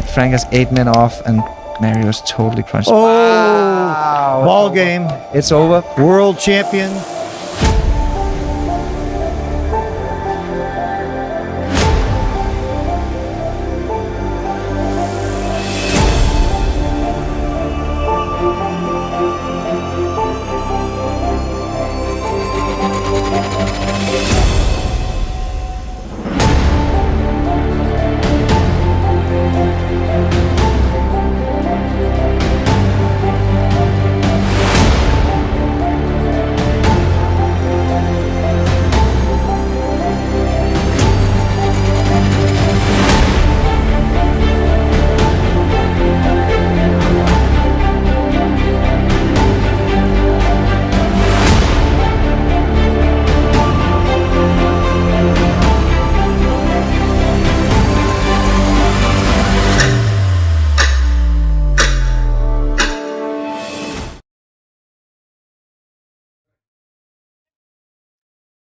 Frank has 8 men off, and Mario's totally crunched. Oh, Wow. ball game. It's over. World champion.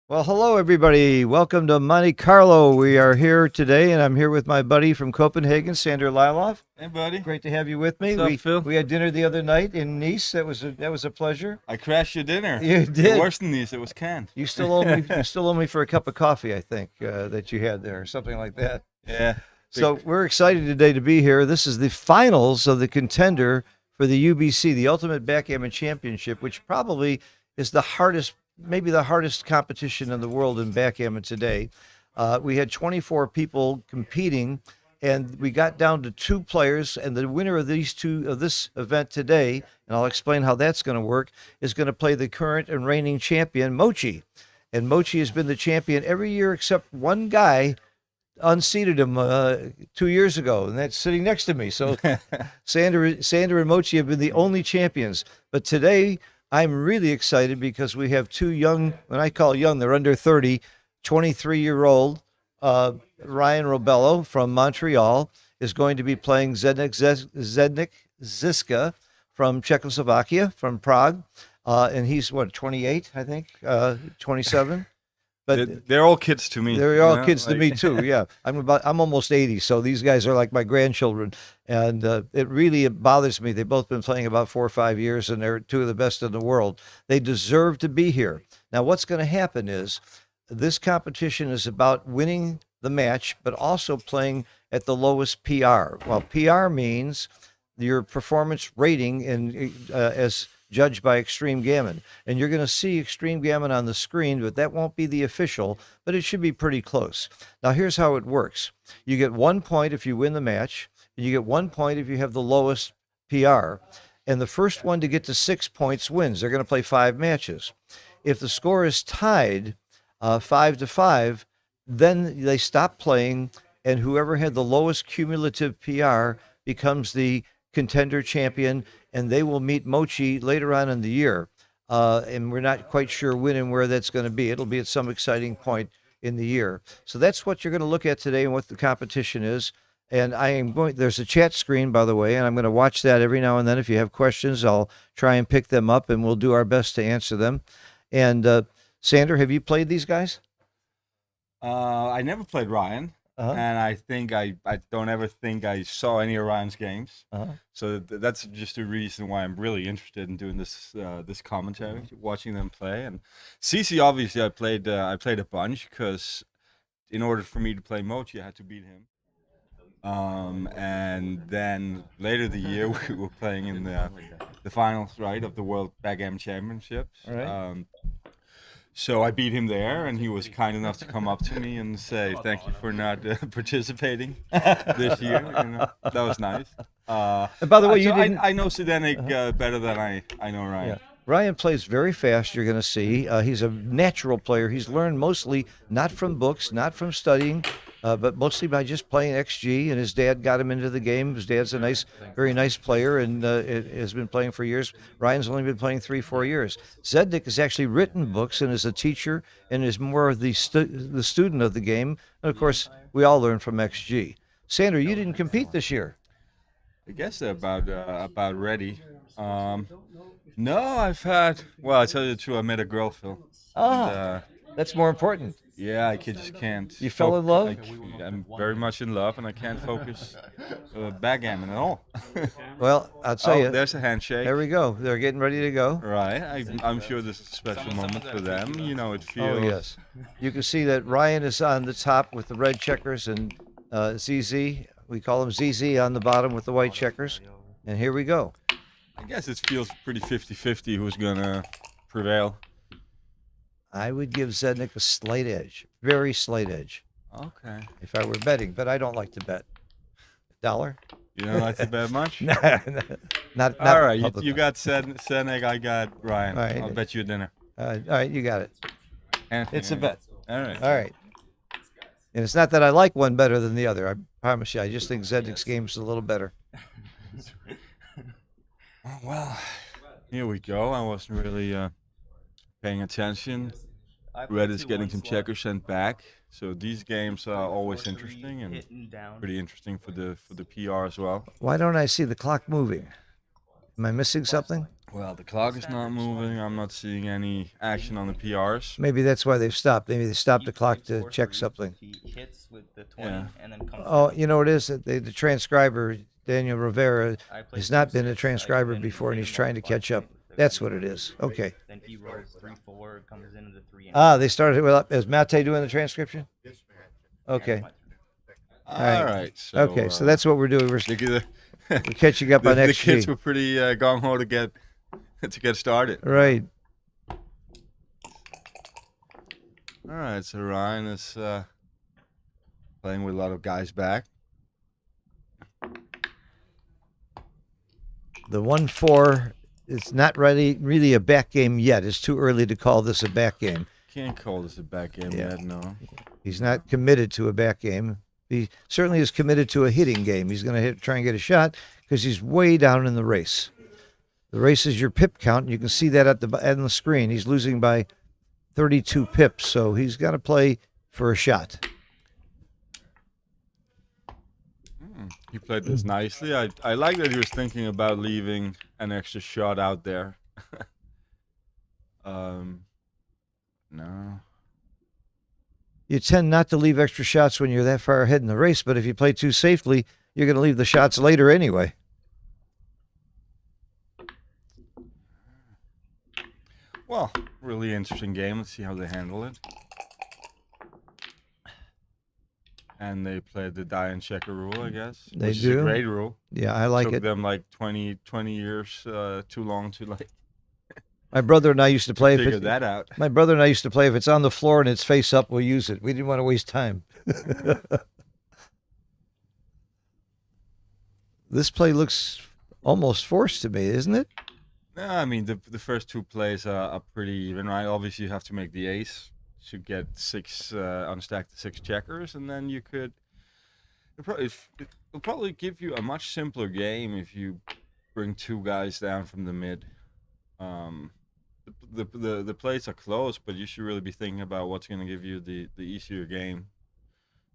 Well, hello, everybody. Welcome to Monte-Carlo. We are here today, and I'm here with my buddy from Copenhagen, Sander Liloff. Hey, buddy. Great to have you with me. What's up, Phil? We had dinner the other night in Nice. That was a pleasure. I crashed your dinner. You did. Worse than these, it was canned. You still owe me. You still owe me for a cup of coffee, I think, that you had there, or something like that. Yeah. So we're excited today to be here. This is the finals of the Contender for the UBC, the Ultimate Backgammon Championship, which probably is the hardest, maybe the hardest competition in the world in backgammon today. We had 24 people competing, and we got down to 2 players, and the winner of this event today, and I'll explain how that's going to work, is going to play the current and reigning champion, Mochi. And Mochi has been the champion every year except one guy unseated him 2 years ago, and that's sitting next to me. So Sander and Mochi have been the only champions. But today, I'm really excited because we have 2 young, when I call young, they're under 30, 23-year-old Ryan Robello from Montreal is going to be playing Zdeněk Ziska from Czechoslovakia, from Prague. And he's, 28, I think, 27? But they're all kids to me. They're all kids to me too. Yeah, I'm almost 80, so these guys are like my grandchildren, and it bothers me. They've both been playing about 4 or 5 years, and they're 2 of the best in the world. They deserve to be here. Now, what's going to happen is this competition is about winning the match, but also playing at the lowest PR. Well, PR means your performance rating as judged by Extreme Gammon. And you're going to see Extreme Gammon on the screen, but that won't be the official, but it should be pretty close. Now, here's how it works. You get 1 point if you win the match, and you get 1 point if you have the lowest PR. And the first one to get to 6 points wins. They're going to play 5 matches. If the score is tied 5-5, then they stop playing, and whoever had the lowest cumulative PR becomes the Contender champion, and they will meet Mochi later on in the year. And we're not quite sure when and where that's going to be. It'll be at some exciting point in the year. So that's what you're going to look at today and what the competition is. And there's a chat screen, by the way, and I'm going to watch that every now and then. If you have questions, I'll try and pick them up, and we'll do our best to answer them. And Sander, have you played these guys? I never played Ryan. And I think I don't ever think I saw any of Ryan's games. So that's just a reason why I'm really interested in doing this this commentary, watching them play. And CC, obviously, I played a bunch because in order for me to play Mochi, I had to beat him. And then later the year, we were playing in the finals, right, of the World Backgammon Championships. All right. So I beat him there, and he was kind enough to come up to me and say, "Thank you for not participating this year." That was nice. And by the way, I know Zdeněk better than I know Ryan. Yeah. Ryan plays very fast, you're going to see. He's a natural player. He's learned mostly not from books, not from studying, but mostly by just playing XG, and his dad got him into the game. His dad's a very nice player, and has been playing for years. Ryan's only been playing 3-4 years. Zdeněk has actually written books and is a teacher and is more of the student of the game. And, of course, we all learn from XG. Sander, you didn't compete this year. I guess they're about ready. No, I tell you the truth, I met a girl, Phil. That's more important. Yeah, I just can't. You fell in love? I'm very much in love, and I can't focus backgammon at all. Well, I'll tell you. There's a handshake. There we go. They're getting ready to go. Right. I'm sure this is a special moment for them. You know, it feels. Oh, yes. You can see that Ryan is on the top with the red checkers and ZZ. We call him ZZ on the bottom with the white checkers. And here we go. I guess it feels pretty 50-50 who's going to prevail. I would give Zednik a slight edge, very slight edge. Okay. If I were betting, but I don't like to bet. $1? You don't like to bet much? not all right, you got Zednik, I got Ryan. All right. I'll bet you a dinner. All right, you got it. Anthony, It's a bet. All right. All right. And it's not that I like one better than the other. I promise you. I just think Zednik's game's a little better. Well, here we go. I wasn't really paying attention. Red is getting some checkers sent back. So these games are always interesting and pretty interesting for the PR as well. Why don't I see the clock moving? Am I missing something? Well, the clock is not moving. I'm not seeing any action on the PRs. Maybe that's why they've stopped. Maybe they stopped the clock to check something. Oh, you know what it is? The transcriber, Daniel Rivera, has not been a transcriber before, and he's trying to catch up. That's what it is. Okay. Then he rolls 3-4, comes into the 3. They started with, is Mate doing the transcription? Okay. All right. So, okay, so that's what we're doing. We're catching up on XG. The kids were pretty gung-ho to get started. Right. All right, so Ryan is playing with a lot of guys back. The 1-4 is not really a back game yet. It's too early to call this a back game. Can't call this a back game yet, no. He's not committed to a back game. He certainly is committed to a hitting game. He's going to try and get a shot because he's way down in the race. The race is your pip count, and you can see that on the screen. He's losing by 32 pips, so he's got to play for a shot. He played this nicely. I like that he was thinking about leaving an extra shot out there. No. You tend not to leave extra shots when you're that far ahead in the race, but if you play too safely, you're going to leave the shots later anyway. Well, really interesting game. Let's see how they handle it. And they played the die and checker rule, I guess. They which do. Is a great rule. Yeah, I like it. Took them like 20 years too long to like. My brother and I used to play. Figure that out. My brother and I used to play. If it's on the floor and it's face up, we'll use it. We didn't want to waste time. This play looks almost forced to me, isn't it? No, I mean the first two plays are pretty even, right? Obviously, you have to make the ace to get 6 unstack the 6 checkers, and then you could. It'll probably give you a much simpler game if you bring 2 guys down from the mid. The plays are close, but you should really be thinking about what's going to give you the easier game.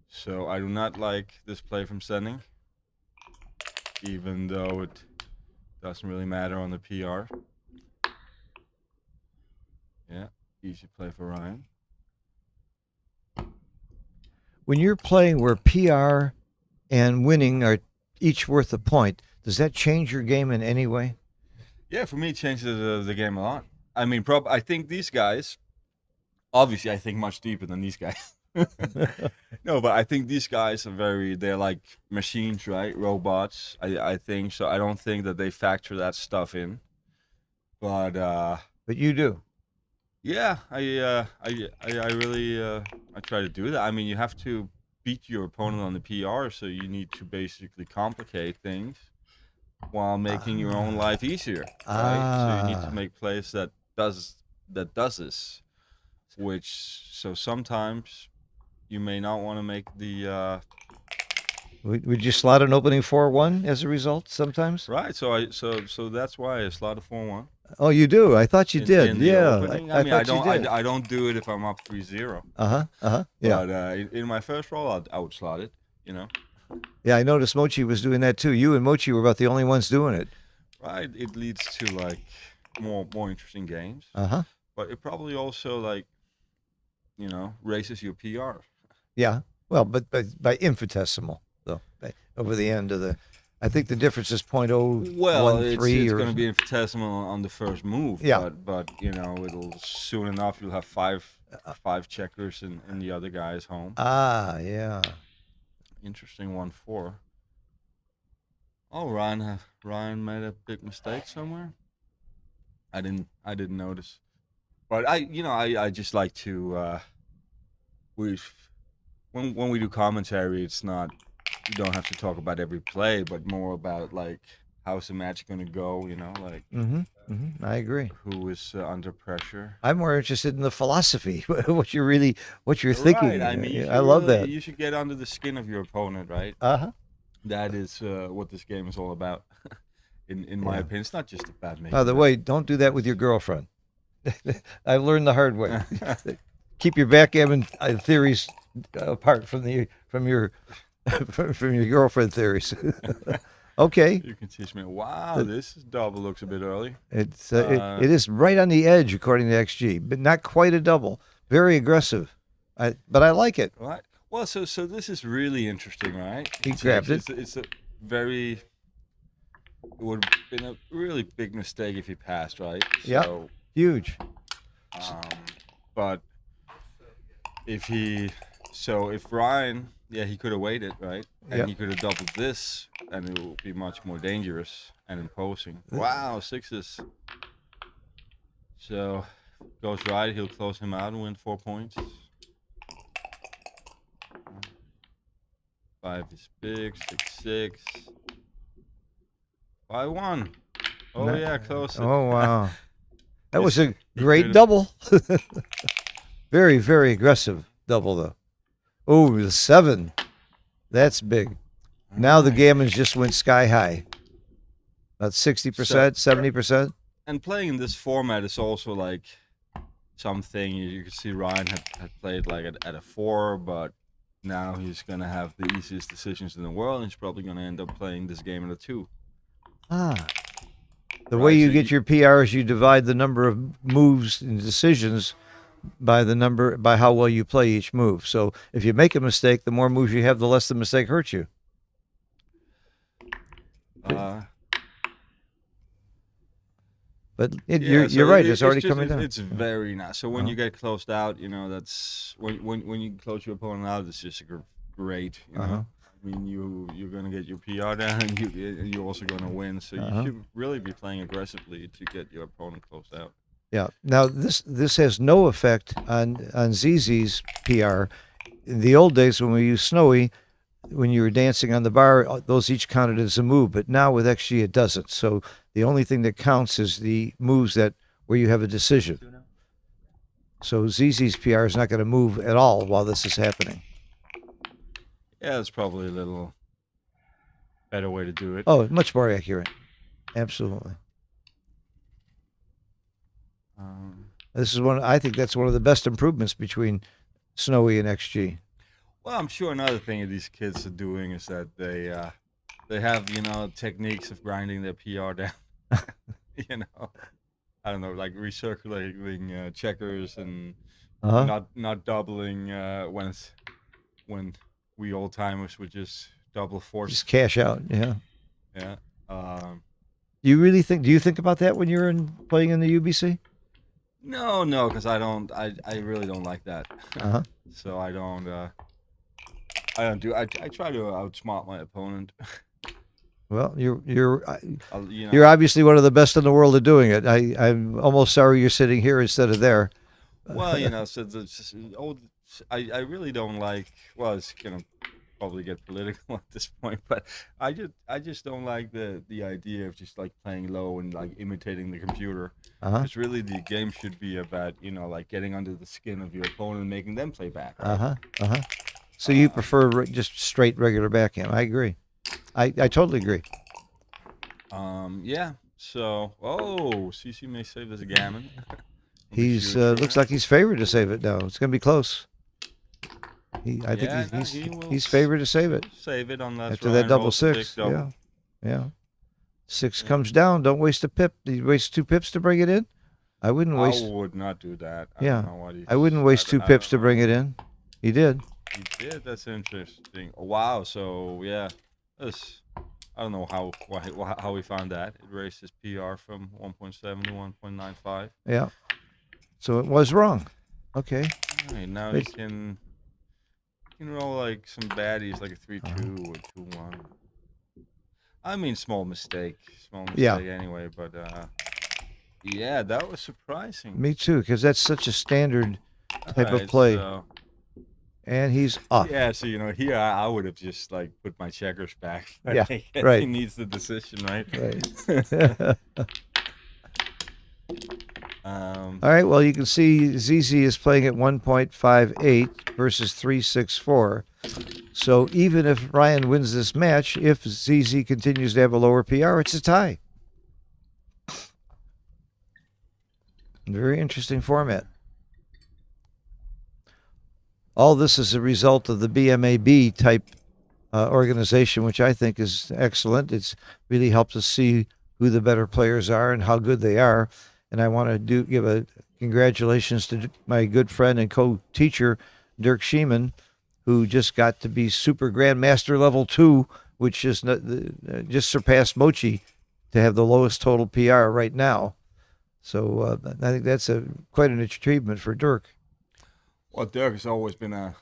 So I do not like this play from Sending, even though it doesn't really matter on the PR. Yeah, easy play for Ryan. When you're playing where PR and winning are each worth a point, does that change your game in any way? Yeah, for me, it changes the game a lot. I mean, I think these guys, obviously, I think much deeper than these guys. No, but I think these guys they're like machines, right? Robots, I think. So I don't think that they factor that stuff in. But you do. Yeah, I really I try to do that. I mean, you have to beat your opponent on the PR, so you need to basically complicate things while making your own life easier, right? So you need to make plays that does this, so sometimes you may not want to make the. Would you slot an opening 4-1 as a result sometimes? Right. So that's why I slot a 4-1. Oh, you do? I thought you did. Yeah. I don't do it if I'm up 3-0. Yeah. But in my first roll, I would slot it. You know. Yeah, I noticed Mochi was doing that too. You and Mochi were about the only ones doing it. Right. It leads to like more interesting games. But it probably also like raises your PR. Yeah. Well, but by infinitesimal though, over the end of the. I think the difference is .013 Well, it's or going to be infinitesimal on the first move. Yeah. But it'll soon enough you'll have five checkers in the other guy's home. yeah. Interesting 1-4. Oh, Ryan made a big mistake somewhere. I didn't notice, but I just like to when we do commentary, it's not, you don't have to talk about every play, but more about like how's the match going to go. Like I agree. who is under pressure. I'm more interested in the philosophy, what you're thinking. Right. I mean, I love that. You should get under the skin of your opponent, right? That is what this game is all about. In my opinion, it's not just about making. By the way, don't do that with your girlfriend. I learned the hard way. Keep your backgammon theories apart from your girlfriend theories. Okay. You can teach me. Wow, this double looks a bit early. It is right on the edge according to XG, but not quite a double. Very aggressive. But I like it. Right. Well, so this is really interesting, right? He grabbed it. It's a very. It would have been a really big mistake if he passed, right? Yeah. So, huge. But if Ryan, he could have waited, right? And he could have doubled this, and it would be much more dangerous and imposing. Wow, sixes. So goes right, he'll close him out and win 4 points. 5 is big, 6-6. 5-1. Oh yeah, close. Oh wow, that was a great double. Very, very aggressive double though. Oh, the 7. That's big. Now the gammons just went sky high. About 60%, 70%. And playing in this format is also like something you can see Ryan had played like at a 4, but now he's going to have the easiest decisions in the world, and he's probably going to end up playing this game at a 2. The way you get your PR is you divide the number of moves and decisions by how well you play each move. So if you make a mistake, the more moves you have, the less the mistake hurts you. But you're right. It's already coming down. It's very nice. So when you get closed out, that's when you close your opponent out, it's just great. I mean, you're gonna get your PR down, and you're also gonna win. So you should really be playing aggressively to get your opponent closed out. Yeah. Now this has no effect on ZZ's PR. In the old days when we used Snowy, when you were dancing on the bar, those each counted as a move. But now with XG, it doesn't. So the only thing that counts is the moves where you have a decision. So ZZ's PR is not going to move at all while this is happening. Yeah, it's probably a little better way to do it. Oh, much more accurate. Absolutely. I think that's one of the best improvements between Snowy and XG. Well, I'm sure another thing these kids are doing is that they have techniques of grinding their PR down. I don't know, like recirculating checkers and not doubling when we old timers would just double force. Just cash out, yeah. Yeah. Do you think about that when you're playing in the UBC? No, because I really don't like that. So I don't do. I try to outsmart my opponent. Well, you're obviously one of the best in the world at doing it. I'm almost sorry you're sitting here instead of there. Well, so I really don't like. Well, it's gonna probably get political at this point, but I just don't like the idea of just like playing low and like imitating the computer. Because really the game should be about like getting under the skin of your opponent and making them play back. Right? So you prefer just straight regular backhand? I agree. I totally agree. Yeah. So CC may save this gammon. He's looks like he's favored to save it now. It's gonna be close. I think he's favored to save it. Save it unless after Ryan that double rolls a big 6. double. Yeah. 6 comes down. Don't waste a pip. Did you waste 2 pips to bring it in? I wouldn't waste. I would not do that. I Yeah. don't know what I wouldn't waste 2 pips to bring it in. He did. He did. That's interesting. Wow. So yeah, this. I don't know how we found that. It raised his PR from 1.7 to 1.95. Yeah. So it was wrong. Okay. All right, now he can roll like some baddies, like a 3-2 or 2-1. I mean, small mistake anyway. But yeah, that was surprising. Me too, because that's such a standard type of Alright, play. so- And he's up. Yeah, so here I would have just like put my checkers back. Yeah, I guess right. He needs the decision, right? Right. Um, All right. Well, you can see ZZ is playing at 1.58 versus 3.64. So even if Ryan wins this match, if ZZ continues to have a lower PR, it's a tie. Very interesting format. All this is a result of the BMAB type organization, which I think is excellent. It's really helped us see who the better players are and how good they are. And I want to give a congratulations to my good friend and co-teacher, Dirk Schiemann, who just got to be Super Grandmaster Level 2, which is just surpassed Mochi to have the lowest total PR right now. So I think that's quite an achievement for Dirk. Well, Dirk has always been a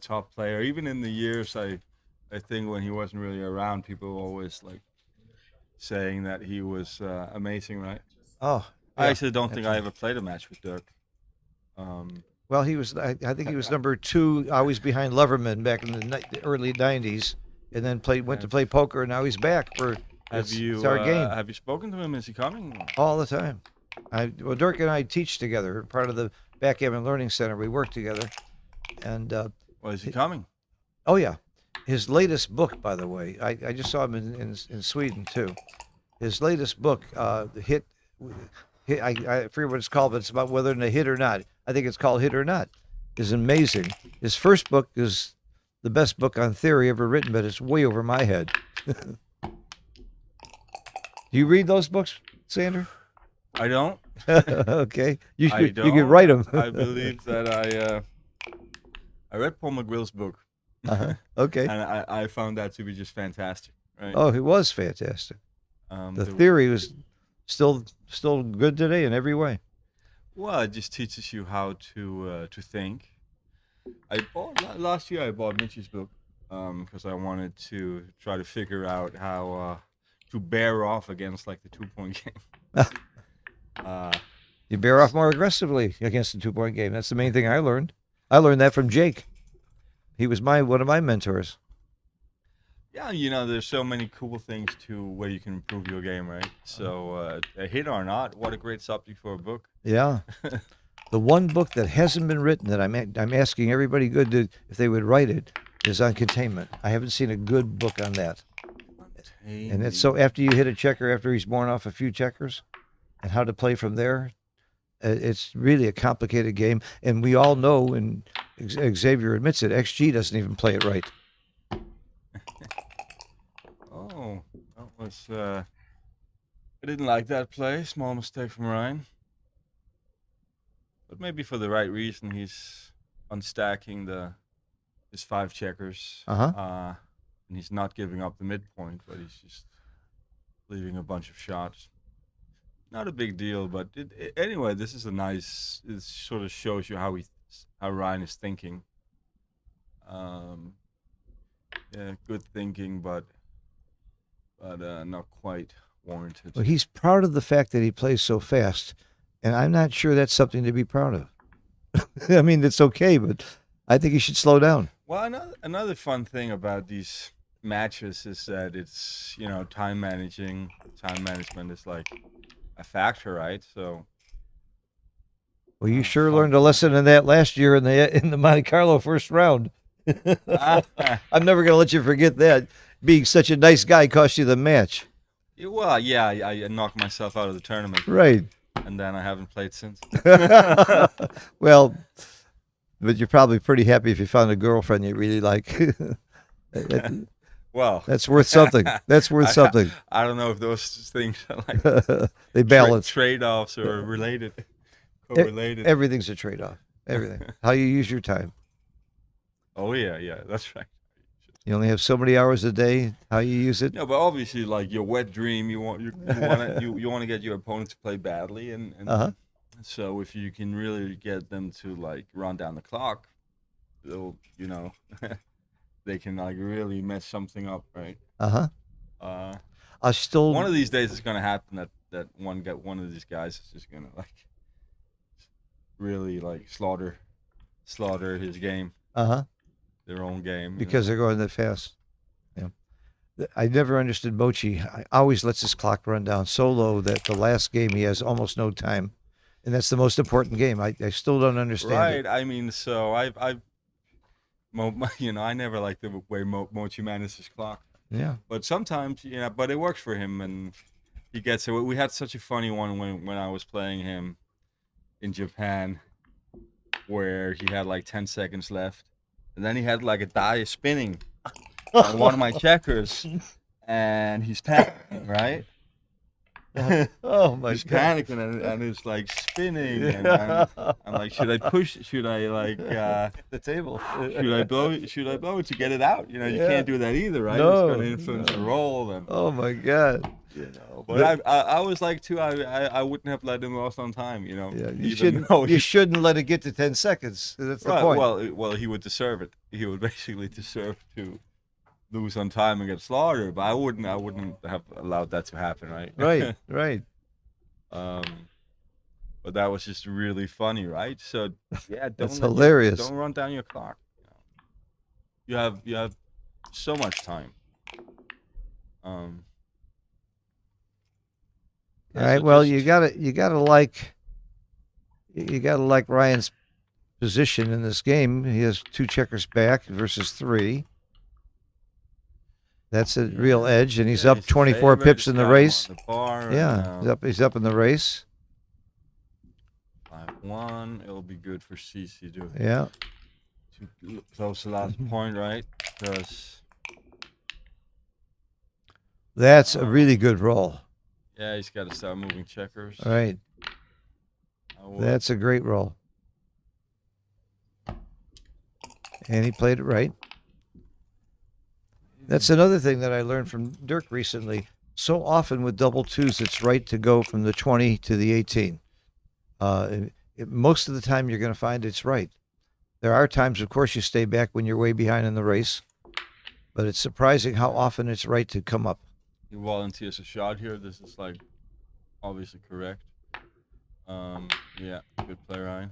top player. Even in the years, I think when he wasn't really around, people were always like saying that he was amazing, right? Oh, I yeah. actually don't think I ever played a match with Dirk. Well, he was. I think he was number 2, always behind Leverman back in the early '90s, and then went to play poker, and now he's back for. Have you it's our game have you spoken to him? Is he coming? all the time. Well, Dirk and I teach together, part of the Backgammon Learning Center. We work together, and Well, is he coming? oh yeah, his latest book, by the way, I just saw him in Sweden too. His latest book, hit. I forget what it's called, but it's about whether to hit or not. I think it's called Hit or Not. Is amazing. His first book is the best book on theory ever written, but it's way over my head. Do you read those books, Sander? I don't. Okay, you I could write them. I believe that I read Paul McGrill's book, Okay. and I found that to be just fantastic. Right. Oh, it was fantastic. The theory was still good today in every way. Well, it just teaches you how to think. Last year I bought Mitch's book because I wanted to try to figure out how to bear off against like the 2-point game. You bear off more aggressively against the 2-point game. That's the main thing I learned. I learned that from Jake. He was one of my mentors. Yeah, there's so many cool things to where you can improve your game, right? So, a hit or not, what a great subject for a book. Yeah. The one book that hasn't been written that I'm asking everybody good to, if they would write it, is on containment. I haven't seen a good book on that. And it's so after you hit a checker, after he's born off a few checkers, and how to play from there, it's really a complicated game. And we all know, and Xavier admits it, XG doesn't even play it right. Oh, that was. I didn't like that play. Small mistake from Ryan. But maybe for the right reason, he's unstacking his 5 checkers. And he's not giving up the midpoint, but he's just leaving a bunch of shots. Not a big deal, but anyway, this is a nice. It sort of shows you how Ryan is thinking. Yeah, good thinking, but not quite warranted. Well, he's proud of the fact that he plays so fast, and I'm not sure that's something to be proud of. I mean, it's okay, but I think he should slow down. Well, another fun thing about these matches is that it's time management is like a factor, right? So. Well, you sure learned a lesson in that last year in the Monte-Carlo first round. I'm never going to let you forget that. Being such a nice guy cost you the match. Well, yeah, I knocked myself out of the tournament. Right. And then I haven't played since. Well, but you're probably pretty happy if you found a girlfriend you really like. Well, That's worth something. That's worth something. I don't know if those things are like They balance. trade-offs or related, E- correlated. Everything's a trade-off. Everything. How you use your time. Oh yeah, that's right. You only have so many hours a day. How you use it. No, but obviously, like your wet dream, you want to get your opponent to play badly, and Uh-huh. so if you can really get them to like run down the clock, they'll they can like really mess something up, right? Uh-huh. Uh, Still. one of these days it's gonna happen that one of these guys is just gonna like really like slaughter his game, Uh-huh. their own game, Because they're going that fast. Yeah. I never understood Mochi. I always lets his clock run down so low that the last game he has almost no time. And that's the most important game. I still don't understand right. it. I mean, so I never liked the way Mochi manages his clock. Yeah. But sometimes, but it works for him, and he gets it. We had such a funny one when I was playing him in Japan, where he had like 10 seconds left, and then he had like a die spinning on one of my checkers, and he's panicking, right? Oh my He's God. panicking and it's like spinning, and I'm like, should I push? Should I like The table. should I blow it to get it out? You Yeah. can't do that either, right? No. It's going to influence the roll, and Oh my God. But I was like too. I wouldn't have let him lost on time. Yeah. even You shouldn't. though You shouldn't let it get to 10 seconds. That's the Right, point. well, he would deserve it. He would basically deserve to lose on time and get slaughtered. But I wouldn't have allowed that to happen, right? Right. Right. But that was just really funny, right? So yeah, That's hilarious. Don't run down your clock. You have so much time. All Yeah, right. so Well, just- you gotta like Ryan's position in this game. He has 2 checkers back versus 3. That's a real edge, and he's Yeah, up he's 24 favored, pips he's in the got him race. on the bar, Yeah, and, he's up in the race. 5-1. It'll be good for CC to Yeah. close the last point, right? Because That's a really good roll. yeah, he's got to start moving checkers. All right. I will- That's a great roll. And he played it right. That's another thing that I learned from Dirk recently. So often with double twos, it's right to go from the 20 to the 18. Most of the time, you're going to find it's right. There are times, of course, you stay back when you're way behind in the race, but it's surprising how often it's right to come up. He volunteers a shot here. This is like obviously correct. Yeah, good play, Ryan.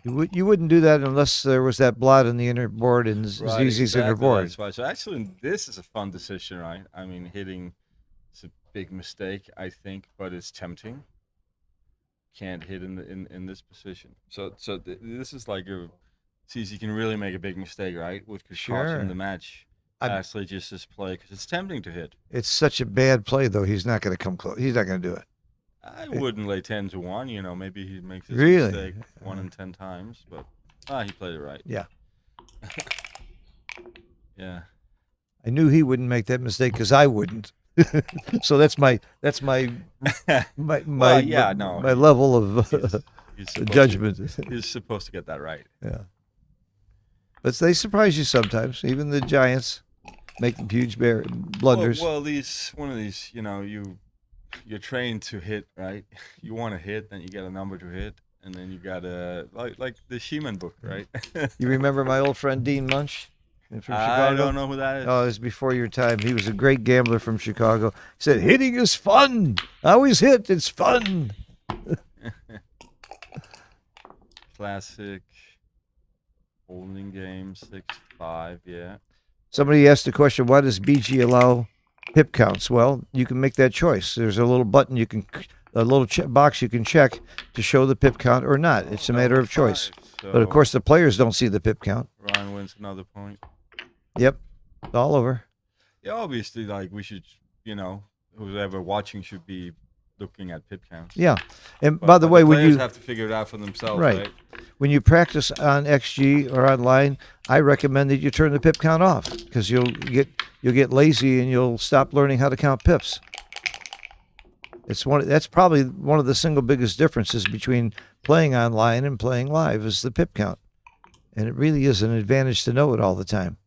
You wouldn't do that unless there was that blot in the inner board and ZZ's inner board. That's why. So actually, this is a fun decision, right? I mean, hitting is a big mistake, I think, but it's tempting. Can't hit in this position. So this is like CZ can really make a big mistake, right? Which could cost him the match. Actually, just this play because it's tempting to hit. It's such a bad play, though. He's not going to come close. He's not going to do it. I wouldn't lay 10-1. Maybe he makes this Really? mistake 1 in 10 times, but he played it right. Yeah. Yeah. I knew he wouldn't make that mistake because I wouldn't. So that's my Well, yeah, no. my level of He's supposed judgment. He's supposed to get that right. Yeah. But they surprise you sometimes. Even the Giants make huge blunders. Well, one of these, you're trained to hit, right? You want to hit, then you get a number to hit, and then you got to like the Sheeman book, right? You remember my old friend Dean Munch from Chicago? I don't know who that is. Oh, it was before your time. He was a great gambler from Chicago. He said, hitting is fun. I always hit. It's fun. Classic holding game 6-5, yeah. Somebody asked the question, why does BG allow pip counts? Well, you can make that choice. There's a little button a little box you can check to show the pip count or not. It's a matter of choice. So But of course, the players don't see the pip count. Ryan wins another point. Yep, it's all over. Yeah, obviously, like we should, whoever watching should be looking at pip counts. Yeah, and But, by the way, when players you have to figure it out for themselves, Right. right? when you practice on XG or online, I recommend that you turn the pip count off because you'll get lazy and you'll stop learning how to count pips. That's probably one of the single biggest differences between playing online and playing live is the pip count, and it really is an advantage to know it all the time.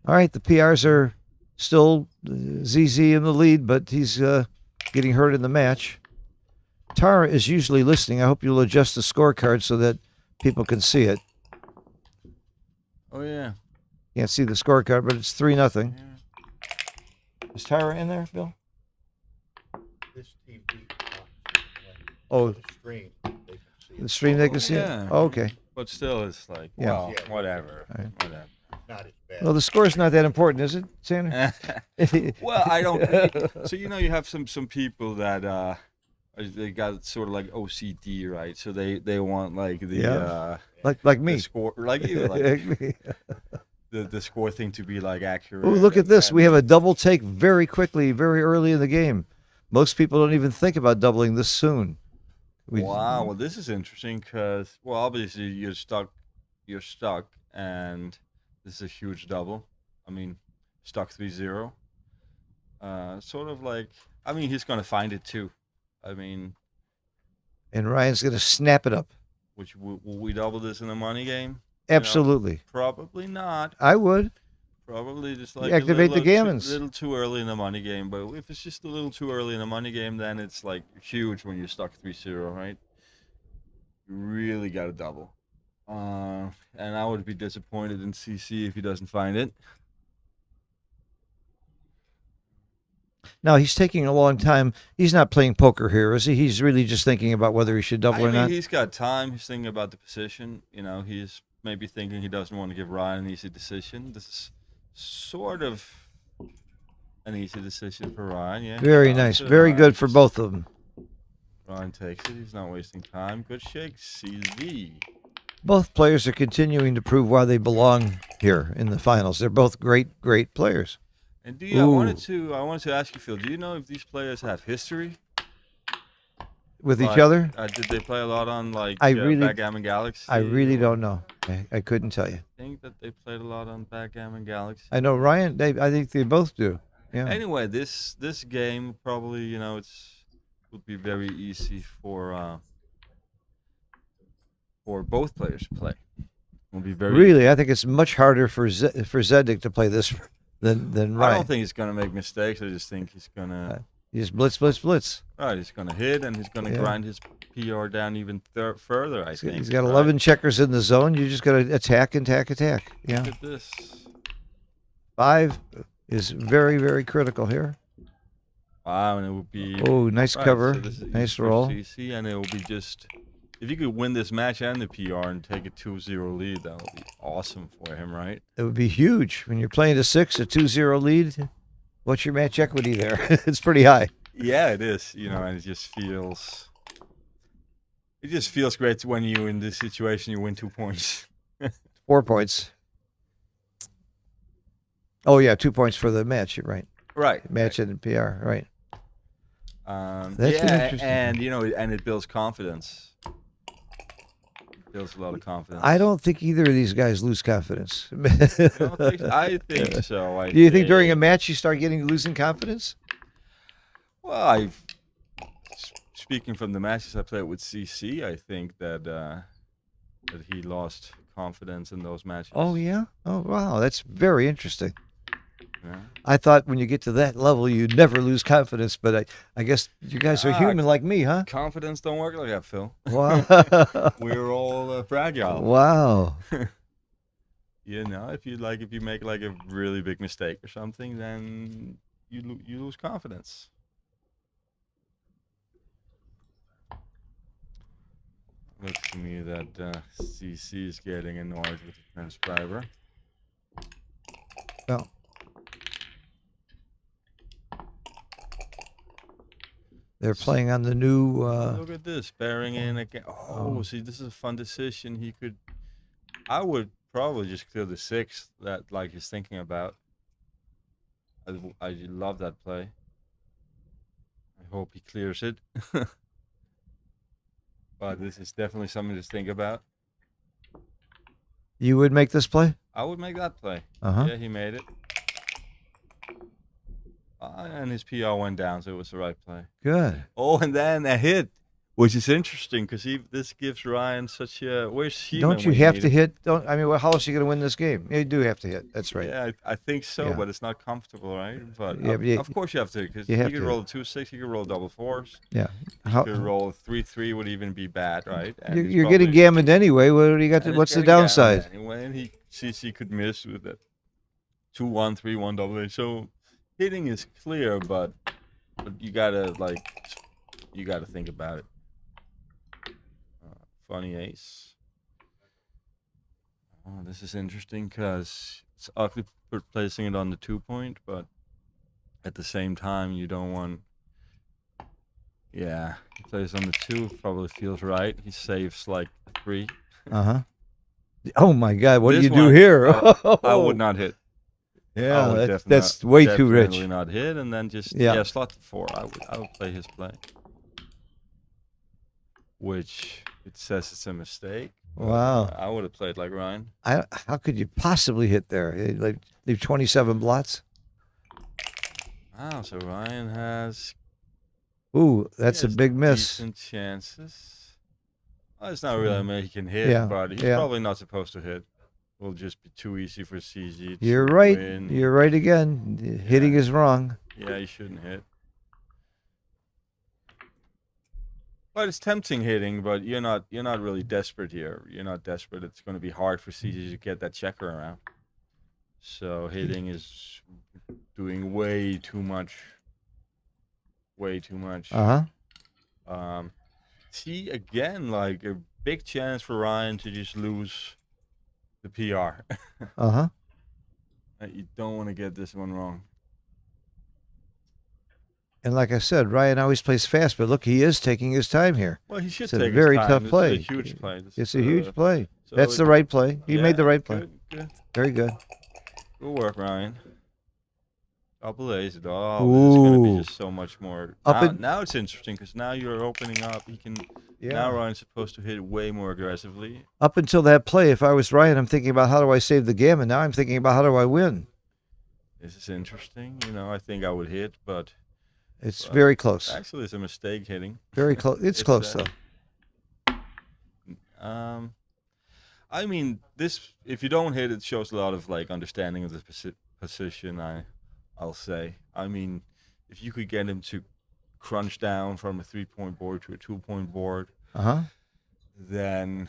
All right, the PRs are still ZZ in the lead, but he's getting hurt in the match. Tara is usually listening. I hope you'll adjust the scorecard so that people can see it. Oh yeah. Can't see the scorecard, but it's 3-0. Yeah. Is Tara in there, Bill? This TV. Oh, The stream. They can see the it. stream they can see Yeah. it? Oh, okay. But still, it's like, Yeah. well, Yeah. whatever. All right. Whatever. Not as bad. Well, the score's not that important, is it, Sandra? Well, I don't. So you have some people that they got sort of like OCD, right? So they want like the Yeah. like me. the score, like you, like Like me. the score thing to be like accurate. Oh, look at and- this. and- We have a double take very quickly, very early in the game. Most people don't even think about doubling this soon. Wow. Well, this is interesting because, well, obviously you're stuck, and this is a huge double. I mean, stuck 3-0. Sort of like, I mean, he's gonna find it too. I mean, And Ryan's going to snap it up. which will we double this in the money game? Absolutely. Probably not. I would. Probably just like Activate the a gammons. little too early in the money game. But if it's just a little too early in the money game, then it's like huge when you're stuck 3-0, right? You really got to double. And I would be disappointed in CC if he doesn't find it. Now, he's taking a long time. He's not playing poker here, is he? He's really just thinking about whether he should double I or mean, not. he's got time. He's thinking about the position. He's maybe thinking he doesn't want to give Ryan an easy decision. This is sort of an easy decision for Ryan, yeah. Very Ryan nice. should- Very Ryan good for just- both of them. Ryan takes it. He's not wasting time. Good shake, CZ. Both players are continuing to prove why they belong here in the finals. They're both great, great players. And I wanted Ooh. to ask you, Phil. Do you know if these players have history With each Like, other, Did they play a lot on like I really- Backgammon Galaxy? I really or- don't know. I couldn't tell you. I think that they played a lot on Backgammon Galaxy. I know Ryan. I think they both do. Yeah. Anyway, this game probably would be very easy for both players to play. It would be very Really, I think it's much harder for Zednik to play this than I Ryan. don't think he's gonna make mistakes. I just think he's gonna He's blitz, blitz, blitz. he's gonna hit and he's gonna Yeah. grind his PR down even further. I think He's got right? 11 checkers in the zone. You just got to attack. Yeah. Look at this. 5 is very, very critical here. Wow, and it would be Oh, nice right, cover. so this is Nice easy for roll. CC, and it will be just if you could win this match and the PR and take a 2-0 lead, that would be awesome for him, right? It would be huge when you're playing a 6, a 2-0 lead. What's your match equity there? It's pretty high. Yeah, it is. And it just feels great when you in this situation you win 2 points. 4 points. Oh yeah, 2 points for the match. You're right. Right. Match and PR. Right. That's yeah, interesting. and and it builds confidence. It builds a lot of confidence. I don't think either of these guys lose confidence. I think so. Do you think during a match you start losing confidence? Well, speaking from the matches I played with CC, I think that he lost confidence in those matches. Oh yeah. Oh wow, that's very interesting. Yeah. I thought when you get to that level, you'd never lose confidence, but I guess you guys are human like me, huh? Confidence don't work like that, Phil. Wow. We're all fragile. Wow. If you make like a really big mistake or something, then you lose confidence. Looks to me that CC is getting annoyed with the transcriber. Well, they're playing on the new. Look at this, bearing in again. Oh, see, this is a fun decision. I would probably just clear the 6 that like he's thinking about. I love that play. hope he clears it. But this is definitely something to think about. You would make this play? I would make that play. Uh-huh. Yeah, he made it. And his PR went down, so it was the right play. Good. Oh, and then a hit, which is interesting because this gives Ryan such a. Where's Sheeman? Don't you have to hit? Don't I mean? Well, how else are you going to win this game? You do have to hit. That's right. Yeah, I think so, Yeah. but it's not comfortable, right? But, Yeah, but of course you have to, because you you have could to. roll a 2-6, you could roll double fours, Yeah. you could roll a 3-3 would even be bad, right? And it's You're getting probably- gammoned anyway. What do you got? and it's What's the getting gammoned downside? Anyway, and CC could miss with that 2-1, 3-1 double A. So hitting is clear, but you gotta think about it. Funny ace. Oh, this is interesting because it's ugly placing it on the 2-point, but at the same time you don't want. Yeah, he plays on the 2. Probably feels right. He saves like 3. Oh my God! What do This you do one, here? I would not hit. I Yeah, would that's way too rich. Definitely not hit, and then just Yeah. slot to 4. I would play his play, which it says it's a mistake. Wow. I would have played like Ryan. How could you possibly hit there? Like leave 27 blots. Wow, so Ryan has Ooh, that's a big miss. decent chances. Well, it's not really a man he can hit, Yeah, but he's yeah. probably not supposed to hit. Will just be too easy for CZ. to You're right. win. You're right again. Hitting is wrong. Yeah, you shouldn't hit. But it's tempting hitting, but you're not really desperate here. You're not desperate. It's going to be hard for CZ to get that checker around. So hitting is doing way too much. Way too much. See, again, like a big chance for Ryan to just lose the PR. You don't want to get this one wrong. And like I said, Ryan always plays fast, but look, he is taking his time here. Well, he should It's a take very his time. tough This play. is a huge play. This It's is, a huge play. so That's the right play. He made the right play. Good. Very good. Good work, Ryan. Double A's. Oh, this is going to be just so much more. Now it's interesting because now you're opening up. He can. Yeah. Now Ryan's supposed to hit way more aggressively. Up until that play, if I was Ryan, I'm thinking about how do I save the game, and now I'm thinking about how do I win. This is interesting. I think I would hit, but It's very close. actually it's a mistake hitting. Very close. It's close though. I mean, this if you don't hit, it shows a lot of like understanding of the position. I'll say. I mean, if you could get him to crunch down from a 3-point board to a 2-point board, then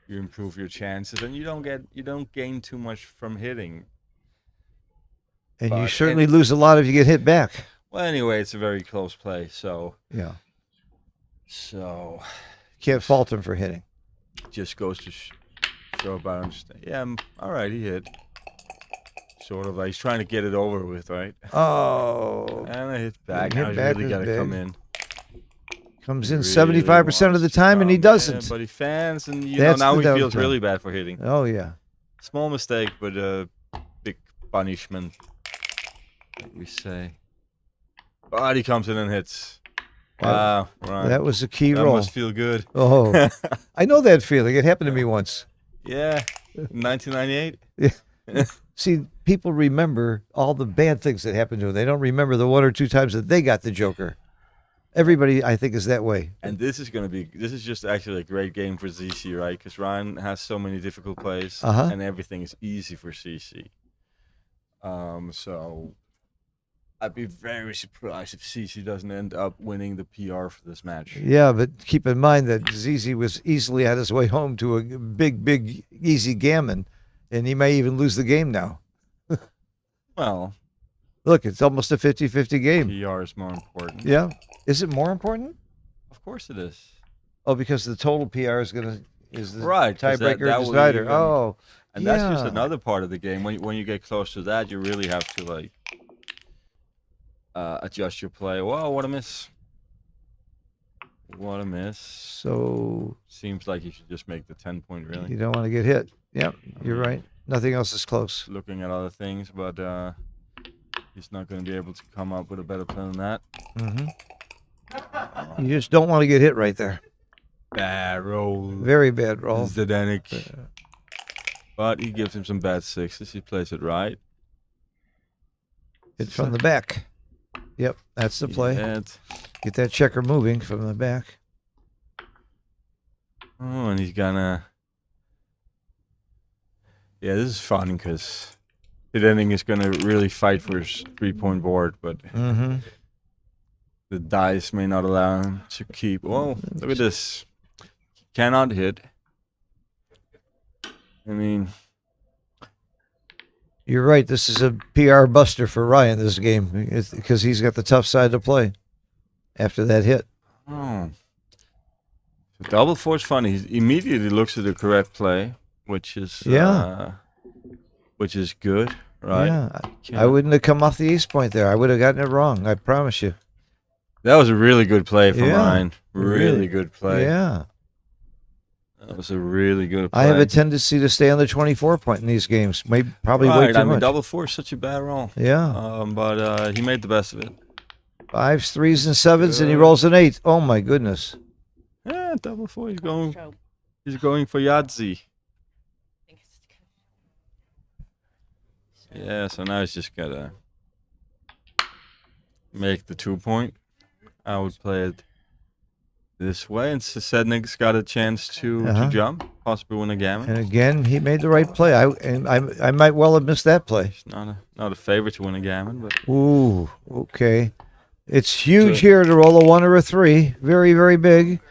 you improve your chances, and you don't gain too much from hitting. And you certainly lose a lot if you get hit back. Well, anyway, it's a very close play, so Yeah. so Can't fault him for hitting. just goes to show about understand. Yeah, all right, he hit. Sort of like he's trying to get it over with, right? Oh. And I hit back. Hit Now he's back really is got to big. come in. Comes in Really 75% of wants the to time, and he come doesn't. in, but he fans, and That's now the he feels downside. really bad for hitting. Oh, yeah. Small mistake, but a big punishment, like we say. But he comes in and hits. Wow, right. That was a key That roll. must feel good. Oh, I know that feeling. It happened to me once. Yeah, 1998. See, people remember all the bad things that happened to them. They don't remember the 1 or 2 times that they got the Joker. Everybody, I think, is that way. And this is just actually a great game for ZC, right? Because Ryan has so many difficult plays, and everything is easy for CC. So I'd be very surprised if CC doesn't end up winning the PR for this match. Yeah, but keep in mind that ZZ was easily on his way home to a big, easy gammon, and he may even lose the game now. Well, Look, it's almost a 50-50 game. PR is more important. Yeah. Is it more important? Of course it is. Oh, because the total PR is the Right, 'cause that tiebreaker would decider. even- Oh, And that's just yeah. another part of the game. When you get close to that, you really have to like adjust your play. Whoa, what a miss! What a miss! So Seems like you should just make the 10-point really. you don't want to get hit. Yep, you're right. Nothing else is close. Looking at other things, but He's not going to be able to come up with a better plan than that. You just don't want to get hit right there. Bad roll. Very bad roll. Zdenek. But he gives him some bad sixes. He plays it right. Hit from the back. Yep, that's the play. Get that checker moving from the back. Oh, and he's gonna. Yeah, this is fun because Zdenek is gonna really fight for his 3-point board, but the dice may not allow him to keep. Oh, look at this. Cannot hit. I mean, you're right. This is a PR buster for Ryan this game because he's got the tough side to play after that hit. oh. So double four is funny. He immediately looks at the correct play, which is which is good, right? Yeah, I wouldn't have come off the ace point there. I would have gotten it wrong. I promise you. That was a really good play from Yeah, Ryan. Really good play. Yeah. That was a really good play. I have a tendency to stay on the 24 point in these games. Maybe probably way too I mean, much. double four is such a bad roll. Yeah. But he made the best of it. 5s, 3s, and 7s, and he rolls an 8. Oh my goodness. Yeah, double four. He's going for Yahtzee. Yeah, so now he's just gotta make the 2-point. I would play it this way, and Zdenik's got a chance to jump, possibly win a gammon. And again, he made the right play. I might well have missed that play. He's not a favorite to win a gammon, but Ooh, okay. It's huge here to roll a 1 or a 3. Very, very big.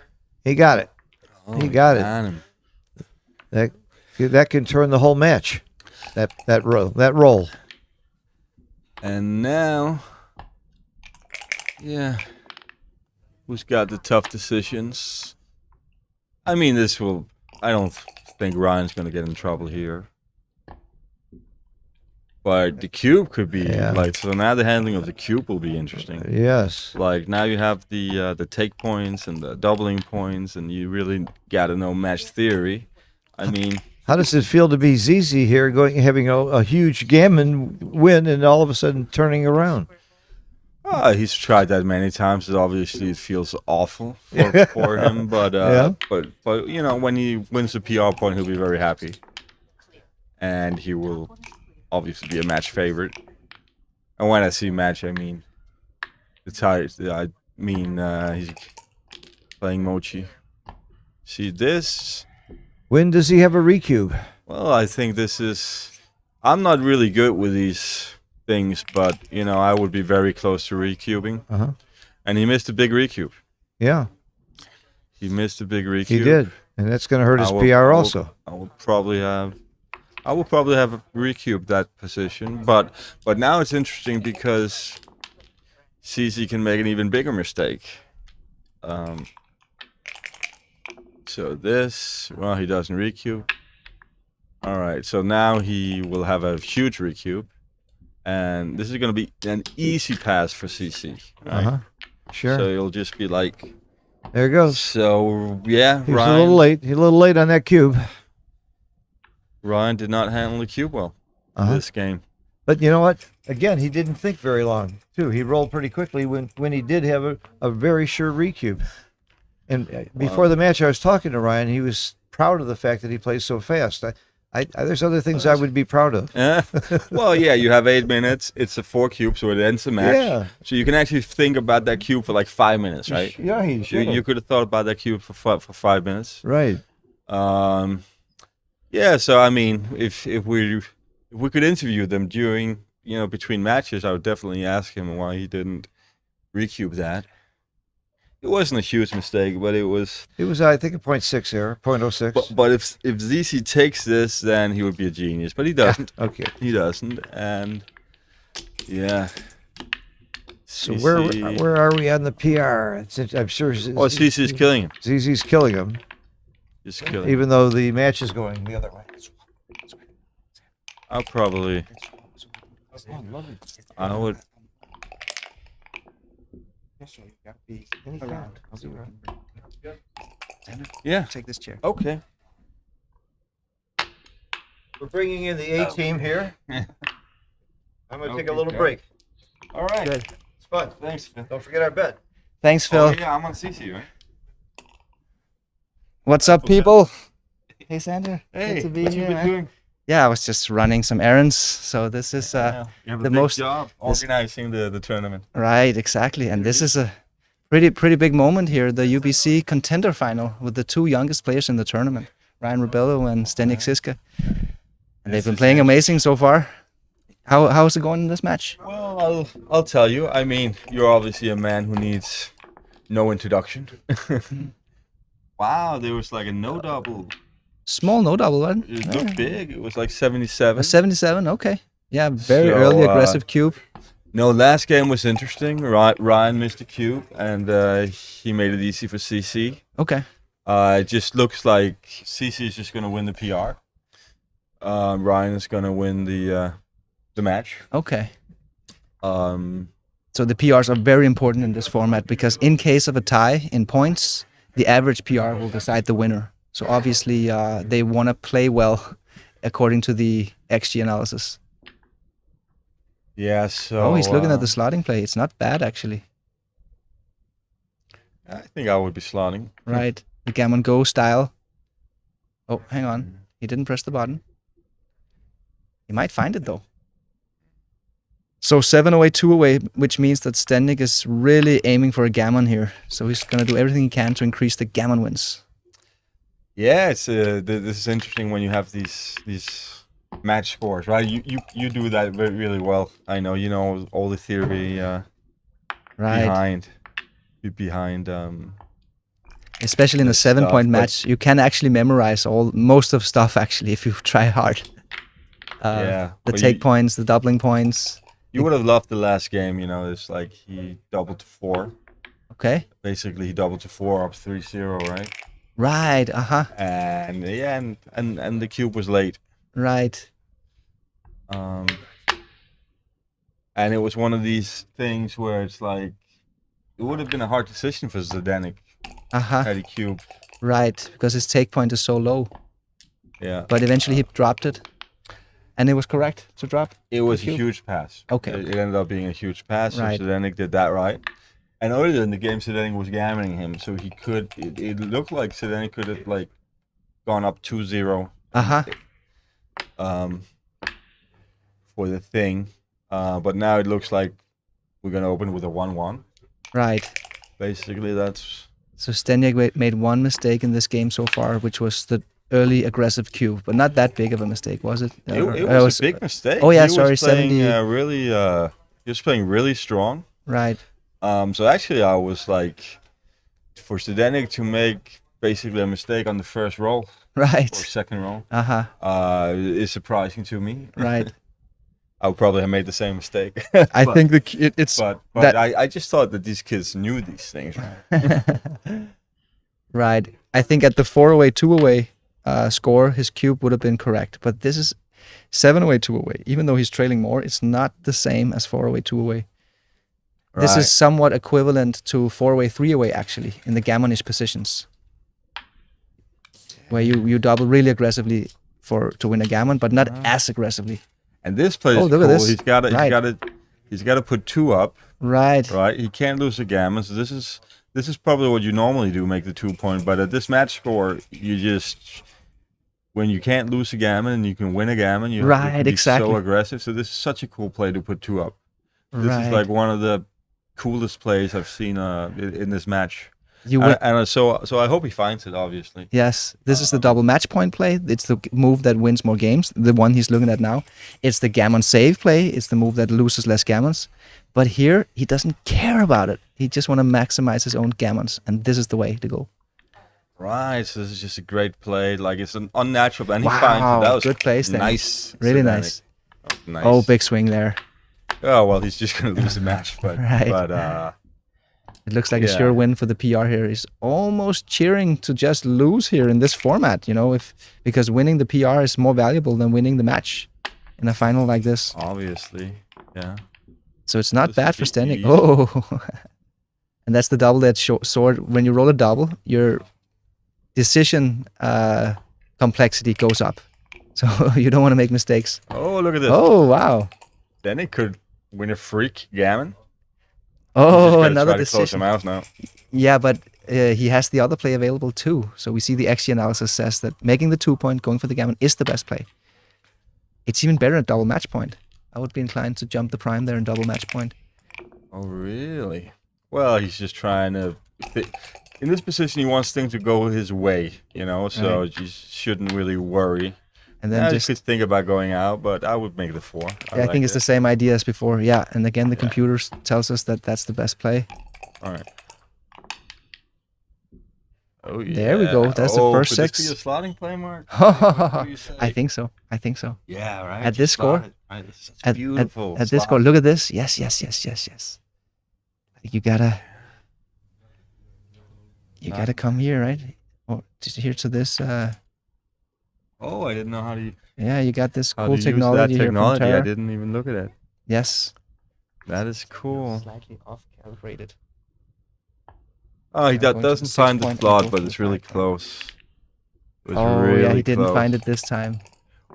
He got it. He got it. That can turn the whole match. That roll. And now, yeah, who's got the tough decisions? I mean, I don't think Ryan's going to get in trouble here. But the cube could be, so now the handling of the cube will be interesting. Yes. Like, now you have the take points and the doubling points, and you really got to know match theory. I mean, how does it feel to be ZZ here, having a huge gammon win, and all of a sudden turning around? He's tried that many times. Obviously, it feels awful for him. But but you know, when he wins the PR point, he'll be very happy, and he will obviously be a match favorite. And when I see match, I mean he's playing Mochi. See this. When does he have a recube? Well, I think I'm not really good with these things, but, you know, I would be very close to recubing. And he missed a big recube. Yeah. He missed a big recube. He did. And that's going to hurt his PR also. I will probably have a recube that position, but now it's interesting because CZ can make an even bigger mistake. So this, well, he doesn't recube. All right, so now he will have a huge recube, and this is going to be an easy pass for CC. Right? Sure. So he'll just be like, there it goes. So yeah, He's a little late. He's a little late on that cube. Ryan did not handle the cube well this game. But you know what? Again, he didn't think very long, too. He rolled pretty quickly when he did have a very sure recube. And before the match, I was talking to Ryan. He was proud of the fact that he plays so fast. There's other things I would be proud of. Well, yeah, you have 8 minutes. It's a 4 cube, so it ends the match. Yeah. So you can actually think about that cube for like 5 minutes, right? Yeah, he should. You could have thought about that cube for 5 minutes. Right. Yeah, so I mean, if we could interview them during, you know, between matches, I would definitely ask him why he didn't recube that. It wasn't a huge mistake, but it was. It was, I think, a 0.6 error, 0.06. But if ZC takes this, then he would be a genius. But he doesn't. Okay. He doesn't, and yeah. So where are we on the PR? I'm sure. Oh, CC's killing him. ZZ's killing him. He's killing. Even though the match is going the other way. I would. Yeah. Take this chair. Okay. We're bringing in the A team here. I'm going to take a little break. All right. Good. It's fun. Thanks, Phil. Don't forget our bet. Thanks, Phil. Oh, yeah, I'm on CC, right? What's up, people? Hey, Sander. Hey, Good to be what here, you been man. doing? Yeah, I was just running some errands. So this is You have a the big most- job organizing the tournament. right, exactly. And this is a pretty big moment here, the UBC Contender final with the two youngest players in the tournament, Ryan Rebello and Zdeněk Siska. And they've been playing amazing so far. How's it going in this match? Well, I'll tell you. I mean, you're obviously a man who needs no introduction. Wow, there was like a no double. Small no double, right? It looked big. It was like 77. A 77, okay. Yeah, very So, early aggressive cube. No, last game was interesting. Ryan missed a cube, and he made it easy for CC. Okay. It just looks like CC is just going to win the PR. Ryan is going to win the match. Okay. Um, So the PRs are very important in this format because in case of a tie in points, the average PR will decide the winner. So obviously they want to play well according to the XG analysis. yeah, so... Oh, he's looking at the slotting play. It's not bad, actually. I think I would be slotting. Right. The Gammon Go style. Oh, hang on. He didn't press the button. He might find it, though. So 7 away, 2 away, which means that Zdeněk is really aiming for a gammon here. So he's going to do everything he can to increase the gammon wins. Yeah, it's this is interesting when you have these match scores, right? You do that really well. I know you know all the theory Right. behind Especially in a this 7-point stuff, but- match, you can actually memorize most of stuff actually if you try hard. Yeah, The but take points, the doubling points. You would have loved the last game, you know. It's like he doubled to 4. Okay. Basically, he doubled to 4 up 3-0, right? Right. And yeah, and the cube was late. Right. And it was one of these things where it's like it would have been a hard decision for Zdeněk had he cubed. Right. Because his take point is so low. Yeah. But eventually he dropped it. And it was correct to drop. It was a cube? huge pass. Okay. It ended up being a huge pass. Right. So Zdeněk did that right. And earlier in the game, Zdeněk was gammoning him, so he could. It looked like Zdeněk could have like gone up 2-0. For the thing, but now it looks like we're gonna open with a 1-1. Right. Basically, that's. So Zdeněk made one mistake in this game so far, which was the early aggressive cube, but not that big of a mistake, was it? It was a big mistake. Oh yeah, he sorry, was playing, 70. really. He was playing really strong. Right. So actually, I was like, for Zdeněk to make basically a mistake on the first roll Right. or second roll, is surprising to me. Right. I would probably have made the same mistake. I think it's But that- I just thought that these kids knew these things. Right? right. I think at the 4 away, 2 away score, his cube would have been correct. But this is 7 away, 2 away. Even though he's trailing more, it's not the same as 4 away, 2 away. This Right. is somewhat equivalent to 4 away, 3 away actually in the gammonish positions, where you double really aggressively to win a gammon, but not as aggressively. And this play is Oh, look cool. at this. He's got to put 2 up. Right. Right. He can't lose a gammon. So this is probably what you normally do, make the 2-point. But at this match score, you just when you can't lose a gammon and you can win a gammon, you have to be exactly. so aggressive. So this is such a cool play to put 2 up. This Right. is like one of the coolest plays I've seen in this match. You win. So I hope he finds it. Obviously. Yes, this is the double match point play. It's the move that wins more games, the one he's looking at now. It's the gammon save play. It's the move that loses less gammons. But here, he doesn't care about it. He just want to maximize his own gammons, and this is the way to go. Right, so this is just a great play. Like it's an unnatural, and he Wow, finds it. That was good play, Stanley. nice, Really Zdeněk. nice. Nice. Oh, big swing there. Oh well, he's just gonna lose the match, but Right. but It looks like a Yeah. sure win for the PR here. He's almost cheering to just lose here in this format, because winning the PR is more valuable than winning the match in a final like this. obviously, yeah. So it's not This bad is for the Zdeněk. easy. Oh, and that's the double-edged sword. When you roll a double, your decision complexity goes up. So you don't want to make mistakes. Oh, look at this. Oh, wow. Then it could Winner freak gammon. Oh, Try another to close him decision. out now. Yeah, but he has the other play available too. So we see the XG analysis says that making the 2-point, going for the gammon is the best play. It's even better at double match point. I would be inclined to jump the prime there and double match point. Oh, really? Well, he's just trying to... In this position, he wants things to go his way, you know, so you shouldn't really worry. And then You could think about going out, but I would make the 4. I think it's the same idea as before. Yeah, and again, the computer tells us that that's the best play. All right. Oh, yeah. There we go. That's the first could 6. this be a slotting play, Mark? What do you say? I think so. I think so. Yeah, right. At this score? Right. That's beautiful. At this score, look at this. Yes. I think you gotta come here, right? Or here to this. Oh, I didn't know how to. Yeah, you got this How cool to technology use that here from technology. I Terra. didn't even look at it. Yes. That is cool. Slightly off calibrated. Oh, he Going to doesn't the find the 6-point slot, and but go it's for really 5-point. close. It was Oh really yeah, he didn't close. find it this time.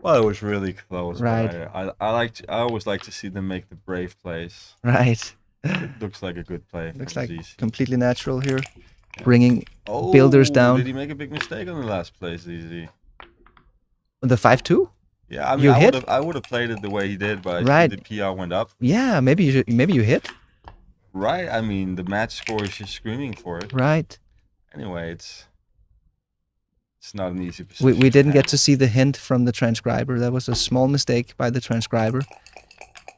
Well, it was really close. Right. But I always like to see them make the brave plays. Right. It looks like a good play. Looks from like ZZ. completely natural here. Bringing Oh, builders down. Did he make a big mistake on the last play, ZZ? the 5-2. Yeah, I mean, You hit? I would have played it the way he did, but Right. the PR went up. Yeah, maybe you hit. Right. I mean, the match score is just screaming for it. Right. Anyway, it's not an easy position. We didn't get to see the hint from the transcriber. That was a small mistake by the transcriber.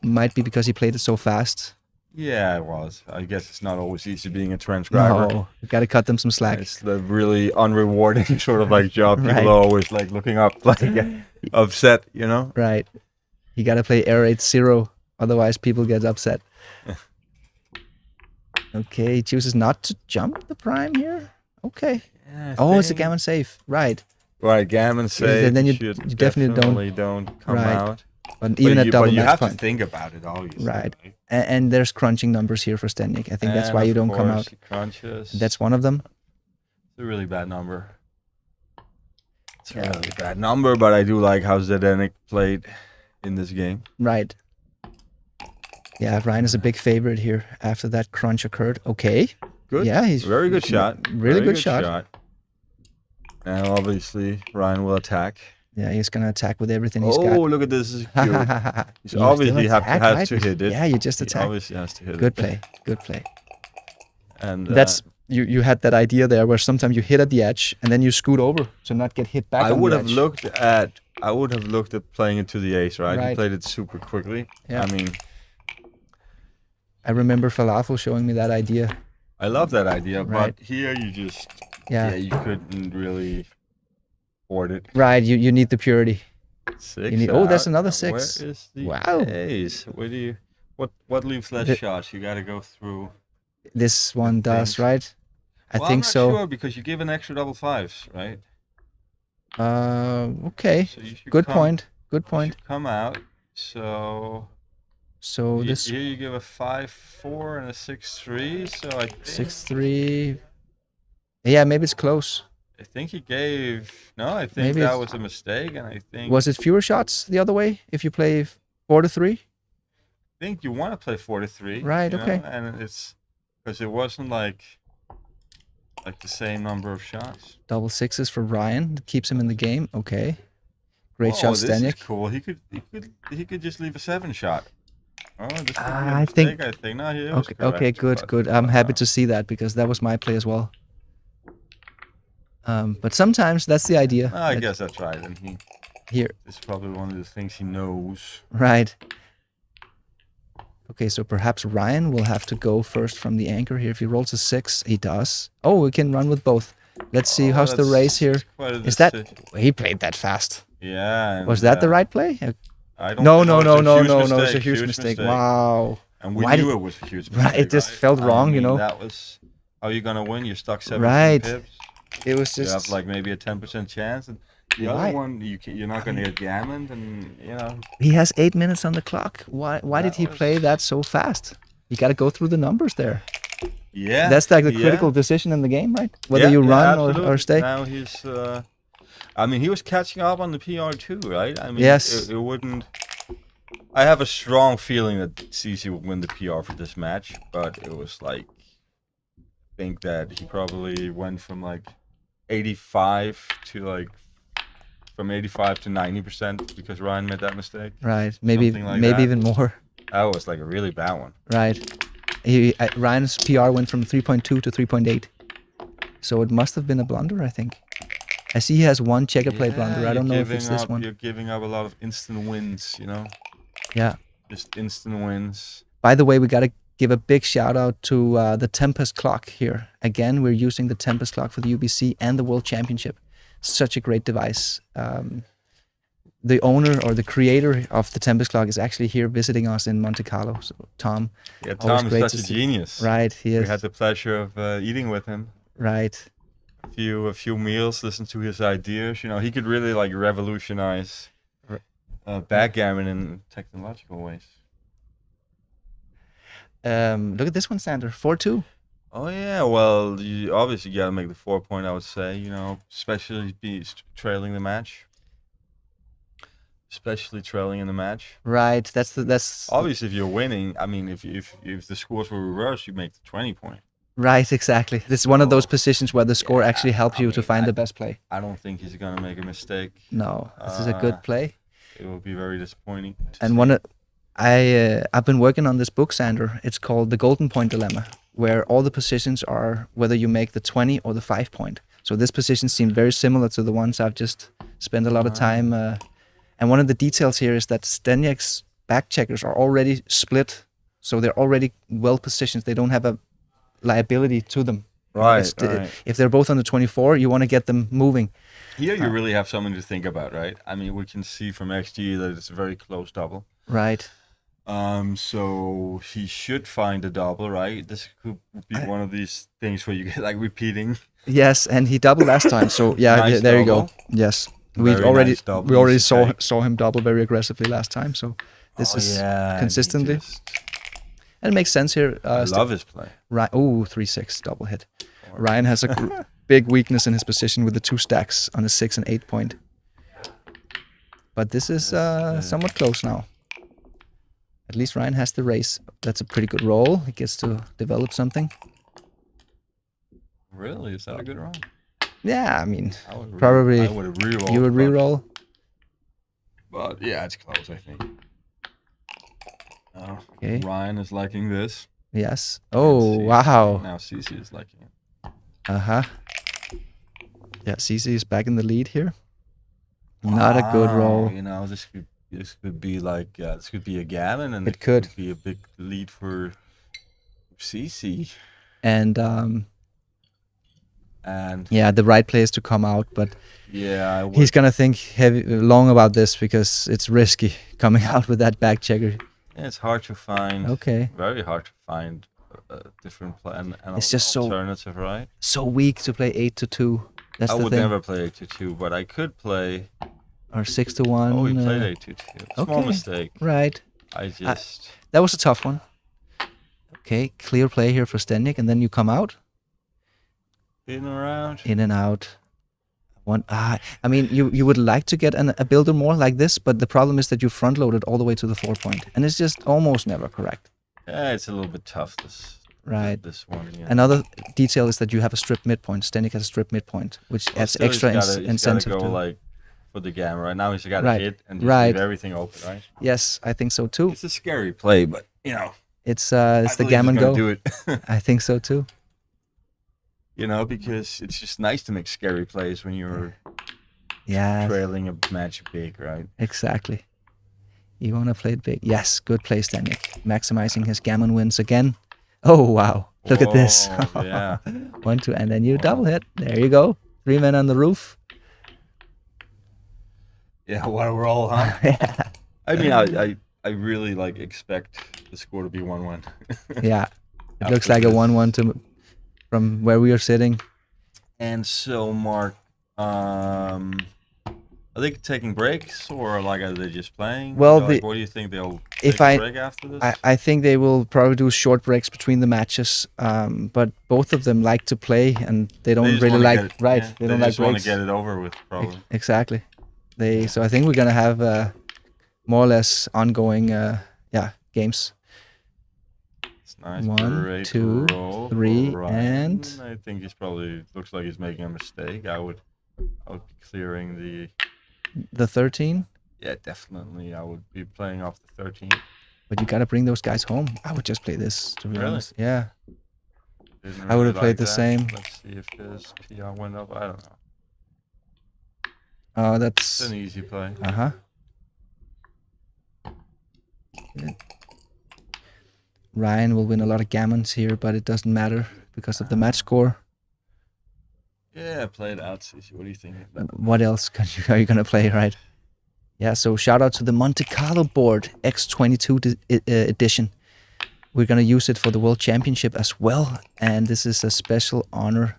Might be because he played it so fast. Yeah, it was. I guess it's not always easy being a transcriber. No, you got to cut them some slack. It's the really unrewarding sort of like job. People Right. are always like looking up, like upset, you know? Right. You got to play air raid 0, otherwise people get upset. Okay, he chooses not to jump the prime here. Okay. Yeah, Oh, it's a gammon safe. Right. Right, gammon say then you should definitely don't come Right. out. But even at double but you match have point. to think about it, obviously. Right. And there's crunching numbers here for Stennik. I think that's And why you of don't come course, out. he crunches. That's one of them. It's a really bad number. It's a Yeah. really bad number, but I do like how Zdenek played in this game. Right. Yeah, Ryan is a big favorite here after that crunch occurred. Okay. Good. Yeah, he's Very good shot. Really Very good shot. Now, obviously, Ryan will attack. Yeah, he's gonna attack with everything he's Oh, got. look at this. This is cute. He's You obviously still attack, has right? to hit it. Yeah, you just He attack. obviously has to hit Good it. play. Good play. And That's you had that idea there where sometimes you hit at the edge and then you scoot over to not get hit back I on would the have edge. looked at playing it to the ace, right? He Right. played it super quickly. Yeah. I mean, I remember Falafel showing me that idea. I love that idea, Right. but here you just Yeah. you couldn't really afford it. Right, you need the purity. 6 You need- oh, that's out. another Now, 6. Where is the Wow. ace? Where do you what leaves less The- shots? You got to go through. This one does, things. right? I Well, think I'm not so. Sure, because you give an extra double 5s, right? Okay. So you should Good come, point. Good you point. should come out. So So this here you give a 5-4 and a 6-3. So I think 6-3. Yeah, maybe it's close. I think he gave. No, I think Maybe that it's- was a mistake, and I think Was it fewer shots the other way if you play 4-3? I think you want to play 4-3. Right, you know, okay. And it's because it wasn't like the same number of shots. Double 6s for Ryan. That keeps him in the game. Okay. Great Oh, shot, this is Stanek. cool. He could just leave a 7 shot. Oh, this could be a I think- mistake, I think. No, he was Okay, correct, good, but- good. I'm happy to see that because that was my play as well. But sometimes that's the idea. I that guess that's right, and Here, it's probably one of the things he knows. right. Okay, so perhaps Ryan will have to go first from the anchor here. If he rolls a 6, he does. Oh, we can run with both. Let's see, Oh, how's the that's race here? quite a Is that... decision. He played that fast. Yeah. And, Was that the right play? I don't No, think- no, it's no, a no, huge no, no. It's a mistake, huge mistake. Wow. And we Why knew did- it was a huge mistake. Right, it just felt I wrong, you mean, know? That was how you gonna win. You're stuck 17 Right. pips. It was You have just... like maybe a 10% chance, and the Why? other one you're not gonna get gammoned, and you know. He has 8 minutes on the clock. Why did That he was- play that so fast? You got to go through the numbers there. Yeah. That's like the yeah. critical decision in the game, right? Whether Yeah, you yeah, run or absolutely. stay. Now he's. I mean, he was catching up on the PR too, right? I mean, Yes. It wouldn't. I have a strong feeling that CC will win the PR for this match, but it was like, I think that he probably went from like 85 to like, from 85 to 90% because Ryan made that mistake. Right. Maybe Something like maybe that. even more. That was like a really bad one. Right. Ryan's PR went from 3.2 to 3.8. So it must have been a blunder, I think. I see he has one checker play blunder. I don't know if it's this one. You're giving up a lot of instant wins, you know? Yeah. Just instant wins. By the way, we got to give a big shout out to the Tempest clock here. Again, we're using the Tempest clock for the UBC and the World Championship. Such a great device. The owner or the creator of the Tempest clock is actually here visiting us in Monte-Carlo. So Tom. Yeah, always Tom great is to such a see. genius. Right, he We is. had the pleasure of eating with him. Right. A few meals, listen to his ideas. You know, he could really like revolutionize backgammon in technological ways. Look at this one, Sander. 4-2. Oh yeah, well, you obviously gotta make the 4 point. I would say, you know, especially be trailing the match. Especially trailing in the match. Right. That's Obviously, if you're winning, I mean, if the scores were reversed, you make the 20 point. right. Exactly. This is one of those positions where the score actually helps you to find the best play. I don't think he's gonna make a mistake. No, this is a good play. It will be very disappointing. And one, I've been working on this book, Sander. It's called The Golden Point Dilemma, where all the positions are whether you make the 20 or the 5 point. So this position seemed very similar to the ones I've just spent a lot of time. And one of the details here is that Steniak's back checkers are already split, so they're already well positioned. They don't have a liability to them. Right, If they're both on the 24, you want to get them moving. Here you really have something to think about, right? I mean, we can see from XG that it's a very close double. Right. So he should find a double, right? This could be one of these things where you get like repeating. Yes, and he doubled last time, so yeah, Nice there you double. go. Yes, Very nice double, we already easy take. saw him double very aggressively last time, so this is consistently. And it makes sense here. I love his play. Right. Oh, 3-6 double hit. Ryan has a big weakness in his position with the 2 stacks on the 6 and 8 point. But this is somewhat close now. At least Ryan has the race. That's a pretty good roll. He gets to develop something. Really? Is that a good roll? Yeah, I mean, I would probably I would have re-rolled. you would re-roll. But yeah, it's close, I think. Okay. Ryan is liking this. Yes. Oh, wow. Now CC is liking it. Uh-huh. Yeah, CC is back in the lead here. Not a good roll. You know, this could be like this could be a gammon, and It could be a big lead for CC. And And yeah, the right play is to come out, but yeah, he's gonna think long about this because it's risky coming out with that back checker. it's hard to find. Okay. Very hard to find a different play and It's just so alternative, right? So weak to play 8-2. That's I the would thing. never play 8-2, but I could play. Or 6-1. Oh, he played 8-2. Small okay. mistake. Right. I just. That was a tough one. Okay, clear play here for Steniak, and then you come out. In or out? In and out. I mean, you would like to get a builder more like this, but the problem is that you front loaded all the way to the 4 point, and it's just almost never correct. Yeah, it's a little bit tough. This one. Yeah. Another detail is that you have a strip midpoint. Steniak has a strip midpoint, which adds Still, extra he's incentive. gotta go to like for the gamma. Right now, he's got to Right. hit and just Right. leave everything open. Right. Yes, I think so too. It's a scary play, but you know, It's the I believe gammon he's gonna go. Do it. I think so too. You know, because it's just nice to make scary plays when you're Yeah, trailing a match big, right? exactly. You want to play it big. Yes, good play, Steniak. Maximizing his gammon wins again. Oh, wow. Look at this. Oh, yeah. 1, 2, and then you double hit. There you go. 3 men on the roof. Yeah, what a roll, huh? Yeah. I mean, I really like expect the score to be 1-1. Yeah. It After looks like a this. 1-1 from where we are sitting. And so, Mark, are they taking breaks or like are they just playing? Well, Like, what do you think they'll if take a I- break after this? I think they will probably do short breaks between the matches, but both of them like to play, and they don't just really wanna like get it- right. yeah, They don't like just want breaks. to get it over with, probably. Exactly. So I think we're gonna have more or less ongoing, games. It's nice. 1, Great 2, roll 3, for Ryan. and I think he's probably looks like he's making a mistake. I would be clearing the 13. Yeah, definitely. I would be playing off the 13. But you gotta bring those guys home. I would just play this, to be Really? honest. Yeah. Didn't I would have really played the that. same. Let's see if his PR went up. I don't know. Oh, It's that's an easy play. yeah. Ryan will win a lot of gammons here, but it doesn't matter because of the match score. Yeah, play it out, Cece. What do you think? What else are you gonna play, right? Yeah. So shout out to the Monte-Carlo board X22 edition. We're gonna use it for the World Championship as well, and this is a special honor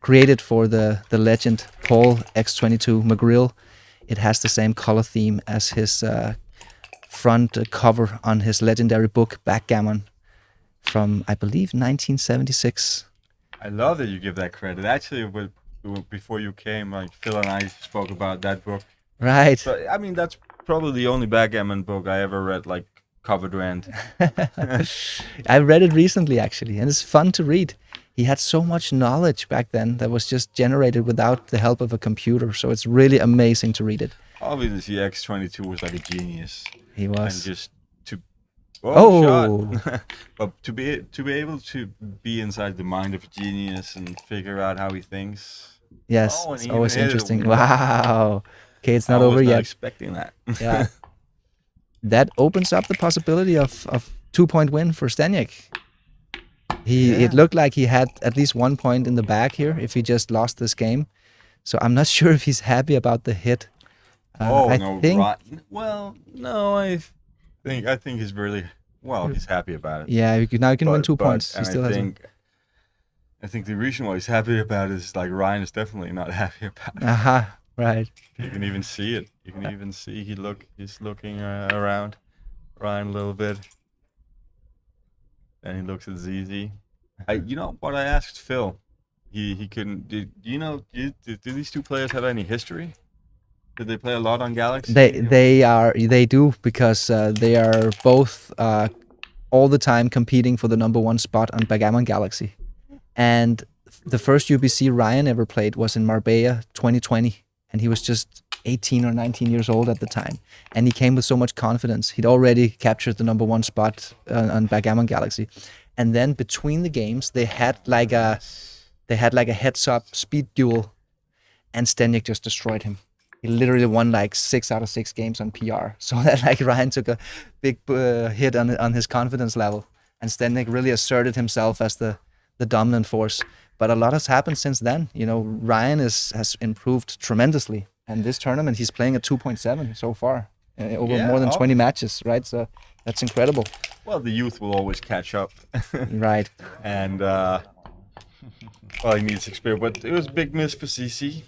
created for the legend Paul X22 McGrill. It has the same color theme as his front cover on his legendary book Backgammon from, I believe, 1976. I love that you give that credit. Actually, before you came, like Phil and I spoke about that book. Right. So, I mean, that's probably the only backgammon book I ever read, like cover to end. I read it recently, actually, and it's fun to read. He had so much knowledge back then that was just generated without the help of a computer. So it's really amazing to read it. Obviously, X22 was like a genius. He And was. just to Oh. shot. But to be able to be inside the mind of a genius and figure out how he thinks. Yes, and it's he always even hit it. interesting. Wow. Okay, it's not I over was not yet. expecting that. Yeah. That opens up the possibility of 2-point win for Staniek. It looked like he had at least 1 point in the bag here if he just lost this game. So I'm not sure if he's happy about the hit. I think, Well, no, I think he's really he's happy about it. yeah, now you can win 2 But- points. He and still has I think the reason why he's happy about it is like Ryan is definitely not happy about it. Aha, right. You can even see it. You can even see he's looking around Ryan a little bit. And he looks at ZZ. You know what I asked Phil? He couldn't. Do these two players have any history? Did they play a lot on Galaxy? They do because they are both all the time competing for the #1 spot on Backgammon Galaxy. And the first UBC Ryan ever played was in Marbella 2020, and he was just 18 or 19 years old at the time. And he came with so much confidence. He'd already captured the #1 spot on Backgammon Galaxy. And then between the games, they had like a heads-up speed duel, and Staniek just destroyed him. He literally won like 6 out of 6 games on PR. So that like Ryan took a big hit on his confidence level, and Staniek really asserted himself as the dominant force. But a lot has happened since then. You know, Ryan has improved tremendously, and this tournament he's playing at 2.7 so far over more than 20 matches, right? So that's incredible. Well, the youth will always catch up. Right. And he needs experience. But it was a big miss for CC.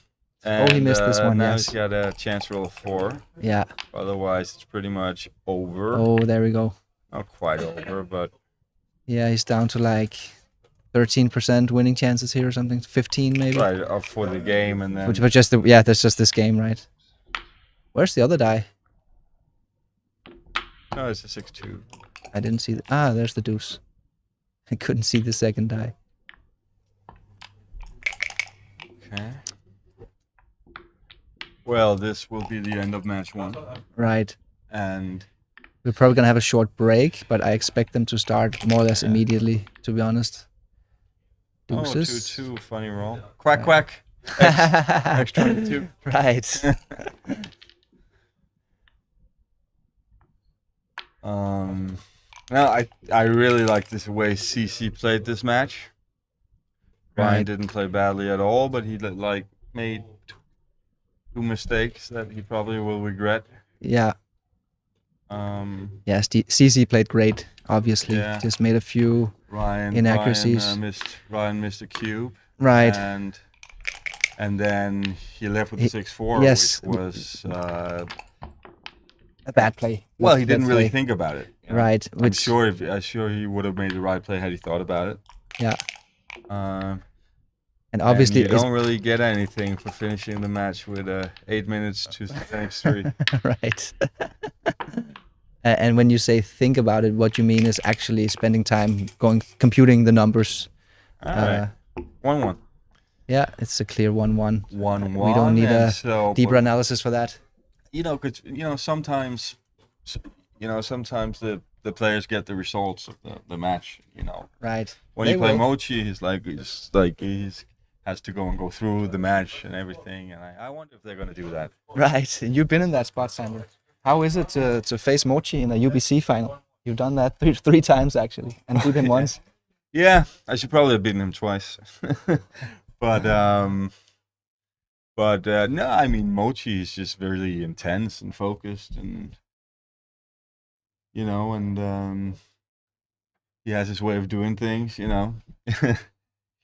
He missed this one. Now Yes. he's got a chance roll of 4. Yeah. Otherwise, it's pretty much over. Oh, there we go. Not quite over, but Yeah, he's down to like 13% winning chances here or something. 15 maybe. right up for the game, and then But just that's just this game, right? Where's the other die? no, it's a 6-2. I didn't see. There's the deuce. I couldn't see the second die. Okay. Well, this will be the end of match 1, Right. and We're probably gonna have a short break, but I expect them to start more or less immediately. To be honest. Deuces. 2-2, funny roll. Quack quack. X22. Right. Now I really like this way CC played this match. Ryan Right. didn't play badly at all, but he made 2 mistakes that he probably will regret. Yeah. Yes. CC played great. Obviously, Yeah. just made a few Ryan inaccuracies. Ryan missed a cube. Right. And then he left with the 6-4, yes. which was A bad play. well, he didn't let's really say. think about it. you know. Right. I'm Which sure he would have made the right play had he thought about it. yeah. And obviously, you don't really get anything for finishing the match with 8 minutes to Stanic's 3. right. And when you say think about it, what you mean is actually spending time computing the numbers. All right. 1-1. Yeah, it's a clear 1-1. 1-1. We don't need a so, deeper analysis for that. Sometimes the players get the results of the match. Right. When you play Mochi, he's has to go through the match and everything, and I wonder if they're gonna do that. Right. And you've been in that spot, Sander. How is it to face Mochi in a UBC final? You've done that three times actually, and beat him once. Yeah, I should probably have beaten him twice. but no, I mean Mochi is just very intense and focused, and he has his way of doing things.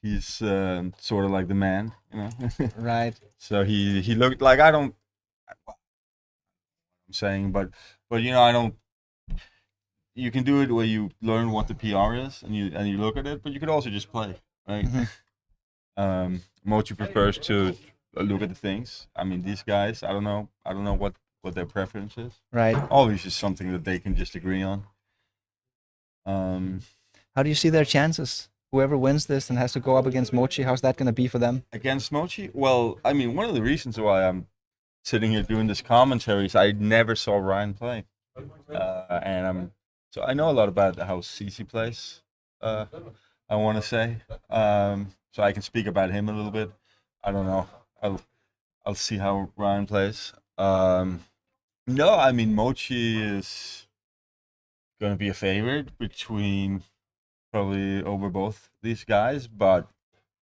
He's sort of like the man, Right. So he looked like I'm saying, but I don't. You can do it where you learn what the PR is and you look at it, but you could also just play, right? Mm-hmm. Mochi prefers to look at the things. I mean, these guys, I don't know what their preference is. Right. Always is something that they can just agree on. How do you see their chances? Whoever wins this and has to go up against Mochi, how's that going to be for them? Against Mochi? Well, I mean, one of the reasons why I'm sitting here doing this commentary is I never saw Ryan play, so I know a lot about how CC plays. I want to say, so I can speak about him a little bit. I don't know. I'll see how Ryan plays. No, I mean Mochi is going to be a favorite between probably over both these guys, but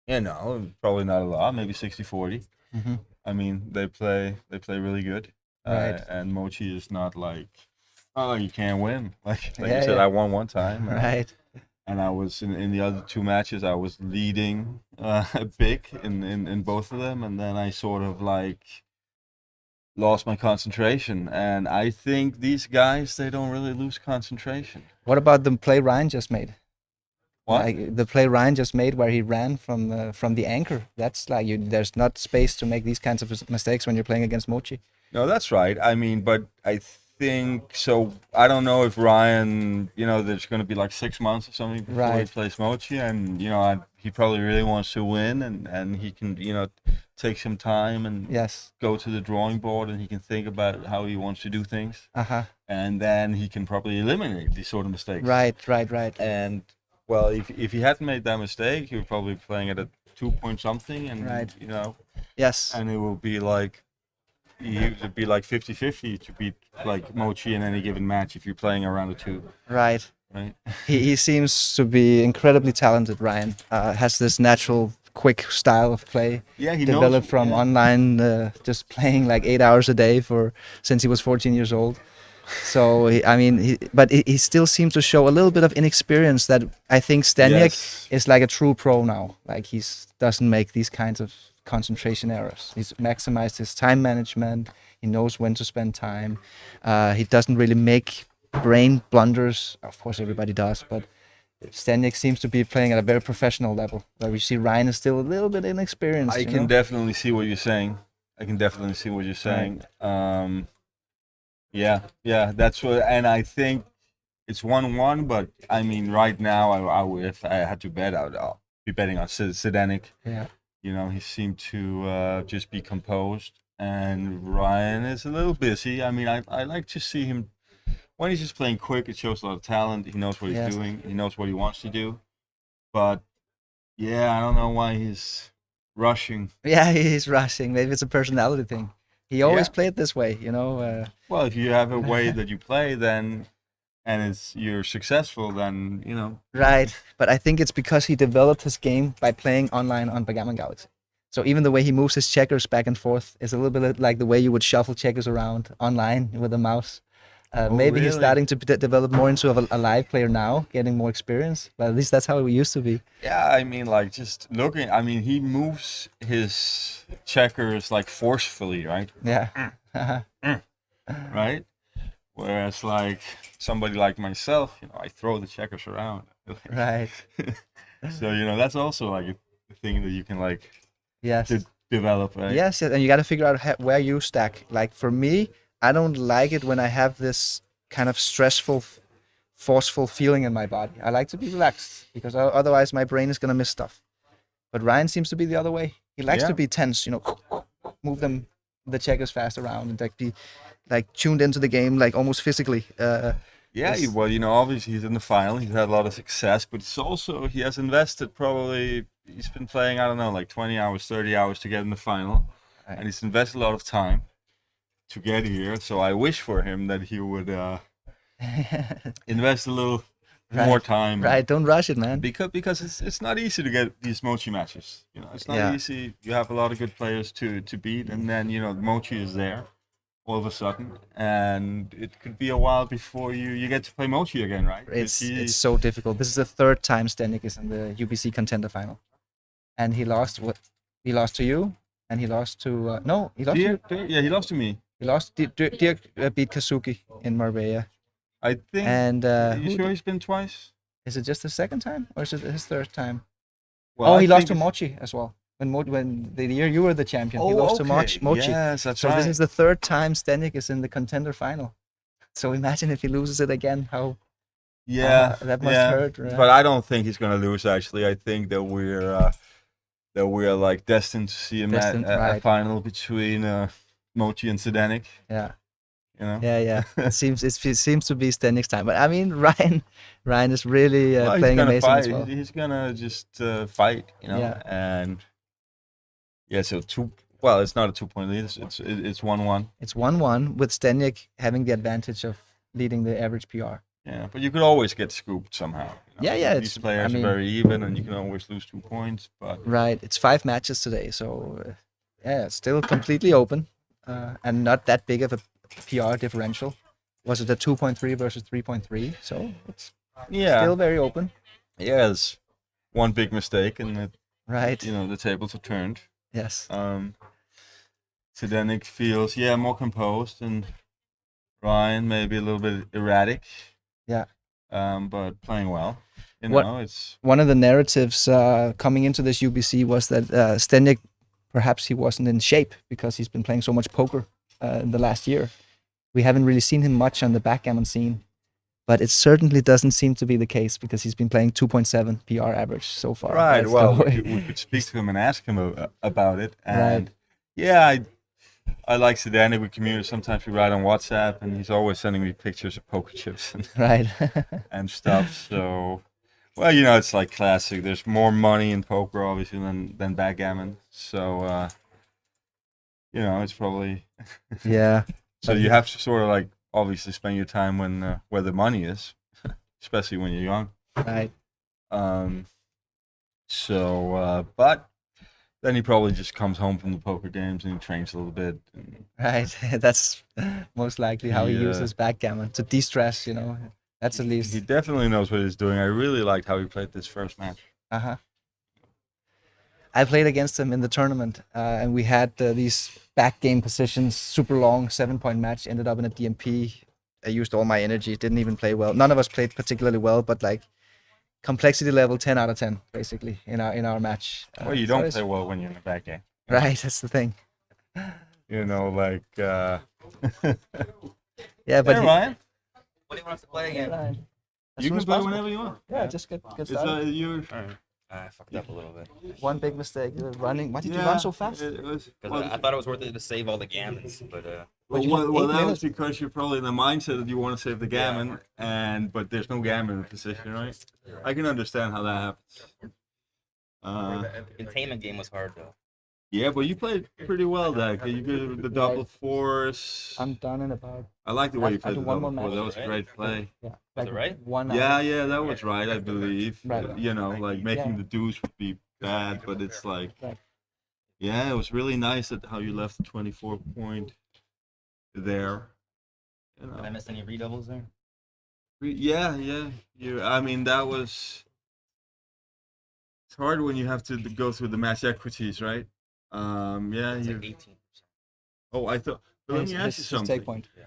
probably not a lot. Maybe 60-40. Mm-hmm. I mean, they play really good, Right. and Mochi is not like, oh, you can't win. Like you Yeah, said, yeah. I won one time, Right. and I was in the other two matches. I was leading big in both of them, and then I sort of like lost my concentration. And I think these guys, they don't really lose concentration. What about the play Ryan just made? What? Like the play Ryan just made where he ran from the anchor. That's like there's not space to make these kinds of mistakes when you're playing against Mochi. No, that's right. I mean, but I think so. I don't know if Ryan, there's going to be like 6 months or something before he Right. plays Mochi, and he probably really wants to win, and he can take some time and Yes. go to the drawing board, and he can think about how he wants to do things, Uh-huh. and then he can probably eliminate these sort of mistakes. Right. And well, if he hadn't made that mistake, he would probably be playing at a 2-point something, and Right. Yes, and it will be like. It would be like 50-50 to beat like Mochi in any given match if you're playing around a 2. Right. Right. He seems to be incredibly talented, Ryan. Has this natural, quick style of play. Yeah, he developed knows, from online, just playing like 8 hours a day since he was 14 years old. So he still seems to show a little bit of inexperience that I think Staniak is like a true pro now. Like he doesn't make these kinds of concentration errors. He's maximized his time management. He knows when to spend time. He doesn't really make brain blunders. Of course, everybody does, but Staniak seems to be playing at a very professional level. Where we see Ryan is still a little bit inexperienced. I can definitely see what you're saying. Yeah, that's what, and I think it's 1-1. But I mean, right now, if I had to bet, I'll be betting on Zdenek. Yeah. He seemed to just be composed, and Ryan is a little busy. I mean, I like to see him when he's just playing quick. It shows a lot of talent. He knows what he's doing. He knows what he wants to do. But yeah, I don't know why he's rushing. Yeah, he's rushing. Maybe it's a personality thing. He always played this way, Well, if you have a way that you play, then and you're successful, then Right, but I think it's because he developed his game by playing online on Backgammon Galaxy. So even the way he moves his checkers back and forth is a little bit like the way you would shuffle checkers around online with a mouse. Maybe he's really? starting to develop more into a live player now, getting more experience. But at least that's how it used to be. Yeah, I mean, like just looking. I mean, he moves his checkers like forcefully, right? Yeah. Right. Whereas, like somebody like myself, I throw the checkers around. Right. So that's also like a thing that you can like Yes. develop. Right? Yes, and you got to figure out where you stack. Like for me, I don't like it when I have this kind of stressful, forceful feeling in my body. I like to be relaxed because otherwise my brain is gonna miss stuff. But Ryan seems to be the other way. He likes to be tense, you know, move the checkers fast around and like be like tuned into the game, like almost physically. Yeah, well, you know, obviously he's in the final. He's had a lot of success, but it's also he has invested probably. He's been playing, I don't know, like 20 hours, 30 hours to get in the final, and he's invested a lot of time to get here. So I wish for him that he would invest a little more time. Right, don't rush it, man. Because it's not easy to get these Mochi matches. You know, it's not easy. You have a lot of good players to beat, and then you know Mochi is there all of a sudden, and it could be a while before you get to play Mochi again, right? It's so difficult. This is the third time Stanek is in the UBC Contender final, and he lost. He lost to you, and he lost to no, he lost. Yeah, he lost to me. He lost. Dirk beat Kazuki in Marbella. I think. And you sure he's been twice? Is it just the second time, or is it his third time? Well, he lost to Mochi as well. When the year you were the champion, he lost to Mochi. Yes, that's so right. This is the third time Stanek is in the Contender final. So imagine if he loses it again, how that must hurt. Right? But I don't think he's gonna lose. Actually, I think that we're like destined to see him at a final between Mochi and Zdenek. Yeah. You know? Yeah. It seems to be Stanek's time. But I mean, Ryan is really playing amazing as well. He's gonna just fight, you know. Yeah. And yeah, so well, it's not a 2-point lead. It's 1-1. It's 1-1 with Stanek having the advantage of leading the average PR. Yeah, but you could always get scooped somehow. You know? Yeah. These players are very even, and you can always lose 2 points. But right, it's 5 matches today, so it's still completely open, and not that big of a PR differential. Was it a 2.3 versus 3.3? So it's still very open. Yeah, it's one big mistake, and right. You know, the tables are turned. Yes. Zdenek feels more composed, and Ryan maybe a little bit erratic. Yeah. But playing well. You know, it's one of the narratives coming into this UBC was that Stanek, perhaps he wasn't in shape because he's been playing so much poker in the last year. We haven't really seen him much on the backgammon scene, but it certainly doesn't seem to be the case because he's been playing 2.7 PR average so far. Right. Well, we could speak to him and ask him about it. And I like Zdenek. We communicate. Sometimes we write on WhatsApp, and he's always sending me pictures of poker chips and and stuff. So, well, you know, it's like classic. There's more money in poker, obviously, than backgammon. So, you know, it's probably So you have to sort of like obviously spend your time when where the money is, especially when you're young. Right. But then he probably just comes home from the poker games and he trains a little bit. Right. That's most likely how he uses backgammon to de-stress, you know. That's at least. He definitely knows what he's doing. I really liked how he played this first match. I played against him in the tournament, and we had these back game positions, super long, 7-point match, ended up in a DMP. I used all my energy, didn't even play well. None of us played particularly well, but like complexity level 10 out of 10, basically, in our match. Well, you don't play well when you're in a back game. Right, that's the thing. You know, like... yeah, but... Hey, Ryan. What do you want us to play again? You can play whenever you want. Yeah, just get started. I fucked up a little bit. One big mistake, running. Why did you run so fast? Because I thought it was worth it to save all the gammons, but well, that was because you're probably in the mindset that you want to save the gammon, but there's no gammon in the position, right? I can understand how that happens. the containment game was hard though. Yeah, but you played pretty well, Dak. You did the double fours. I'm done in about. I like the way you played the one double more four. match. That was a great play. Yeah. Was it right? 1 hour. Yeah, that was right, I believe. Right. You know, like making the deuce would be bad, but it's like, yeah, it was really nice at how you left the 24-point there. You know. Did I miss any redoubles there? Yeah. I mean, that was. It's hard when you have to go through the match equities, right? It's like 18%. Oh, I thought. But let me ask you something. Take point. Yeah.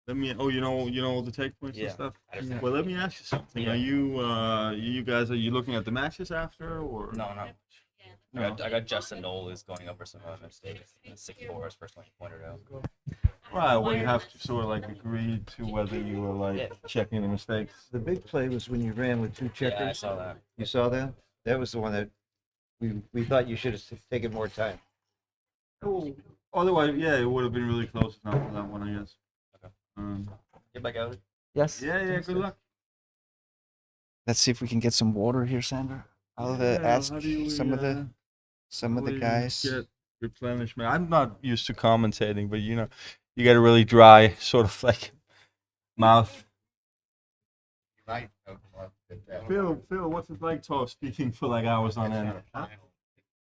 Let me. Oh, you know the take points and stuff. Well, let me ask you something. Yeah. Are you guys? Are you looking at the matches after, or No, not much. I got Justin Knowles going up for some mistakes. 6-4 is first one he pointed out. Right, well, you have to sort of like agree to whether you were like checking the mistakes. The big play was when you ran with 2 checkers. Yeah, I saw that. You saw that? That was the one that we thought you should have taken more time. Oh, otherwise, yeah, it would have been really close enough for that one, I guess. Okay. Get back out. Yes. Yeah, good luck. Let's see if we can get some water here, Sander. I'll ask how do you, some of the guys. Get replenishment. I'm not used to commentating, but you know, you got a really dry sort of like mouth. Right. Phil, what's it like speaking for like hours on end?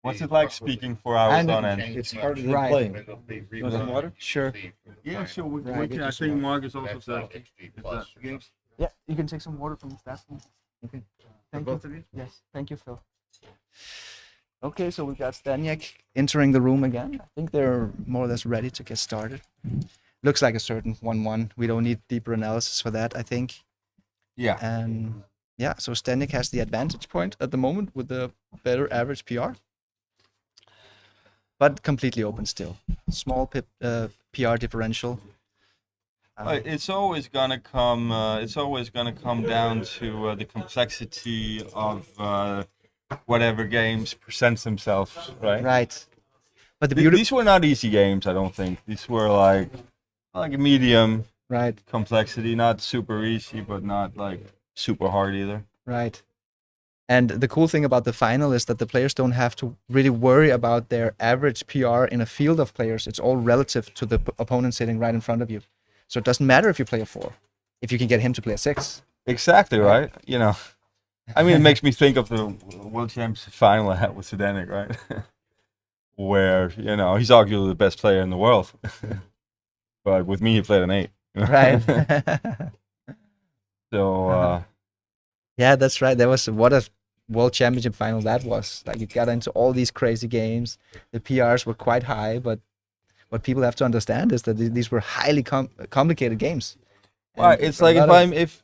What's it like speaking for hours on end? It's harder than Right. playing. You want some water? Sure. Yeah, sure. We Right, can, I think Mark is also said. Yeah, you can take some water from the staff room. Okay. Thank you. Both of you? Yes. Thank you, Phil. Okay, so we got Staniak entering the room again. I think they're more or less ready to get started. Looks like a certain 1-1. We don't need deeper analysis for that, I think. Yeah. And yeah, so Staniak has the advantage point at the moment with the better average PR. But completely open still. Small PR differential. It's always gonna come. It's always gonna come down to the complexity of whatever games presents themselves, right? Right. But the beauty. These were not easy games, I don't think. These were like a medium Right. complexity, not super easy, but not like super hard either. Right. And the cool thing about the final is that the players don't have to really worry about their average PR in a field of players. It's all relative to the opponent sitting right in front of you. So it doesn't matter if you play a 4, if you can get him to play a 6. Exactly, right? You know, I mean, it makes me think of the World Championship final I had with Zdenek, right? Where, you know, he's arguably the best player in the world. But with me, he played an 8. Right. So, yeah, that's right. What a World Championship final that was. Like, you got into all these crazy games. The PRs were quite high, but what people have to understand is that these were highly complicated games. well, And it's for a like lot of-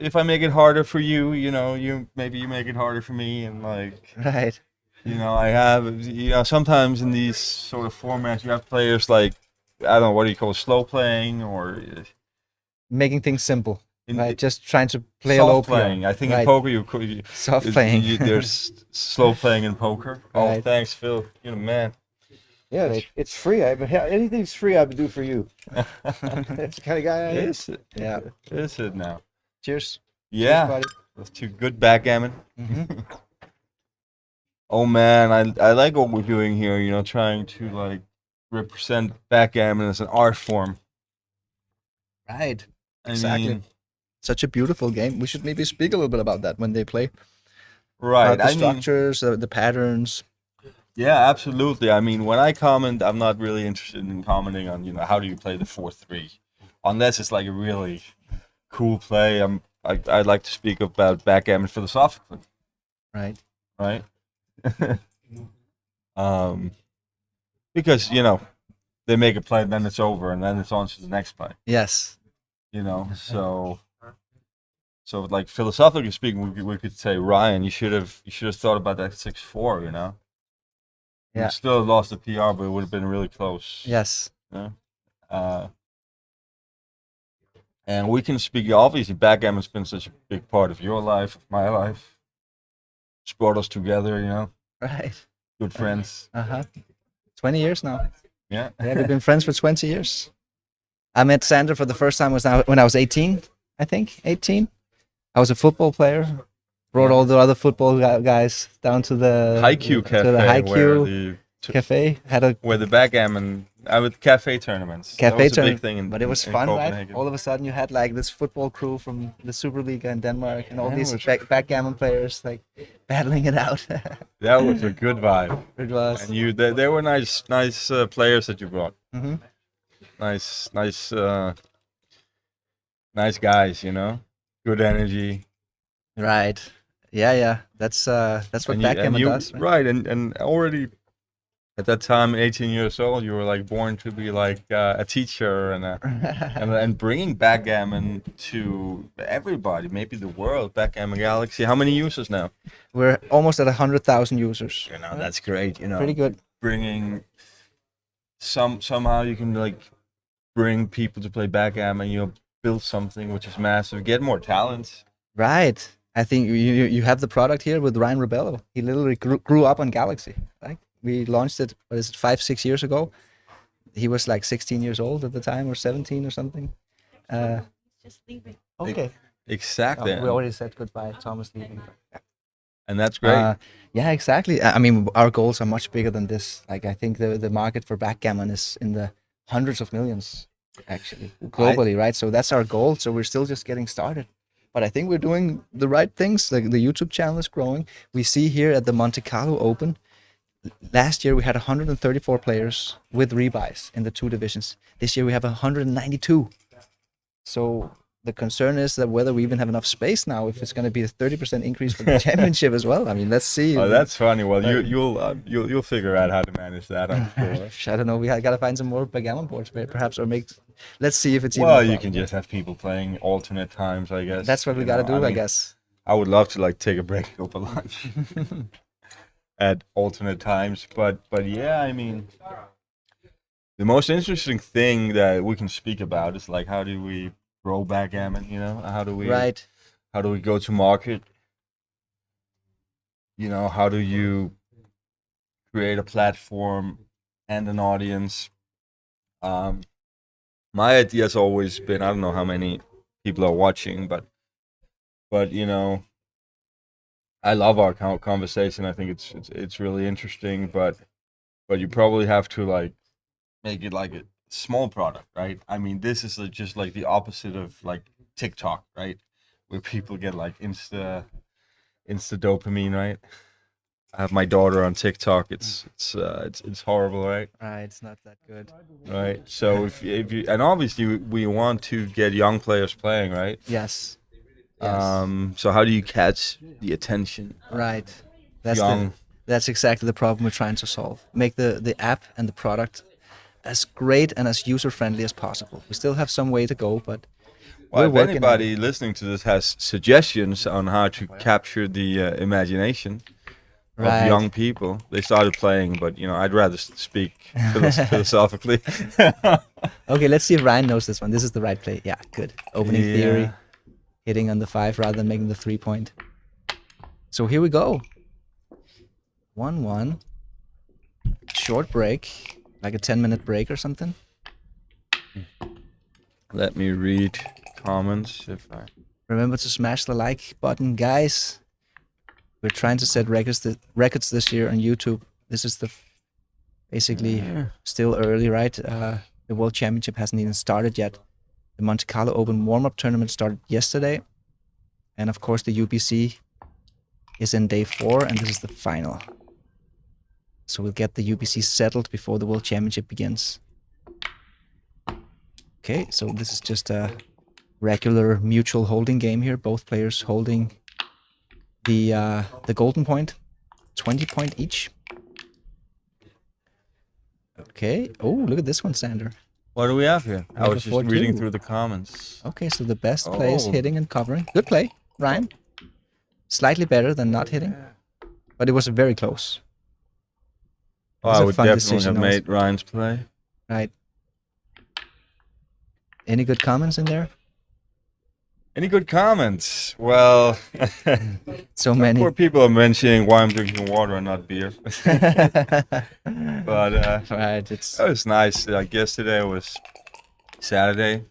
if I make it harder for you, you know, you make it harder for me, and like, Right. you know, I have, you know, sometimes in these sort of formats, you have players like, I don't know, what do you call it, slow playing or Making things simple. in, Right. Just trying to play a low soft playing. PR. I think Right. in poker you Soft playing. there's slow playing in poker. Oh, Right. thanks, Phil. You're the man. Yeah, it's free. Anything's free, I would do for you. That's the kind of guy I am. Is it? Yeah. Is it now? Cheers. Yeah. buddy. That's too good backgammon. Mm-hmm. Oh man, I like what we're doing here, you know, trying to like represent backgammon as an art form. Right. I Exactly. mean, Such a beautiful game. We should maybe speak a little bit about that when they play. right. About the I mean, structures, the patterns. yeah, absolutely. I mean, when I comment, I'm not really interested in commenting on, you know, how do you play the 4-3, unless it's like a really cool play. I'd like to speak about backgammon philosophically, Right. right? Because you know, they make a play, and then it's over, and then it's on to the next play. Yes. You know, so like philosophically speaking, we could say, Ryan, you should have thought about that 6-4. You know, Yeah. you still lost the PR, but it would have been really close. Yes. Yeah. And we can speak, obviously, backgammon's been such a big part of your life, of my life. It's brought us together, you know, Right. good friends. 20 years now. Yeah. Yeah, we've been friends for 20 years. I met Sander for the first time when I was 18, I think. 18. I was a football player. Brought all the other football guys down to the Haiku Cafe, to the Haiku Cafe. where the backgammon, with cafe tournaments. That Cafe was a big tournament, thing in, but it was in fun, right? Copenhagen. All of a sudden, you had like this football crew from the Superliga in Denmark, and all Yeah, these it was- backgammon players like battling it out. That was a good vibe. It was. And they were nice players that you brought. Mhm. Nice guys, you know, good energy. Right. Yeah. That's what And backgammon does. Right? Right, and already At that time, 18 years old, you were like born to be like a teacher and bringing backgammon to everybody, maybe the world. Backgammon Galaxy. How many users now? We're almost at 100,000 users. You know, that's great. You know, Pretty good. Bringing somehow you can like bring people to play backgammon. You know, build something which is massive. Get more talent. Right. I think you have the product here with Ryan Rebello. He literally grew up on Galaxy. Like we launched it, what is it, 5-6 years ago? He was like 16 years old at the time, or 17 or something. Just leaving. Okay. Exactly. Oh, we already said goodbye. Thomas leaving. And that's great. Yeah, exactly. I mean, our goals are much bigger than this. Like, I think the market for backgammon is in the hundreds of millions, actually, globally, right? So that's our goal. So we're still just getting started. But I think we're doing the right things. Like the YouTube channel is growing. We see here at the Monte-Carlo Open, last year we had 134 players with rebuys in the 2 divisions. This year we have 192. So the concern is that whether we even have enough space now, if it's going to be a 30% increase for the championship as well. I mean, let's see. Oh, that's funny. Well, you'll figure out how to manage that, I'm sure. I don't know. We got to find some more backgammon boards, perhaps, or make. Let's see if it's Well, even. you can just have people playing alternate times, I guess. That's what we got to do, I guess. I would love to like take a break over lunch at alternate times, but yeah, I mean, the most interesting thing that we can speak about is like how do we grow backgammon? You know, how do we go to market? You know, how do you create a platform and an audience? My idea has always been, I don't know how many people are watching, but you know, I love our conversation. I think it's really interesting, but you probably have to like make it like a small product, right? I mean, this is just like the opposite of like TikTok, right? Where people get like insta dopamine, right? I have my daughter on TikTok. It's horrible, right? Right, it's not that good. Right. So if you, and obviously we want to get young players playing, right? Yes. So how do you catch the attention? Right. Young. That's exactly the problem we're trying to solve. Make the app and the product as great and as user friendly as possible. We still have some way to go, but well, we're if working anybody listening to this has suggestions on how to capture the imagination of young people, they started playing, but you know, I'd rather speak philosophically. Okay, let's see if Ryan knows this one. This is the right play. Yeah, good. Opening theory, hitting on the 5 rather than making the 3-point. So here we go. 1-1. Short break, like a 10-minute break or something. Let me read comments if I. Remember to smash the like button, guys. We're trying to set records this year on YouTube. This is basically still early, right? The World Championship hasn't even started yet. The Monte-Carlo Open warm-up tournament started yesterday. And of course the UBC is in day 4 and this is the final. So we'll get the UBC settled before the World Championship begins. Okay, so this is just a regular mutual holding game here. Both players holding the golden point, 20 point each. Okay. Oh, look at this one, Sander. What do we have here? I was just 4-2. reading through the comments. Okay, so the best play is Oh. hitting and covering. Good play, Ryan. Slightly better than not hitting, but it was very close. It Oh, was I a would fun definitely decision have also. made Ryan's play. Right. Any good comments in there? Any good comments? Well, So many. poor people are mentioning why I'm drinking water and not beer. But Right, it's that was nice. Like yesterday was Saturday.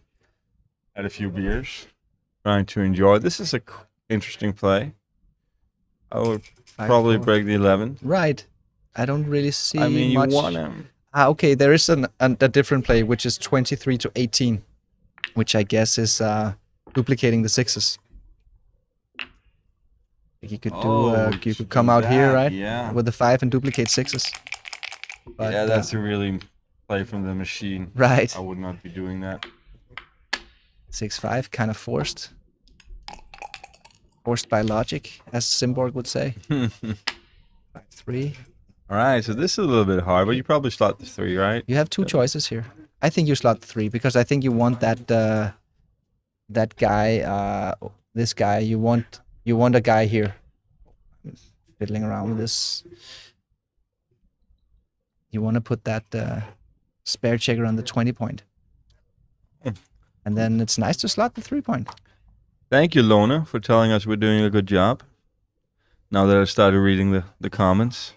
Had a few beers, trying to enjoy. This is a interesting play. I would probably 5-4. break the 11. Right. I don't really see I mean, much. you won him. Okay, there is a different play, which is 23 to 18, which I guess is duplicating the 6s. You could do. You could come out here, right? Yeah. With the 5 and duplicate 6s. But, Yeah, that's a really play from the machine. right. I would not be doing that. 6-5, kind of forced. Forced by logic, as Simborg would say. 5-3. All right, so this is a little bit hard, but you probably slot the 3, right? You have two choices here. I think you slot 3 because I think you want that that guy, this guy. You want a guy here. Fiddling around with this. You want to put that spare checker on the 20 point. And then it's nice to slot the 3 point. Thank you, Lona, for telling us we're doing a good job. Now that I started reading the comments.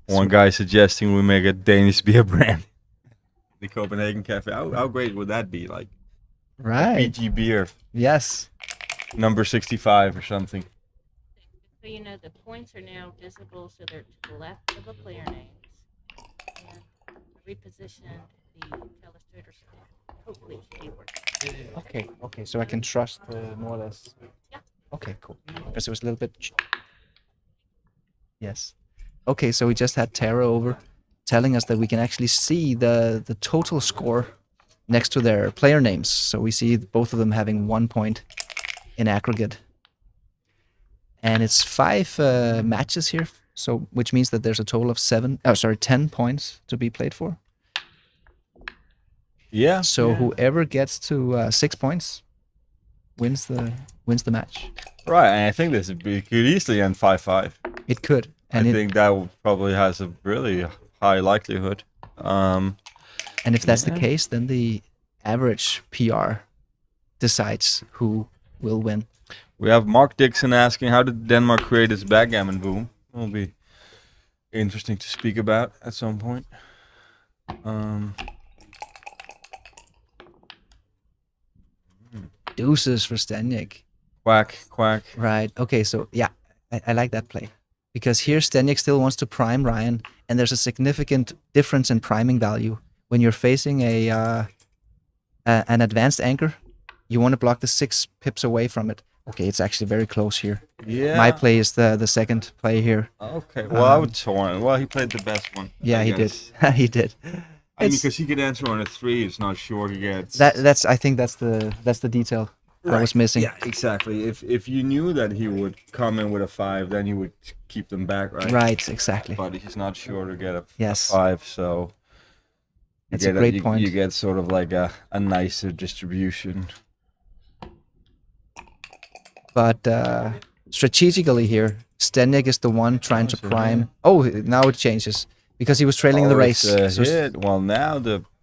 One guy suggesting we make a Danish beer brand. The Copenhagen Cafe. How great would that be? Like Right. PG beer, Yes. number 65 or something. So you know the points are now visible, so they're to the left of the player names. And reposition the illustrator stamp. Hopefully it should be working. Okay. So I can trust more or less. Yeah. Okay, cool. Because it was a little bit. Yes. Okay, so we just had Tara over telling us that we can actually see the total score next to their player names. So we see both of them having 1 point in aggregate. And it's 5 matches here, so which means that there's a total of 10 points to be played for. Yeah. So whoever gets to 6 points wins the match. Right, and I think could easily end 5-5. It could. I think that probably has a really high likelihood. And if that's the case, then the average PR decides who will win. We have Mark Dixon asking, how did Denmark create its backgammon boom? Will be interesting to speak about at some point. Deuces for Stenjek. Quack. Right. Okay, so yeah, I like that play. Because here Stenjek still wants to prime Ryan, and there's a significant difference in priming value. When you're facing an advanced anchor, you want to block the 6 pips away from it. Okay, it's actually very close here. Yeah. My play is the second play here. Okay. Well, I would torn. Well, he played the best one. Yeah, I he guess. did. He did. I mean, because he could answer on a 3, it's not sure he gets. I think that's the detail I was missing. Yeah, exactly. If you knew that he would come in with a 5, then you would keep them back, right? Right, exactly. But he's not sure to get a Yes. 5, so That's a great point. You get sort of like a nicer distribution. But strategically here, Stenjek is the one trying to prime. Oh, now it changes because he was trailing in the race. It's So a hit. Well, now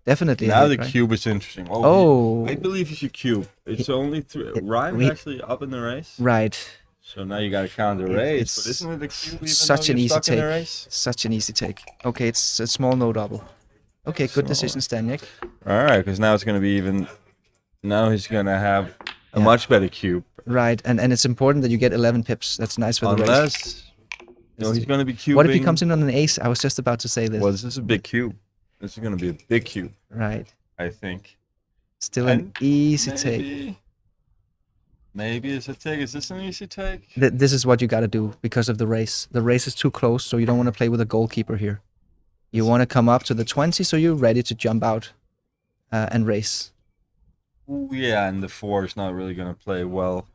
definitely. now a hit, the right? cube is interesting. Oh. I believe he should cube. It's only 3. Ryan's we- actually up in the race. Right. So now you got to count the race. It's But isn't it a cube even such though an you're easy stuck in the take. race? Such an easy take. Okay, it's a small no double. Okay, good decision, Stenjek. All right, because now it's going to be even. Now he's going to have a Yeah. much better cube. Right, and it's important that you get 11 pips. That's nice for the race. Unless, he's going to be cubing. What if he comes in on an ace? I was just about to say this. Well, this is a big cube. This is going to be a big cube, Right. I think. Still an And easy take. Maybe it's a take. Is this an easy take? This is what you got to do because of the race. The race is too close, so you don't want to play with a goalkeeper here. You want to come up to the 20, so you're ready to jump out and race. Ooh, yeah, and the 4 is not really going to play well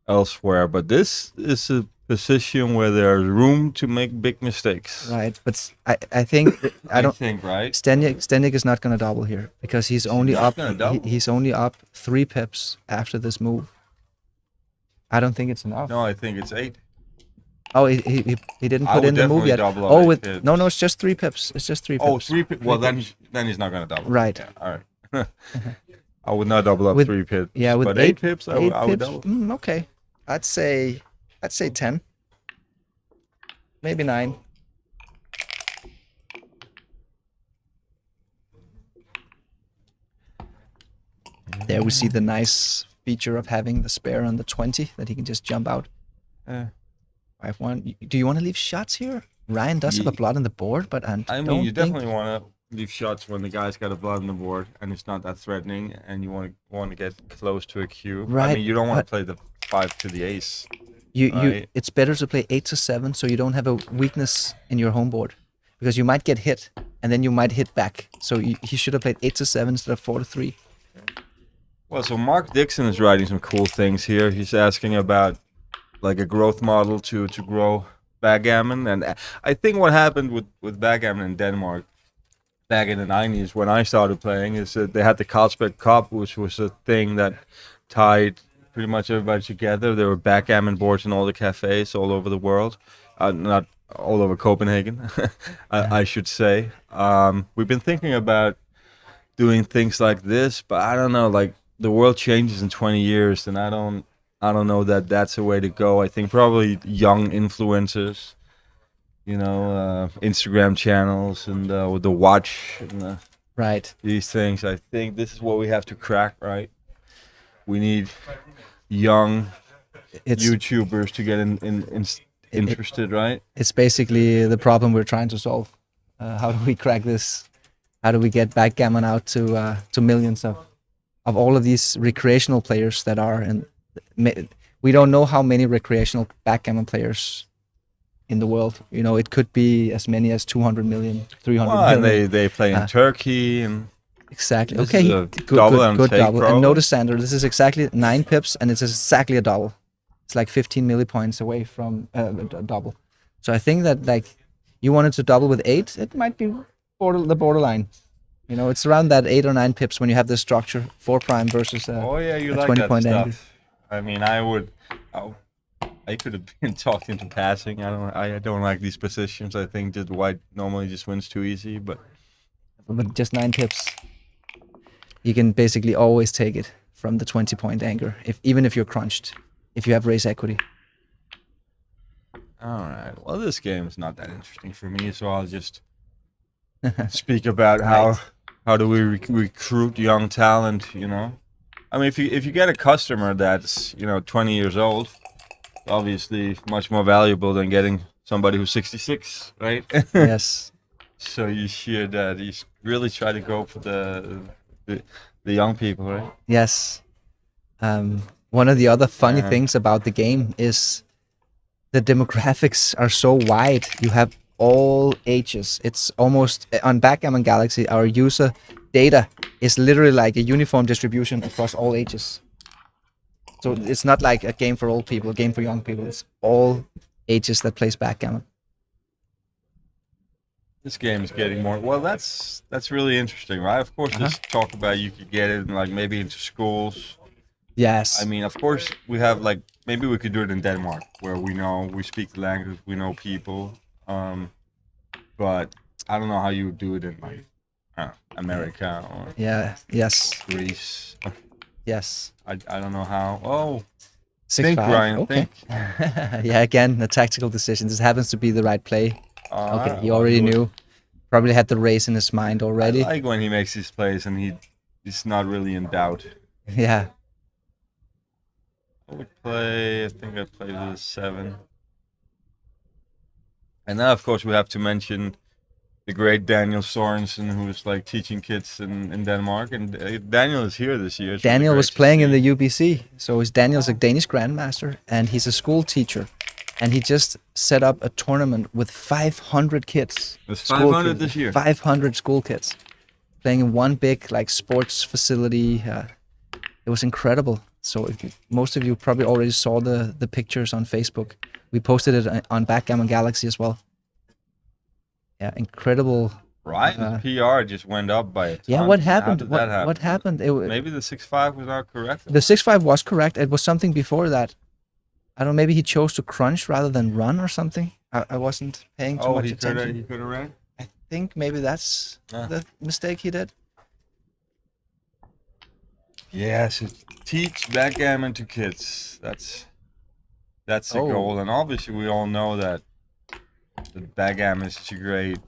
elsewhere. But this is a position where there's room to make big mistakes. Right, but I think I don't. think, right? Stenjek is not going to double here because he's only not up. gonna double? He's only up 3 pips after this move. I don't think it's enough. No, I think it's 8. Oh, he didn't I put would in the move definitely yet. double Oh, on with 8 no, pips. it's just 3 pips. It's just 3 pips. Oh, 3 pips. Well, then he's not going to double. Right. Yeah, all right. I would not double up With- 3 pips. Yeah, with but 8 pips, I 8 would pips. double. Okay, I'd say 10, maybe 9. There we see the nice feature of having the spare on the 20 that he can just jump out. 5-1. Do you want to leave shots here? Ryan does have a blood on the board, but I I mean, don't you think... definitely want to leave shots when the guy's got a blood on the board and it's not that threatening, and you want to get close to a cube. I Right, mean, you don't want but- to play the 5 to the ace. You Right. it's better to play 8 to 7 so you don't have a weakness in your home board, because you might get hit and then you might hit back. So he should have played 8 to 7 instead of 4 to 3. Well, so Mark Dixon is writing some cool things here. He's asking about like a growth model to grow backgammon, and I think what happened with backgammon in Denmark back in the 90s when I started playing is that they had the Carlsberg Cup, which was a thing that tied pretty much everybody together. There were backgammon boards in all the cafes all over the world, not all over Copenhagen, I should say. We've been thinking about doing things like this, but I don't know, like the world changes in 20 years, and I don't know that that's a way to go. I think probably young influencers, Instagram channels and with the watch and Right. these things. I think this is what we have to crack, right? We need young YouTubers to get interested, right? It's basically the problem we're trying to solve. How do we crack this? How do we get backgammon out to millions of all of these recreational players that are in? We don't know how many recreational backgammon players in the world. It could be as many as 200 million, 300 million. And they play in Turkey and exactly. this Okay, is a good double. double. And notice, Sander, this is exactly 9 pips, and it's exactly a double. It's like 15 millipoints away from a double. So I think that like you wanted to double with 8, it might be the borderline. It's around that 8 or 9 pips when you have this structure, 4 prime versus you a like 20-point that angle. stuff. I mean, I could have been talked into passing. I don't like these positions. I think that white normally just wins too easy, but just 9 pips, you can basically always take it from the 20-point anchor, even if you're crunched, if you have raise equity. all right. Well, this game is not that interesting for me, so I'll just speak about how do we recruit young talent. I mean, if you get a customer that's 20 years old, obviously much more valuable than getting somebody who's 66, right? Yes. So you should really try to go for the young people, right? Yes. One of the other funny things about the game is the demographics are so wide. You have all ages. It's almost on Backgammon Galaxy, our user data is literally like a uniform distribution across all ages. So it's not like a game for old people, a game for young people. It's all ages that plays backgammon. This game is getting more. Well, that's really interesting, right? Of course, let's talk about you could get it like maybe into schools. Yes. I mean, of course, we have like maybe we could do it in Denmark, where we speak the language, we know people. But I don't know how you would do it in like America or Greece. Yes. I don't know how. Oh, 6-5. think, Ryan. Okay. Think. Yeah, again, a tactical decision. This happens to be the right play. Okay, he well, already good. knew. Probably had the race in his mind already. I like when he makes these plays and he's not really in doubt. Yeah. I think I played with a 7. And now, of course, we have to mention the great Daniel Sorensen, who's like teaching kids in Denmark. And Daniel is here this year. It's really Daniel great was to playing in see. the UBC. So Daniel's a Danish grandmaster, and he's a school teacher. And he just set up a tournament with 500 kids. There's School 500 kids, this year. 500 school kids playing in one big like sports facility. It was incredible. So most of you probably already saw the pictures on Facebook. We posted it on Backgammon Galaxy as well. Yeah, incredible. Right? PR just went up by a ton. Yeah, what happened? How did that happen? What happened? Maybe the 6-5 was not correct. The 6-5 was correct. It was something before that. I don't know, maybe he chose to crunch rather than run or something. I wasn't paying too much attention. He could have ran? I think maybe that's the mistake he did. Yes, teach backgammon to kids. That's the goal. And obviously we all know that the backgammon is such a great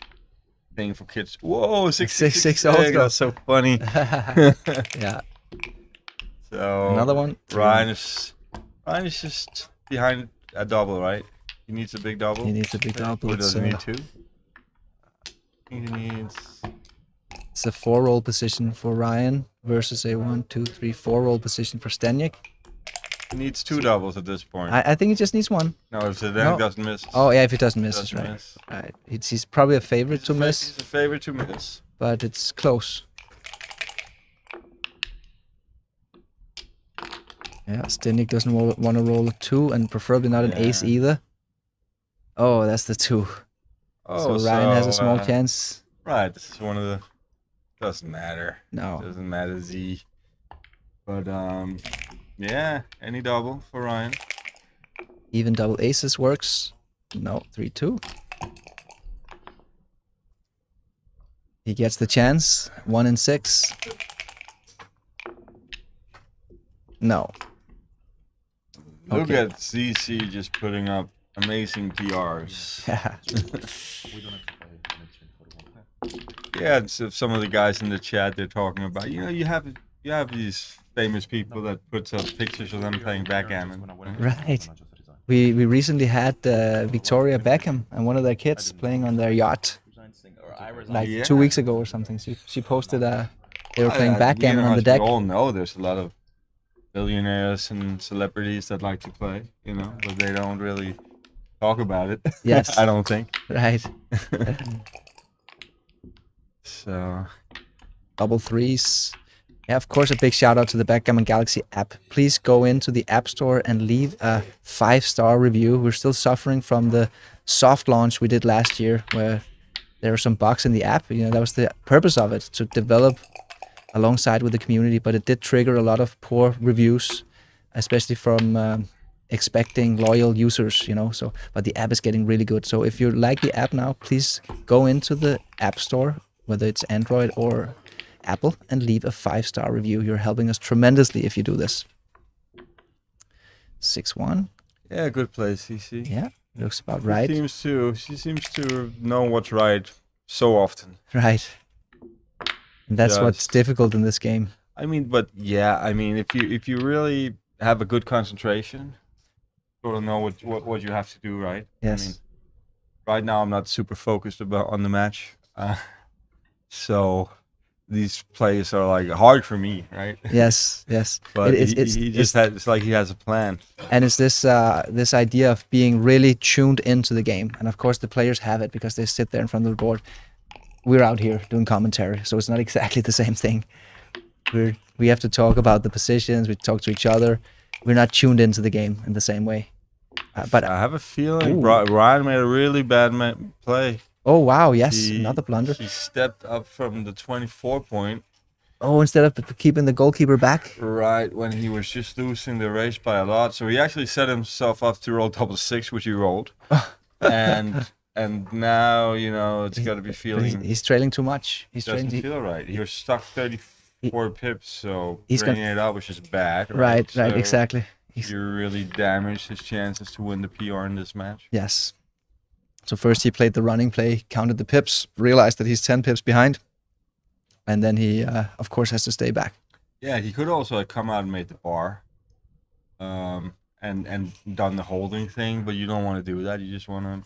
thing for kids. Whoa, 6-6 also. That's so funny. Yeah. So Another one. Ryan is just behind a double, right? He needs a big double. He needs a big double. Or does he need 2? He needs. It's a 4-roll position for Ryan versus a 1, 2, 3, 4-roll position for Staniek. He needs 2 doubles at this point. I think he just needs 1. No, if the then doesn't miss. Oh yeah, if he doesn't miss, Doesn't right. miss. Right. He's probably a favorite to miss, He's a favorite to miss. but it's close. Yeah, Staniek doesn't want to roll a 2, and preferably not an ace either. Oh, that's the 2. Oh, so Ryan has a small uh, chance. Right, this is one of the. Doesn't matter. No. Doesn't matter, Z. But yeah, any double for Ryan. Even double aces works. No, 3-2. He gets the chance. 1 and 6. No. Look Okay. at CC just putting up amazing PRs. Yeah. Yeah, it's, some of the guys in the chat they're talking about. You know, you have these famous people that puts up pictures of them playing backgammon. Right. We recently had Victoria Beckham and one of their kids playing on their yacht like 2 weeks ago or something. She posted they were playing backgammon on the deck. We all know there's a lot of billionaires and celebrities that like to play, you know, but they don't really talk about it. Yes. I don't think. Right. So Double 3s. Yeah, of course, a big shout out to the Backgammon Galaxy app. Please go into the App Store and leave a 5-star review. We're still suffering from the soft launch we did last year, where there were some bugs in the app. You know, that was the purpose of it, to develop alongside with the community, but it did trigger a lot of poor reviews, especially from expecting loyal users, you know. So, but the app is getting really good. So if you like the app now, please go into the App Store, whether it's Android or Apple, and leave a 5-star review. You're helping us tremendously if you do this. 6-1. yeah, good play, CC. Yeah, looks about right. She seems to know what's right so often. Right. And that's what's Just- difficult in this game. I mean, but yeah, I mean, if you really have a good concentration, sort of know what you have to do, right? Yes. I mean, right now I'm not super focused on the match, so these plays are like hard for me, right? Yes, yes. But It's it's like he has a plan. and it's this idea of being really tuned into the game, and of course the players have it because they sit there in front of the board. We're out here doing commentary, so it's not exactly the same thing. We have to talk about the positions. We talk to each other. We're not tuned into the game in the same way. But I have a feeling Ooh. Ryan made a really bad play. oh wow, yes, another blunder. He stepped up from the 24 point Oh, instead of keeping the goalkeeper back. right when he was just losing the race by a lot. So he actually set himself up to roll double 6, which he rolled. and now, you know, it's got to be feeling. He's trailing too much. He's Doesn't trailing. feel right. He was stuck 34 pips, so He's bringing it up was just bad. Right, So exactly. You really damaged his chances to win the PR in this match. Yes. So first he played the running play, counted the pips, realized that he's 10 pips behind, and then he, of course, has to stay back. Yeah, he could also have come out and made the bar, and done the holding thing, but you don't want to do that. You just want to,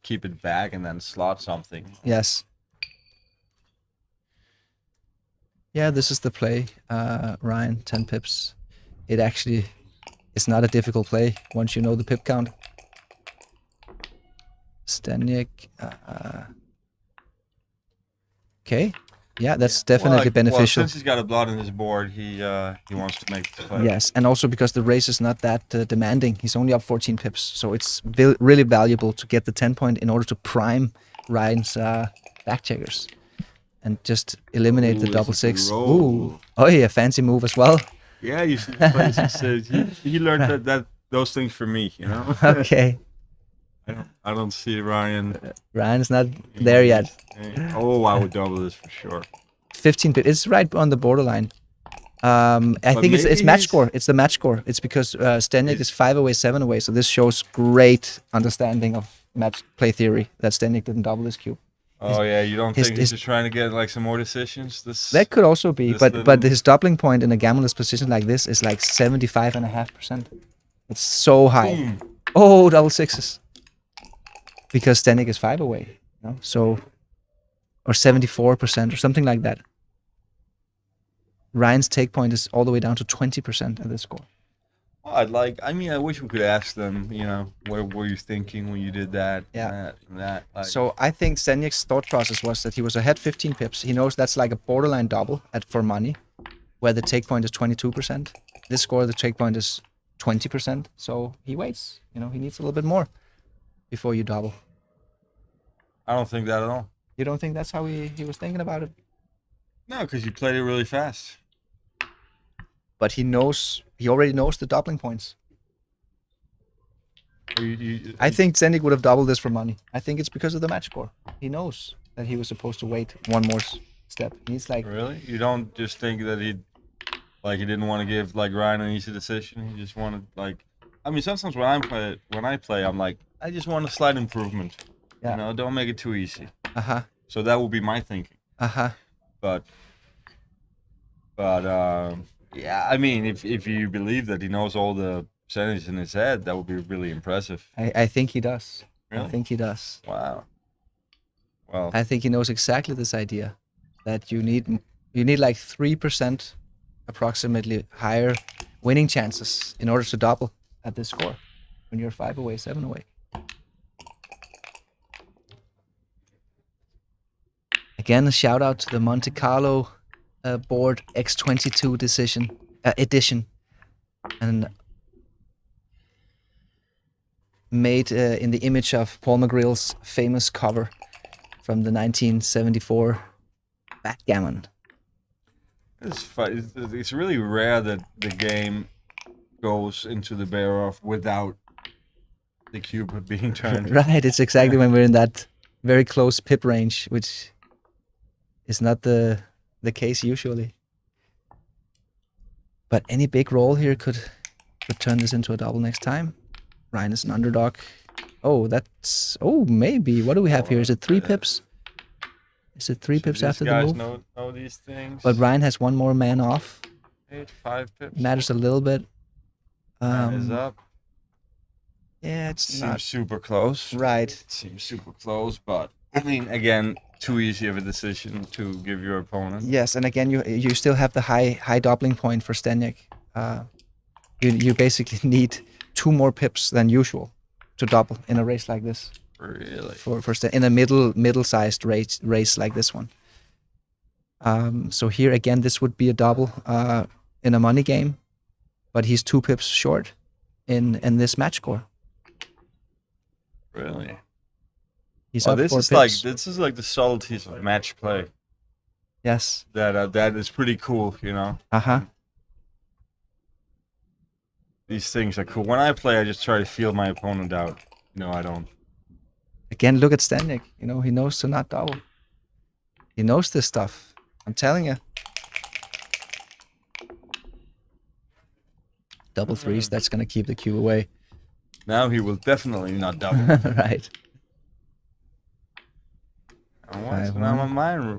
keep it back and then slot something. Yes. Yeah, this is the play, Ryan, 10 pips. It actually is not a difficult play once you know the pip count. Steniek. Okay. Yeah, that's definitely beneficial. Well, since he's got a blood in his board, he wants to make the play. Yes, and also because the race is not that demanding. He's only up 14 pips, so it's really valuable to get the 10 point in order to prime Ryan's back checkers and just eliminate the Ooh, double this is a 6. roll. Ooh, oh yeah, fancy move as well. Yeah, you see the plays he said. He learned that those things for me, you know. Okay, I don't see Ryan. Ryan's not there yet. Oh, I would double this for sure. 15 pips. It's right on the borderline. I think it's maybe match he's- score. It's the match score. It's because Steniek is 5 away, 7 away. So this shows great understanding of match play theory that Steniek didn't double this cube. Oh yeah, you don't his- think his- he's just trying to get like some more decisions? That could also be, This but little- his doubling point in a gammonless position like this is like 75.5%. It's so high. Boom. Oh, double 6s. Because Steniek is 5 away, you know? So, or 74% or something like that. Ryan's take point is all the way down to 20% at this score. Well, I wish we could ask them, you know, what were you thinking when you did that? Yeah. That. Like, So I think Steniek's thought process was that he was ahead 15 pips. He knows that's like a borderline double for money, where the take point is 22%. This score, the take point is 20%. So he waits. You know, he needs a little bit more before you double. I don't think that at all. You don't think that's how he was thinking about it? No, because you played it really fast. But he already knows the doubling points. I think Zendik would have doubled this for money. I think it's because of the match score. He knows that he was supposed to wait one more step. He's like, really? You don't just think that he didn't want to give like Ryan an easy decision. He just wanted like, I mean, sometimes when I play, I'm like, I just want a slight improvement. Yeah. You know, don't make it too easy. uh-huh, So that would be my thinking. uh-huh. But yeah, I mean, if you believe that he knows all the percentages in his head, that would be really impressive. I think he does. Really? I think he does. Wow. Well, I think he knows exactly this idea that you need like 3% approximately higher winning chances in order to double at this score when you're 5 away, 7 away. Again, a shout out to the Monte-Carlo board X22 edition, and made in the image of Paul McGrill's famous cover from the 1974 Backgammon. it's really rare that the game goes into the bear-off without the cube being turned. Right, it's exactly when we're in that very close pip range, which is not the case usually. But any big roll here could turn this into a double next time. Ryan is an underdog. Oh, maybe. What do we have here? Is it 3 pips? Is it 3 pips after the move? These guys know these things. But Ryan has one more man off. 5 pips. Matters a little bit. Ryan is up. Yeah, it's Seems not super close. right. It seems super close, but I mean, again, too easy of a decision to give your opponent. Yes, and again, you still have the high doubling point for Steniek. You basically need 2 more pips than usual to double in a race like this. Really? In a middle-sized race like this one. So here again, this would be a double in a money game, but he's 2 pips short in this match score. Really? He's Oh, up this 4 is pips. this is like the subtleties of match play. Yes. That is pretty cool, you know. Uh-huh. These things are cool. When I play, I just try to feel my opponent out. No, I don't. Again, look at Steniek. You know, he knows to not double. He knows this stuff. I'm telling you. Double threes, that's going to keep the cube away. Now he will definitely not double. Right. So now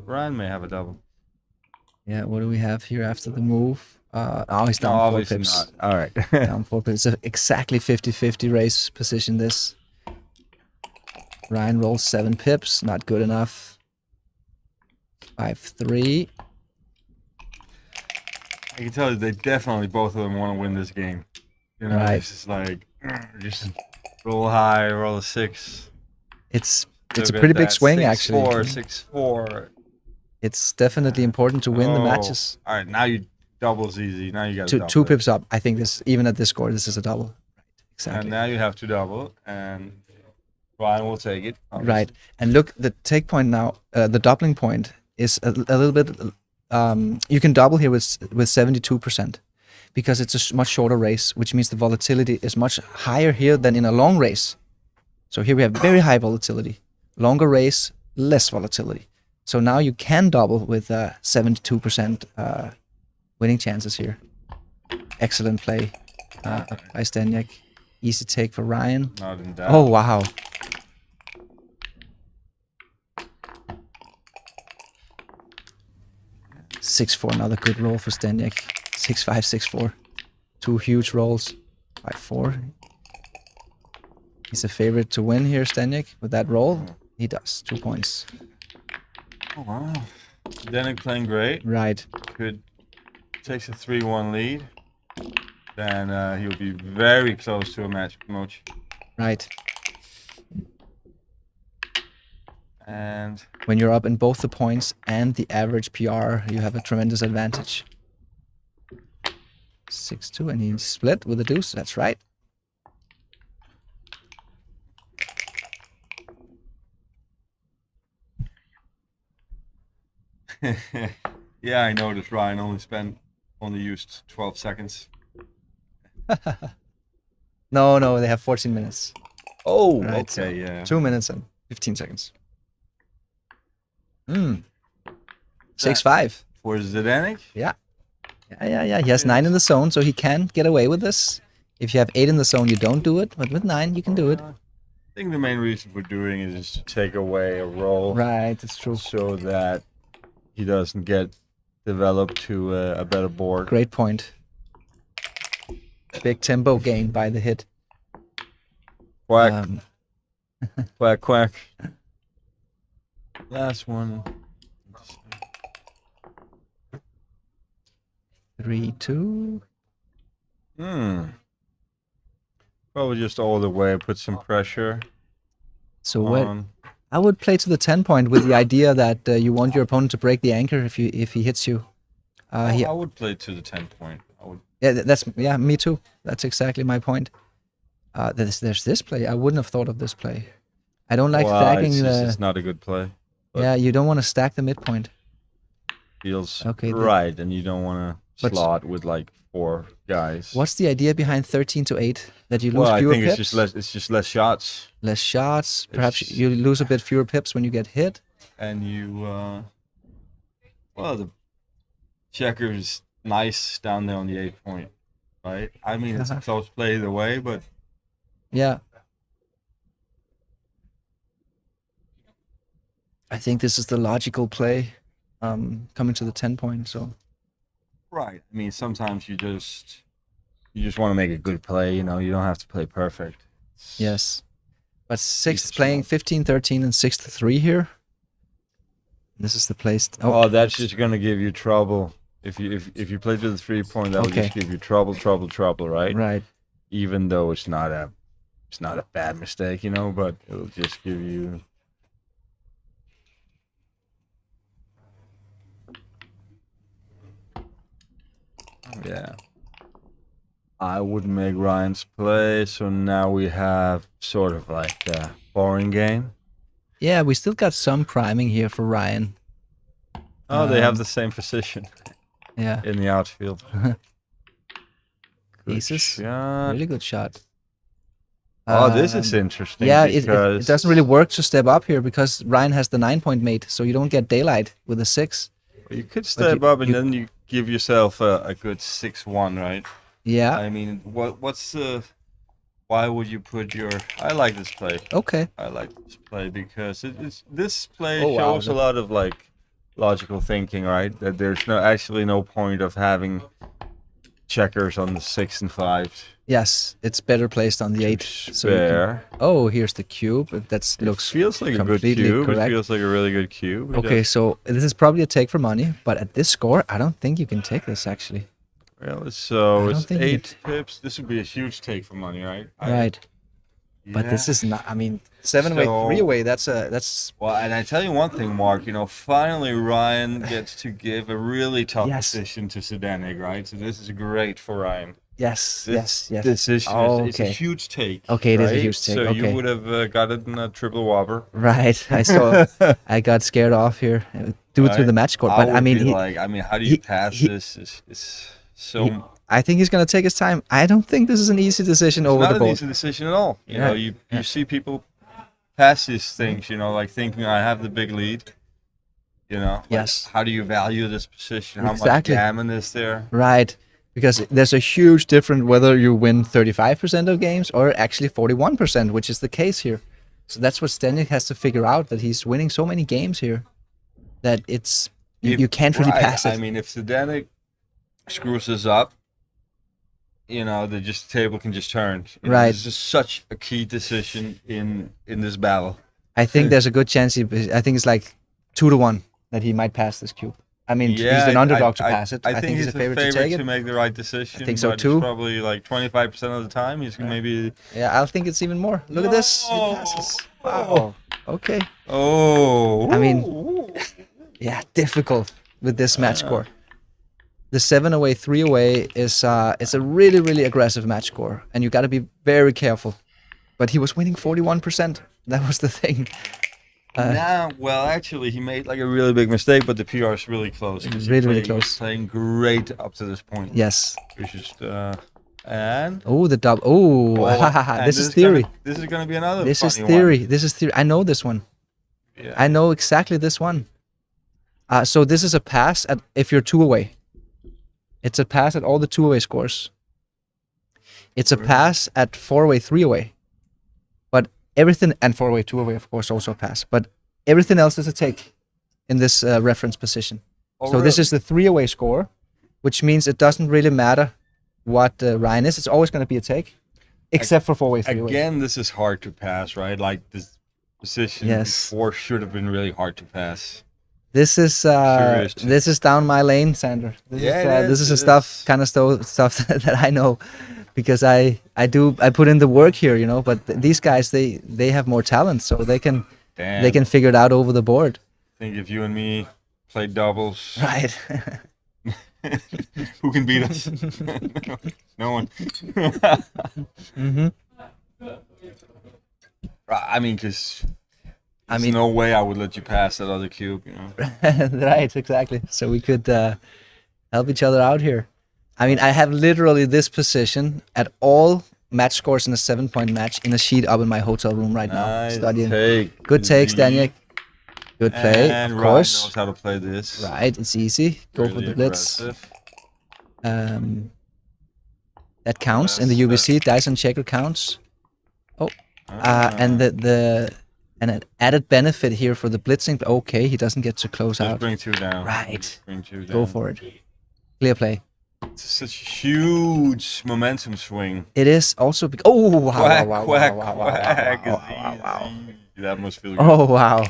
Ryan may have a double. Yeah, what do we have here after the move? He's down 4 obviously pips. not. All right. Down 4 pips. It's exactly 50-50 race position this. Ryan rolls 7 pips. Not good enough. 5-3. I can tell you they definitely, both of them want to win this game. You know, Right. it's just like, just roll high, roll a 6. It's a Look at pretty big that, swing, 6-4, actually. 6-4. It's definitely important to win the matches. All right, now you doubles easy. Now you got to 2 pips up. I think this, even at this score, this is a double. Right. Exactly. And now you have to double, and Ryan will take it. Obviously. Right. And look, the take point now, the doubling point is a little bit. You can double here with 72% because it's a much shorter race, which means the volatility is much higher here than in a long race. So here we have very high volatility. Longer race, less volatility. So now you can double with 72% winning chances here. Excellent play by Steniek. Easy take for Ryan. Not in doubt. Oh, wow. Six four, another good roll for Steniek. 6-5, 6-4. 2 huge rolls. 5-4. He's a favorite to win here, Steniek, with that roll. He does. 2 points. Oh, wow. Danik playing great. Right. Takes a 3-1 lead. Then he'll be very close to a match promotion. Right. And When you're up in both the points and the average PR, you have a tremendous advantage. 6-2, and he split with a deuce. That's right. Yeah, I noticed Ryan only used 12 seconds. No, they have 14 minutes. Oh, Right, okay, so yeah. 2 minutes and 15 seconds. 6-5. For Zdenek? Yeah. He has 9 in the zone, so he can get away with this. If you have 8 in the zone, you don't do it. But with 9, you can do it. I think the main reason for doing it is to take away a roll. Right, that's true. So that he doesn't get developed to a better board. Great point. Big tempo gain by the hit. Quack, quack, quack. Last one. 3-2. Probably just all the way, put some pressure So what? on. I would play to the 10 point with the idea that you want your opponent to break the anchor if he hits you. I would play to the 10 point. I would. Yeah, me too. That's exactly my point. There's this play. I wouldn't have thought of this play. I don't like stacking it's not a good play. But Yeah, you don't want to stack the midpoint. feels Okay, right, and you don't want to But- slot with like 4 guys. What's the idea behind 13 to 8? That you lose Well, I fewer think pips? it's just less shots, Less shots. Perhaps It's- you lose a bit fewer pips when you get hit. and you the checker is nice down there on the 8 point, right? I mean, it's a close play either way, but Yeah. I think this is the logical play coming to the 10 point. So right. I mean, sometimes you just want to make a good play. You know, you don't have to play perfect. yes. But sixth Decent playing shot. 15, 13, and 6 to 3 here. This is the place. Oh, that's just gonna give you trouble. If you play to the 3 point, that will Okay. just give you trouble, right? Right. Even though it's not a bad mistake, you know, but it'll just give you. Yeah. I would make Ryan's play, so now we have sort of like a boring game. Yeah, we still got some priming here for Ryan. Oh, they have the same position Yeah. in the outfield. Good Aces. shot. Really good shot. Oh, this is Um, interesting. Yeah, it because doesn't really work to step up here because Ryan has the 9 point mate, so you don't get daylight with a 6. You could step up and then you give yourself a good 6-1, right? Yeah. I mean, what's the? Why would you put your? I like this play. Okay. I like this play because this play Oh, wow. shows a lot of like logical thinking, right? That there's actually no point of having checkers on the 6 and 5. Yes, it's better placed on the 8. So you can, Spare. oh, here's the cube. That It looks feels like a good completely cube. correct. It feels like a really good cube. It Okay, does. so this is probably a take for money, but at this score, I don't think you can take this actually. Well, so I don't it's think you 8 pips. This would be a huge take for money, right? Right. But this Yeah. is not. I mean, 7 away, 3 So- away. That's Well, and I tell you one thing, Mark. You know, finally Ryan gets to give a really tough Yes. decision to Zdenek, right? So this is great for Ryan. yes, This yes. decision Oh, is a okay. huge take. Okay, it is a right? huge take, So okay. you would have gotten a triple whopper. Right. I saw. I got scared off here due to Right. the match score. But I would mean, be how do you he- pass he- this? It's so. I think he's gonna take his time. I don't think this is an easy decision over Not the an board. easy decision at all. You Yeah, know, you see people pass these things, you know, like thinking I have the big lead. You know, like, Yes. how do you value this position? How much Exactly. gammon is there? Right. Because there's a huge difference whether you win 35% of games or actually 41%, which is the case here. So that's what Zdenek has to figure out, that he's winning so many games here that it's you can't really Right, pass it. I mean, if Zdenek screws this up, you know, the table can just turn. You know, Right. This is such a key decision in this battle. I think there's a good chance. I think it's like 2 to 1 that he might pass this cube. I mean, he's an underdog to pass it. I think he's a favorite to take it. make the right decision. I think so but it's too. probably like 25% of the time he's maybe. Yeah, I think it's even more. Look at this. He No. passes. Wow. Okay. Oh. I mean, yeah, difficult with this match score. the 7 away, 3 away is it's a really, really aggressive match score, and you got to be very careful. But he was winning 41%. That was the thing. Well, actually, he made like a really big mistake, but the PR is really close. 'Cause Really he close. was playing great up to this point. Yes. It's just and Oh, the double. Oh, and this is theory. This is gonna be another. This is funny theory. One. This is theory. I know this one. Yeah. I know exactly this one. So this is a pass at if you're 2 away. It's a pass at all the 2 away scores. It's a pass at 4 away, 3 away. But everything, and 4 away, 2 away, of course, also a pass. But everything else is a take in this reference position. Oh, So this is the 3 away score, which means it doesn't really matter what Ryan is. It's always going to be a take, except for 4 away, 3 away. Again, this is hard to pass, right? Like this position before should have been really hard to pass. This is this is down my lane, Sander. This is a stuff that I know, because I put in the work here, you know. But these guys, they have more talent, so they can figure it out over the board. I think if you and me played doubles, Right? who can beat us? No one. I mean, because there's no way I would let you pass that other cube, you know. Right, exactly. So we could help each other out here. I mean, I have literally this position at all match scores in a 7-point match in a sheet up in my hotel room right now. Nice Studying. take. Good takes, Daniel. Good play, And of Ryan course. knows how to play this. Right, it's easy. Go for Really the blitz. aggressive. That counts in the UBC. Dice and checker counts. And an added benefit here for the blitzing. Okay, he doesn't get to close Just out. bring 2 down. Right. Bring 2 down. Go for it. Clear play. It's such a huge momentum swing. It is also. Oh wow! Quack, wow, quack, wow, wow, quack. wow, It's wow, wow. easy. That must feel good. Oh wow!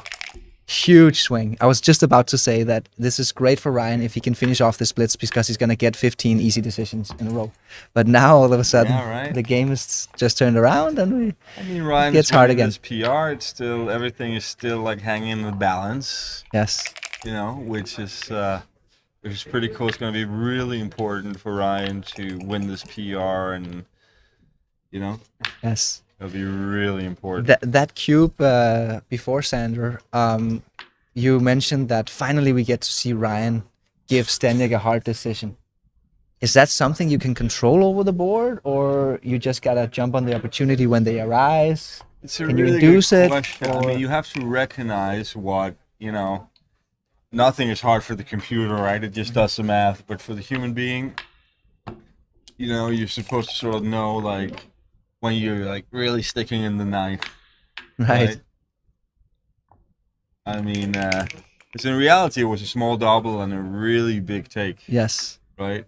Huge swing. I was just about to say that this is great for Ryan if he can finish off this blitz, because he's gonna get 15 easy decisions in a row. But now all of a sudden, the game is just turned around, and Ryan gets is hard winning again. this PR. It's still, everything is still like hanging in the balance. Yes. You know, which is pretty cool. It's going to be really important for Ryan to win this PR, and you know, Yes. it'll be really important. That cube before Sander, you mentioned that finally we get to see Ryan give Staniak a hard decision. Is that something you can control over the board, or you just gotta jump on the opportunity when they arise? It's a Can you really induce good it, question. I or- mean, you have to recognize what, you know, nothing is hard for the computer, right? It just does the math. But for the human being, you know, you're supposed to sort of know, like, when you're, like, really sticking in the knife. Right. I mean, because in reality, it was a small double and a really big take, Yes. right?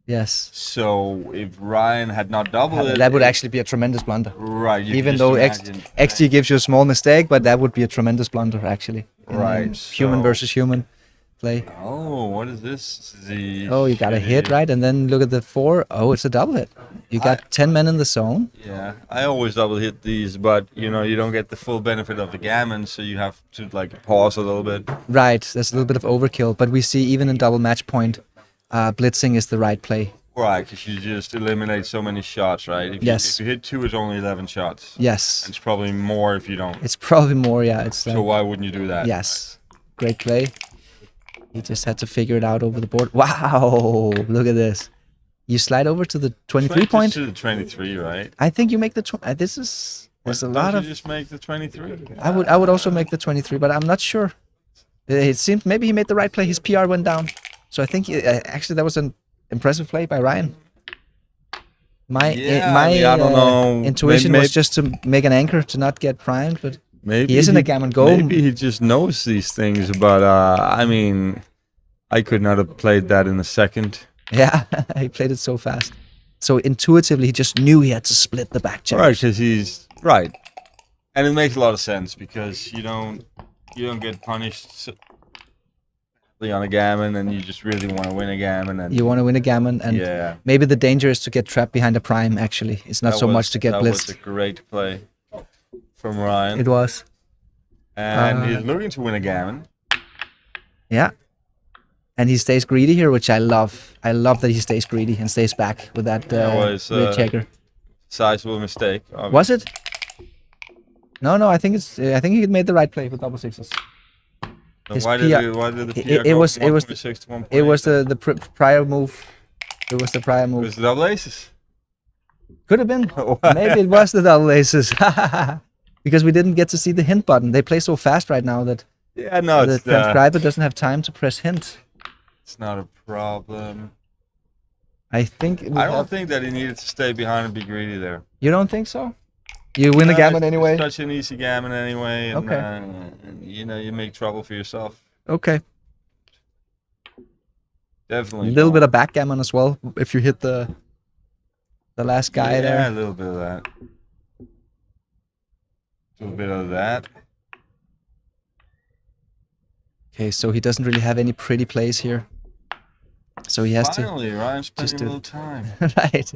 Yes. So if Ryan had not doubled it, That would actually be a tremendous blunder. right? You Even can though just imagine, XG gives you a small mistake, but that would be a tremendous blunder, actually. in Right, Human so- versus human play. Oh, what is this? Oh, you got a hit, right? And then look at the 4. Oh, it's a double hit. You got 10 men in the zone. Yeah, I always double hit these, but you know, you don't get the full benefit of the gammon, so you have to like pause a little bit. Right, there's a little bit of overkill, but we see even in double match point, blitzing is the right play. Right, because you just eliminate so many shots, right? If Yes. You, if you hit 2, it's only 11 shots. Yes, It's probably more if you don't. it's probably more. Yeah, it's So why wouldn't you do that? yes, great play. He just had to figure it out over the board. Wow, look at this. You slide over to the 23 Just point. to the 23, right? I think you make the. There's a Don't lot you of. just make the 23. I would also make the 23, but I'm not sure. It seemed maybe he made the right play. His PR went down, so I think actually that was an impressive play by Ryan. My I don't know. intuition Maybe- was just to make an anchor to not get primed, but Maybe he isn't a gammon go. Maybe he just knows these things, but I mean, I could not have played that in a second. Yeah, he played it so fast. So intuitively, he just knew he had to split the back check. Right, because he's right, and it makes a lot of sense because you don't get punished on a gammon, and you just really want to win a gammon. And You want to win a gammon, and yeah, maybe the danger is to get trapped behind a prime. Actually, it's not that so was- much to get that blitzed. was a great play from Ryan, It was. and he's looking to win a gammon. Yeah. And he stays greedy here, which I love. I love that he stays greedy and stays back with that rear checker. Sizable mistake. Obviously. Was it? No, I think it's. I think he made the right play with double sixes. His Why PR did the PR it go was from it was 1.6 to 1.8? it was the prior move. It was the prior It move. was the double aces. Could have been. Maybe it was the double aces. Because we didn't get to see the hint button. They play so fast right now that Yeah, no, the it's transcriber doesn't have time to press hint. it's not a problem. I think. I don't think that he needed to stay behind and be greedy there. You don't think so? You win the gammon It's anyway. such an easy gammon anyway, and Okay. you know, you make trouble for yourself. Okay. Definitely. A little bit of backgammon as well. If you hit the last guy Yeah, a there. little bit of that. A little bit of that. Okay, so he doesn't really have any pretty plays here. So he has Finally, Ryan's spending just a do- little time. to. Right.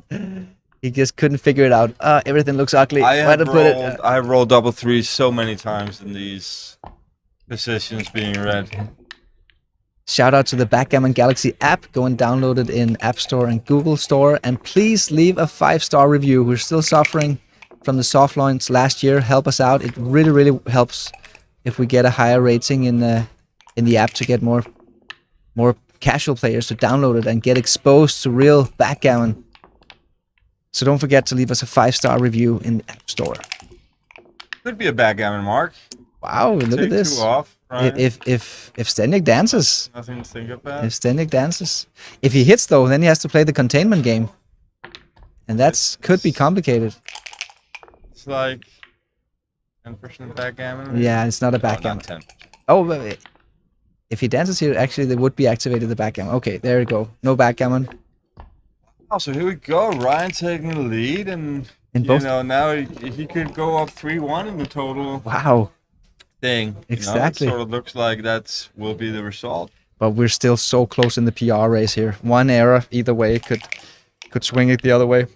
He just couldn't figure it out. Everything looks ugly. I Where to have put it? rolled, I have rolled double threes so many times in these positions being read. Shout out to the Backgammon Galaxy app. Go and download it in App Store and Google Store. And please leave a 5-star review. We're still suffering from the soft launch last year. Help us out. It really, really helps if we get a higher rating in the app to get more casual players to download it and get exposed to real backgammon. So don't forget to leave us a 5-star review in the App Store. Could be a backgammon mark. Wow, look Take at this. 2 off, Ryan. If Stenjak dances, Nothing to think about. if Stenjak dances, if he hits though, then he has to play the containment game, and could be complicated. It's like 10% backgammon. Yeah, it's not a No, backgammon. not 10. Oh, but if he dances here, actually, they would be activated the backgammon. Okay, there we go. No backgammon. Oh, so here we go. Ryan taking the lead, and In you both- know now he could go up 3-1 in the total Wow. thing. Exactly. You know, it sort of looks like that will be the result. But we're still so close in the PR race here. One error either way could swing it the other way.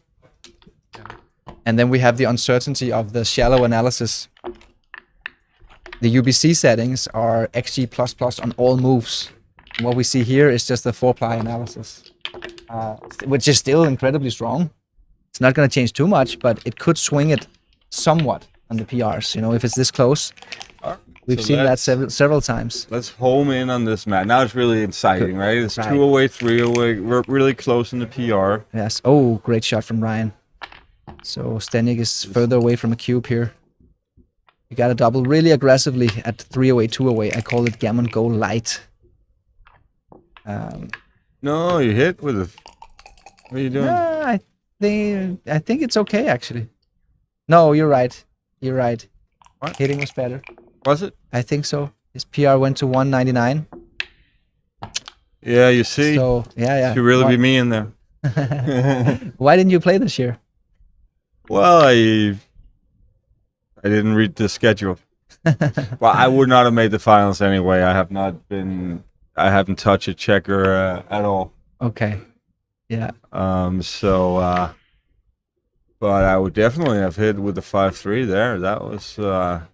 And then we have the uncertainty of the shallow analysis. The UBC settings are XG++ on all moves. And what we see here is just the 4-ply analysis, which is still incredibly strong. It's not going to change too much, but it could swing it somewhat on the PRs. You know, if it's this close, we've So seen that let's- several times. Let's home in on this match. Now it's really exciting, right? It's Right. 2 away, 3 away. We're really close in the PR. Yes. Oh, great shot from Ryan. So Stenjak is further away from a cube here. You got to double really aggressively at 3 away, 2 away. I call it gammon go light. No, you hit with it. What are you doing? I think it's okay actually. No, you're right. You're right. What? Hitting was better. Was it? I think so. His PR went to 199. Yeah, you see. So yeah. Should really be me in there. Why didn't you play this year? Well, I didn't read the schedule. Well, I would not have made the finals anyway. I haven't touched a checker at all. Okay. Yeah. But I would definitely have hit with the 5-3 there. That was thought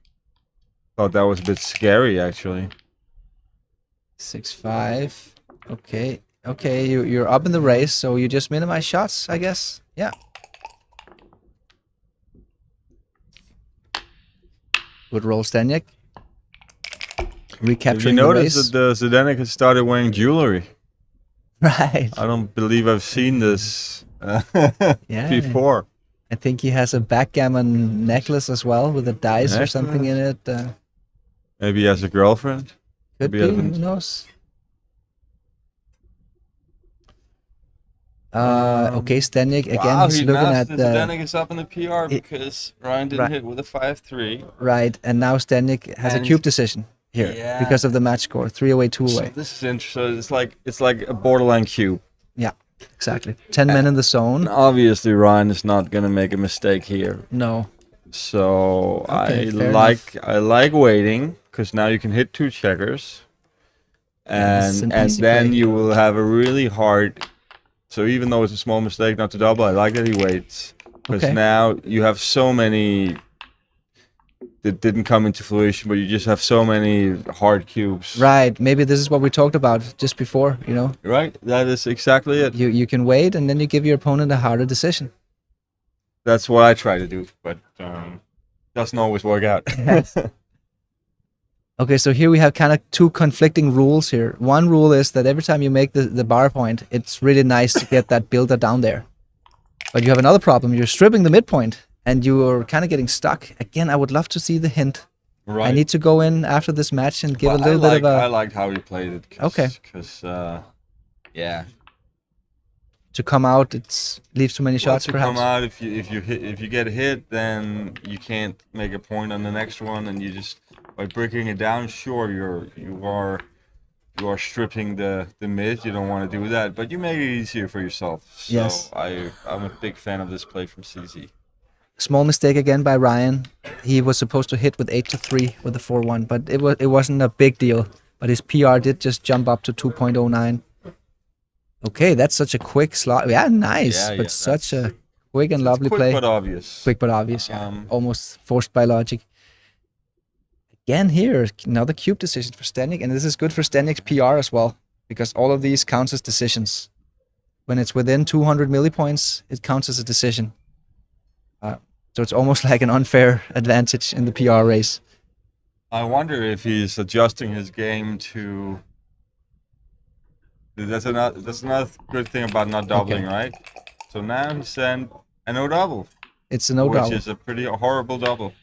that was a bit scary actually. 6-5. Okay. Okay, you're up in the race, so you just minimize shots, I guess. Yeah. Good roll, Stenjak. Have Recapturing you the noticed race. that the Zdenek has started wearing jewelry? Right. I don't believe I've seen this Yeah. before. I think he has a backgammon necklace as well with a dice or something in it. Maybe he has a girlfriend. Could Maybe be, I who haven't- knows? Okay, Stenjak again. Wow, He's looking at the the Zdenek is up in the PR because Ryan didn't Right. hit with a 5-3. right, and now Stenjak has a And- cube decision here Yeah. because of the match score. 3 away, 2 So away. this is interesting. It's like a borderline cube. Exactly. 10 men in the zone. And obviously, Ryan is not gonna make a mistake here. No. So Okay, fair I like waiting because now you can hit 2 checkers, Yeah, this is and an easy then play. you will have a really hard. So even though it's a small mistake not to double, I like that he waits because Okay. now you have so many that didn't come into fruition, but you just have so many hard cubes. Right. Maybe this is what we talked about just before, you know. Right. That is exactly it. You can wait and then you give your opponent a harder decision. That's what I try to do, but doesn't always work out. Okay, so here we have kind of two conflicting rules here. One rule is that every time you make the bar point, it's really nice to get that builder down there. But you have another problem. You're stripping the midpoint, and you're kind of getting stuck. Again, I would love to see the hint. Right. I need to go in after this match and give a little bit of I a... liked how he played it. Okay. Because, yeah. To come out, it leaves too many shots, To perhaps. come out, if you get hit, then you can't make a point on the next one, and you just by breaking it down. Sure, you are stripping the mid. You don't want to do that, but you make it easier for yourself. So Yes. I'm a big fan of this play from CZ. Small mistake again by Ryan. He was supposed to hit with 8-3 with the 4-1, but it wasn't a big deal. But his PR did just jump up to 2.09. Okay, that's such a quick slot. Yeah, nice, Yeah, but such a quick and lovely quick play. but obvious. Quick but obvious. Yeah. Almost forced by logic. Again here, another cube decision for Stanek, and this is good for Stanek's PR as well, because all of these counts as decisions. When it's within 200 millipoints, it counts as a decision. So it's almost like an unfair advantage in the PR race. I wonder if he's adjusting his game to. That's another good thing about not doubling, right? So now he sent a no double. It's a no double. Which is a pretty horrible double.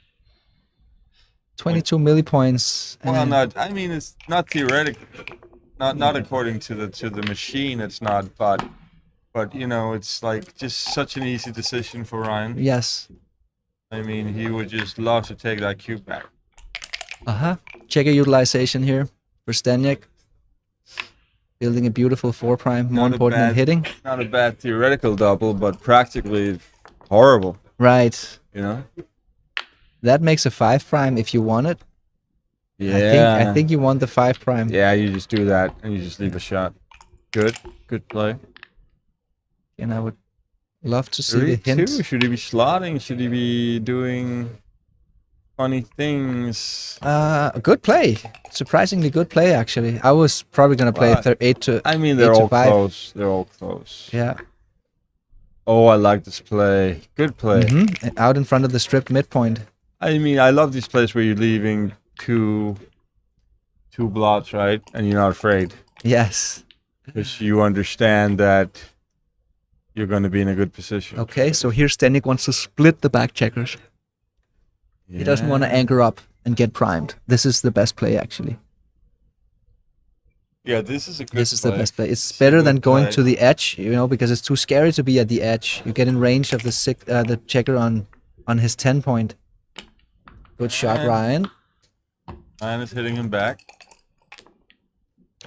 22 millipoints. Well, not. I mean, it's not theoretical. Not according to the machine. It's not, but you know, it's like just such an easy decision for Ryan. Yes. I mean, he would just love to take that cube back. Checker utilization here for Stanek. Building a beautiful 4', more important than hitting. Not a bad theoretical double, but practically horrible. Right. You know. That makes a 5' if you want it. Yeah. I think you want the 5'. Yeah, you just do that and you just leave a shot. Good play. And I would love to see the hint. Should he be slotting? Should he be doing funny things? A good play. Surprisingly good play, actually. I was probably going to play 8 to 5. I mean, they're all close. They're all close. Yeah. Oh, I like this play. Good play. Out in front of the stripped midpoint. I mean, I love these plays where you're leaving two blots, right? And you're not afraid. Yes. Because you understand that you're going to be in a good position. Okay, so here Stanek wants to split the back checkers. Yeah. He doesn't want to anchor up and get primed. This is the best play, actually. Yeah, this is a good This is the best play. It's better than going to the edge, you know, because it's too scary to be at the edge. You get in range of the checker on his 10 point. Good shot, Ryan. Ryan is hitting him back.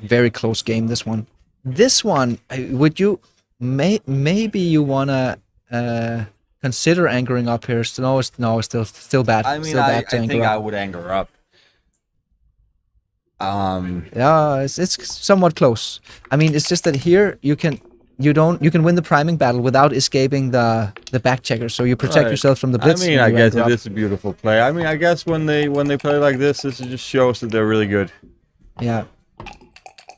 Very close game, this one. This one, would you... maybe you want to consider anchoring up here. No, still bad. I mean, still bad I think I would anchor up. Yeah, it's somewhat close. I mean, it's just that here you can win the priming battle without escaping the back checker. So you protect yourself from the blitz. I mean, I guess it is a beautiful play. I mean, I guess when they play like this just shows that they're really good. Yeah.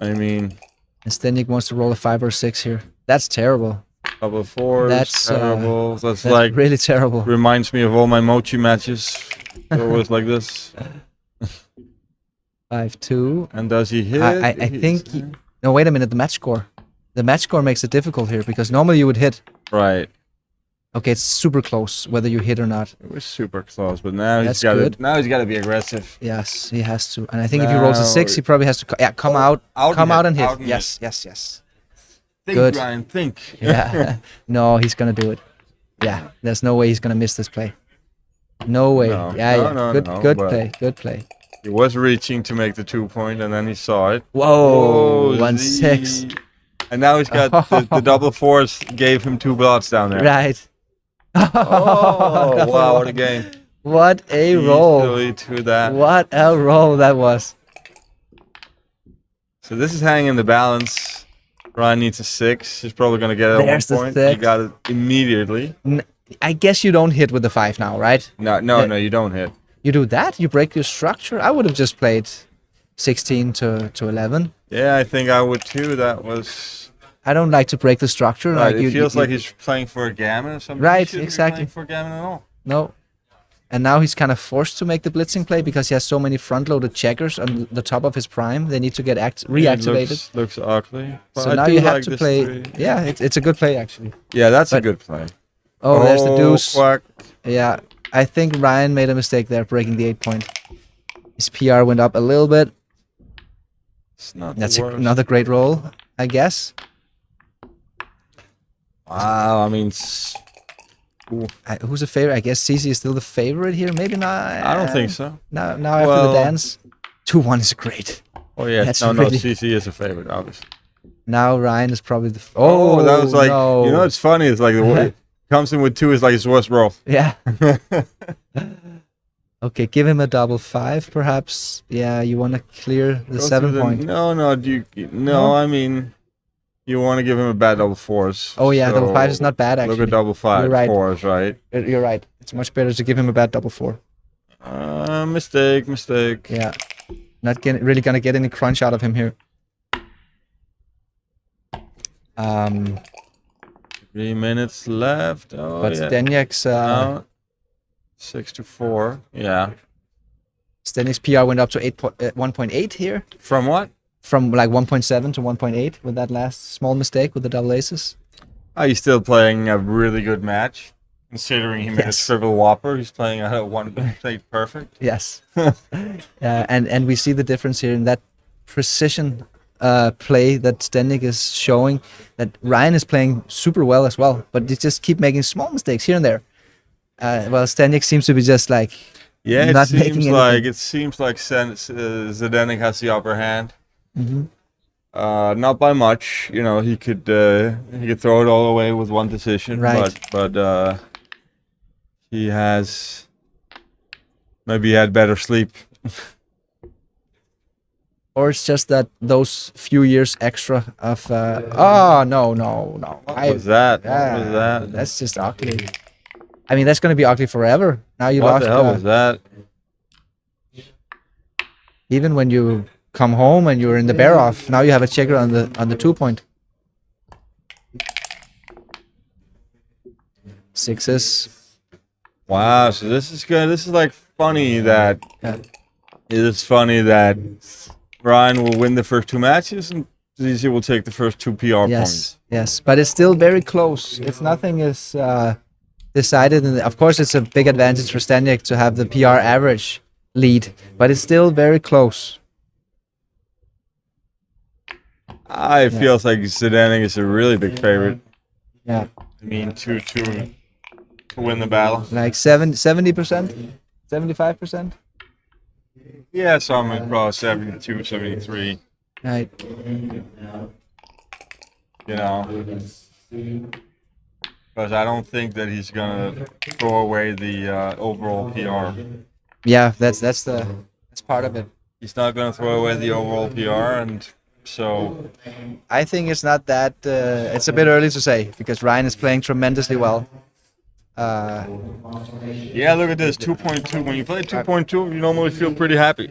I mean, and Stanek wants to roll a 5 or 6 here. That's terrible. Couple of 4s. That's terrible. That's like really terrible. Reminds me of all my mochi matches. It was like this. 5-2. And does he hit? I think. No, wait a minute. The match score. The match score makes it difficult here because normally you would hit. Right. Okay, it's super close whether you hit or not. It was super close, but now he's got to be aggressive. Yes, he has to. And I think if he rolls a 6, he probably has to come out and hit. Yes. Think, good. Ryan, think. Yeah. No, he's gonna do it. Yeah. There's no way he's gonna miss this play. No way. No, Good play. Good play. He was reaching to make the 2 point, and then he saw it. Whoa! 1-6. And now he's got the double 4s gave him 2 blots down there. Right. Oh, wow, what a game. What a roll. To that. What a roll that was. So this is hanging in the balance. Ryan needs a 6. He's probably going to get it at 1 point. He got it immediately. I guess you don't hit with the 5 now, right? No, you don't hit. You do that? You break your structure? I would have just played 16 to 11. Yeah, I think I would too. That was I don't like to break the structure. right. Like It feels like he's playing for a gammon or something. He Right, shouldn't be exactly. playing for a gammon at all. No. And now he's kind of forced to make the blitzing play because he has so many front-loaded checkers on the top of his prime. They need to get reactivated. It looks ugly. But So I now do you have like to this play. three. Yeah, it's a good play actually. Yeah, that's a But- good play. Oh, there's the deuce. Quack. Yeah, I think Ryan made a mistake there, breaking the 8 point. His PR went up a little bit. It's not That's the worst. another great roll, I guess. Wow, I mean, Who's a favorite? I guess CC is still the favorite here. Maybe not. I don't think so. Now after Well- the dance, 2-1 is great. Oh yeah, That's no, really- CC is a favorite, obviously. Now Ryan is probably the. Oh, that was like, no. you know, it's funny. It's like the way comes in with 2 is like his worst roll. Yeah. Okay, give him a double 5, perhaps. Yeah, you want to clear the Go 7 through point. No, No? I mean, you want to give him a bad double 4s. Oh yeah, double 5 is so not bad actually. Look at double 5 You're right. 4s, right? You're right. It's much better to give him a bad double 4. Mistake. Yeah. Not really gonna get any crunch out of him here. 3 minutes left. Oh, But yeah. Steniak's Now, 6 to 4. Yeah. Steniak's PR went up to 1.8 here, From what? from like 1.7 to 1.8 with that last small mistake with the double aces. He's still playing a really good match, considering he made a Yes. triple whopper. He's playing a one plate perfect. Yes. And we see the difference here in that precision play that Steniak is showing. That Ryan is playing super well as well, but they just keep making small mistakes here and there. Well, Steniak seems to be just like Yeah, not making anything. it seems like Zdeněk has the upper hand. Mhm. Not by much, you know. He could throw it all away with one decision, Right. but he has maybe had better sleep. Or it's just that those few years extra of oh no. What was that? Yeah, What was that? That's just ugly. I mean, that's gonna be ugly forever. Now you What lost. the hell was that? Even when you come home and you're in the bear off, now you have a checker on the 2 point. Sixes. Wow. So this is good. This is like funny that Yeah. it is funny that Ryan will win the first 2 matches and ZZ will take the first 2 PR Yes, points. yes, but it's still very close. If nothing is decided, and of course it's a big advantage for Steniak to have the PR average lead, but it's still very close. It feels like Zdeněk is a really big favorite. Yeah, I mean, to win the battle. like 70%, 75%. Yeah, so I'm at probably 72, 73. Right. You know, because I don't think that he's gonna throw away the overall PR. Yeah, that's part of it. He's not gonna throw away the overall PR, and so I think it's not that. It's a bit early to say because Ryan is playing tremendously well. yeah. Look at this, 2.2. When you play 2.2, you normally feel pretty happy.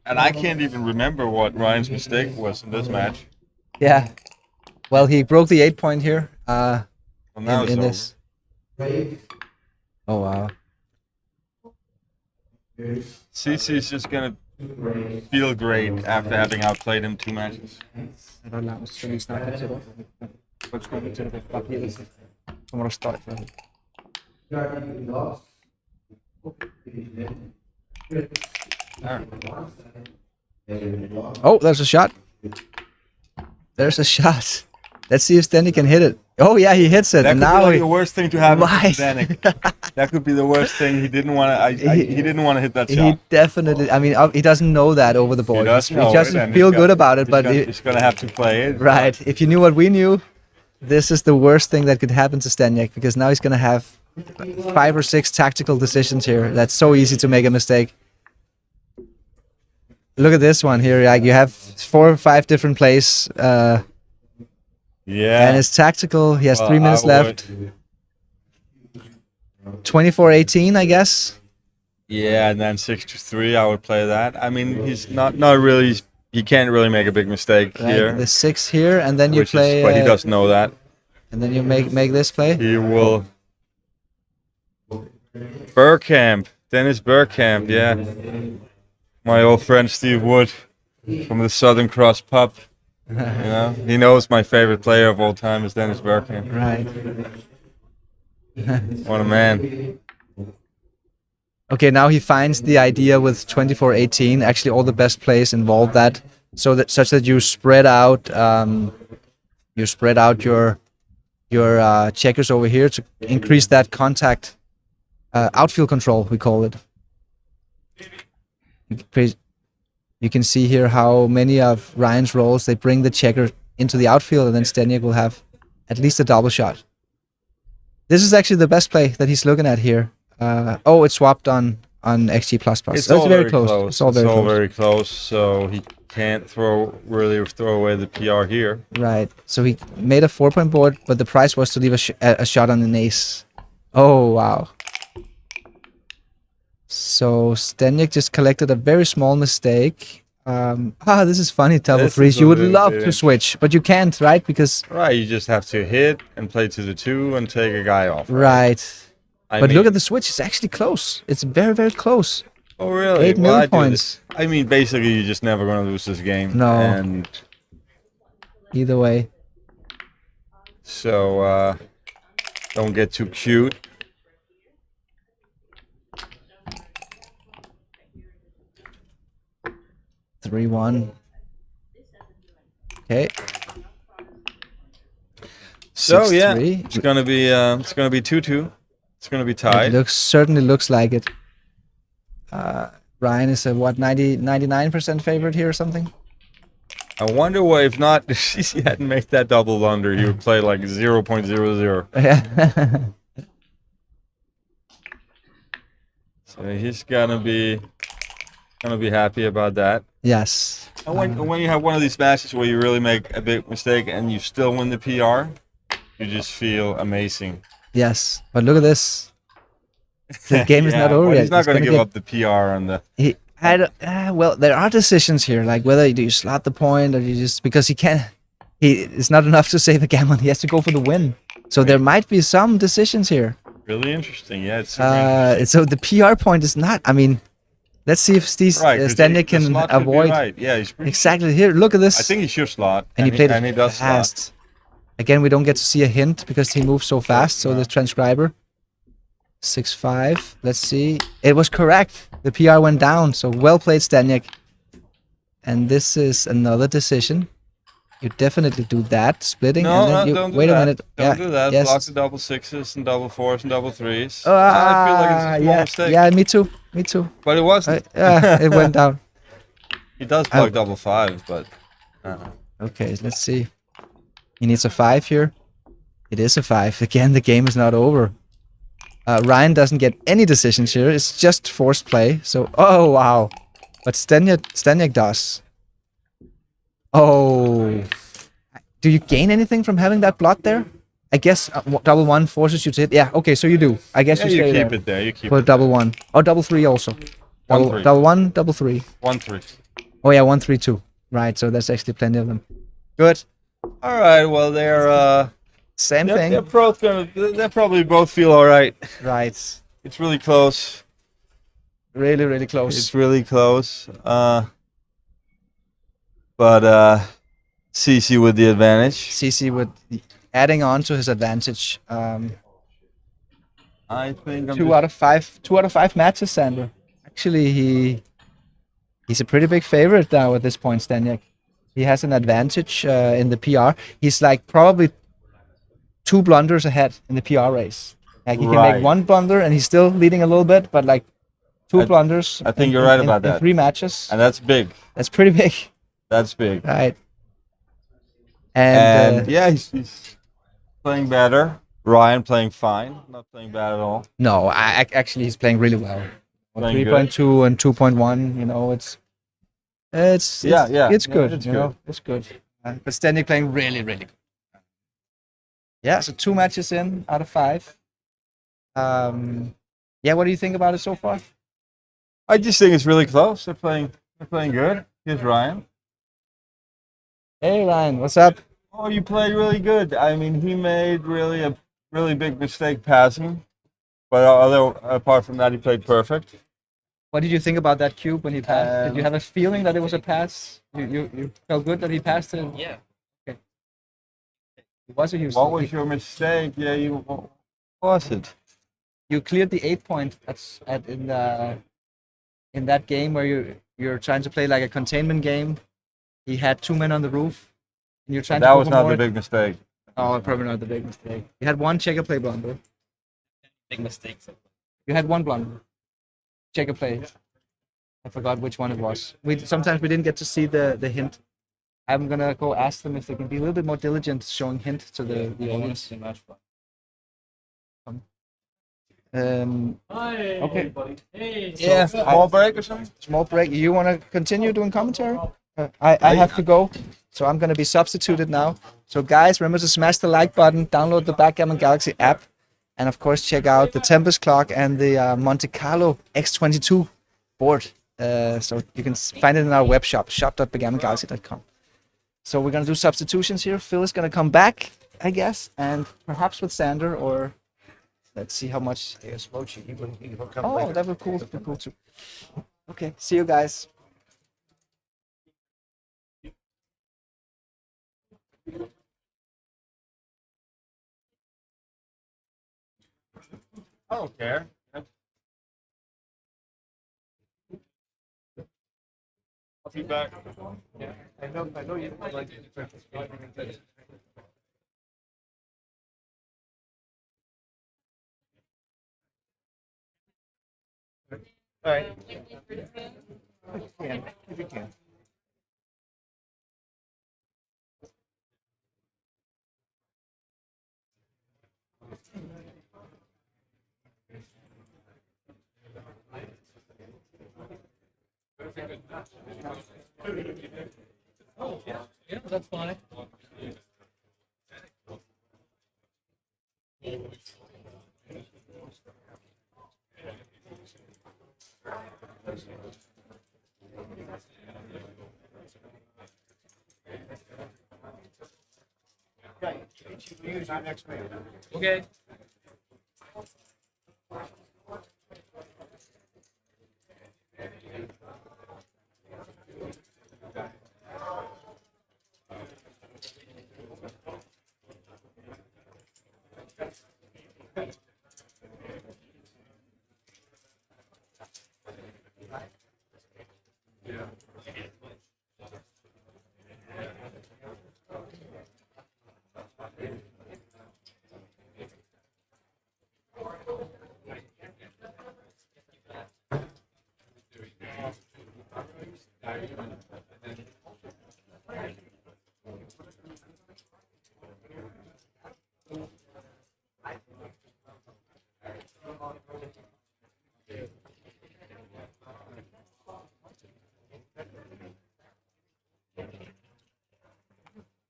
And I can't even remember what Ryan's mistake was in this match. Yeah. Well, he broke the 8 point here. Well, now In it's over. this. Oh wow. CC's just gonna feel great after having outplayed him 2 matches. Oh, there's a shot. There's a shot. Let's see if Steniak can hit it. Oh yeah, he hits it. That And could now be like he, the worst thing to happen Right. to Zdeněk. That could be the worst thing. He didn't want to. He didn't want to hit that he shot. definitely. I mean, he doesn't know that over the board. does He know just it, and feel he's good got- about it, but He's gonna have to play it. right. If you knew what we knew, this is the worst thing that could happen to Steniak because now he's gonna have 5 or 6 tactical decisions here. That's so easy to make a mistake. Look at this one here. Like you have 4 or 5 different plays, Yeah. and it's tactical. He has Well, 3 minutes I would- left. 24-18, I guess. Yeah, and then 6-3, I would play that. I mean, he's not really. He can't really make a big mistake Right, here. the 6 here, and then you play. But he doesn't know that. And then you make this play. He will. Bergkamp, Dennis Bergkamp, yeah. My old friend Steve Wood from the Southern Cross Pub. You know, he knows my favorite player of all time is Dennis Bergkamp. Right. What a man. Okay, now he finds the idea with 24-18. Actually, all the best plays involve that, such that you spread out. You spread out your checkers over here to increase that contact, outfield control, we call it. You can see here how many of Ryan's rolls, they bring the checker into the outfield, and then Steniek will have at least a double shot. This is actually the best play that he's looking at here. Oh, it's swapped on XG++. It's That's all very close. It's all very close, so he can't really throw away the PR here. Right. So he made a 4-point board, but the price was to leave a shot on an ace. Oh, wow. So Steniek just collected a very small mistake. This is funny, double threes. You would love to switch, but you can't, right? Because you just have to hit and play to the 2 and take a guy off. Right. But look at the switch. It's actually close. It's very, very close. Oh, really? 8 million points. I mean, basically, you're just never going to lose this game. No. And either way. So, don't get too cute. Three, 1. Okay. So 6-3. yeah, it's gonna be 2-2. It's gonna be tied. It certainly looks like it. Ryan is a 99% favorite here or something? I wonder why, if not, if he hadn't made that double blunder, he would play like 0.00. Yeah. So he's gonna be happy about that. Yes. And when you have one of these matches where you really make a big mistake and you still win the PR, you just feel amazing. Yes, but look at this. The game is not over yet. He's not going to give up the PR on the. Well, there are decisions here, like whether you slot the point or you just, because he can't. It's not enough to save a gammon. He has to go for the win. So there might be some decisions here. Really interesting. Yeah, it's super interesting. So the PR point is not. I mean, let's see if Steniek can avoid. Right. Yeah, exactly. Here, look at this. I think he should slot. And he played and he does fast. Slot. Again, we don't get to see a hint because he moves so fast. So the transcriber. 6-5. Let's see. It was correct. The PR went down. So well played, Steniek. And this is another decision. You definitely do that, splitting. No, and then don't do wait that. a minute. Don't do that. Yes. Block the double 6s and double 4s and double 3s. I feel like it's a small mistake. Yeah, me too. Me too. But it wasn't. It went down. He does block double 5s, but. Okay, let's see. He needs a 5 here. It is a 5. Again, the game is not over. Ryan doesn't get any decisions here. It's just forced play. So, oh, wow. But Steniek does. Oh. Do you gain anything from having that blot there? I guess double 1 forces you to hit. Yeah, okay, so you do. I guess you stay keep it there. You keep for it double 1. Or double 3 also. Double 1, double 3. 1-3. Oh, yeah, 1-3-2. Right, so that's actually plenty of them. Good. All right, well, they're... Same thing. They'll probably both feel all right. Right. It's really close. Really, really close. It's really close. But CC with the advantage. CC with adding on to his advantage. I think 2 out of 5 matches, Sander. Actually, he's a pretty big favorite now at this point, Steniek. He has an advantage in the PR. He's like probably 2 blunders ahead in the PR race. Like he can make 1 blunder and he's still leading a little bit, but like 2 blunders. I think you're right about that. In 3 matches. And that's big. That's pretty big. That's big. Right. And yeah, he's playing better. Ryan playing fine, not playing bad at all. No, actually he's playing really well. 3.2 and 2.1, you know, it's good. It's good. You know, it's good. But Steniek playing really, really good. Yeah, so 2 matches in out of 5. Yeah, what do you think about it so far? I just think it's really close. They're playing good. Here's Ryan. Hey Ryan, what's up? Oh, you played really good. I mean, he made really a really big mistake passing, but apart from that, he played perfect. What did you think about that cube when he passed? Did you have a feeling that it was a pass? You felt good that he passed it? Yeah. Okay. It was a huge. What was your mistake? Yeah, what was it? You cleared the 8 point in that game where you're trying to play like a containment game. He had 2 men on the roof, and you're trying That to was not the big mistake. Oh, probably not the big mistake. You had one checker play blunder. Big mistakes. You had one blunder. Checker play. I forgot which one it was. Sometimes we didn't get to see the hint. I'm gonna go ask them if they can be a little bit more diligent showing hint to the audience. Okay. Hey. Yeah, small break or something? Small break. You want to continue doing commentary? I have to go, so I'm going to be substituted now. So guys, remember to smash the like button, download the Backgammon Galaxy app, and of course check out the Tempest Clock and the Monte-Carlo X22 board. So you can find it in our web shop, shop.backgammongalaxy.com. So we're going to do substitutions here. Phil is going to come back, I guess, and perhaps with Sander, or let's see how much. Yes, Mochi, he will come Oh, later. that would be cool too. Okay, see you guys. I don't care. I'll be back. I know you like All right. If you can. Yeah, that's fine. Use your next man. Okay.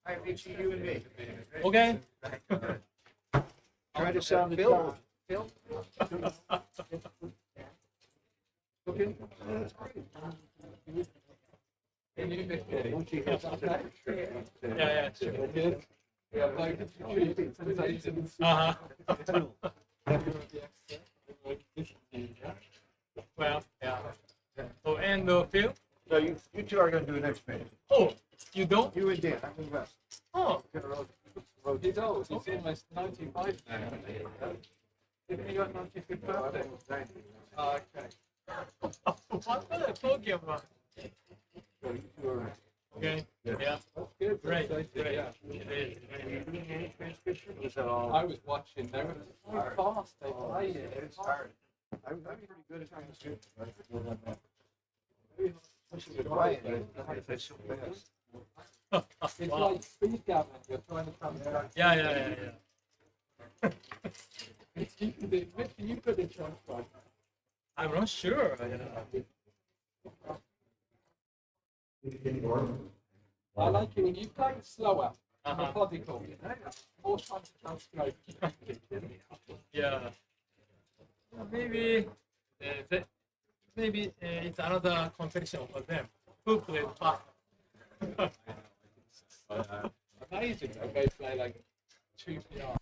All right, Richie, you and me. Okay. Try to sound Phil. Phil? Okay. Yeah, sure. Uh-huh. Well, yeah. Oh, and Phil? So you two are going to do the next man. Oh, you don't? You and Dan, I'm the rest. Oh, He's old. He's almost 95 now. Isn't he got 95th birthday? Oh, okay. What are you talking about? Okay. Yeah. Good. Great. Great. I was watching. They were so fast. They played it. It's hard. I'm pretty good at transcript. This is a Ryan. That's so fast. It's like speed gammon. You're trying to come back. Yeah. You could have transcribed. I'm not sure. I like it when you play slower, methodical, more time to transcribe. Yeah. Maybe maybe it's another competition for them. Who plays faster? Amazing that they play like 2 PR.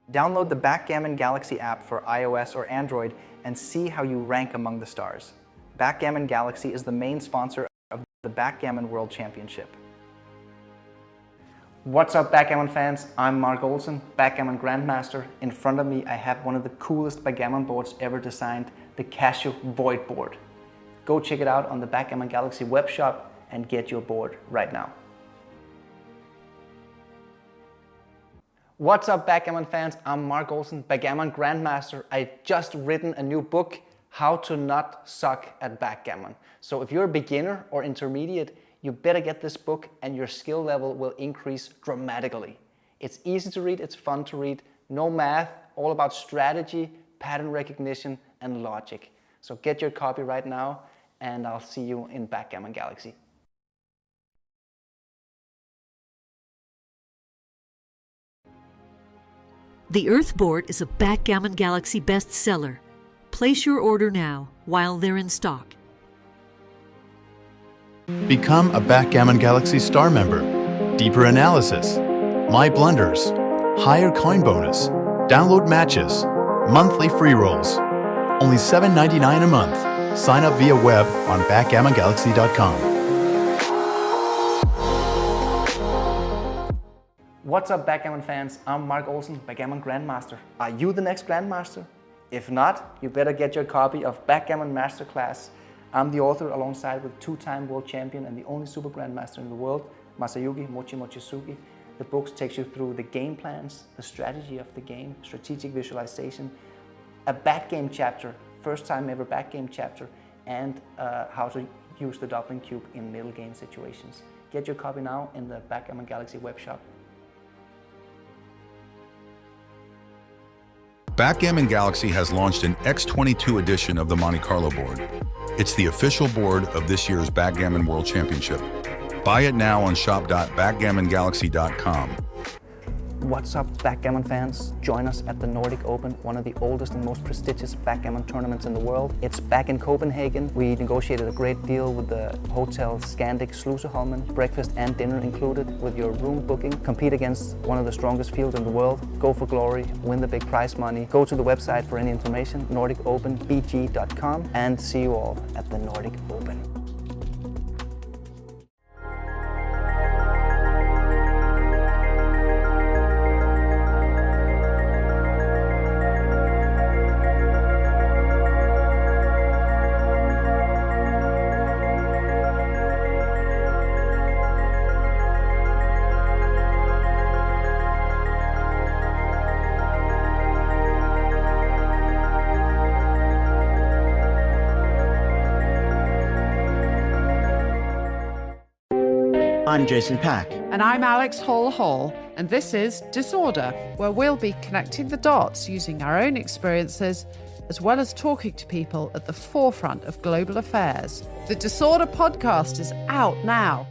Download the Backgammon Galaxy app for iOS or Android and see how you rank among the stars. Backgammon Galaxy is the main sponsor of the Backgammon World Championship. What's up, Backgammon fans? I'm Mark Olsen, Backgammon Grandmaster. In front of me, I have one of the coolest backgammon boards ever designed, the Casio Void board. Go check it out on the Backgammon Galaxy web shop and get your board right now. What's up, Backgammon fans? I'm Mark Olsen, Backgammon Grandmaster. I've just written a new book, How to Not Suck at Backgammon. So if you're a beginner or intermediate, you better get this book and your skill level will increase dramatically. It's easy to read, it's fun to read, no math, all about strategy, pattern recognition, and logic. So get your copy right now, and I'll see you in Backgammon Galaxy. The Earthboard is a Backgammon Galaxy bestseller. Place your order now while they're in stock. Become a Backgammon Galaxy Star member. Deeper analysis, my blunders, higher coin bonus, download matches, monthly free rolls. Only $7.99 a month. Sign up via web on backgammongalaxy.com. What's up, Backgammon fans? I'm Mark Olsen, Backgammon Grandmaster. Are you the next Grandmaster? If not, you better get your copy of Backgammon Masterclass. I'm the author alongside with two-time world champion and the only super grandmaster in the world, Masayuki Mochizuki. The book takes you through the game plans, the strategy of the game, strategic visualization, a backgame chapter, first time ever backgame chapter, and how to use the Dublin Cube in middle game situations. Get your copy now in the Backgammon Galaxy web shop. Backgammon Galaxy has launched an X22 edition of the Monte-Carlo board. It's the official board of this year's Backgammon World Championship. Buy it now on shop.backgammongalaxy.com. What's up, Backgammon fans? Join us at the Nordic Open, one of the oldest and most prestigious backgammon tournaments in the world. It's back in Copenhagen. We negotiated a great deal with the Hotel Scandic Sluseholmen, breakfast and dinner included with your room booking. Compete against one of the strongest fields in the world. Go for glory, win the big prize money. Go to the website for any information, nordicopenbg.com, and see you all at the Nordic Open. I'm Jason Pack. And I'm Alex Hall, and this is Disorder, where we'll be connecting the dots using our own experiences, as well as talking to people at the forefront of global affairs. The Disorder podcast is out now.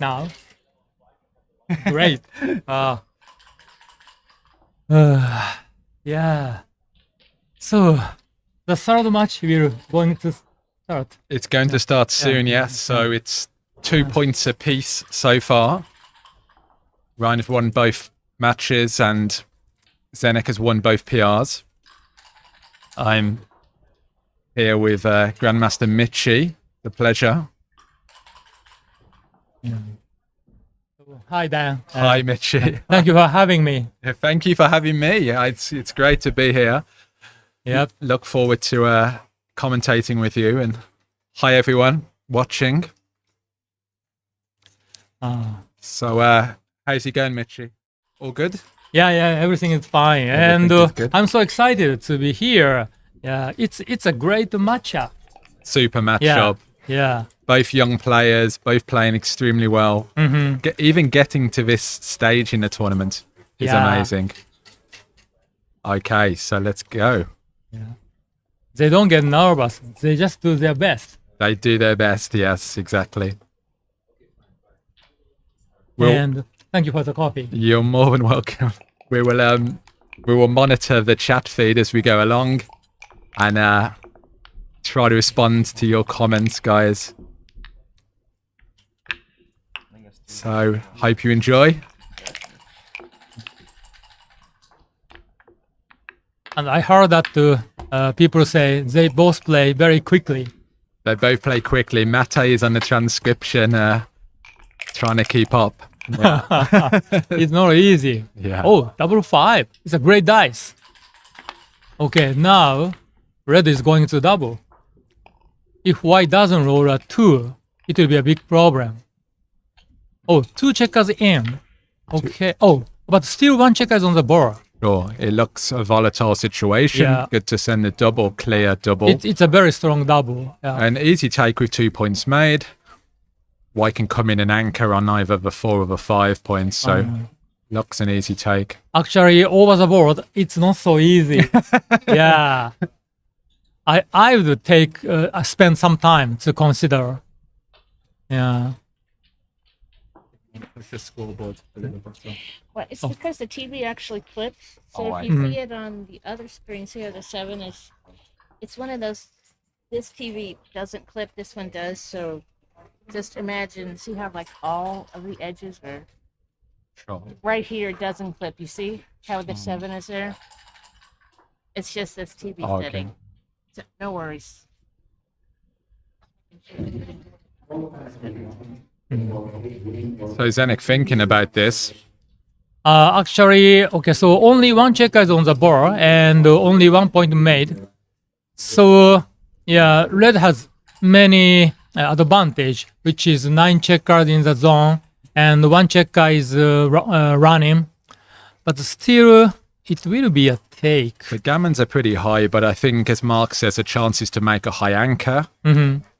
Now, great. Yeah. So, the third match we're going to start. It's going to start soon, yes. So it's 2 points apiece so far. Ryan has won both matches and Zenek has won both PRs. I'm here with Grandmaster Michi. The pleasure. Hi, Dan. Hi, Michi. Thank you for having me. Thank you for having me. Yeah, it's great to be here. Yep. Look forward to commentating with you. And hi, everyone watching. So, how's it going, Michi? All good? Yeah, everything is fine. Everything is good. I'm so excited to be here. Yeah, it's a great matchup. Super matchup. Yeah. Both young players, both playing extremely well. Mm-hmm. Even getting to this stage in the tournament is amazing. Okay, so let's go. Yeah. They don't get nervous. They just do their best. They do their best. Yes, exactly. And thank you for the coffee. You're more than welcome. We will monitor the chat feed as we go along, and try to respond to your comments, guys. So, hope you enjoy. And I heard that people say they both play very quickly. They both play quickly. Mate is on the transcription, trying to keep up. Yeah. It's not easy. Yeah. Oh, 5. It's a great dice. Okay, now red is going to double. If white doesn't roll a 2, it will be a big problem. Oh, 2 checkers in. Okay. Oh, but still 1 checker is on the board. Sure, it looks a volatile situation. Yeah. Good to send a double, clear double. It's a very strong double. Yeah. An easy take with 2 points made. White can come in and anchor on either the 4 or the 5 points, so looks an easy take. Actually, over the board, it's not so easy. Yeah. I would take spend some time to consider. Yeah. Push the scoreboard a little bit. Well, it's because the TV actually clips. So Oh, if you see it on the other screens here, the 7 is, it's one of those, this TV doesn't clip, this one does. So just imagine, see how like all of the edges are Sure. right here, it doesn't clip. You see how the 7 is there? It's just this TV Oh, okay. fitting. So no worries. So Zenek, thinking about this, Actually, okay, so only 1 checker is on the board and only 1 point made. So, yeah, red has many advantage, which is 9 checkers in the zone and 1 checker is running. But still, it will be a take. the gammons are pretty high, but I think, as Mark says, the chances to make a high anchor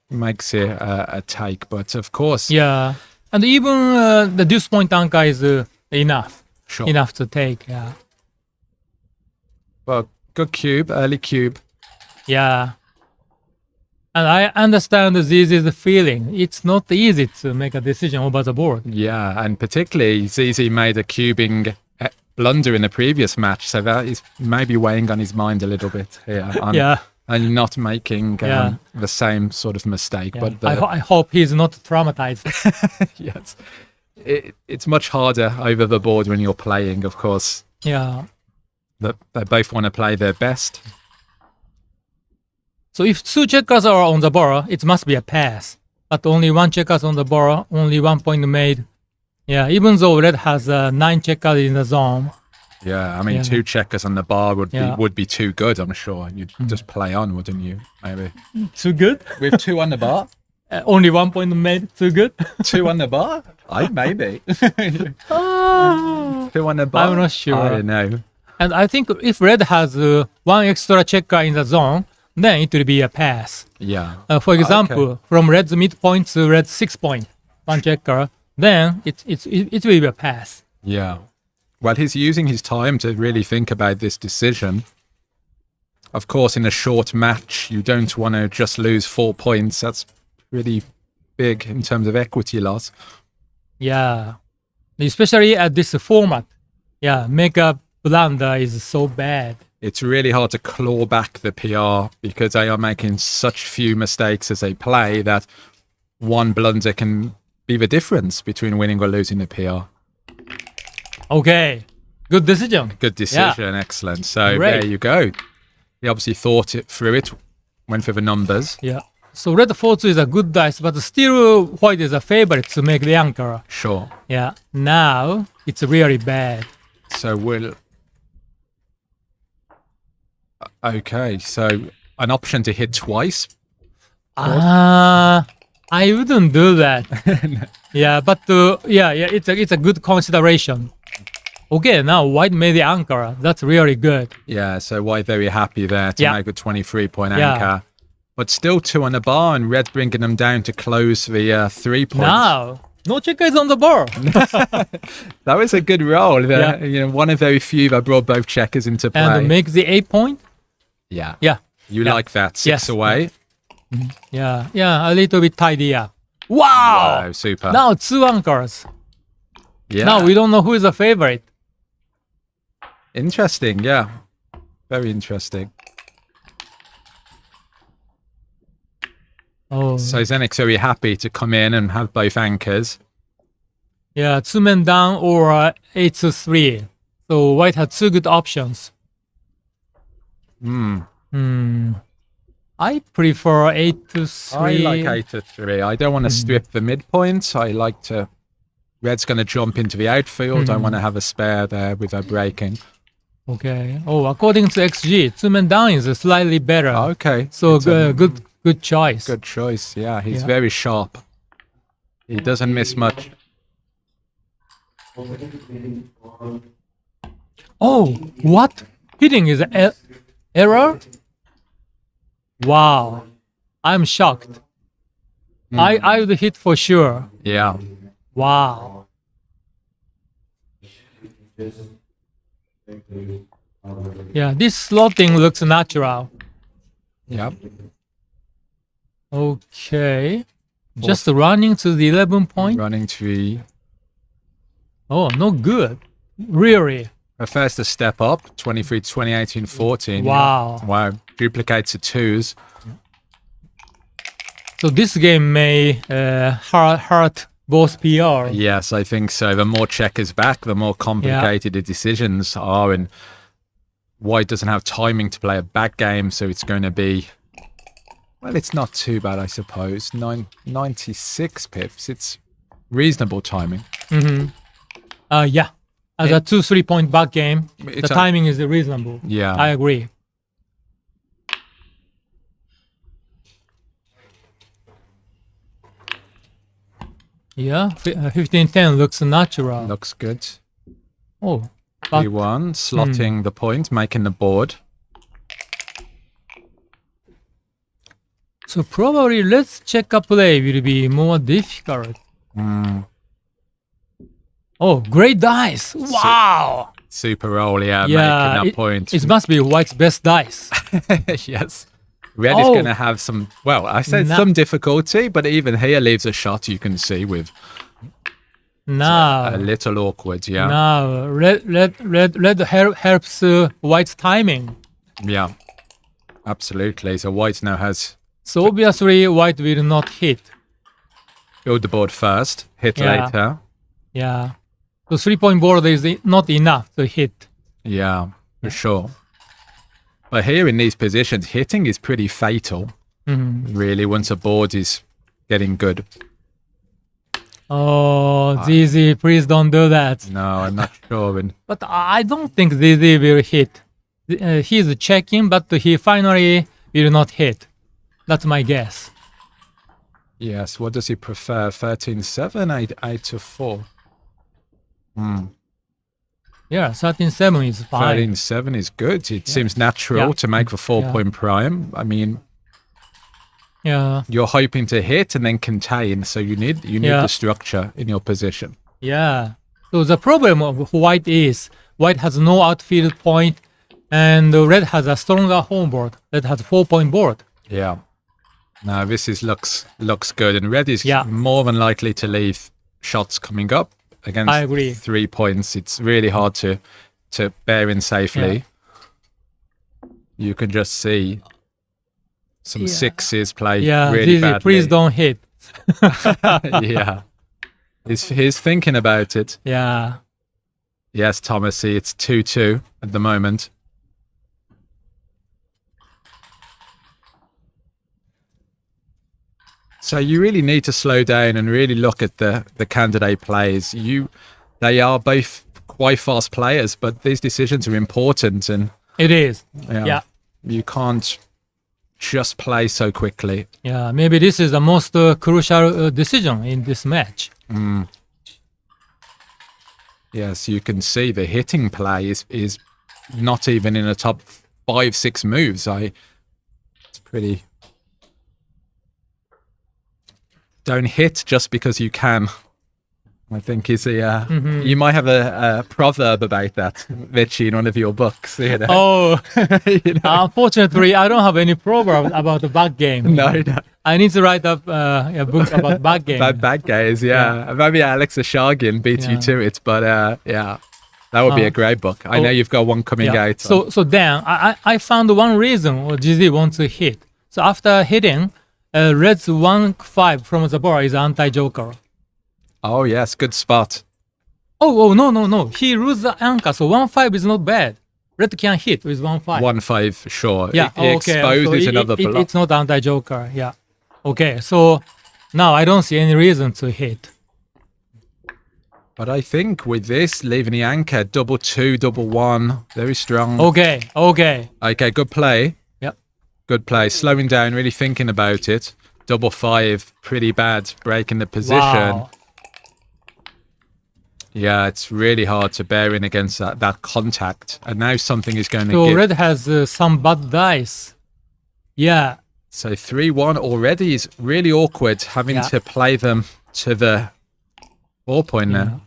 makes it a take. But of course, Yeah, and even the deuce point anchor is enough. sure. Enough to take, yeah. Well, good cube, early cube. Yeah. And I understand this is the feeling. It's not easy to make a decision over the board. Yeah, and particularly ZZ made a cubing blunder in the previous match, so that is maybe weighing on his mind a little bit here. Yeah. And not making Yeah. the same sort of mistake. Yeah. But I hope he's not traumatized. yes, it's much harder over the board when you're playing, of course. Yeah. They both want to play their best. So if 2 checkers are on the board, it must be a pass. But only 1 checkers on the board, only 1 point made. Yeah, even though red has 9 checkers in the zone. Yeah, I mean, Yeah. 2 checkers on the bar Yeah. would be too good, I'm sure. You'd just play on, wouldn't you? Maybe. Too good? With 2 on the bar? Only 1 point made, too good? 2 on the bar? Maybe. 2 on the bar? I'm not sure. I don't know. And I think if red has 1 extra checker in the zone, then it will be a pass. Yeah. For example, from red's midpoint to red's 6 point, 1 checker, then it will be a pass. Yeah. Well, he's using his time to really think about this decision. Of course, in a short match, you don't want to just lose 4 points. That's pretty big in terms of equity loss. Yeah, especially at this format. Yeah, make a blunder is so bad. It's really hard to claw back the PR because they are making such few mistakes as they play that one blunder can be the difference between winning or losing the PR. Okay, good decision. Good decision, excellent. So Great. there you go. He obviously thought it through it, went for the numbers. Yeah. So red 4-2 is a good dice, but still white is a favorite to make the anchor. Sure. Yeah. Now it's really bad. So we'll... Okay, so an option to hit twice. I wouldn't do that. Yeah, but it's a good consideration. Okay, now white made the anchor. That's really good. Yeah, so white very happy there to make a 23-point Yeah. anchor. But still 2 on the bar, and red bringing them down to close the 3 points. Now, no checker is on the board. That was a good roll. Yeah. You know, one of very few that brought both checkers into play. And make the 8 point. Yeah. Yeah. You Yeah. like that. 6 Yes. away. Yeah, a little bit tidy up. Wow! Wow, super. Now 2 anchors. Yeah. Now we don't know who is the favorite. Interesting, yeah. Very interesting. Oh. So Zenek's very happy to come in and have both anchors. Yeah, 2 men down or 8-3. So white had 2 good options. I prefer 8-3. I like 8-3. I don't want to strip the midpoint. I like to... Red's going to jump into the outfield. I want to have a spare there without breaking. Okay. Oh, according to XG, 2 men down is slightly better. Okay. So It's a good choice. good choice. Yeah, he's Yeah. very sharp. He doesn't miss much. Oh, what? Hitting is an error? Wow. I'm shocked. I would hit for sure. Yeah. Wow. Yeah, this slotting looks natural. Yeah. Okay. Just running to the 11 point. Running to... Oh, no good. Really. Prefers to step up. 23, 20, 14. Wow. Yeah. Wow. Duplicates the 2s. So this game may hurt both PR. Yes, I think so. The more checkers back, the more complicated the decisions are. And White doesn't have timing to play a back game, so it's going to be... Well, it's not too bad, I suppose. 96 pips. It's reasonable timing. Yeah. As a 2-3 point back game, the timing is reasonable. Yeah. I agree. Yeah, 15-10 looks natural. Looks good. Oh. But, P1, slotting the point, making the board. So probably let's check a play will be more difficult. Oh, great dice! Wow! Super roll, yeah, making that point. It must be White's best dice. Yes. Red is going to have some, well, I said some difficulty, but even here leaves a shot you can see with now a little awkward, yeah. Now, red helps White's timing. Yeah, absolutely. So White now has... So obviously White will not hit. Build the board first, hit later. Yeah. So 3-point board is not enough to hit. Yeah, for sure. But here in these positions, hitting is pretty fatal, really, once a board is getting good. Oh, ZZ, please don't do that. No, I'm not sure. But I don't think ZZ will hit. He's checking, but he finally will not hit. That's my guess. Yes, what does he prefer? 13-7, 8-4? Yeah, 13-7 is fine. 13-7 is good. It seems natural to make the 4-point prime. I mean, you're hoping to hit and then contain, so you need the structure in your position. Yeah. So the problem of White is White has no outfield point, and Red has a stronger home board. Red has 4-point board. Yeah. Now this looks good, and Red is more than likely to leave shots coming up. Against 3 points, it's really hard to bear in safely. You can just see some sixes play really badly. Please don't hit. Yeah. He's thinking about it. Yeah. Yes, Thomas, it's 2-2 at the moment. So you really need to slow down and really look at the candidate plays. They are both quite fast players, but these decisions are important, and it is. Yeah. You can't just play so quickly. Yeah, maybe this is the most crucial decision in this match. Yes, you can see the hitting play is not even in the top 5-6 moves. It's pretty. Don't hit just because you can. I think is a. You might have a proverb about that, Vichy, in one of your books. You know? Oh, unfortunately, I don't have any proverb about the back game. No. I need to write up a book about back game. About back games, yeah. Maybe Alex Ashagin beat you to it, but that would be a great book. I know you've got one coming out. So Dan, I found one reason GZ wants to hit. So after hitting, Red's 1-5 from the board is anti-joker. Oh yes, good spot. Oh no. He loses the anchor, so 1-5 is not bad. Red can hit with 1-5. 1-5, sure. Yeah, it exposes another block. It's not anti-joker, yeah. Okay, so now I don't see any reason to hit. But I think with this, leaving the anchor, 2-2, 1-1, very strong. Okay, good play. Yep. Good play. Slowing down, really thinking about it. double 5, pretty bad, breaking the position. Wow. Yeah, it's really hard to bear in against that contact. And now something is going to So give. red has some bad dice. Yeah. So 3-1 already is really awkward having to play them to the 4-point now.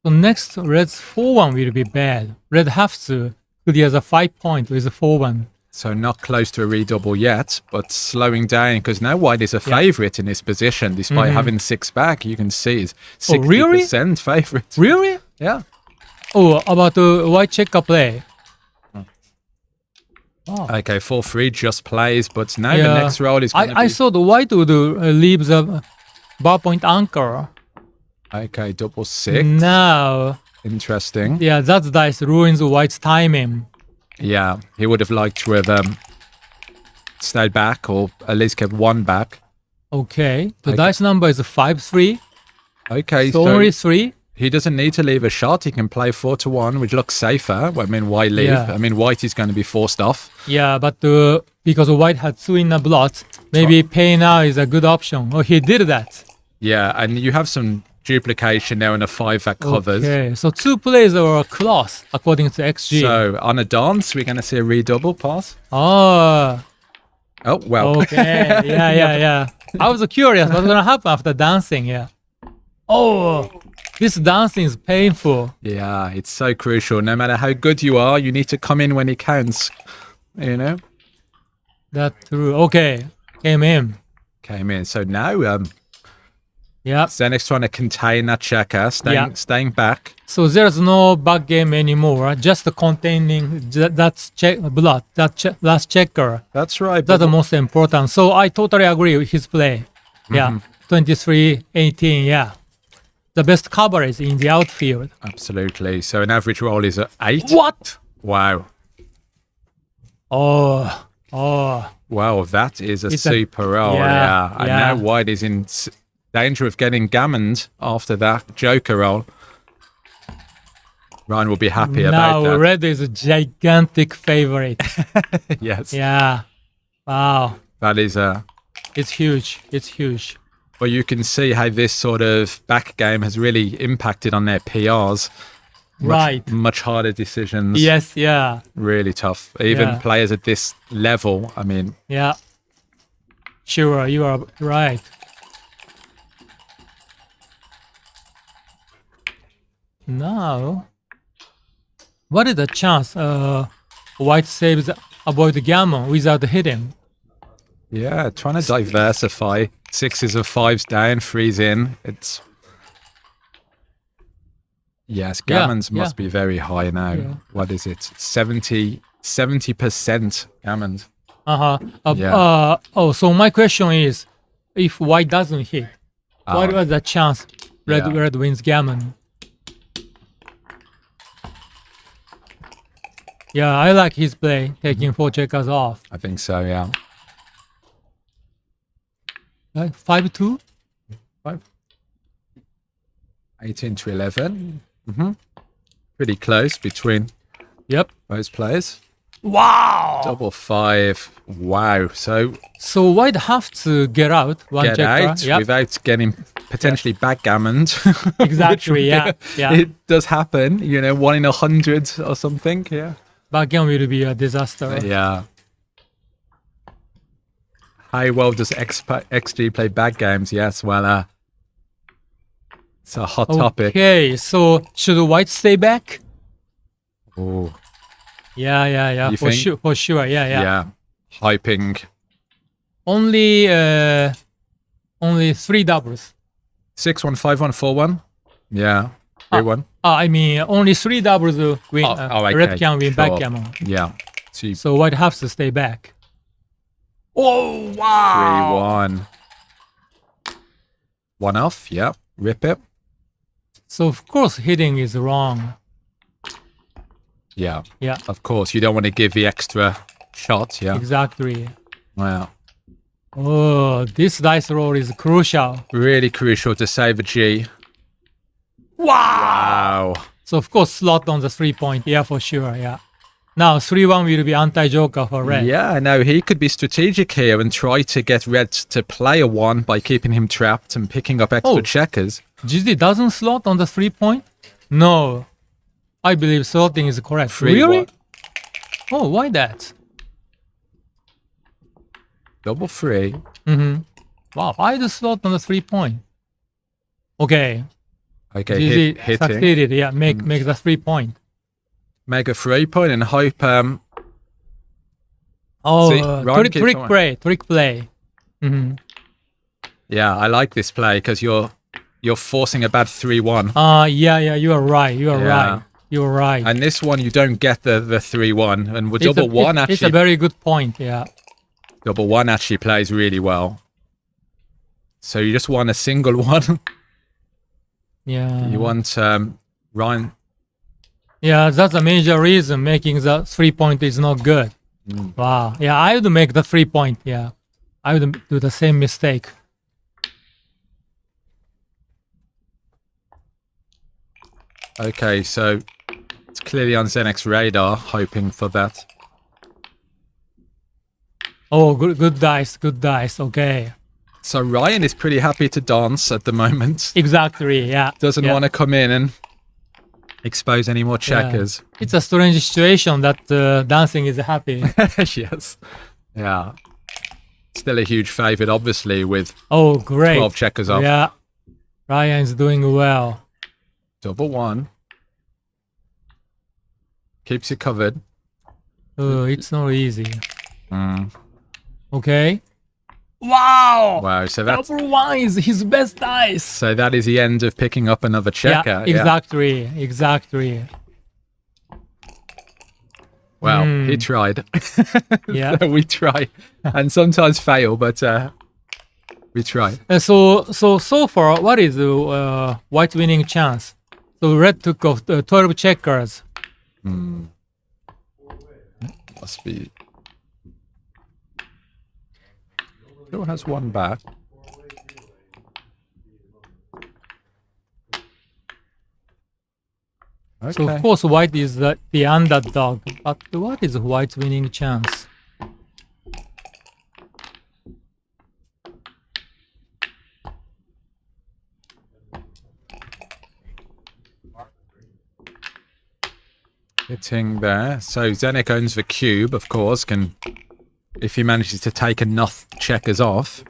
So next, red's 4-1 will be bad. Red has to clear the 5-point with a 4-1. So not close to a redouble yet, but slowing down because now white is a favourite in this position. Despite having 6 back, you can see it's 60% favourite. Really? Yeah. Oh, about the white checker play. Oh. Okay, 4-3 just plays, but now the next roll is going to be... I thought the white would leave the bar point anchor. Okay, double 6. Now... Interesting. Yeah, that dice ruins white's timing. Yeah, he would have liked to have stayed back or at least kept 1 back. Okay, the dice number is 5-3. Okay, so only 3. He doesn't need to leave a shot. He can play 4-1, which looks safer. I mean, why leave? Yeah. I mean, white is going to be forced off. Yeah, but because white had 2 in a blot, maybe pay now is a good option. Oh, he did that. Yeah, and you have some duplication now in a 5 that covers. Okay, so 2 plays are close according to XG. So on a dance, we're going to see a redouble pass. Oh. Oh, well. Okay, yeah. I was curious what's going to happen after dancing, yeah. Oh, this dancing is painful. Yeah, it's so crucial. No matter how good you are, you need to come in when it counts. You know? That's true. Okay, came in. So now, yeah. Zenek's trying to contain that checker, staying back. So there's no back game anymore, just containing that blood, last checker. That's right. That's the most important. So I totally agree with his play. Yeah, 23-18, yeah. The best coverage in the outfield. Absolutely. So an average roll is at 8. What? Wow. Oh. Wow, that is a super roll. Yeah. And now white is in danger of getting gammoned after that joker roll. Ryan will be happy about that. Now red is a gigantic favorite. Yes. Yeah. Wow. That is It's huge. It's huge. Well, you can see how this sort of back game has really impacted on their PRs. Much harder decisions. Yes, yeah. Really tough. Even players at this level, I mean. Yeah. Sure, you are right. Now, what is the chance white saves avoid gammon without hitting? Yeah, trying to diversify. 6s or 5s down, 3s in. It's... Yes, gammons must be very high now. Yeah. What is it? 70% gammons. So my question is, if white doesn't hit, what was the chance red wins gammon? Yeah, I like his play, taking 4 checkers off. I think so, yeah. 5-2? 18-11. Pretty close between those players. Wow! Double 5. Wow. So white have to get out one checker. Without getting potentially backgammoned. Exactly, yeah. It does happen, 1 in 100 or something, yeah. Backgammon will be a disaster. Yeah. How well does XG play back games? Yes, well, it's a hot topic. Okay, so should white stay back? Oh. Yeah. For sure. Yeah. Hyping. Only 3 doubles. 6-1, 5-1, 4-1. Yeah. 3-1. I mean, only 3 doubles win. Okay. Red can win backgammon. Yeah. So white has to stay back. Oh, wow. 3-1. 1 off. Yeah. Rip it. So, of course, hitting is wrong. Yeah. Yeah. Of course. You don't want to give the extra shot. Yeah. Exactly. Wow. Oh, this dice roll is crucial. Really crucial to save a G. Wow. Wow. So, of course, slot on the 3-point. Yeah, for sure. Yeah. Now 3-1 will be anti-joker for red. Yeah, no, he could be strategic here and try to get red to play a 1 by keeping him trapped and picking up extra checkers. GG doesn't slot on the 3-point? No. I believe slotting is correct. 3-1. Really? Oh, why that? Double 3. Wow, I the slot on the 3-point. Okay. Okay, GG hitting. succeeded. Yeah, make the 3-point. Make a 3-point and hope. Trick play. Yeah, I like this play because you're forcing a bad 3-1. Yeah, you are right. You're right. And this one, you don't get the 3-1. And with double 1, actually... It's a very good point, yeah. Double 1 actually plays really well. So you just want a single 1. Yeah. You want Ryan... Yeah, that's a major reason making the 3-point is not good. Wow. Yeah, I would make the 3-point, yeah. I would do the same mistake. Okay, so it's clearly on Zenek's radar, hoping for that. Oh, good dice, okay. So Ryan is pretty happy to dance at the moment. Exactly, yeah. Doesn't want to come in and expose any more checkers. Yeah. It's a strange situation that dancing is happy. Yes. Yeah. Still a huge favorite, obviously, with 12 checkers off. Yeah. Ryan's doing well. Double 1. Keeps you covered. It's not easy. Okay. Wow! Wow, so that's... Double 1 is his best dice! So that is the end of picking up another checker. Yeah, exactly. Well, he tried. Yeah. We try. And sometimes fail, but we try. So far, what is the white winning chance? So red took off 12 checkers. Must be... Still has 1 back. Okay. So of course white is the underdog, but what is white's winning chance? Hitting there. So Zenek owns the cube, of course, can... If he manages to take enough checkers off.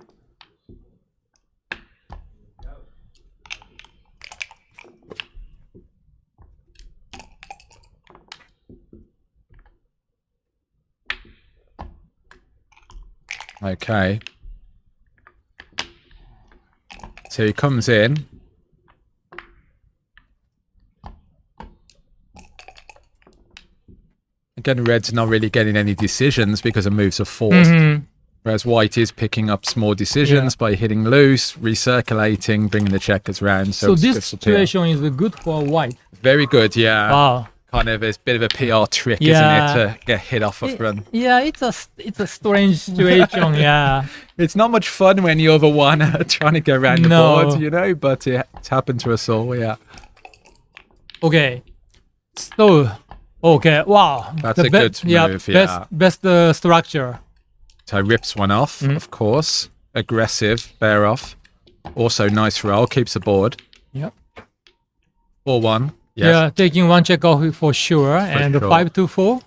Okay. So he comes in. Again, red's not really getting any decisions because the moves are forced. Whereas white is picking up small decisions by hitting loose, recirculating, bringing the checkers round. So this situation is good for white. Very good, yeah. Wow. Kind of a bit of a PR trick, isn't it, to get hit off a front? Yeah, it's a strange situation, yeah. It's not much fun when you're the one trying to go around the board, you know, but it's happened to us all, yeah. Okay. So... Okay, wow. That's a good move, Best structure. So rips one off, of course. Aggressive, bear off. Also nice roll, keeps the board. Yep. 4-1. Yes. Yeah, taking 1 check off for sure. And 5-4.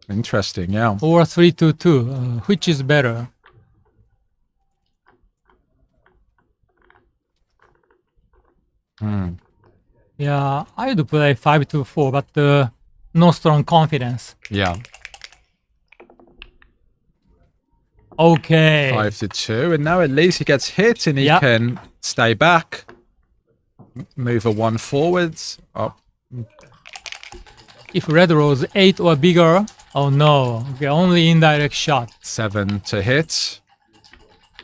Interesting, yeah. Or 3-2. Which is better? Yeah, I would play 5-4, but no strong confidence. Yeah. Okay. 5-2, and now at least he gets hit, and he can stay back, move a 1 forwards. If red rolls 8 or bigger, oh no, okay, only indirect shot. 7 to hit.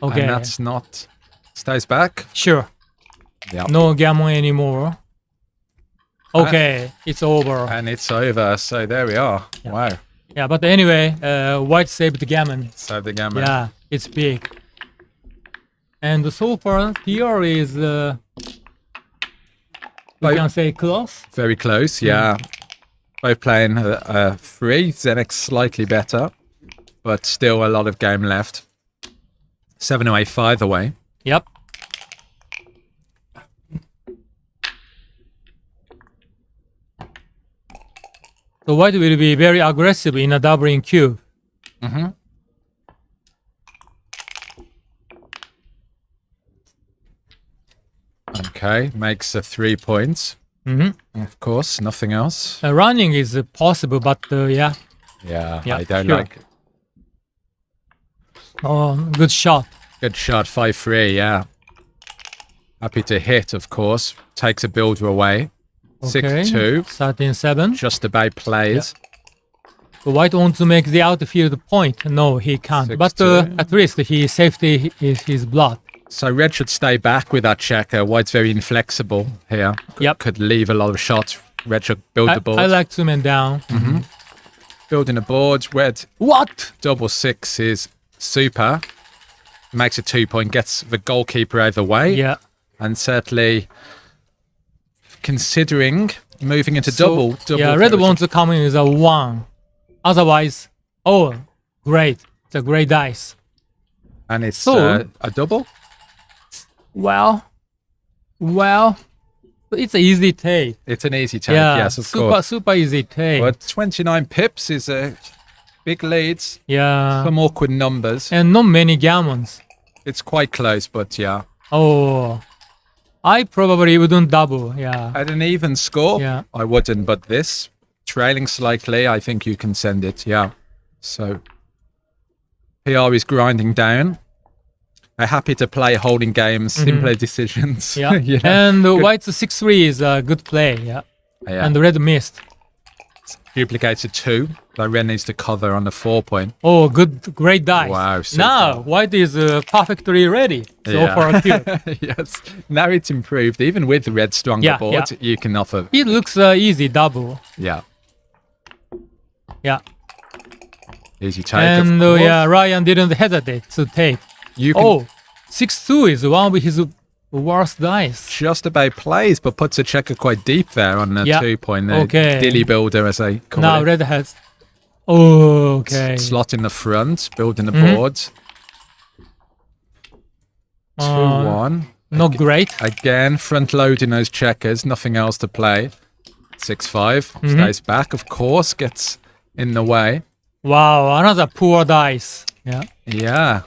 Okay. And that's not... Stays back. Sure. Yeah. No gammon anymore. Okay, it's over. And it's over, so there we are. Yeah. Wow. Yeah, but anyway, white saved the gammon. Saved the gammon. Yeah, it's big. And so far, PR is, we can say close. Very close, yeah. Both playing free. Zenek slightly better, but still a lot of game left. 7 away, 5 away. Yep. So white will be very aggressive in a doubling cube. Mm-hmm. Okay, makes 3 points. Mm-hmm. Of course, nothing else. Running is possible, but yeah. Yeah, Yeah, I don't sure. like it. Oh, good shot. Good shot, 5-3, yeah. Happy to hit, of course. Takes a builder away. Okay. 6-2. 13-7. Just about plays. So white wants to make the outfield point. No, he can't. But 6-2. at least he safety his blood. So red should stay back with that checker. White's very inflexible here. Yep. Could leave a lot of shots. Red should build the board. I like 2 men down. Mm-hmm. Building a board. Red. What? Double 6 is super. Makes a 2 point. Gets the goalkeeper out of the way. Yeah. And certainly considering moving into double. Yeah, red territory. wants to come in with a 1. Otherwise, oh, great. It's a great dice. And it's So- a double. Well, it's an easy take. It's an easy take, Yeah, yes, of course. super easy take. But 29 pips is a big lead. Yeah. Some awkward numbers. And not many gammons. It's quite close, but yeah. Oh, I probably wouldn't double. Yeah. At an even score, Yeah. I wouldn't, but this, trailing slightly, I think you can send it, yeah. So, PR is grinding down. They're happy to play holding games, simpler decisions. Yeah. Yeah. And Good. white's 6-3 is a good play. Yeah. Yeah. And the red missed. Duplicates a 2. So red needs to cover on the 4 point. Oh, great dice. Wow, super. Now white is perfectly ready. So for a cube. Yes. Now it's improved. Even with the red stronger Yeah, board, yeah. you can offer. It looks easy double. Yeah. Yeah. Easy take. And of course. yeah, Ryan didn't hesitate to take. You can Oh, 6-2 is one of his worst dice. just about plays, but puts a checker quite deep there on the Yeah. 2 point. The Okay. dilly builder, as they call Now it. red has. Oh, okay. Slot in the front, building the Mhm. board. 2-1. Not great. Again, front loading those checkers, nothing else to play. 6-5, Mhm. stays back, of course, gets in the way. Wow, another poor dice. Yeah. Yeah.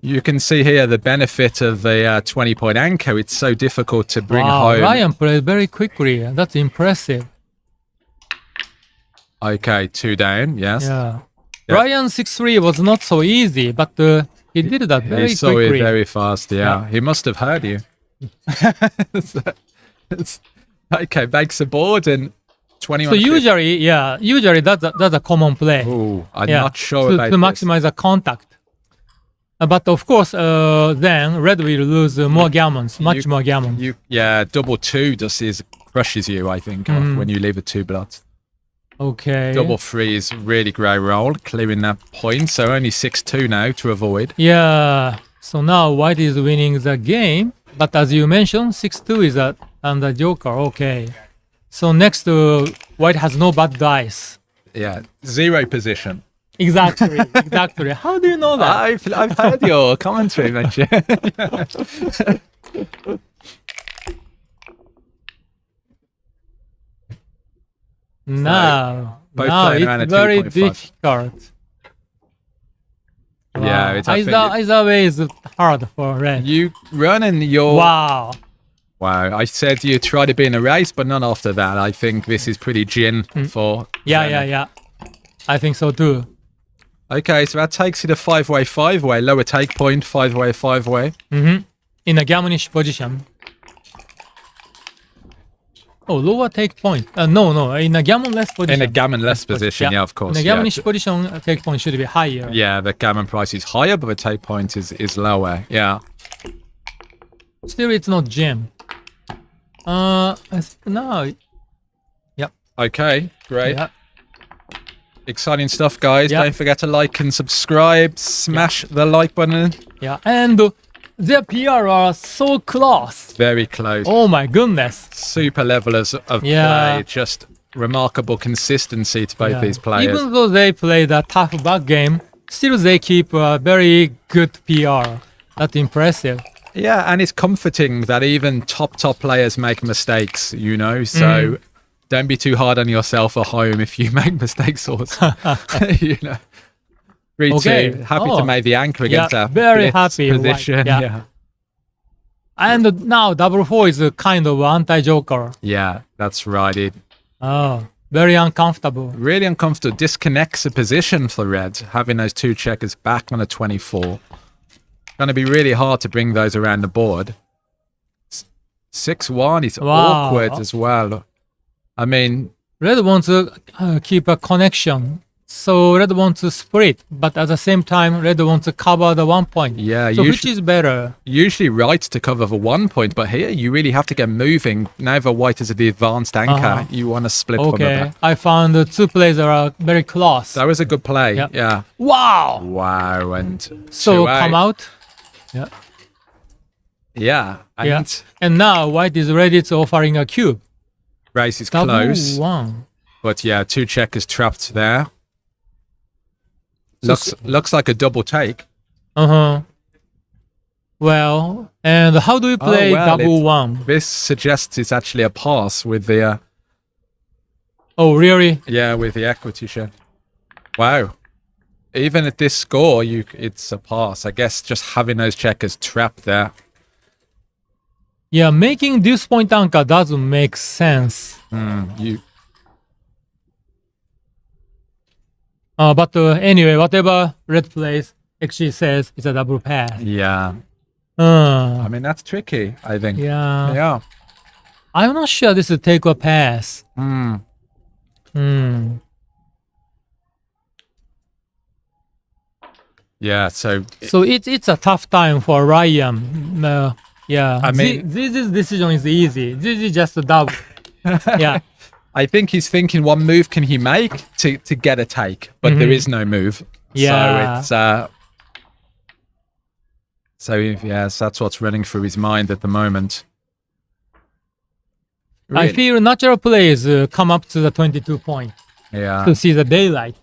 You can see here the benefit of the 20-point anchor. It's so difficult to bring Wow, home. Ryan played very quickly. That's impressive. Okay, 2 down, yes. Yeah. Yeah. Ryan 6-3 was not so easy, but he did that very He saw quickly. it very fast, yeah. Yeah. He must have heard you. Okay, makes a board and 21. So usually that's a common play. Ooh, I'm Yeah, not sure to about to this. maximize the contact. But of course, then red will lose more gammons, much more gammons. Yeah, double 2 just crushes you, I think, when you leave a 2 blood. Okay. Double 3 is really great roll, clearing that point. So only 6-2 now to avoid. Yeah. So now white is winning the game, but as you mentioned, 6-2 is under joker. Okay. So next, white has no bad dice. Yeah, 0 position. Exactly. Exactly. How do you know that? I've heard your commentary, Mitch. Now both playing around a it's very 2.5. difficult. Yeah, it's I think either way is hard for red. you running your. Wow. Wow, I said you try to be in a race, but not after that. I think this is pretty gin for. Yeah. I think so too. Okay, so that takes you to 5-way, 5-way, lower take point, 5-way, 5-way. In a gammonish position. Oh, lower take point. No. In a gammon-less position. In a gammon-less position, yeah, of course. In a yeah. gammonish position, take point should be higher. Yeah, the gammon price is higher, but the take point is lower. Yeah. Still, it's not gem. No. Yep. Okay, great. Yeah. Exciting stuff, guys. Yeah. Don't forget to like and subscribe. Smash the like button. Yeah. And their PR are so close. Very close. Oh my goodness. Super levelers of play. Just remarkable consistency to both these players. Even though they play the tough back game, still they keep a very good PR. That's impressive. Yeah, and it's comforting that even top players make mistakes, you know, so don't be too hard on yourself at home if you make mistakes also. You know. 3-2. Happy to make the anchor against a very blitz happy position. Yeah. And now double 4 is a kind of anti-joker. Yeah, that's right. Very uncomfortable. Really uncomfortable. Disconnects the position for red, having those two checkers back on a 24. Going to be really hard to bring those around the board. 6-1 is awkward as well. I mean, red wants to keep a connection. So red wants to split, but at the same time, red wants to cover the 1 point. Yeah, so which is better? Usually right to cover for 1 point, but here you really have to get moving. Now the white is the advanced anchor. You want to split from the back. I found the two plays are very close. That was a good play. Yeah. Wow. And so come out. Yeah. And now white is ready to offering a cube. Race is close. 1. But yeah, two checkers trapped there. Looks like a double take. Well, and how do we play double 1? This suggests it's actually a pass with the... oh, really? Yeah, with the equity share. Wow. Even at this score, it's a pass. I guess just having those checkers trapped there. Yeah, making this point anchor doesn't make sense. But anyway, whatever red plays actually says it's a double pass. Yeah. I mean, that's tricky, I think. Yeah. I'm not sure this will take a pass. Yeah, so it's a tough time for Ryan. I mean, this decision is easy. This is just a double. Yeah. I think he's thinking, what move can he make to get a take? But there is no move. Yeah. So yes, that's what's running through his mind at the moment. Really? I feel natural plays come up to the 22 point. Yeah. To see the daylight.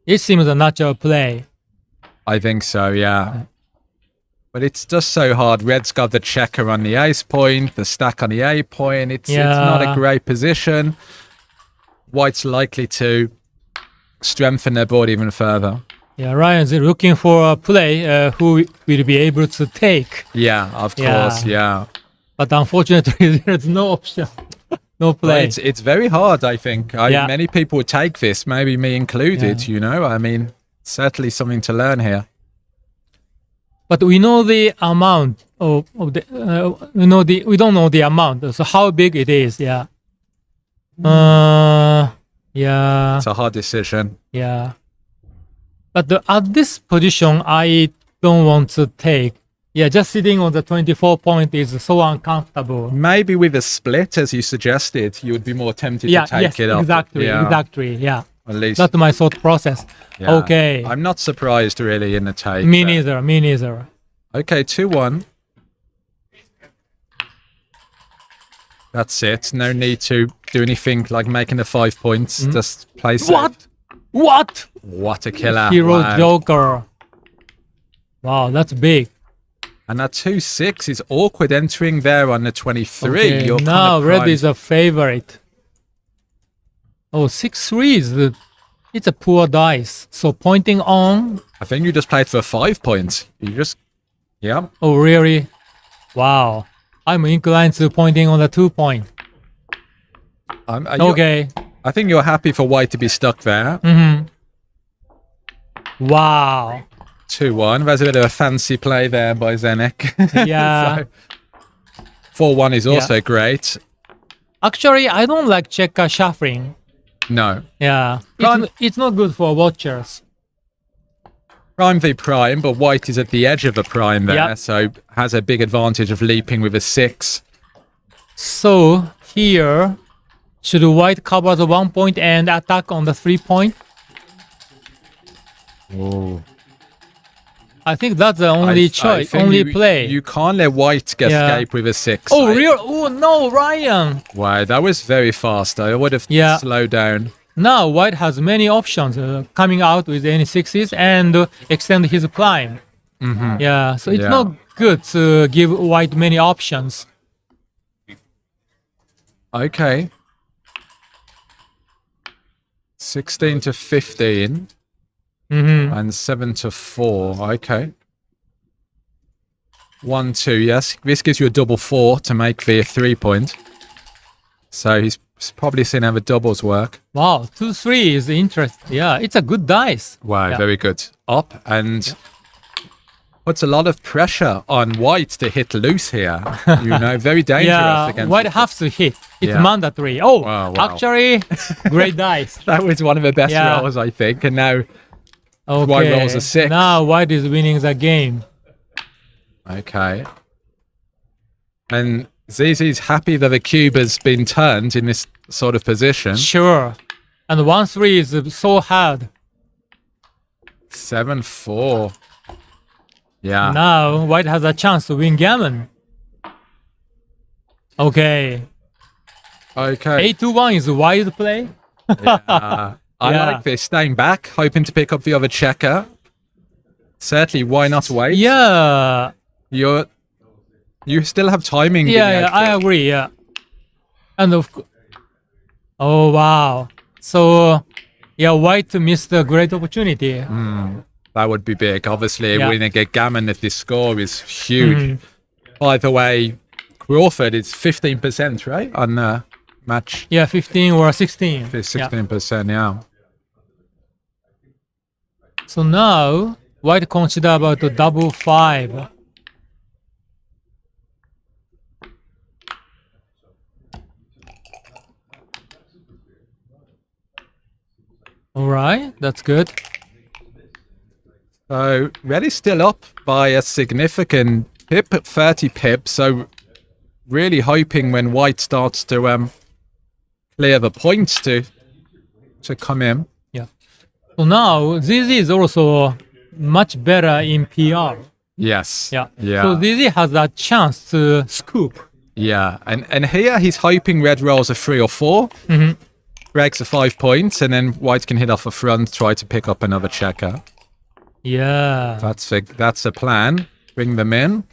It seems a natural play. I think so, yeah. But it's just so hard. Red's got the checker on the ace point, the stack on the A point. It's not a great position. White's likely to strengthen their board even further. Yeah, Ryan's looking for a play who will be able to take. Yeah, of course, yeah. But unfortunately, there's no option. No play. Well, it's very hard, I think. Many people would take this, maybe me included, you know. I mean, certainly something to learn here. But we know the amount of the we don't know the amount. So how big it is, yeah. It's a hard decision. Yeah. But at this position, I don't want to take. Yeah, just sitting on the 24 point is so uncomfortable. Maybe with a split, as you suggested, you would be more tempted to take it up. Exactly, yeah. At least. That's my thought process. Yeah. Okay. I'm not surprised, really, in the take. Me neither. Okay, 2-1. That's it. No need to do anything like making the 5 points. Just play safe. What? What a killer. Hero Joker. Wow, that's big. And that 2-6 is awkward entering there on the 23. Okay, You're now kind of red is a favorite. Oh, 6-3 is it's a poor dice. So pointing on. I think you just played for 5 points. You just, yeah. Oh, really? Wow. I'm inclined to pointing on the 2 point. Okay. I think you're happy for white to be stuck there. Wow. 2-1. There's a bit of a fancy play there by Zenek. Yeah. 4-1 is also great. Actually, I don't like checker shuffling. No. Yeah. It's not good for watchers. Prime v prime, but white is at the edge of a prime there, so has a big advantage of leaping with a 6. So here, should white cover the 1 point and attack on the 3 point? Oh. I think that's the only I choice, think only you, play. You can't let white escape with a 6. Oh, real? Oh, no, Ryan. Wow, that was very fast. I would have slowed down. Now, white has many options coming out with any 6s and extend his prime. Yeah, so it's not good to give white many options. Okay. 16 to 15. And 7 to 4. Okay. 1, 2. Yes, this gives you a double 4 to make the 3-point. So he's probably seen how the doubles work. Wow, 2, 3 is interesting. Yeah, it's a good dice. Wow, very good. Up and puts a lot of pressure on white to hit loose here. Very dangerous against white has to hit. It's mandatory. Oh, wow. Actually, great dice. That was one of the best rolls, I think. And now white rolls a 6. Now white is winning the game. Okay. And ZZ's happy that the cube has been turned in this sort of position. Sure. And 1-3 is so hard. 7-4. Yeah. Now white has a chance to win gammon. Okay. 8-1 is a wild play. I like this. Staying back, hoping to pick up the other checker. Certainly, why not wait? Yeah. You still have timing. Yeah, I agree. Yeah. And oh wow. So white missed a great opportunity. That would be big. Obviously, winning a gammon if this score is huge. By the way, Crawford is 15%, right? On match. Yeah, 15 or 16. 16%, yeah. So now, white consider about the double 5. All right, that's good. So red is still up by a significant pip, 30 pips. So really hoping when white starts to clear the points to come in. Yeah. So now ZZ is also much better in PR. Yes. Yeah. Yeah. So ZZ has a chance to scoop. Yeah. And here he's hoping red rolls a 3 or 4. Breaks a 5 points, and then white can hit off a front, try to pick up another checker. Yeah. That's a plan. Bring them in.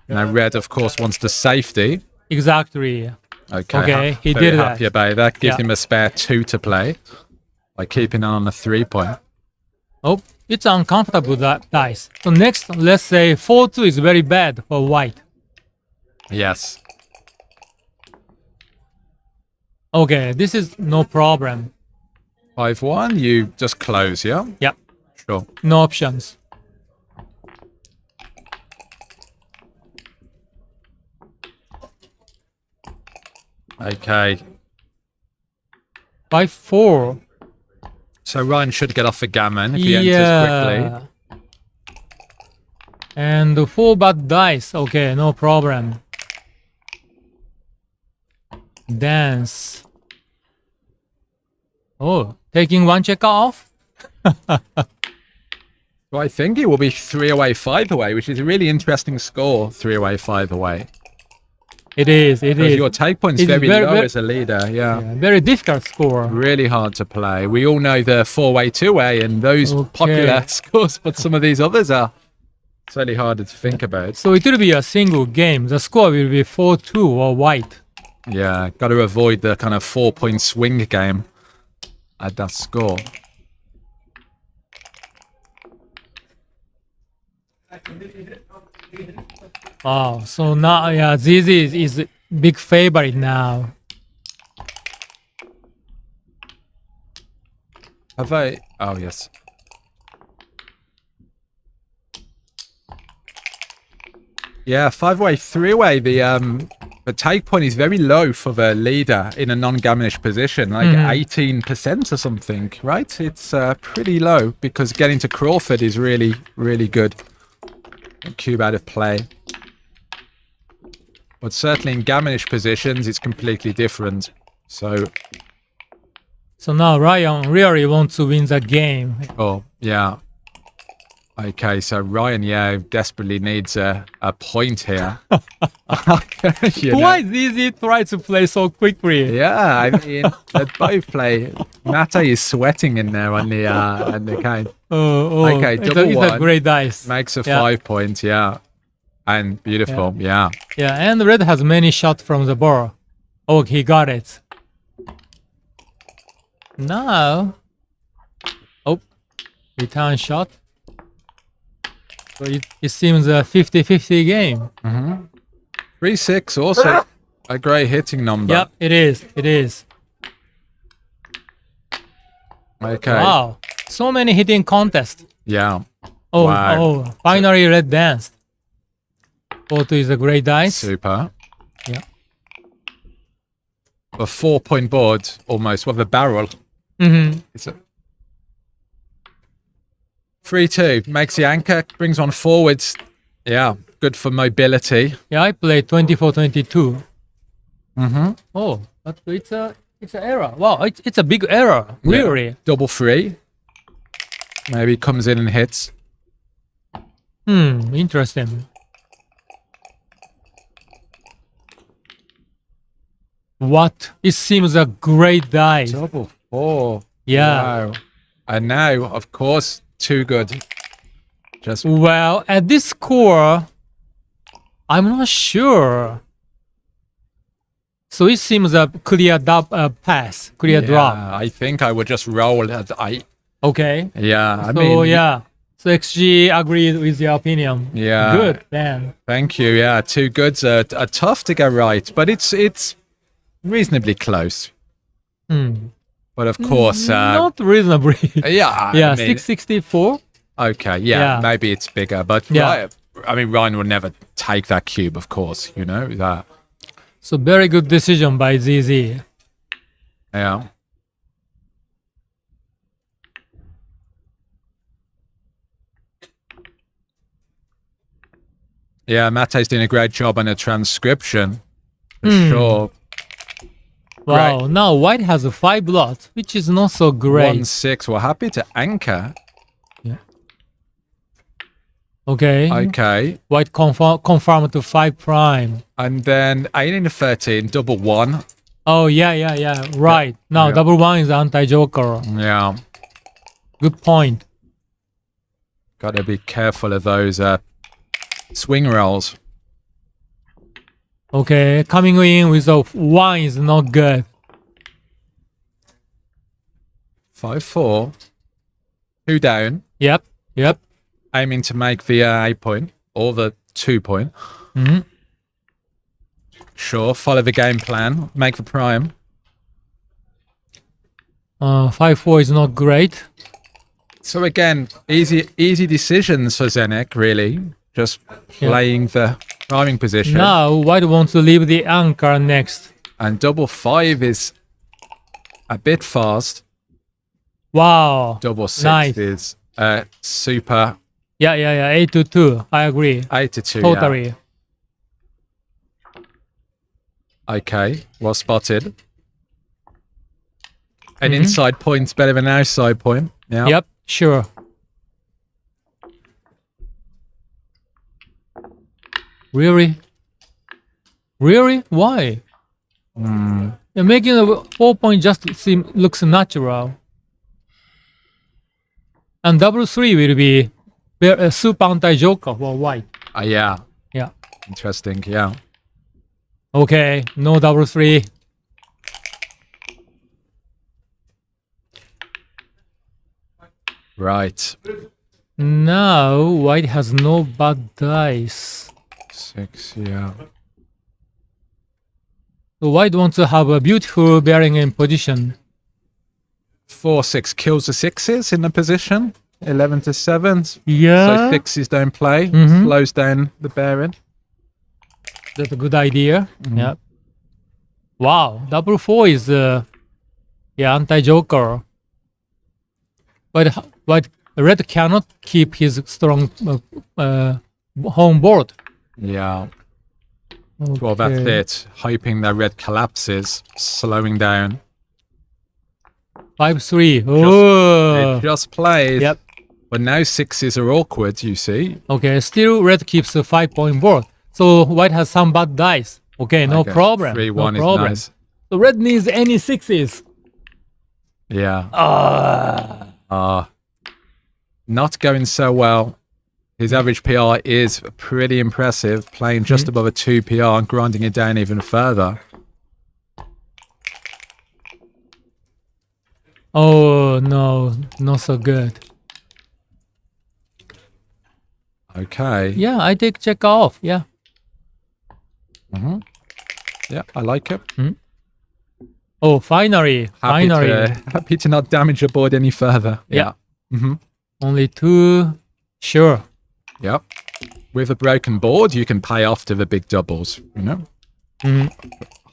Now red, of course, wants the safety. Exactly. Okay. He Very did that. happy about that. Gives him a spare 2 to play by keeping on a 3-point. Oh, it's uncomfortable that dice. So next, let's say 4-2 is very bad for white. Yes. Okay, this is no problem. 5-1, you just close, yeah? Yep. Sure. No options. Okay. 5-4. So Ryan should get off the gammon if he enters quickly. And 4 bad dice. Okay, no problem. Dance. Oh, taking 1 checker off? So I think it will be 3 away, 5 away, which is a really interesting score. 3 away, 5 away. It is. Your take point's very low as a leader. Yeah. Very difficult score. Really hard to play. We all know the 4-way, 2-way, and those popular scores, but some of these others are slightly harder to think about. So it will be a single game. The score will be 4-2 or white. Yeah, got to avoid the kind of 4-point swing game at that score. Oh, so now, ZZ is big favorite now. Have I? Oh, yes. Yeah, 5-way, 3-way. The take point is very low for the leader in a non-gammonish position, like 18% or something, right? It's pretty low because getting to Crawford is really, really good. Cube out of play. But certainly in gammonish positions, it's completely different. So now Ryan really wants to win the game. Oh, yeah. Okay, so Ryan, desperately needs a point here. You know? Why is easy try to play so quickly? Yeah, I mean, they both play. Mate is sweating in there on the game. Okay, it's double a one. great dice. Makes a 5 point, yeah. And beautiful, yeah. Yeah, and red has many shots from the ball. Oh, he got it. Now, return shot. So it seems a 50-50 game. 3-6, also a great hitting number. Yep, it is. It is. Okay. Wow, so many hitting contests. Yeah. Oh, finally red danced. 4-2 is a great dice. Super. Yeah. A 4-point board, almost, with a barrel. It's a 3-2, makes the anchor, brings one forwards. Yeah, good for mobility. Yeah, I played 24-22. Oh, but it's an error. Wow, it's a big error. Really. Yeah. Double 3. Maybe comes in and hits. Interesting. What? It seems a great dice. Double 4. Yeah. Wow. And now, of course, too good. Just Well, at this score, I'm not sure. So it seems a clear pass, clear drop. I think I would just roll at Okay. Yeah, I So mean, So XG agreed with your opinion. Yeah. Good, then. Thank you. Yeah, two goods are tough to get right, but it's reasonably close. But of course, not reasonably. Yeah, Yeah, I mean, 664. Okay, yeah, maybe it's bigger, but Yeah. I mean, Ryan will never take that cube, of course. You know that. So very good decision by ZZ. Yeah. Yeah, Mate's doing a great job on the transcription, for sure. Wow, Great. now white has a 5 lots, which is not so great. 1-6. We're happy to anchor. Okay. Okay. White confirm to 5 prime. And then 18 to 13, double 1. Oh, yeah. Right. Now, Yeah. double 1 is anti-joker. Yeah. Good point. Got to be careful of those swing rolls. Okay, coming in with a 1 is not good. 5-4. 2 down. Yep. Aiming to make the 8 point or the 2 point. Sure, follow the game plan. Make the prime. 5-4 is not great. So again, easy decisions for Zenek, really. Just playing the priming position. Now, white wants to leave the anchor next. And double 5 is a bit fast. Wow. Double 6 Nice. is super. Yeah. 8-2. I agree. 8-2. Totally. Yeah. Okay, well spotted. An inside point's better than an outside point. Yeah. Yep, sure. Really? Why? You're making a 4 point just looks natural. And double 3 will be a super anti-joker for white. Yeah. Yeah. Interesting. Yeah. Okay, no double 3. Right. Now white has no bad dice. 6. Yeah. So white wants to have a beautiful bearing in position. 4-6 kills the 6s in the position. 11 to 7. Yeah. So 6s don't play. Slows down the bearing. That's a good idea. Yeah. Wow, double 4 is anti-joker. But red cannot keep his strong home board. Yeah. Well, that's it. Hoping that red collapses, slowing down. 5-3. Oh. It just played. Yep. But now sixes are awkward, you see. Okay, still red keeps a 5-point board. So white has some bad dice. Okay, no Okay, problem. 3-1 no is problem. nice. So red needs any sixes. Yeah. Not going so well. His average PR is pretty impressive, playing just above a 2 PR and grinding it down even further. Oh, no, not so good. Okay. Yeah, I take check off. Yeah. Yeah, I like it. Oh, finally. Happy to not damage the board any further. Yeah. Only 2. Sure. Yep. With a broken board, you can pay off to the big doubles, you know?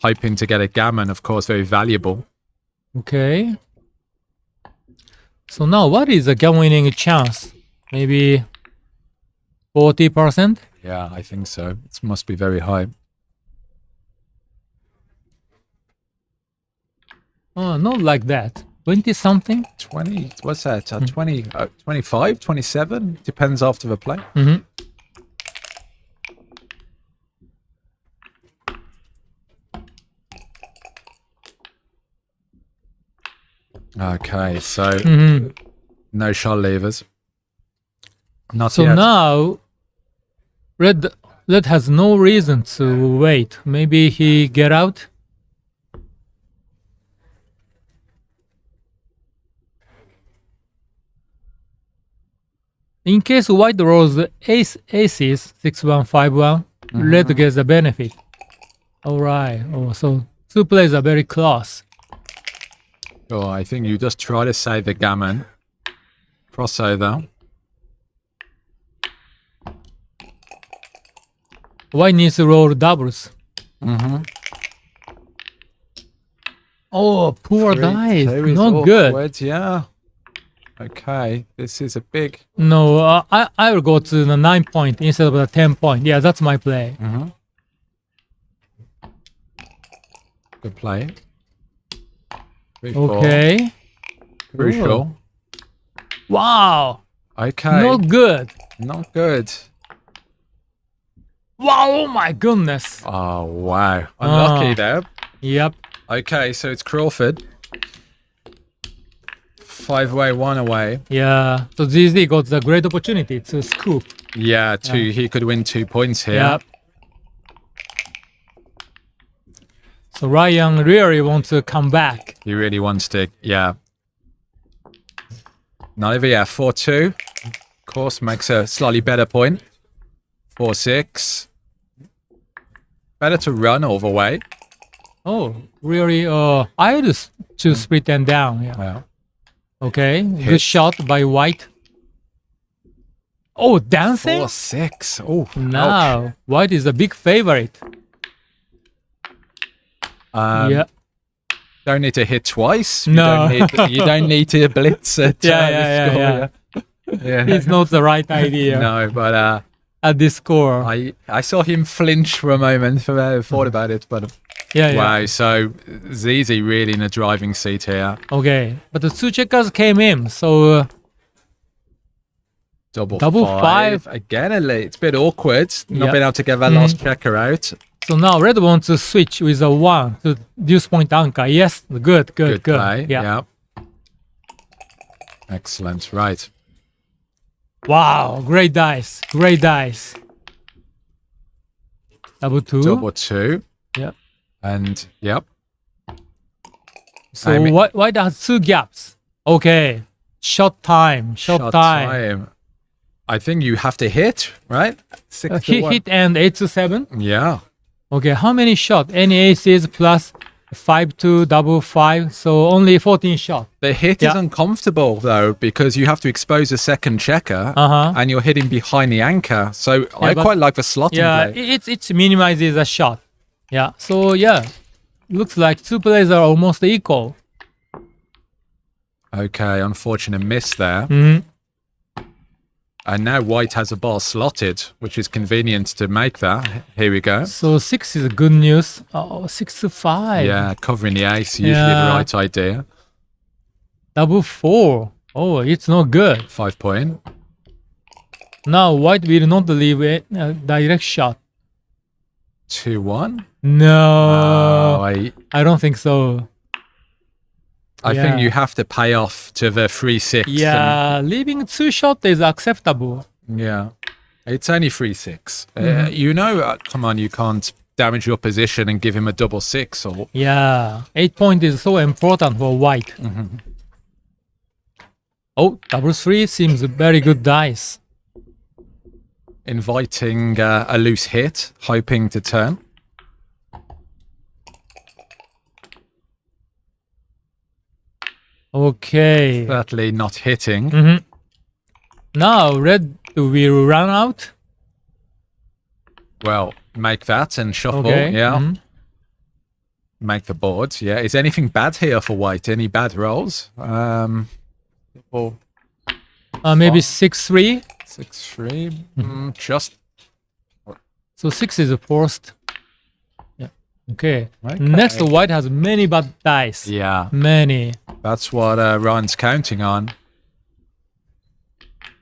Hoping to get a gammon, of course, very valuable. Okay. So now, what is the game winning chance? Maybe 40%? Yeah, I think so. It must be very high. Oh, not like that. 20 something? 20, what's that? 20, 25, 27? Depends after the play. Okay, so no shot levers. Not So yet. now, red has no reason to wait. Maybe he get out? In case white rolls aces 6-1, 5-1, red gets the benefit. All right. Oh, so 2 plays are very close. Oh, I think you just try to save the gammon. Crossover. White needs to roll doubles. Oh, poor dice. Not good. Awkward, yeah. Okay, this is a big... No, I will go to the 9 point instead of the 10 point. Yeah, that's my play. Good play. 3-4. Okay. Crucial. Wow. Okay. Not good. Not good. Wow, oh my goodness. Oh, wow. Unlucky there. Yep. Okay, so it's Crawford. 5 away, 1 away. Yeah. So ZZ got the great opportunity to scoop. Yeah, he could win 2 points here. Yep. So Ryan really wants to come back. He really wants to, yeah. Not over, yeah, 4-2. Of course, makes a slightly better point. 4-6. Better to run all the way. Oh, really? I would choose split and down. Yeah. Well, Okay. Good shot by white. Oh, dancing? 4-6. Oh, Now, white is a big favorite. Yeah. Don't need to hit twice. No. You don't need to blitz at Yeah. yeah. It's not the right idea No, but at this score. I saw him flinch for a moment. Thought about it, but Yeah. wow. So ZZ really in a driving seat here. Okay. But the 2 checkers came in, so Double five. again. It's a bit awkward. Not Yeah. being able to get that last checker out. so now red wants to switch with a 1 to deuce point anchor. Yes, good. Good play. Yeah. Excellent. Right. Wow, great dice. Double 2. Double 2. Yep. And yep. So white has 2 gaps. Okay. Short time. I think you have to hit, right? 6 to 1. Hit and 8 to 7. Yeah. Okay, how many shots? Any aces plus 5-2, double 5, so only 14 shots. The hit is uncomfortable though because you have to expose a second checker and you're hitting behind the anchor. So I quite like the slotting play. It minimizes a shot. Yeah, so yeah, looks like 2 plays are almost equal. Okay, unfortunate miss there. And now white has a ball slotted, which is convenient to make that. Here we go. So 6 is good news. Oh, 6 to 5. Yeah, covering the ace, usually the right idea. Double 4. Oh, it's not good. 5 point. Now white will not leave a direct shot. 2-1. No, I I don't think so. think Yeah. you have to pay off to the 3-6. Yeah, leaving 2 shot is acceptable. Yeah. It's only 3-6. Come on, you can't damage your position and give him a double 6 or Yeah, 8 point is so important for white. Oh, double 3 seems a very good dice. inviting a loose hit, hoping to turn. Okay. Certainly not hitting. Now red will run out. Well, make that and shuffle. Okay. Yeah. Make the board. Yeah. Is anything bad here for white? Any bad rolls? Or Maybe 6-3. 6-3. Just So 6 is forced. Yeah. Okay. Okay. Next, white has many bad dice. yeah. Many. That's what Ryan's counting on.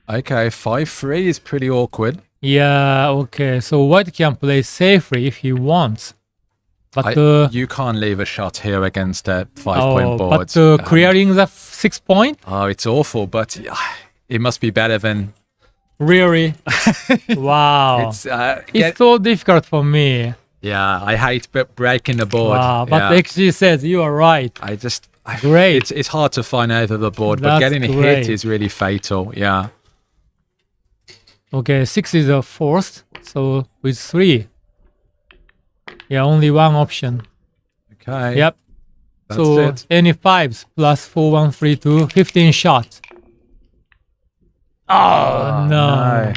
Okay, 5-3 is pretty awkward. Yeah. Okay. So white can play safely if he wants. But You can't leave a shot here against a 5-point board. But clearing the 6 point. Oh, it's awful, but it must be better than. Really? Wow. It's so difficult for me. Yeah, I hate breaking the board. Wow. But yeah. XG says you are right. Great. It's hard to find over the board, but That's getting a great. hit is really fatal. Yeah. Okay, 6 is a forced. So with 3. Yeah, only one option. Okay. Yep. That's So it. any 5s plus 4, 1, 3, 2, 15 shots. Oh, no.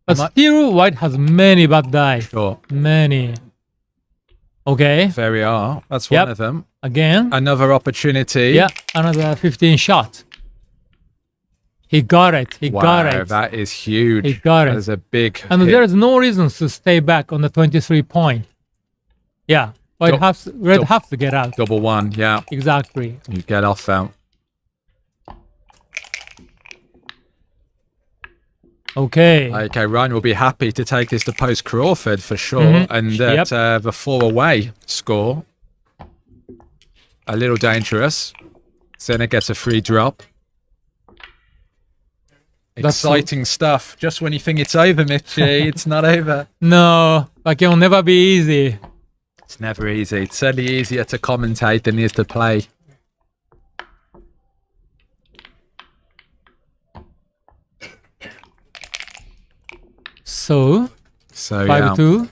But still, white has many bad dice. Sure. Many. Okay. There we are. That's Yep. one of them. Again. Another opportunity. Yeah, another 15 shots. He got it. He Wow, got it. that is huge. He got it. That is a big And hit. there is no reason to stay back on the 23 point. Yeah, white red has to get out. Double 1, yeah. Exactly. You get off out. Okay. Okay, Ryan will be happy to take this to post Crawford for sure. And Yep. the 4 away score. A little dangerous. Senna gets a free drop. Exciting stuff. Just when you think it's over, Mitchie, it's not over. No, like it will never be easy. It's never easy. It's certainly easier to commentate than it is to play. So, So 5-2.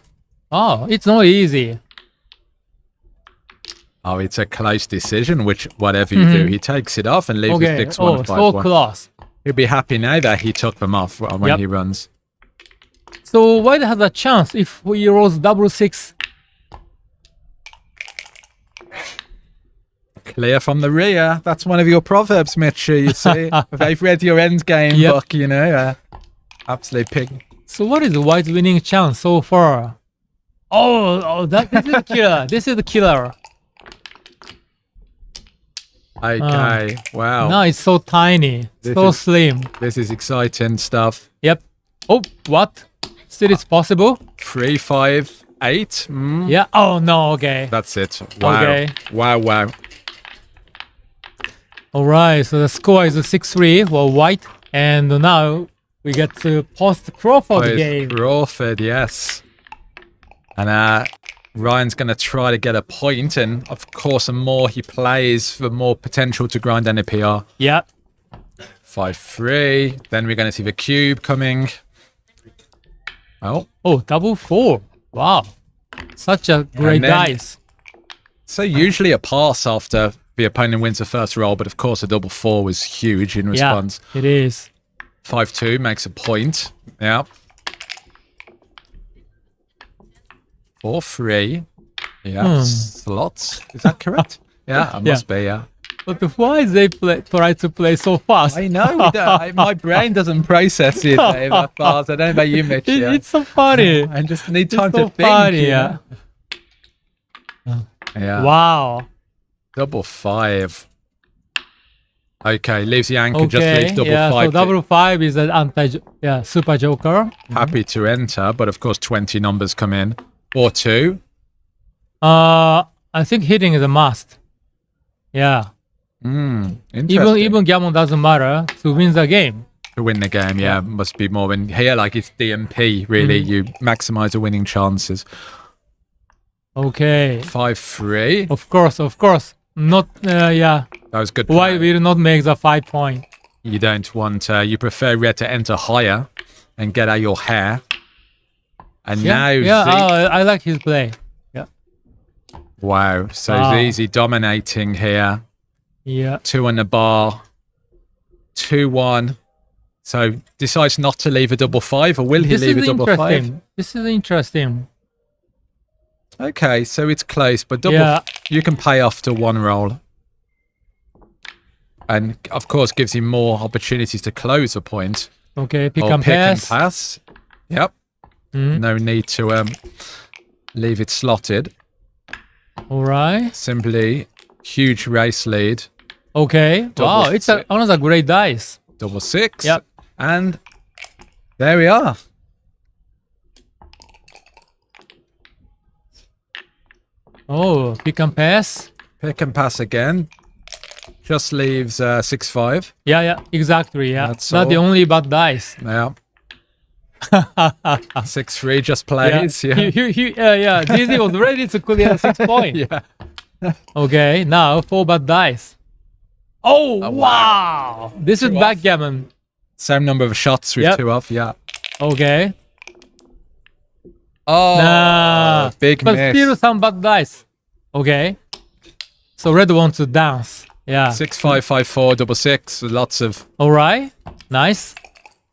Oh, it's not easy. Oh, it's a close decision, which whatever you do, he takes it off and leaves his Okay. sticks 1 Oh, 5 so 1. close. He'll be happy now that he took them off when Yep. he runs. So white has a chance if he rolls double 6. Clear from the rear. That's one of your proverbs, Mitchie, you see. They've read your end game Yep. book, you know. Absolute pig. So what is white's winning chance so far? Oh, this is the killer. This is the killer. Okay, wow. No, it's so tiny. So slim. This is exciting stuff. Yep. Oh, what? Still it's possible? 3, 5, 8. Yeah. Oh, no, okay. That's it. Wow. Okay. Wow. All right, so the score is 6-3 for white. And now we get to post Crawford game. Crawford, yes. And Ryan's going to try to get a point, and of course, the more he plays, the more potential to grind any PR. Yeah. 5-3. Then we're going to see the cube coming. Oh, double 4. Wow. Such a great And then- dice. so usually a pass after the opponent wins the first roll, but of course a double 4 was huge in response. Yeah, it is. 5-2 makes a point. Yeah. 4-3. Yeah. Slots. Is that correct? Yeah, it must be, yeah. But why they try to play so fast? I know. My brain doesn't process it that fast. I don't know about you, Mitch. Yeah. It's so funny. I just need time It's so to think. funny, you yeah. know? Yeah. Wow. Double 5. Okay, leaves the anchor, just Okay, leaves double yeah, five. so double five is an super joker. Happy to enter, but of course 20 numbers come in. 4-2. I think hitting is a must. Yeah. Interesting. Even gammon doesn't matter to win the game. To win the game, yeah, must be more in here. Like it's DMP, really. You maximize the winning chances. Okay. 5-3. Of course. Not, yeah. That was good. Why will not make the 5 point? You don't want, you prefer red to enter higher and get out your hair. And now I like his play. Yeah. Wow. So ZZ dominating here. Yeah. 2 on the bar. 2-1. So decides not to leave a double five, or will he leave a double five? This is interesting. Okay, so it's close, but double you can pay off to one roll. And of course gives him more opportunities to close a point. Okay, pick or and pass. And pass. Yep. No need to leave it slotted. All right. Simply huge race lead. Okay. Wow, it's another great dice. Double six. Yep. And there we are. Oh, pick and pass. Pick and pass again. Just leaves 6-5. Yeah, exactly. Yeah, That's the only bad dice. Yeah. 6-3 just plays. Yeah. ZZ was ready to clear 6 point. Yeah. Okay, now 4 bad dice. Oh, wow. This is backgammon. Same number of shots with 2 off. Yeah. Okay. Oh, big but miss. Still some bad dice. Okay. So red wants to dance. Yeah. 6-5-5-4 double six. Lots of. All right. Nice.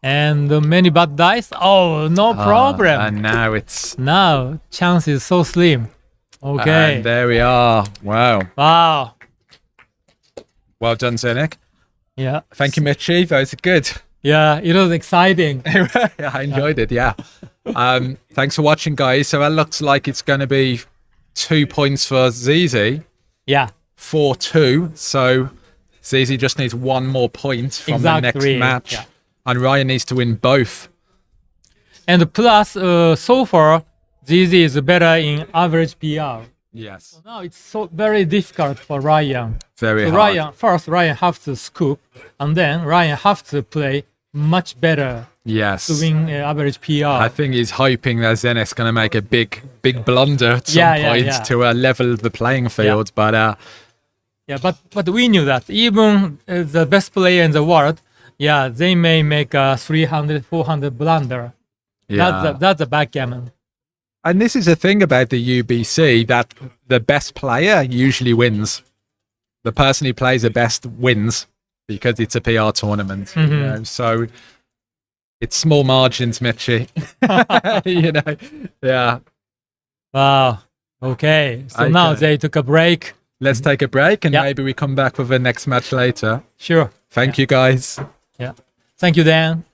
And many bad dice. Oh, no problem. And now chance is so slim. Okay. And there we are. Wow. Well done, Zenek. Yeah. Thank you, Mitchie. That was good. Yeah, it was exciting. I enjoyed it. Yeah. Thanks for watching, guys. So that looks like it's going to be 2 points for ZZ. Yeah. 4-2. So ZZ just needs 1 more point from the next match. Yeah. And Ryan needs to win both. And plus, so far, ZZ is better in average PR. Yes. So now it's so very difficult for Ryan. Very hard. Ryan have to scoop, and then Ryan have to play much better to win average PR. I think he's hoping that Zenek's going to make a big blunder at some point to level the playing field. But but we knew that even the best player in the world, they may make a 300, 400 blunder. Yeah. That's a backgammon. And this is the thing about the UBC, that the best player usually wins. The person who plays the best wins because it's a PR tournament. You know? So it's small margins, Mitchie. You know, yeah. Wow. Okay. So now they took a break. Let's take a break and maybe we come back with the next match later. Sure. Thank you, guys. Yeah. Thank you, Dan.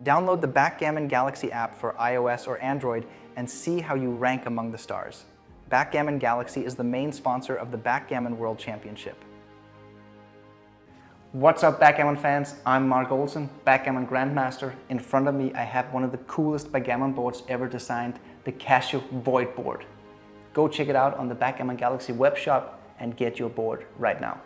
Download the Backgammon Galaxy app for iOS or Android and see how you rank among the stars. Backgammon Galaxy is the main sponsor of the Backgammon World Championship. What's up, Backgammon fans? I'm Mark Olsen, Backgammon Grandmaster. In front of me, I have one of the coolest backgammon boards ever designed, the Casio Void board. Go check it out on the Backgammon Galaxy web shop and get your board right now.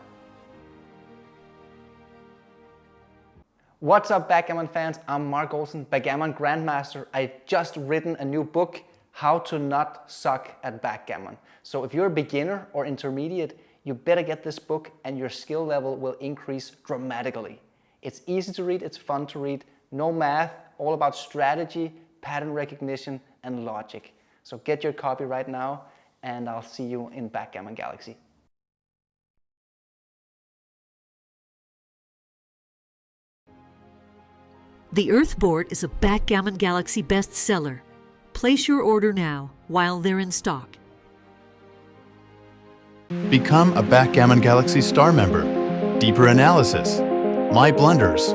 What's up, Backgammon fans? I'm Mark Olsen, Backgammon Grandmaster. I've just written a new book, How to Not Suck at Backgammon. So if you're a beginner or intermediate, you better get this book and your skill level will increase dramatically. It's easy to read, it's fun to read, no math, all about strategy, pattern recognition, and logic. So get your copy right now, and I'll see you in Backgammon Galaxy. The Earth board is a Backgammon Galaxy bestseller. Place your order now while they're in stock. Become a Backgammon Galaxy Star member. Deeper analysis, my blunders,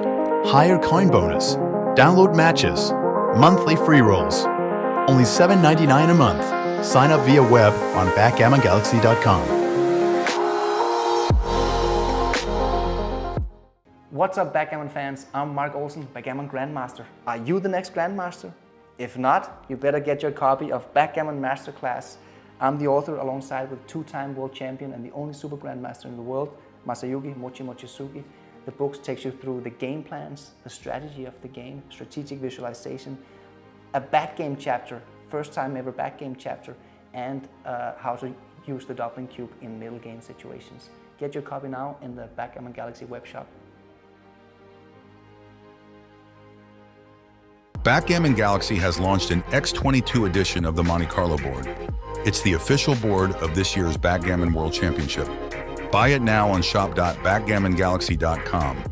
higher coin bonus, download matches, monthly free rolls. Only $7.99 a month. Sign up via web on backgammongalaxy.com. What's up, Backgammon fans? I'm Mark Olsen, Backgammon Grandmaster. Are you the next Grandmaster? If not, you better get your copy of Backgammon Masterclass. I'm the author alongside with two-time world champion and the only super grandmaster in the world, Masayuki Mochizuki. The book takes you through the game plans, the strategy of the game, strategic visualization, a back game chapter, first time ever back game chapter, and how to use the doubling cube in middle game situations. Get your copy now in the Backgammon Galaxy web shop. Backgammon Galaxy has launched an X22 edition of the Monte-Carlo board. It's the official board of this year's Backgammon World Championship. Buy it now on shop.backgammongalaxy.com.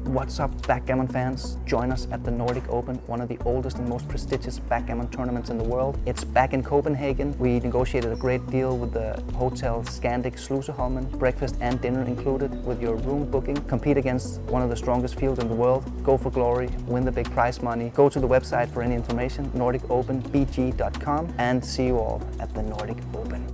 What's up, Backgammon fans? Join us at the Nordic Open, one of the oldest and most prestigious backgammon tournaments in the world. It's back in Copenhagen. We negotiated a great deal with the hotel Scandic Sluseholmen, breakfast and dinner included with your room booking. Compete against one of the strongest fields in the world. Go for glory, win the big prize money. Go to the website for any information, nordicopenbg.com, and see you all at the Nordic Open.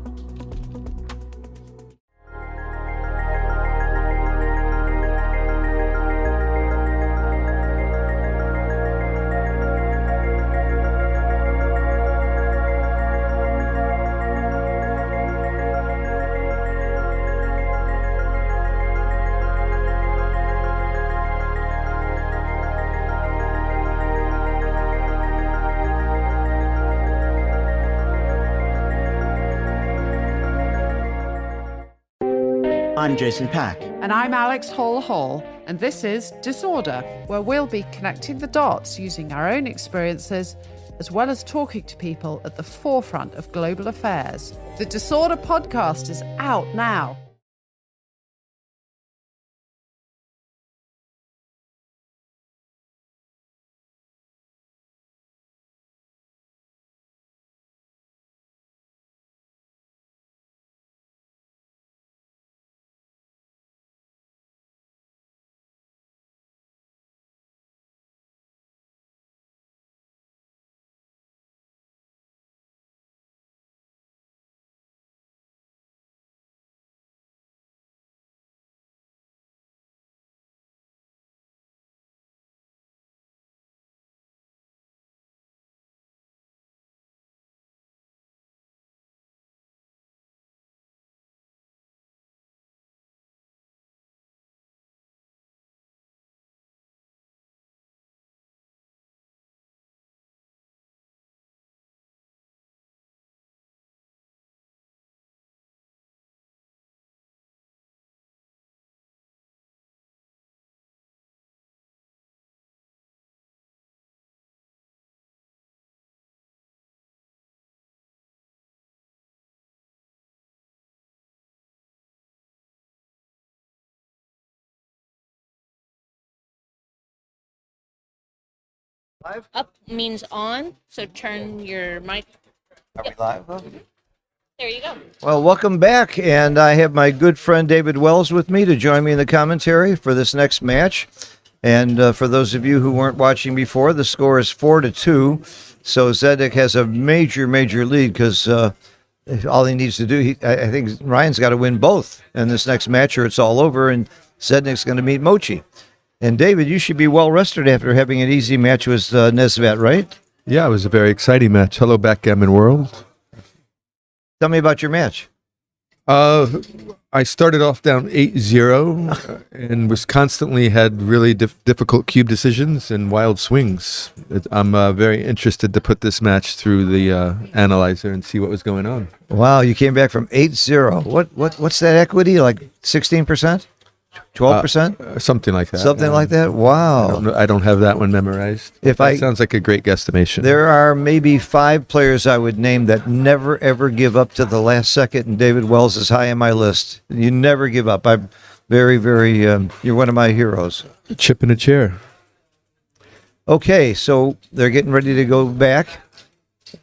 I'm Jason Pack. And I'm Alex Hall, and this is Disorder, where we'll be connecting the dots using our own experiences, as well as talking to people at the forefront of global affairs. The Disorder podcast is out now. Live? Up means on, so turn your mic. Are we live? Huh? There you go. Well, welcome back, and I have my good friend David Wells with me to join me in the commentary for this next match. And for those of you who weren't watching before, the score is 4-2. So Zedek has a major lead because all he needs to do, I think Ryan's got to win both in this next match or it's all over, and Zedek's going to meet Mochi. And David, you should be well rested after having an easy match with Nesvat, right? Yeah, it was a very exciting match. Hello, Backgammon World. Tell me about your match. I started off down 8-0 and was constantly had really difficult cube decisions and wild swings. I'm very interested to put this match through the analyzer and see what was going on. Wow, you came back from 8-0. What's that equity? Like 16%? 12%? Something like that. Something like that? Wow. I don't have that one memorized. That sounds like a great guesstimation. There are maybe 5 players I would name that never, ever give up to the last second, and David Wells is high on my list. You never give up. I'm very, you're one of my heroes. Chip in a chair. Okay, so they're getting ready to go back.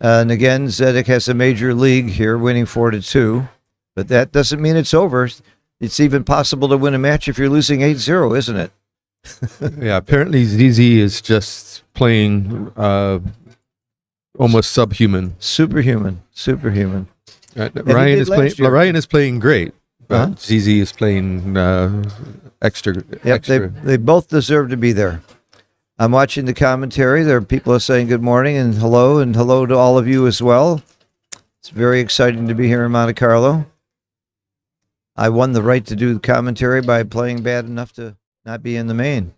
And again, Zedek has a major league here, winning 4-2. But that doesn't mean it's over. It's even possible to win a match if you're losing 8-0, isn't it? Yeah, apparently ZZ is just playing almost subhuman. Superhuman. Ryan is playing great, but ZZ is playing extra. They both deserve to be there. I'm watching the commentary. There are people saying good morning and hello to all of you as well. It's very exciting to be here in Monte Carlo. I won the right to do the commentary by playing bad enough to not be in the main.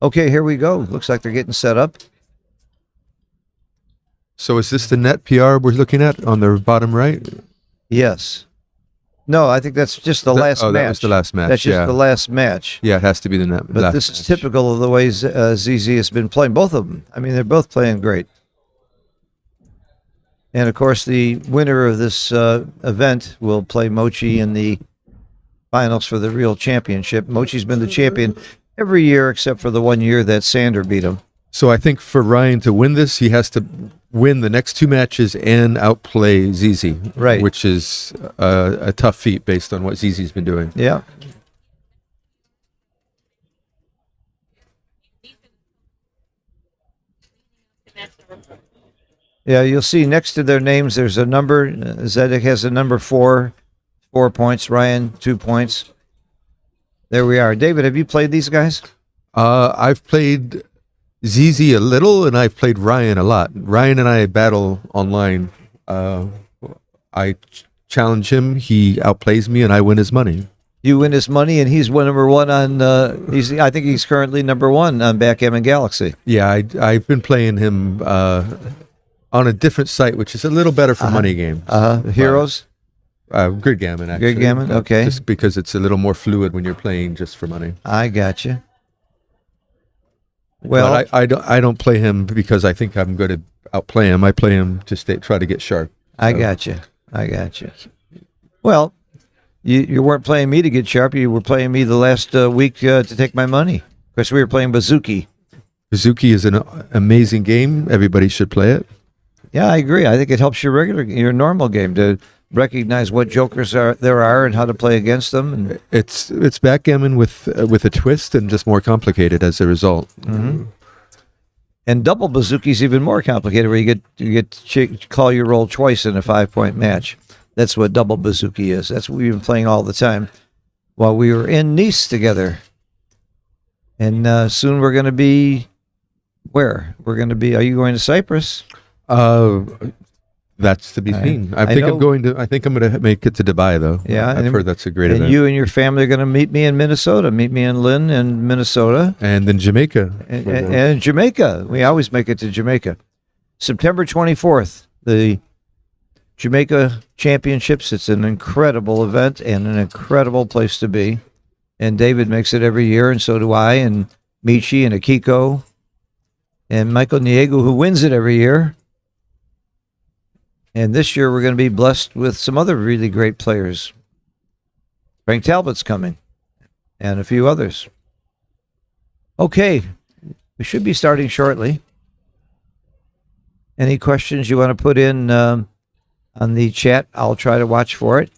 Okay, here we go. Looks like they're getting set up. So is this the net PR we're looking at on the bottom right? Yes. No, I think that's just the last match. That was the last match. That's just the last match. Yeah, it has to be the net. But this is typical of the way ZZ has been playing. Both of them. I mean, they're both playing great. And, of course, the winner of this event will play Mochi in the finals for the real championship. Mochi's been the champion every year except for the 1 year that Sander beat him. So I think for Ryan to win this, he has to win the next 2 matches and outplay ZZ. Right. Which is a tough feat based on what ZZ's been doing. Yeah. Yeah, you'll see next to their names there's a number. Zedek has a number 4 points. Ryan, 2 points. There we are. David, have you played these guys? I've played ZZ a little, and I've played Ryan a lot. Ryan and I battle online. I challenge him. He outplays me, and I win his money. You win his money, and he's number 1 on. I think he's currently number 1 on Backgammon Galaxy. Yeah, I've been playing him on a different site, which is a little better for money games. Heroes. Grid Gammon, actually. Grid Gammon, okay. Just because it's a little more fluid when you're playing just for money. I got you. Well, but I don't play him because I think I'm going to outplay him. I play him to try to get sharp. I got you. Well, you weren't playing me to get sharp. You were playing me the last week to take my money. Of course, we were playing Bazooki. Bazooki is an amazing game. Everybody should play it. Yeah, I agree. I think it helps your normal game to recognize what jokers there are and how to play against them. And it's backgammon with a twist and just more complicated as a result. Mm-hmm. And double Bazooki is even more complicated, where you get to call your roll twice in a 5-point match. That's what double Bazooki is. That's what we've been playing all the time while we were in Nice together. And soon we're going to be where? Are you going to Cyprus? That's to be seen. I think I'm going to make it to Dubai, though. Yeah, I've heard that's a great event. And you and your family are going to meet me in Minnesota. Meet me in Lynn in Minnesota. And then Jamaica. And Jamaica. We always make it to Jamaica. September 24th, the Jamaica Championships. It's an incredible event and an incredible place to be. And David makes it every year, and so do I, and Michi and Akiko, and Michael Niego, who wins it every year. And this year we're going to be blessed with some other really great players. Frank Talbot's coming, and a few others. Okay, we should be starting shortly. Any questions you want to put in on the chat? I'll try to watch for it.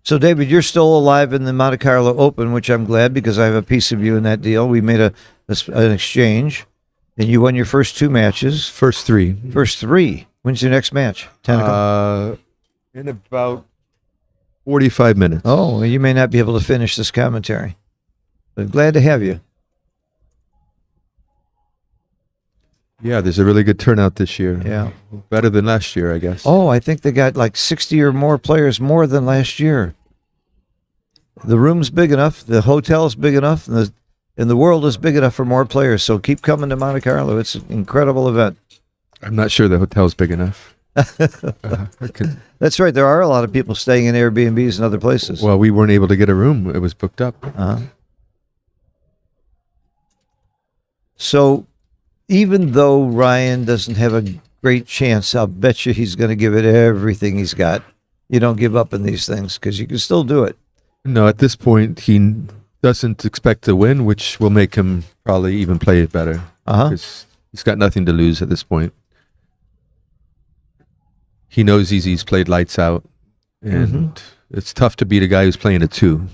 So, David, you're still alive in the Monte-Carlo Open, which I'm glad because I have a piece of you in that deal. We made an exchange, and you won your first 2 matches. First 3. First 3. When's your next match? 10 o'clock? In about 45 minutes. Oh, well, you may not be able to finish this commentary, but glad to have you. Yeah, there's a really good turnout this year. Yeah. Better than last year, I guess. Oh, I think they got like 60 or more players more than last year. The room's big enough, the hotel's big enough, and the world is big enough for more players. So keep coming to Monte Carlo. It's an incredible event. I'm not sure the hotel's big enough. That's right. There are a lot of people staying in Airbnbs and other places. Well, we weren't able to get a room. It was booked up. So even though Ryan doesn't have a great chance, I'll bet you he's going to give it everything he's got. You don't give up in these things because you can still do it. No, at this point, he doesn't expect to win, which will make him probably even play it better. Because he's got nothing to lose at this point. He knows he's played lights out, and it's tough to beat a guy who's playing a 2.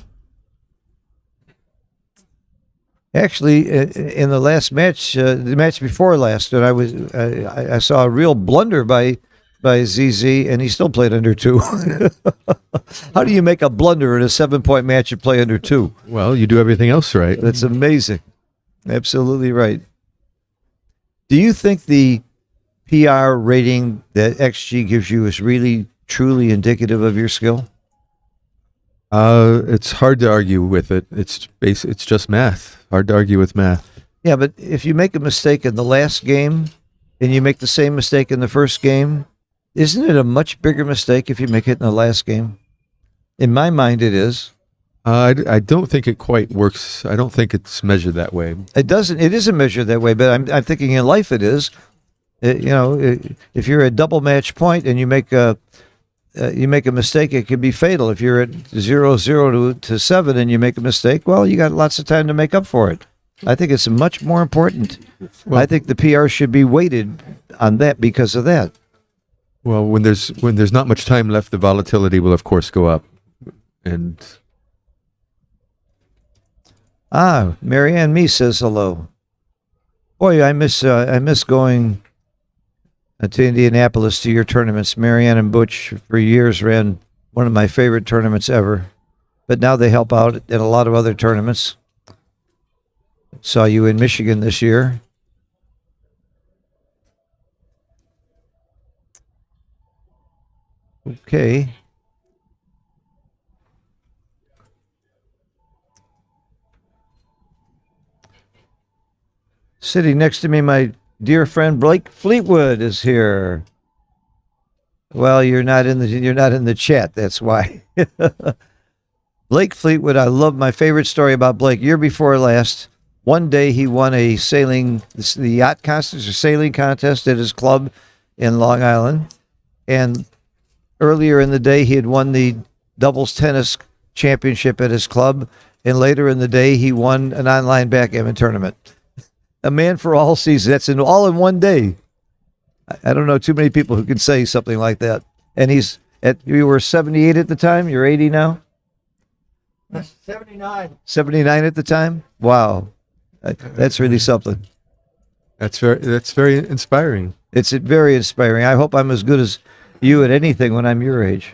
Actually, in the last match, the match before last, that I saw a real blunder by ZZ, and he still played under 2. How do you make a blunder in a 7-point match and play under 2? Well, you do everything else right. That's amazing. Absolutely right. Do you think the PR rating that XG gives you is really, truly indicative of your skill? It's hard to argue with it. It's just math. Hard to argue with math. Yeah, but if you make a mistake in the last game and you make the same mistake in the first game, isn't it a much bigger mistake if you make it in the last game? In my mind, it is. I don't think it quite works. I don't think it's measured that way. It doesn't. It isn't measured that way, but I'm thinking in life it is. If you're at double match point and you make a mistake, it can be fatal. If you're at 0-0 to 7 and you make a mistake, well, you got lots of time to make up for it. I think it's much more important. Well, I think the PR should be weighted on that because of that. Well, when there's not much time left, the volatility will of course go up. And Marianne Me says hello. Boy, I miss going to Indianapolis to your tournaments. Marianne and Butch for years ran one of my favorite tournaments ever, but now they help out at a lot of other tournaments. Saw you in Michigan this year. Okay. Sitting next to me, my dear friend Blake Fleetwood is here. Well, you're not in the chat. That's why. Blake Fleetwood. I love my favorite story about Blake. Year before last, one day he won the yacht contest or sailing contest at his club in Long Island, and earlier in the day he had won the doubles tennis championship at his club, and later in the day he won an online backgammon tournament. A man for all seasons. That's all in one day. I don't know too many people who can say something like that. And you were 78 at the time. You're 80 now. 79. 79 at the time. Wow, that's really something. That's very inspiring. It's very inspiring. I hope I'm as good as you at anything when I'm your age.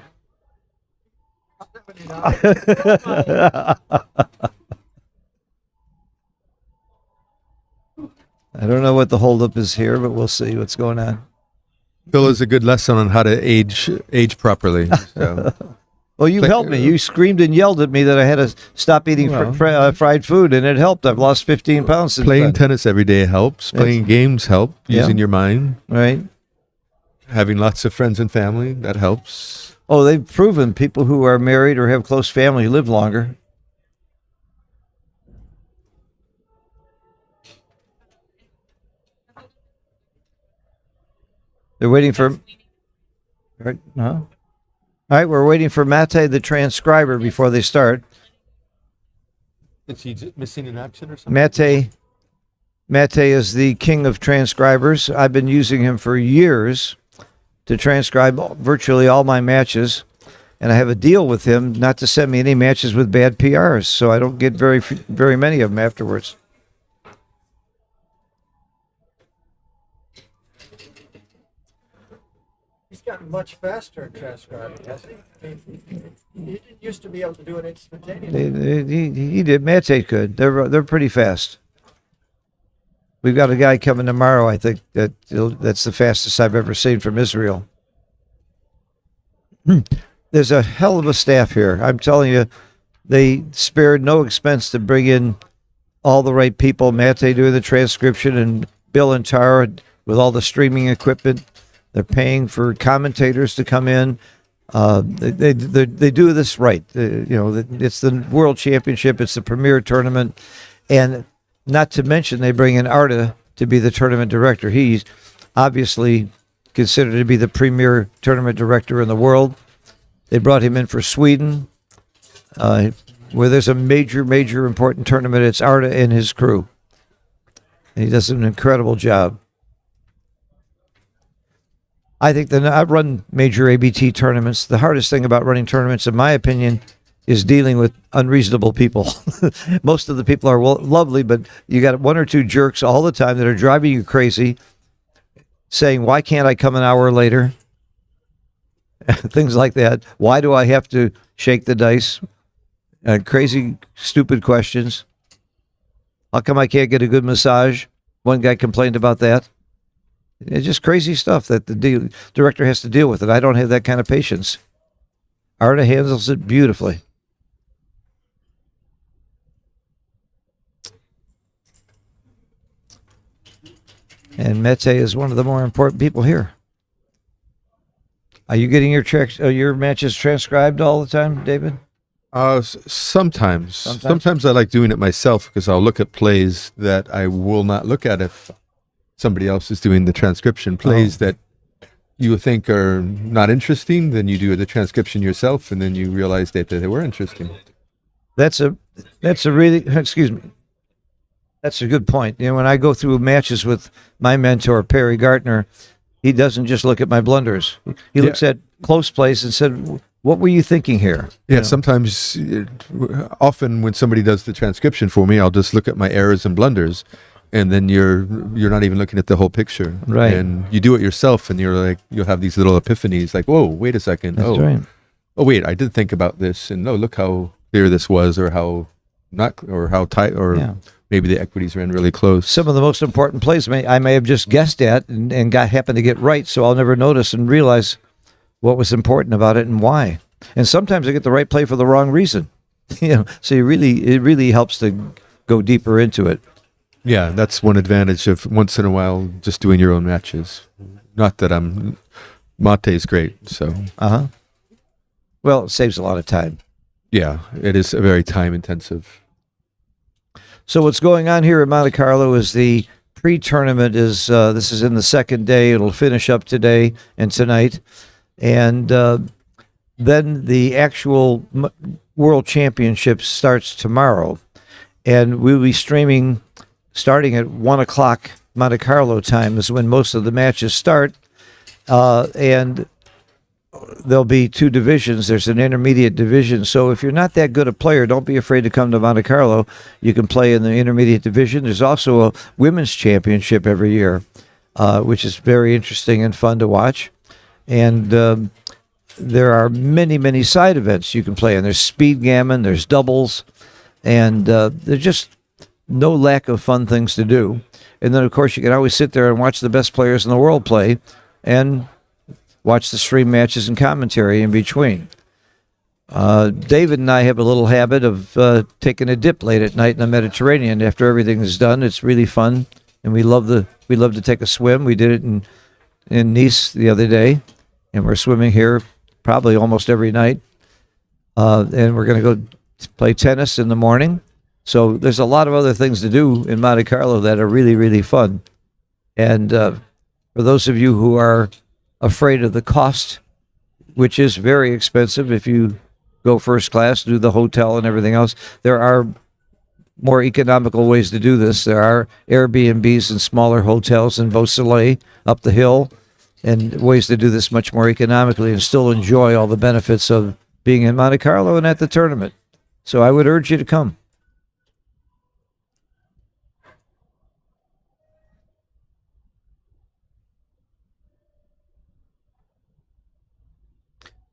I don't know what the holdup is here, but we'll see what's going on. Phil is a good lesson on how to age properly. So. Well, you helped me. You screamed and yelled at me that I had to stop eating fried food, and it helped. I've lost 15 pounds since playing then. tennis every day helps. Playing games help. Using your mind. Right. Having lots of friends and family, that helps. Oh, they've proven people who are married or have close family live longer. They're waiting for... Right? No? All right, we're waiting for Mate, the transcriber, before they start. Is he missing in action or something? Mate is the king of transcribers. I've been using him for years to transcribe virtually all my matches. and I have a deal with him not to send me any matches with bad PRs, so I don't get very many of them afterwards. He's gotten much faster at transcribing, hasn't he? He didn't used to be able to do it instantaneously. He did. Mate could. They're pretty fast. We've got a guy coming tomorrow, I think, that's the fastest I've ever seen from Israel. There's a hell of a staff here. I'm telling you, they spared no expense to bring in all the right people. Mate doing the transcription, and Bill and Tara with all the streaming equipment. They're paying for commentators to come in. They do this right. It's the World Championship. It's the premier tournament, and not to mention they bring in Arda to be the tournament director. He's obviously considered to be the premier tournament director in the world. They brought him in for Sweden, where there's a major important tournament. It's Arda and his crew. And he does an incredible job. I think that I've run major ABT tournaments. The hardest thing about running tournaments, in my opinion, is dealing with unreasonable people. Most of the people are lovely, but you got one or two jerks all the time that are driving you crazy, saying, why can't I come an hour later? Things like that. Why do I have to shake the dice? Crazy, stupid questions. How come I can't get a good massage? One guy complained about that. It's just crazy stuff that the director has to deal with, and I don't have that kind of patience. Arda handles it beautifully. And Mete is one of the more important people here. Are you getting your matches transcribed all the time, David? Sometimes. Sometimes I like doing it myself because I'll look at plays that I will not look at if somebody else is doing the transcription. Plays that you think are not interesting, then you do the transcription yourself, and then you realize that they were interesting. That's a really, excuse me. That's a good point. When I go through matches with my mentor, Perry Gartner, he doesn't just look at my blunders. He looks at close plays and said, what were you thinking here? Yeah, sometimes, often when somebody does the transcription for me, I'll just look at my errors and blunders, and then you're not even looking at the whole picture. Right. And you do it yourself, and you'll have these little epiphanies, like, whoa, wait a second. That's right. Oh, wait, I did think about this, and look how clear this was, or how tight, or maybe the equities ran really close. Some of the most important plays I may have just guessed at and happened to get right, so I'll never notice and realize what was important about it and why. And sometimes I get the right play for the wrong reason. So it really helps to go deeper into it. Yeah, that's one advantage of once in a while just doing your own matches. Not that Mate's great, so. Well, it saves a lot of time. Yeah, it is a very time intensive. So what's going on here at Monte-Carlo is the pre-tournament this is in the second day. It'll finish up today and tonight. And then the actual World Championship starts tomorrow. And we'll be streaming starting at 1 o'clock Monte-Carlo time is when most of the matches start. And there'll be two divisions. There's an intermediate division. So if you're not that good a player, don't be afraid to come to Monte Carlo. You can play in the intermediate division. There's also a women's championship every year, which is very interesting and fun to watch. And there are many side events you can play in. There's speed gammon, there's doubles, and there's just no lack of fun things to do. And then, of course, you can always sit there and watch the best players in the world play and watch the stream matches and commentary in between. David and I have a little habit of taking a dip late at night in the Mediterranean after everything is done. It's really fun, and we love to take a swim. We did it in Nice the other day, and we're swimming here probably almost every night. And we're going to go play tennis in the morning. So there's a lot of other things to do in Monte Carlo that are really fun. And for those of you who are afraid of the cost, which is very expensive if you go first class, do the hotel and everything else, there are more economical ways to do this. There are Airbnbs and smaller hotels in Beausoleil up the hill, and ways to do this much more economically and still enjoy all the benefits of being in Monte Carlo and at the tournament. So I would urge you to come.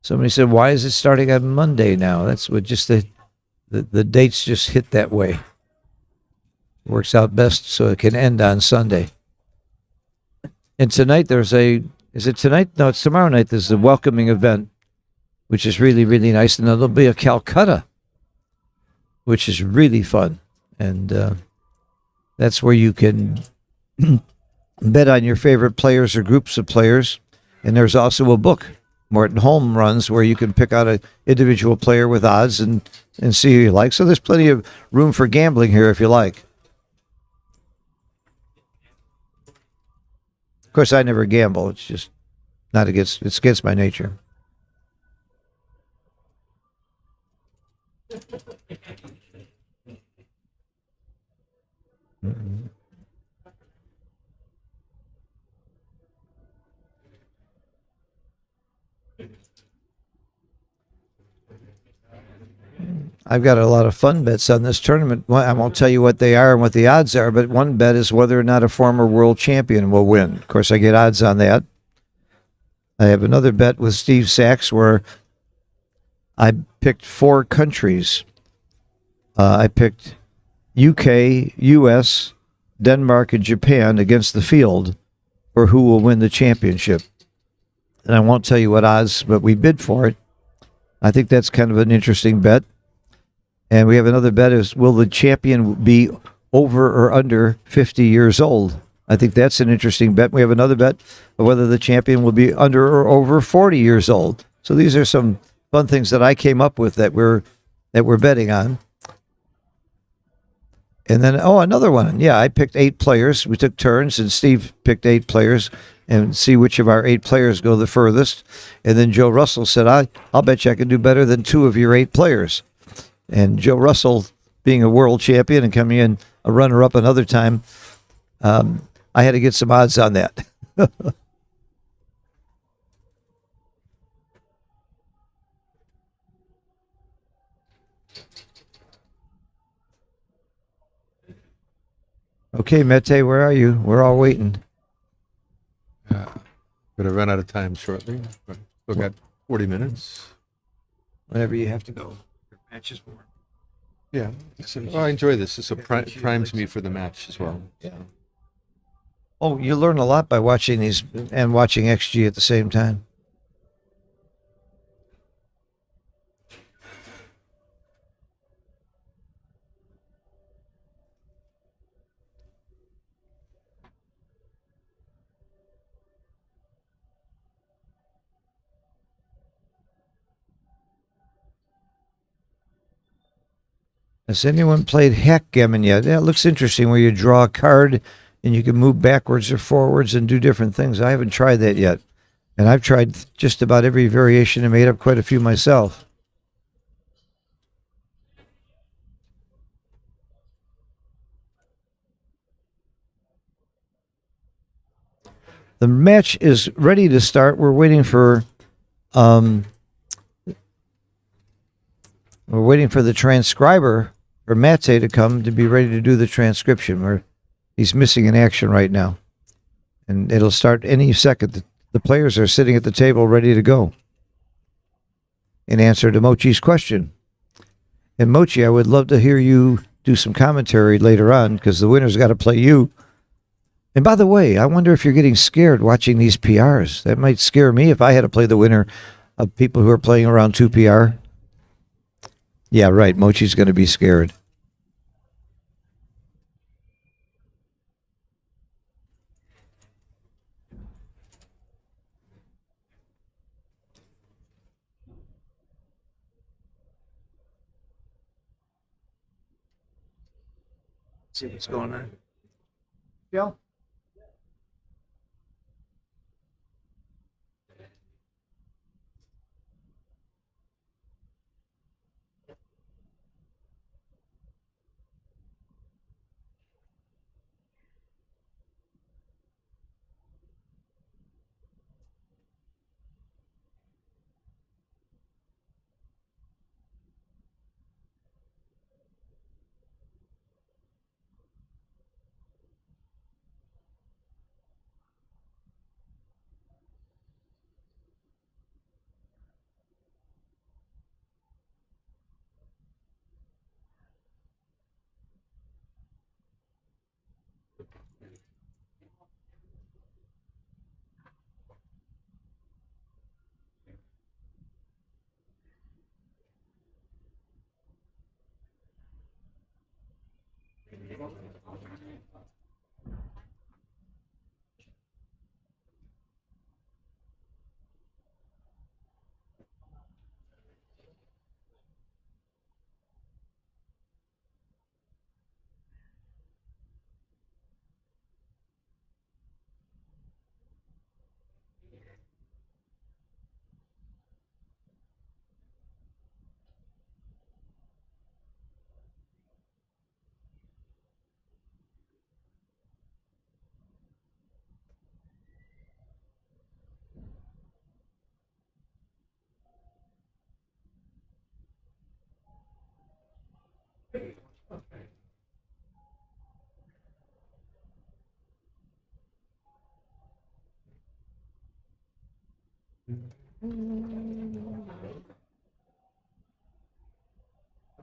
Somebody said, why is it starting on Monday now? That's what just the dates just hit that way. Works out best so it can end on Sunday. And tonight is it tonight? No, it's tomorrow night. There's a welcoming event, which is really, really nice. And there'll be a Calcutta, which is really fun. And that's where you can bet on your favorite players or groups of players. And there's also a book Morton Home runs where you can pick out an individual player with odds and see who you like. So there's plenty of room for gambling here if you like. Of course, I never gamble. It's just it's against my nature. Mm-hmm. I've got a lot of fun bets on this tournament. Well, I won't tell you what they are and what the odds are, but one bet is whether or not a former world champion will win. Of course, I get odds on that. I have another bet with Steve Sachs where I picked 4 countries. I picked UK, US, Denmark, and Japan against the field for who will win the championship. And I won't tell you what odds, but we bid for it. I think that's kind of an interesting bet. And we have another bet is, will the champion be over or under 50 years old? I think that's an interesting bet. We have another bet of whether the champion will be under or over 40 years old. So these are some fun things that I came up with that we're betting on. And then, another one. Yeah, I picked 8 players. We took turns, and Steve picked 8 players, and see which of our 8 players go the furthest. And then Joe Russell said, I'll bet you I can do better than 2 of your 8 players. And Joe Russell, being a world champion and coming in a runner-up another time, I had to get some odds on that. Okay, Mete, where are you? We're all waiting. Going to run out of time shortly. We've got 40 minutes. Whenever you have to go. Your match is more. Yeah. I enjoy this. This primes me for the match as well. Yeah. Oh, you learn a lot by watching these and watching XG at the same time. Has anyone played Backgammon yet? Yeah, it looks interesting where you draw a card and you can move backwards or forwards and do different things. I haven't tried that yet. And I've tried just about every variation and made up quite a few myself. The match is ready to start. We're waiting for the transcriber for Mate to come to be ready to do the transcription. He's missing in action right now. And it'll start any second. The players are sitting at the table ready to go in answer to Mochi's question. And Mochi, I would love to hear you do some commentary later on because the winner's got to play you. And by the way, I wonder if you're getting scared watching these PRs. That might scare me if I had to play the winner of people who are playing around 2 PR. Yeah, right. Mochi's going to be scared. See what's going on. Joe?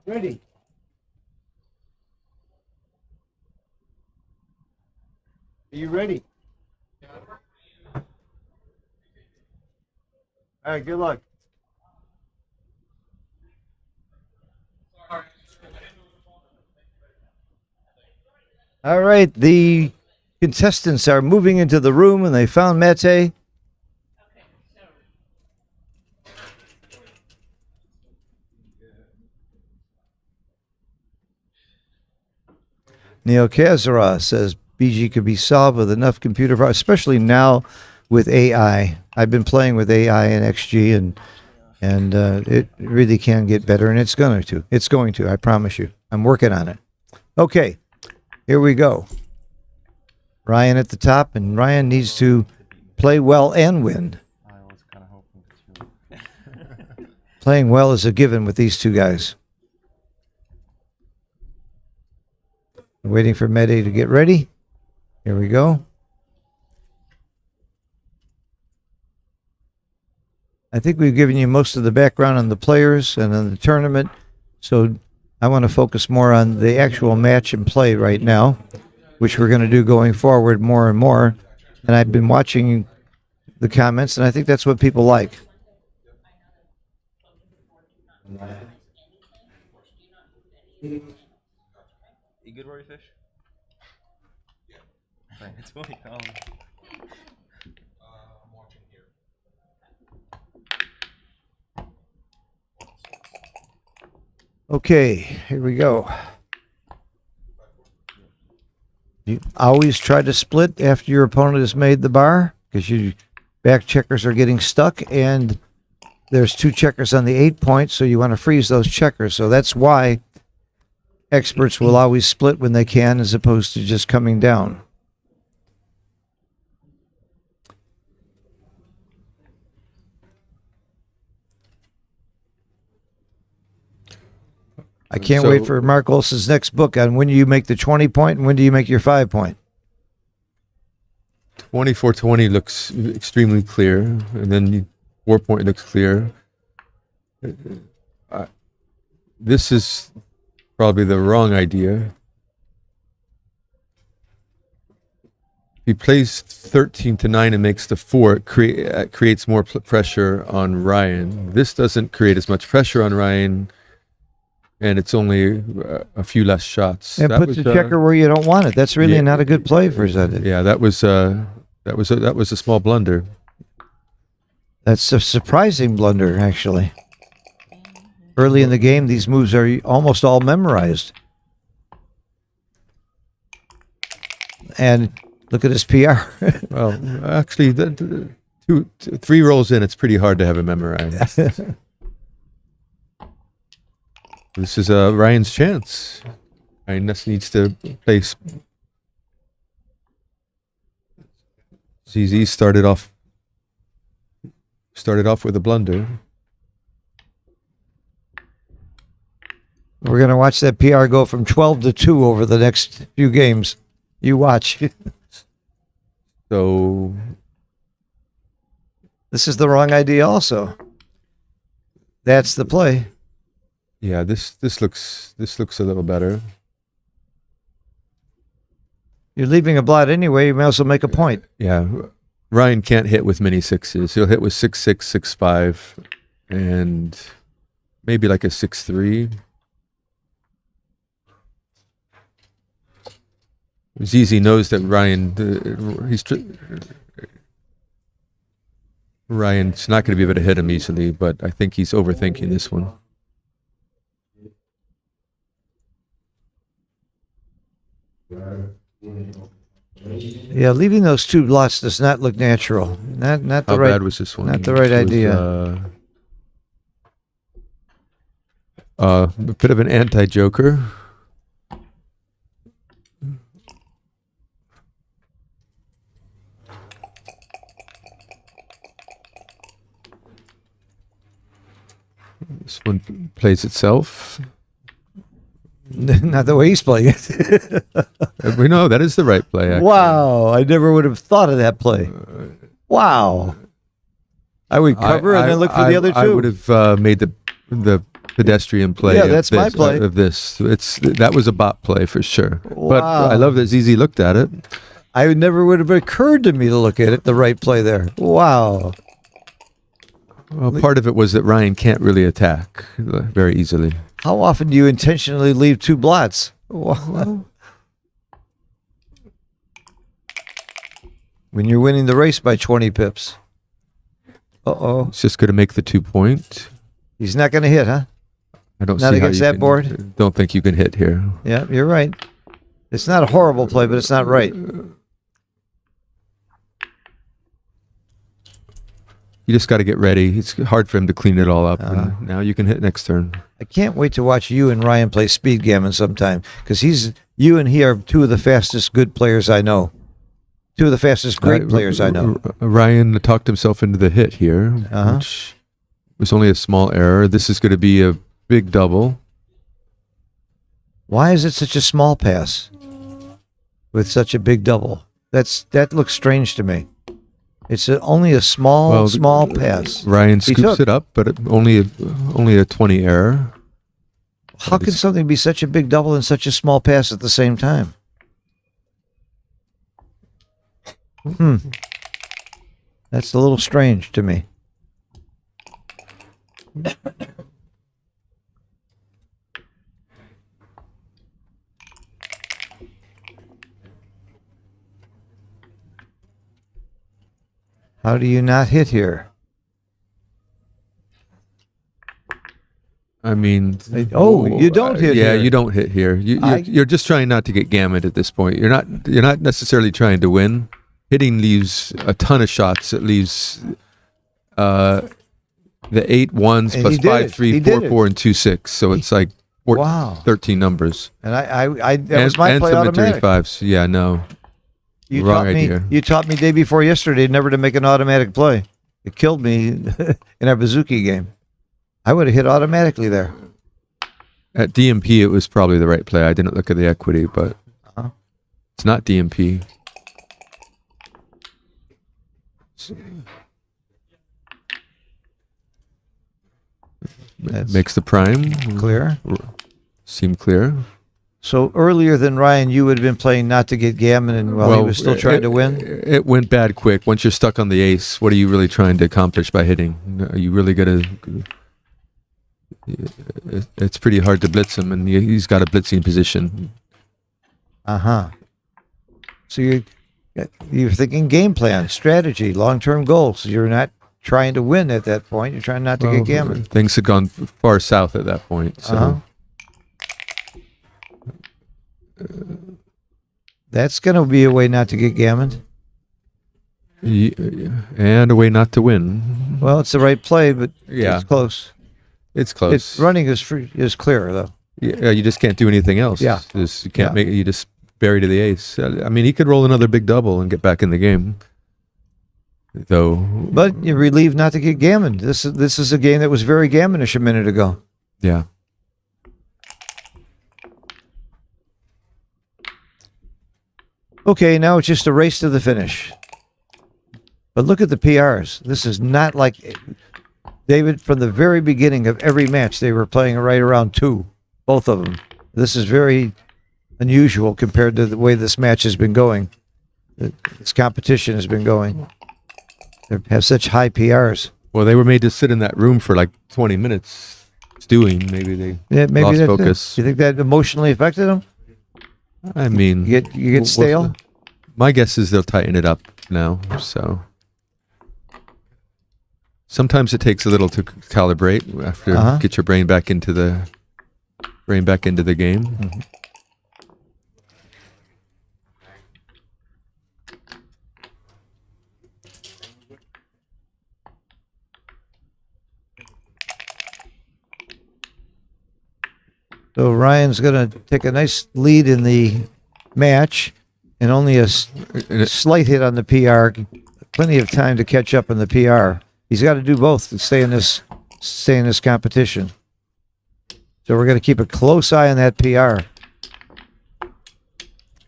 Ready. Are you ready? All right, good luck. All right, the contestants are moving into the room, and they found Mate. Neil Kazara says BG could be solved with enough computer power, especially now with AI. I've been playing with AI and XG, and it really can get better, and it's going to. It's going to, I promise you. I'm working on it. Okay, here we go. Ryan at the top, and Ryan needs to play well and win. Playing well is a given with these two guys. Waiting for Mede to get ready. Here we go. I think we've given you most of the background on the players and on the tournament, so I want to focus more on the actual match and play right now, which we're going to do going forward more and more. And I've been watching the comments, and I think that's what people like. You good, Rory Fish? Yeah. It's going. I'm watching here. Okay, here we go. You always try to split after your opponent has made the bar, because you back checkers are getting stuck, and there's 2 checkers on the 8 points, so you want to freeze those checkers. So that's why experts will always split when they can, as opposed to just coming down. I can't wait for Mark Olson's next book on when do you make the 20 point and when do you make your 5 point. 24-20 looks extremely clear, and then 4 point looks clear. This is probably the wrong idea. If he plays 13-9 and makes the 4, it creates more pressure on Ryan. This doesn't create as much pressure on Ryan, and it's only a few less shots. And puts the checker where you don't want it. That's really not a good play for Zedek. Yeah, that was a small blunder. That's a surprising blunder, actually. Early in the game, these moves are almost all memorized. And look at his PR. Well, actually, 3 rolls in, it's pretty hard to have it memorized. This is Ryan's chance. Ryan just needs to place. ZZ started off with a blunder. We're going to watch that PR go from 12-2 over the next few games. You watch. So this is the wrong idea also. That's the play. Yeah, this looks a little better. You're leaving a blot anyway. You may also make a point. Yeah. Ryan can't hit with many sixes. He'll hit with 6-6, 6-5, and maybe like a 6-3. ZZ knows that Ryan's not going to be able to hit him easily, but I think he's overthinking this one. Yeah, leaving those 2 blots does not look natural. Not the How right. bad was this one? Not the right This was, idea. a bit of an anti-joker. This one plays itself. Not the way he's playing it. We know that is the right play. Actually. Wow, I never would have thought of that play. Wow. I would cover and then look for the other 2. I would have made the pedestrian play. Yeah, that's my play. Of this. That was a bot play for sure. Wow. But I love that ZZ looked at it. I never would have occurred to me to look at it, the right play there. Wow. Well, part of it was that Ryan can't really attack very easily. How often do you intentionally leave 2 blots? Wow. When you're winning the race by 20 pips. Uh-oh. It's just going to make the 2 point. He's not going to hit, huh? I don't Not see how against you that can- board? Don't think you can hit here. Yeah, you're right. It's not a horrible play, but it's not right. You just got to get ready. It's hard for him to clean it all up. And now you can hit next turn. I can't wait to watch you and Ryan play speed gammon sometime, because you and he are 2 of the fastest good players I know. 2 of the fastest great players I know. Ryan talked himself into the hit here, which was only a small error. This is going to be a big double. Why is it such a small pass with such a big double? That looks strange to me. It's only a small pass. Ryan He scoops took. it up, but only a 20 error. How can something be such a big double and such a small pass at the same time? That's a little strange to me. How do you not hit here? I mean, you don't hit yeah, here. you don't hit here. You're just trying not to get gammoned at this point. You're not necessarily trying to win. Hitting leaves a ton of shots. It leaves the 8 ones And plus he did 5 it. 3 He 4 did 4 and 2 6. So it's like 13 numbers. And that was my and play some automatic. 35s. Yeah, no. You Wrong taught me. idea. You taught me day before yesterday never to make an automatic play. It killed me in our Bazooki game. I would have hit automatically there. At DMP, it was probably the right play. I didn't look at the equity, but it's not DMP. That's Makes the prime clear. Seem clear. So earlier than Ryan, you would have been playing not to get gammon, and while he was still trying to win. It went bad quick. Once you're stuck on the ace, what are you really trying to accomplish by hitting? Are you really going to... It's pretty hard to blitz him, and he's got a blitzing position. So you're thinking game plan, strategy, long-term goals. You're not trying to win at that point. You're trying not to get gammon. Things had gone far south at that point. So that's going to be a way not to get gammon. And a way not to win. Well, it's the right play, but Yeah. it's close. It's close. Running is clear though. Yeah, you just can't do anything else. Yeah. You can't make. You just bury to the ace. I mean, he could roll another big double and get back in the game. Though, But you're relieved not to get gammon. This is a game that was very gammonish a minute ago. yeah. Okay, now it's just a race to the finish. But look at the PRs. This is not like David, from the very beginning of every match, they were playing right around 2, both of them. This is very unusual compared to the way this match has been going. This competition has been going. They have such high PRs. Well, they were made to sit in that room for like 20 minutes stewing. Maybe they lost focus. You think that emotionally affected them? I mean, you get stale? My guess is they'll tighten it up now. So sometimes it takes a little to calibrate after get your brain back into the game. Mm-hmm. So Ryan's going to take a nice lead in the match, and only a slight hit on the PR. Plenty of time to catch up in the PR. He's got to do both to stay in this competition. So we're going to keep a close eye on that PR.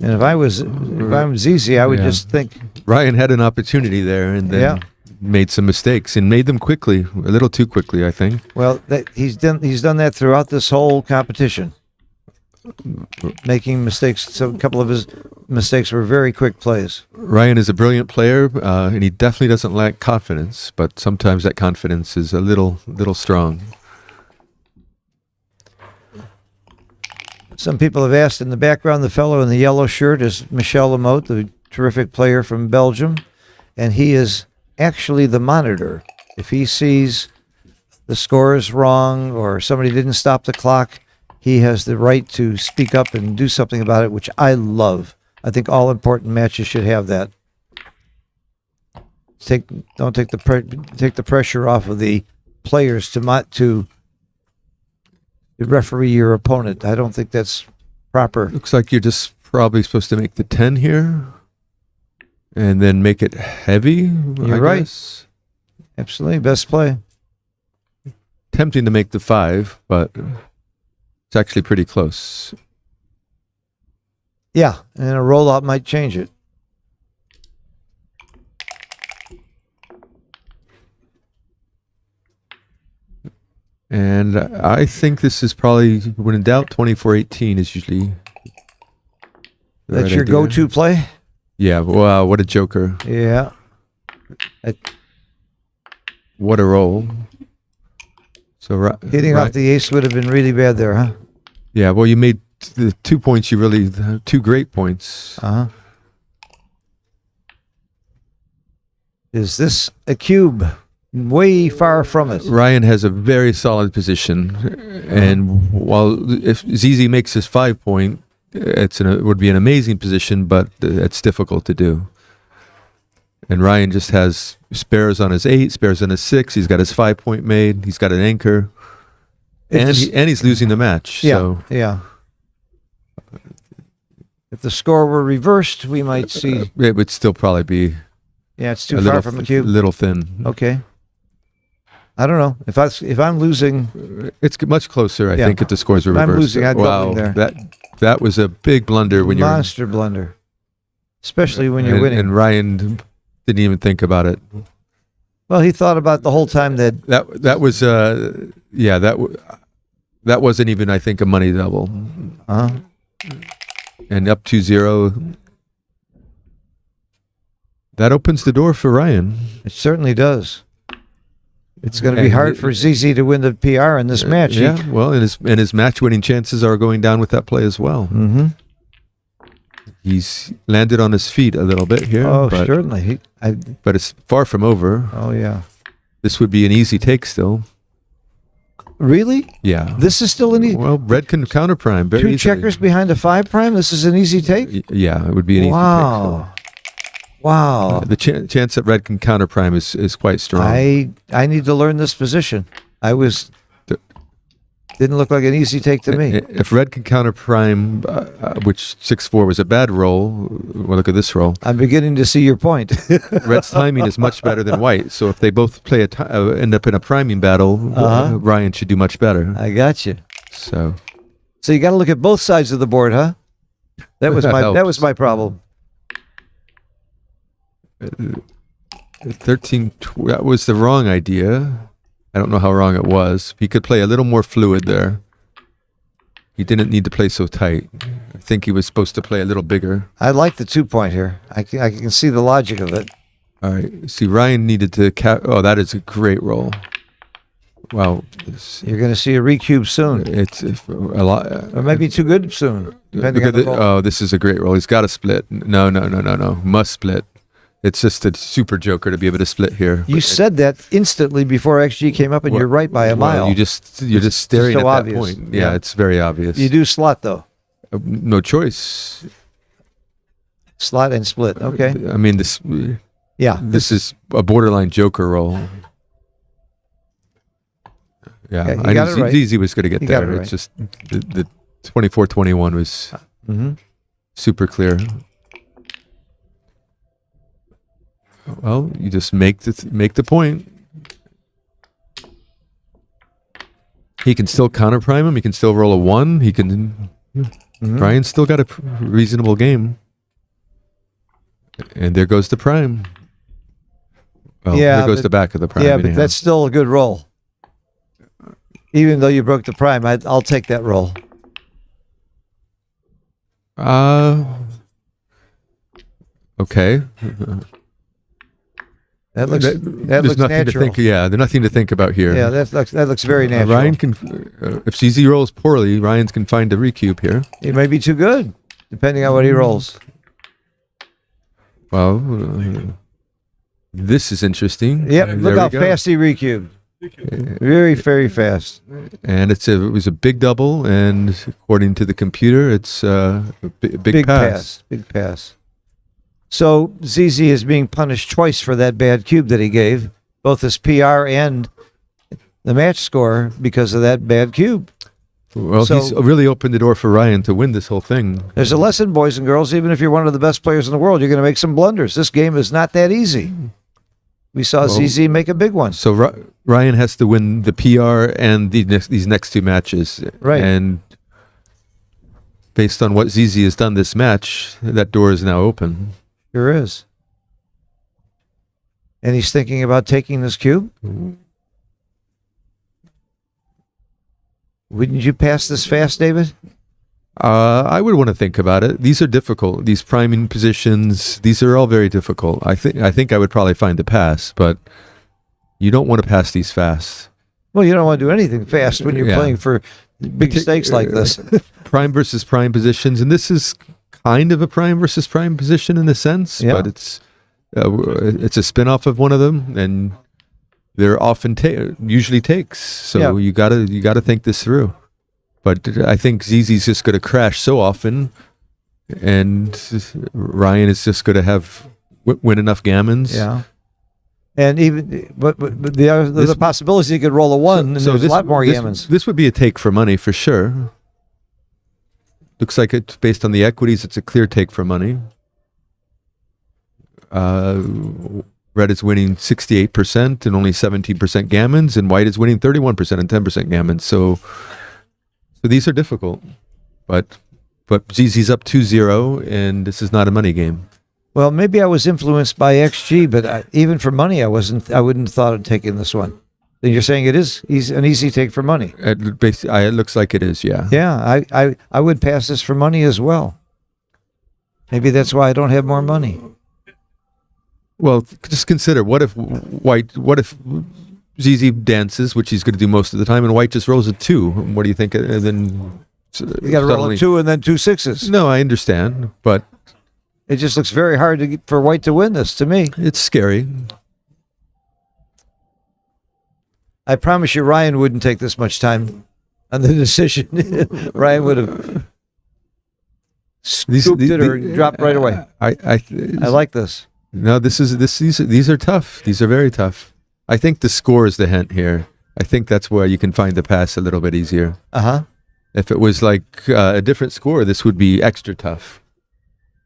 And if I'm ZZ, I would just think Ryan had an opportunity there, and then made some mistakes and made them quickly, a little too quickly, I think. Well, he's done that throughout this whole competition, making mistakes. So a couple of his mistakes were very quick plays. Ryan is a brilliant player, and he definitely doesn't lack confidence, but sometimes that confidence is a little strong. Some people have asked in the background, the fellow in the yellow shirt is Michel Lamotte, the terrific player from Belgium, and he is actually the monitor. If he sees the score is wrong or somebody didn't stop the clock, he has the right to speak up and do something about it, which I love. I think all important matches should have that. Don't take the pressure off of the players to referee your opponent. I don't think that's proper. Looks like you're just probably supposed to make the 10 here. And then make it heavy. You're right. Absolutely. Best play. Tempting to make the 5, but it's actually pretty close. Yeah, and a rollout might change it. And I think this is probably, when in doubt, 24-18 is usually That's your go-to play? Yeah, wow, what a joker. Yeah. What a roll. So hitting off the ace would have been really bad there, huh? Yeah, well, you made the 2 points, two great points. Uh-huh. Is this a cube? Way far from it. Ryan has a very solid position, and while if ZZ makes his 5 point, it would be an amazing position, but it's difficult to do. And Ryan just has spares on his 8, spares on his 6. He's got his 5 point made. He's got an anchor, and he's losing the match. Yeah, so. yeah. If the score were reversed, we might see. It would still probably be. Yeah, it's too far from the cube. A little thin. Okay. I don't know if I'm losing. It's much closer, I think, if the scores were reversed. I'm losing. I'd wow, there. That was a big blunder when monster blunder, especially when you're winning. And Ryan didn't even think about it. Well, he thought about the whole time that was that wasn't even, I think, a money double. And up 2-0. That opens the door for Ryan. It certainly does. It's going to be hard for ZZ to win the PR in this match. Yeah, well, and his match-winning chances are going down with that play as well. Mm-hmm. He's landed on his feet a little bit here. Oh, certainly. But it's far from over. Oh, yeah. This would be an easy take still. Really? Yeah. This is still an easy... Well, red can counter prime very easily. 2 checkers behind a 5 prime? This is an easy take? Yeah, it would be an easy take. Wow. Wow. The chance that red can counter prime is quite strong. I need to learn this position. Didn't look like an easy take to me. If red can counter prime, which 6-4 was a bad roll, well, look at this roll. I'm beginning to see your point. Red's timing is much better than white, so if they both play end up in a priming battle, Ryan should do much better. I got you. So you got to look at both sides of the board, huh? That was my problem. 13, that was the wrong idea. I don't know how wrong it was. He could play a little more fluid there. He didn't need to play so tight. think he was supposed to play a little bigger. I like the 2-point here. I can see the logic of it. All right. See, Ryan needed to oh, that is a great roll. Wow. You're going to see a recube soon. It's a lot. Or maybe too good soon, depending on the roll. Oh, this is a great roll. He's got to split. No. Must split. It's just a super joker to be able to split here. You said that instantly before XG came up, and you're right by a mile. You're just staring at that point. Yeah, it's very obvious. You do slot, though. No choice. Slot and split. Okay. I mean, this... Yeah. This is a borderline joker roll. Yeah, Okay, I got knew it right. Zizi was going to get You got there. it right. It's just the 24-21 was super clear. Well, you just make the point. He can still counter prime him. He can still roll a 1. He can. Brian's still got a reasonable game. And there goes the prime. Well, there goes the back of the prime. Yeah, but that's still a good roll. Even though you broke the prime, I'll take that roll. Okay. That looks there's looks nothing natural. to think. Yeah, there's nothing to think about here. Yeah, that looks very natural. Ryan can, if ZZ rolls poorly, Ryan's can find a recube here. It may be too good, depending on what he rolls. Well, this is interesting. Yep, There look we how go. fast he recubed. Very, very fast. And it was a big double, and according to the computer, it's a big pass. Big pass. So ZZ is being punished twice for that bad cube that he gave, both his PR and the match score because of that bad cube. Well, So- he's really opened the door for Ryan to win this whole thing. There's a lesson, boys and girls. Even if you're one of the best players in the world, you're going to make some blunders. This game is not that easy. We saw ZZ make a big one. So Ryan has to win the PR and these next two matches. Right. And based on what ZZ has done this match, that door is now open. Sure is. And he's thinking about taking this cube? Wouldn't you pass this fast, David? I would want to think about it. These are difficult. These priming positions, these are all very difficult. I think I would probably find the pass, but you don't want to pass these fast. Well, you don't want to do anything fast when you're Yeah. playing for big stakes like this. Prime versus prime positions, and this is kind of a prime versus prime position in a sense, Yeah. but it's a spin-off of one of them, and they're often usually takes. So Yeah. you gotta think this through. But I think ZZ's just going to crash so often, and Ryan is just going to have win enough gammons. Yeah. And even but the possibility he could roll a 1, and there's a lot more gammons. This would be a take for money for sure. Looks like it's based on the equities. It's a clear take for money. Red is winning 68% and only 17% gammons, and white is winning 31% and 10% gammons. So these are difficult, but ZZ's up 2-0, and this is not a money game. Well, maybe I was influenced by XG, but even for money, I wouldn't have thought of taking this one. Then you're saying it is an easy take for money. It looks like it is, yeah. Yeah, I would pass this for money as well. Maybe that's why I don't have more money. Well, just consider what if ZZ dances, which he's going to do most of the time, and white just rolls a 2. What do you think? And then You got to roll a 2 and then 2 6s. No, I understand, but it just looks very hard for white to win this to me. It's scary. I promise you, Ryan wouldn't take this much time on the decision. Ryan would have scooped it or dropped right away. I like this. No, these are tough. These are very tough. I think the score is the hint here. I think that's where you can find the pass a little bit easier. If it was like a different score, this would be extra tough.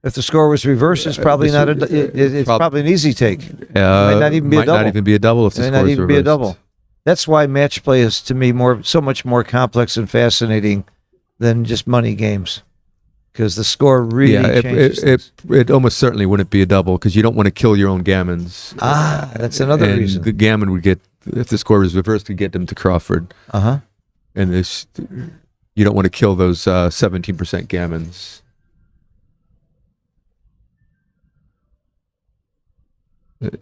If the score was reversed, it's probably not it's probably an easy take. It might not even be a double. Might not even be a double if the It score might not is even reversed. be a double. That's why match play is to me so much more complex and fascinating than just money games, because the score really changes. It almost certainly wouldn't be a double because you don't want to kill your own gammons. That's another and reason. The gammon would get, if the score was reversed, would get them to Crawford. And you don't want to kill those 17% gammons.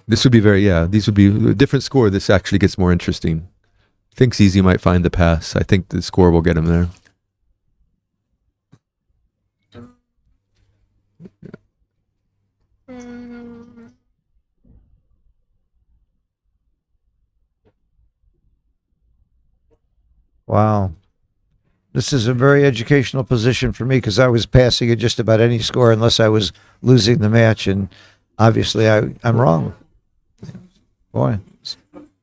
This would be these would be a different score. This actually gets more interesting. I think ZZ might find the pass. I think the score will get him there. Wow. This is a very educational position for me because I was passing at just about any score unless I was losing the match, and obviously I'm wrong. Boy.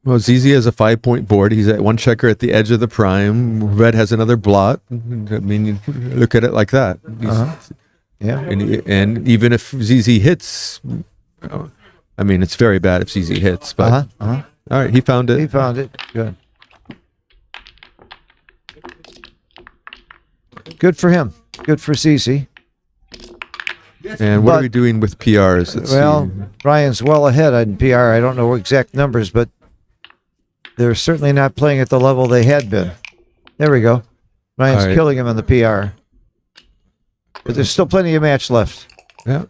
Well, ZZ has a 5-point board. He's at one checker at the edge of the prime. Red has another blot. I mean, you look at it like that. Yeah. And even if ZZ hits, I mean, it's very bad if ZZ hits. But all right, he found it. He found it. Good. Good for him. Good for ZZ. And what are we doing with PRs? Let's see. Ryan's well ahead on PR. I don't know exact numbers, but they're certainly not playing at the level they had been. There we go. Ryan's killing him on the PR. But there's still plenty of match left. Yeah.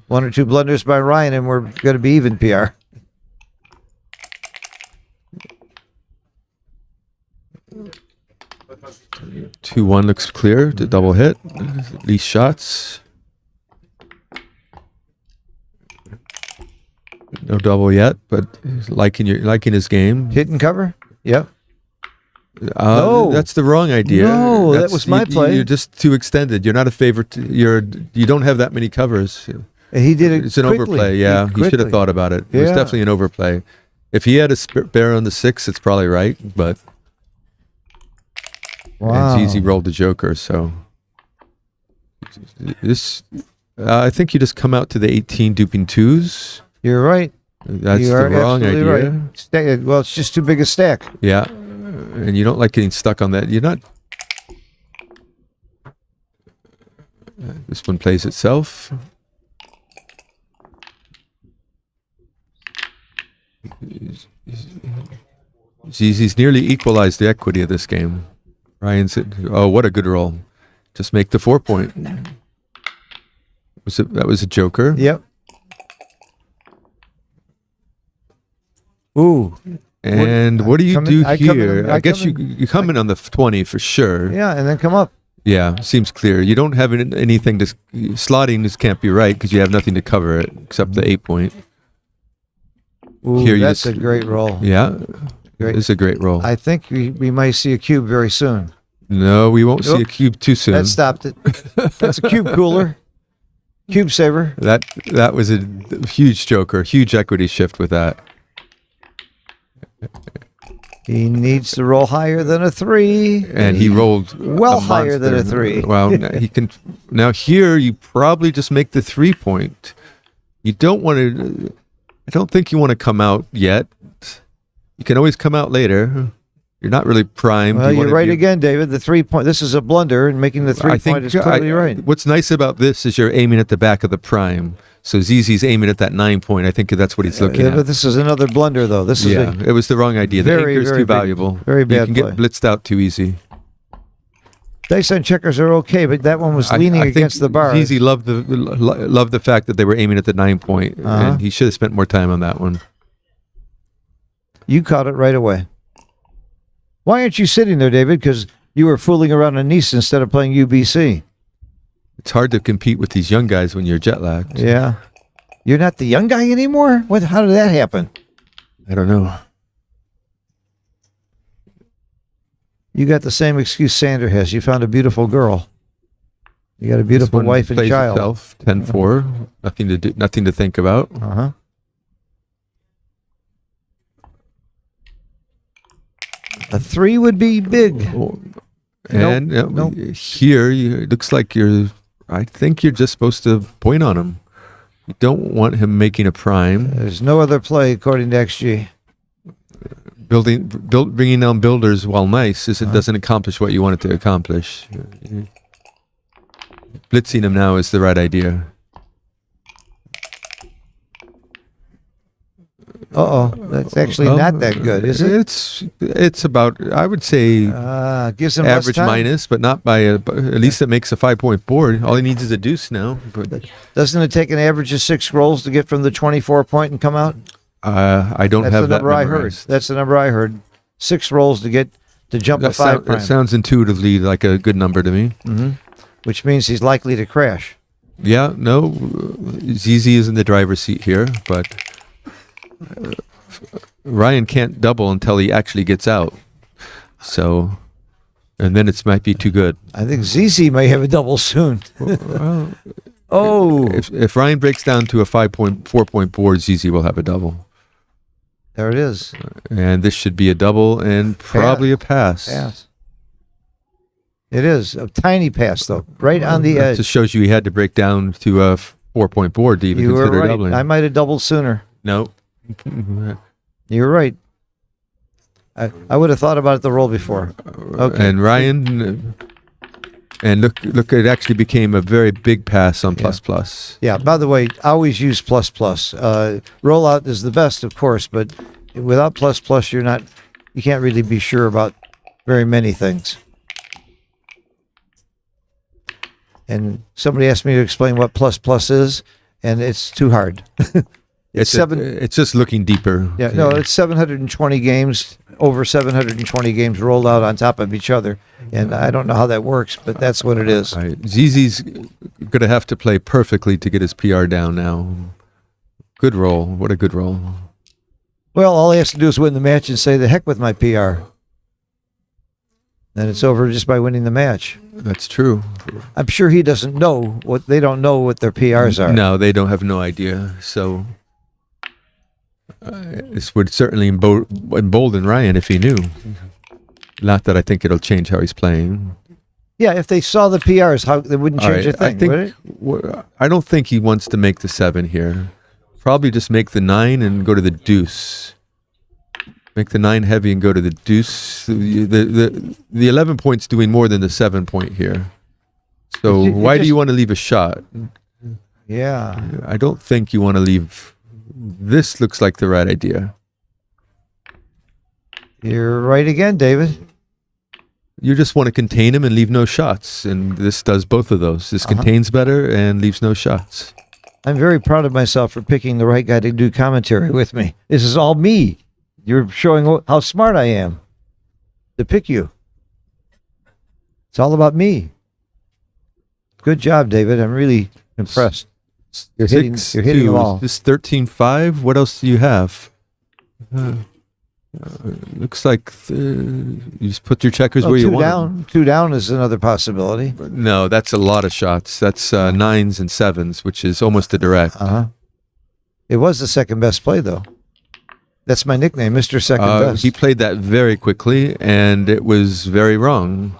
1 or 2 blunders by Ryan, and we're going to be even PR. Two one looks clear. The double hit. At least shots. No double yet, but liking his game. Hit and cover? Yep. No, that's the wrong idea. No, that was my play. You're just too extended. You're not a favorite. You don't have that many covers. He did it. It's an quickly. overplay. Yeah, he should have thought about it. It was Yeah. definitely an overplay. If he had a bear on the 6, it's probably right. But wow, and ZZ rolled the joker. So this, I think you just come out to the 18 duping 2s. You're right. That's You the are wrong absolutely idea. right. Well, it's just too big a stack. Yeah, and you don't like getting stuck on that. You're not. This one plays itself. ZZ's nearly equalized the equity of this game. Ryan said, "Oh, what a good roll! Just make the 4-point." That was a joker. Yep. Ooh. And what do you do here? I guess come you come in on the 20 for sure. Yeah, and then come up. Yeah, seems clear. You don't have anything to slotting. This can't be right because you have nothing to cover it except the 8-point. Ooh, Here that's a great roll. Yeah, Great. It's a great roll. I think we might see a cube very soon. No, we won't see a cube too soon. That stopped it. That's a cube cooler. Cube saver. That was a huge joker, huge equity shift with that. He needs to roll higher than a 3. And he rolled well a higher than a monster. 3. Well, he can. Now here, you probably just make the 3-point. You don't want to. I don't think you want to come out yet. You can always come out later. You're not really primed. Well, you're right again, David. The 3-point. This is a blunder, and making the 3-point is totally right. What's nice about this is you're aiming at the back of the prime. So ZZ's aiming at that 9-point. I think that's what he's looking at. But this is another blunder, though. This is it was the wrong idea. The anchor is too valuable. Very bad. You can get blitzed out too easy. Dice on checkers are okay, but that one was leaning against the bar. ZZ loved the fact that they were aiming at the 9-point, and he should have spent more time on that one. You caught it right away. Why aren't you sitting there, David? Because you were fooling around on Nice instead of playing UBC. It's hard to compete with these young guys when you're jet lagged. Yeah. You're not the young guy anymore? How did that happen? I don't know. You got the same excuse Sandra has. You found a beautiful girl. You got a beautiful wife and child. Itself, 10-4. Nothing to do. Nothing to think about. A 3 would be big. And here, it looks like I think you're just supposed to point on him. You don't want him making a prime. There's no other play according to XG. Bringing down builders, while nice, it doesn't accomplish what you want it to accomplish. Blitzing him now is the right idea. That's actually not that good, is it? It's about, I would say, gives him less average time. minus, but not by at least it makes a 5-point board. All he needs is a deuce now. But Doesn't it take an average of 6 rolls to get from the 24 point and come out? I don't That's have the that number I heard. memorized. That's the number I heard. 6 rolls to get to jump a 5 prime. That sounds intuitively like a good number to me. Which means he's likely to crash. Yeah, no, ZZ is in the driver's seat here, but Ryan can't double until he actually gets out. So, and then it might be too good. I think ZZ may have a double soon. If Ryan breaks down to a 4-point board, ZZ will have a double. There it is. And this should be a double and probably a pass. Pass. It is a tiny pass, though, right on the That edge. just shows you he had to break down to a 4-point board to even You were consider right. doubling. I might have doubled sooner. No. You're right. I would have thought about it the roll before. Okay. And Ryan, and look, it actually became a very big pass on plus plus. Yeah, by the way, always use plus plus. Rollout is the best, of course, but without plus plus, you can't really be sure about very many things. And somebody asked me to explain what plus plus is, and it's too hard. It's just looking deeper. Yeah, no, it's 720 games, over 720 games rolled out on top of each other. And I don't know how that works, but that's what it is. Right. ZZ's going to have to play perfectly to get his PR down now. Good roll. What a good roll. Well, all he has to do is win the match and say, the heck with my PR. Then it's over just by winning the match. That's true. I'm sure he doesn't know they don't know what their PRs are. No, they don't have no idea. So this would certainly embolden Ryan if he knew. Not that I think it'll change how he's playing. Yeah, if they saw the PRs, they wouldn't change a thing, would it? I don't think he wants to make the 7 here. Probably just make the 9 and go to the deuce. Make the 9 heavy and go to the deuce. The 11 point's doing more than the 7 point here. So why do you want to leave a shot? Yeah. I don't think you want to leave. This looks like the right idea. You're right again, David. You just want to contain him and leave no shots. And this does both of those. This contains better and leaves no shots. I'm very proud of myself for picking the right guy to do commentary with me. This is all me. You're showing how smart I am to pick you. It's all about me. Good job, David. I'm really impressed. You're hitting them all. This 13-5. What else do you have? Looks like you just put your checkers where you want them. 2 down is another possibility. No, that's a lot of shots. That's 9s and 7s, which is almost a direct. It was the second best play, though. That's my nickname, Mr. Second Best. He played that very quickly, and it was very wrong.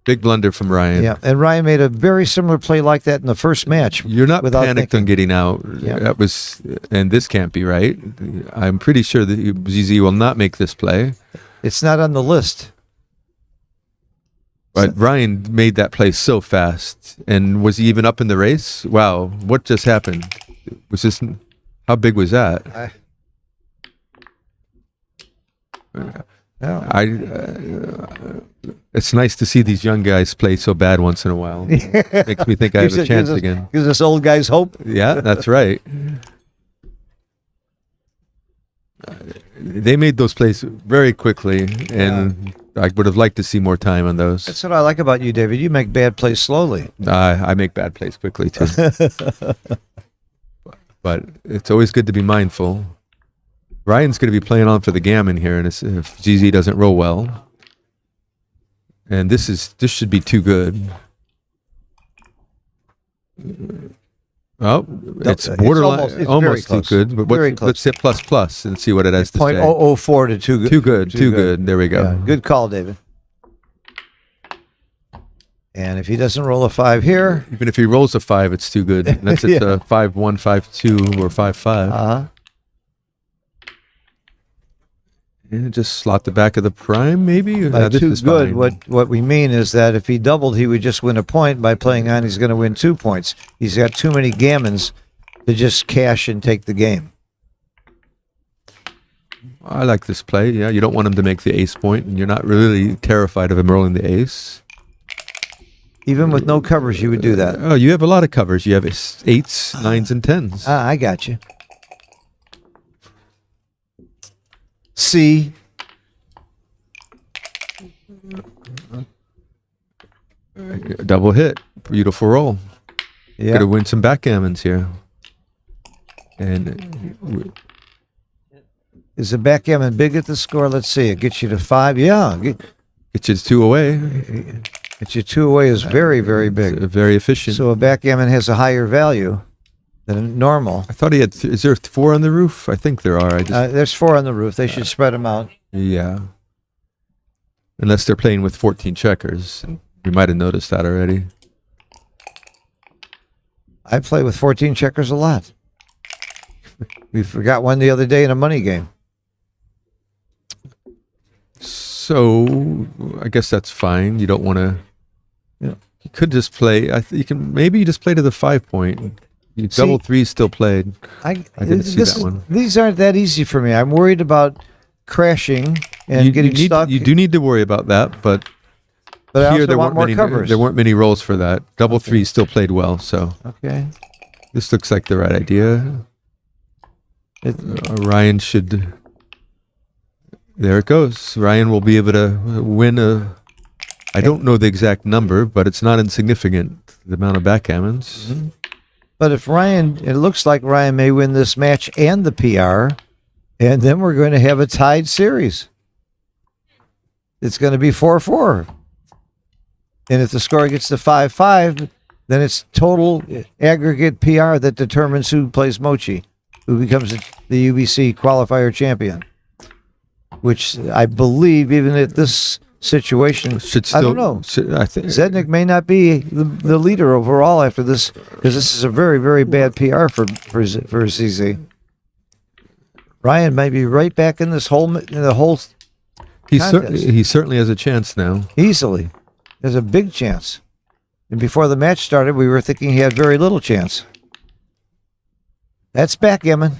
Big blunder from Ryan. Yeah, and Ryan made a very similar play like that in the first match. You're not panicked on getting out. Yeah. That was, and this can't be right. I'm pretty sure that ZZ will not make this play. It's not on the list. But Ryan made that play so fast. And was he even up in the race? Wow, what just happened? Was this? How big was that? It's nice to see these young guys play so bad once in a while. Makes me think I have a chance again. Gives us old guys hope. Yeah, that's right. They made those plays very quickly, and I would have liked to see more time on those. That's what I like about you, David. You make bad plays slowly. I make bad plays quickly, too. But it's always good to be mindful. Ryan's going to be playing on for the gammon here, and if ZZ doesn't roll well. And this should be too good. Oh, it's borderline, it's almost too close. good. But let's hit plus plus and see what it has to say. 0.004 to too good. Too good, too good. There we go. Yeah, good call, David. And if he doesn't roll a 5 here, even if he rolls a 5, it's too good. That's it's a 5-1, 5-2, or 5-5. And just slot the back of the prime, maybe? By This too is good, fine. what we mean is that if he doubled, he would just win a point. By playing on, he's going to win 2 points. He's got too many gammons to just cash and take the game. I like this play. Yeah, you don't want him to make the ace point, and you're not really terrified of him rolling the ace. Even with no covers, you would do that. Oh, you have a lot of covers. You have 8s, 9s, and 10s. I got you. C. Double hit. Beautiful roll. Yeah. Gonna win some backgammons here. And is the backgammon big at the score? Let's see. It gets you to 5. Yeah. Gets you 2 away. Gets you 2 away is very, very big. Very efficient. So a backgammon has a higher value than normal. I thought he had. Is there 4 on the roof? I think there are. There's 4 on the roof. They should spread them out. Yeah. Unless they're playing with 14 checkers. You might have noticed that already. I play with 14 checkers a lot. We forgot one the other day in a money game. So I guess that's fine. You don't want to. You could just play. You can maybe you just play to the 5 point. Double 3 still played. I didn't see that one. These aren't that easy for me. I'm worried about crashing and getting stuck. You do need to worry about that, but I here also want more covers. There weren't many rolls for that. Double 3 still played well, so okay. This looks like the right idea. Ryan should. There it goes. Ryan will be able to win a. I don't know the exact number, but it's not insignificant. The amount of backgammons. Mm-hmm. But if Ryan, it looks like Ryan may win this match and the PR, and then we're going to have a tied series. It's going to be 4-4. And if the score gets to 5-5, then it's total aggregate PR that determines who plays Mochi, who becomes the UBC qualifier champion. Which I believe, even at this situation, I don't know. I think Zednik may not be the leader overall after this, because this is a very, very bad PR for ZZ. Ryan may be right back in the whole. He certainly has a chance now. Easily, there's a big chance. And before the match started, we were thinking he had very little chance. That's backgammon.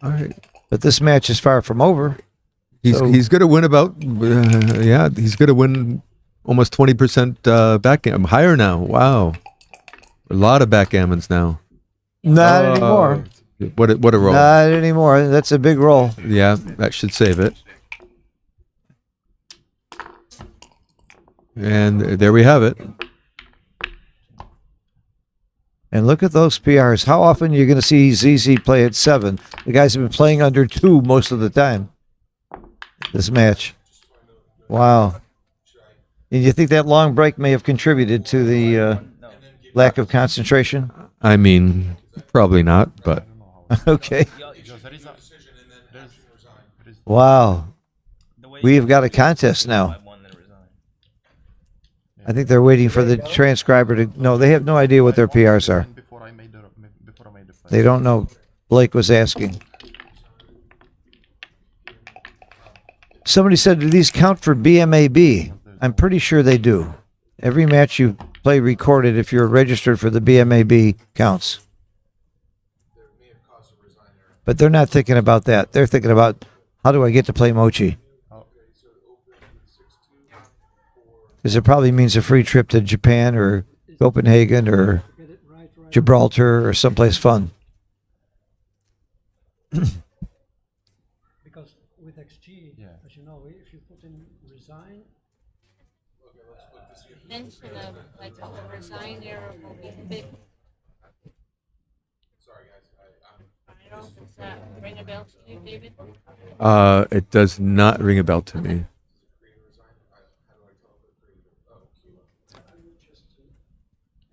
All right, but this match is far from over. He's going to win about he's going to win almost 20% backgammon, higher now. Wow, a lot of backgammons now. Not anymore. What a roll! Not anymore. That's a big roll. Yeah, that should save it. And there we have it. And look at those PRs. How often are you going to see ZZ play at 7? The guys have been playing under 2 most of the time. This match. Wow. And you think that long break may have contributed to the lack of concentration? I mean, probably not, but... Okay. Wow. We have got a contest now. I think they're waiting for the transcriber to... No, they have no idea what their PRs are. They don't know. Blake was asking. Somebody said, do these count for BMAB? I'm pretty sure they do. Every match you play recorded, if you're registered for the BMAB, counts. But they're not thinking about that. They're thinking about, how do I get to play Mochi? Because it probably means a free trip to Japan or Copenhagen or Gibraltar or someplace fun. Because with XG, as you know, if you put in resign, mention of like the resign error will be big. Sorry guys, does that ring a bell to you, David? It does not ring a bell to me.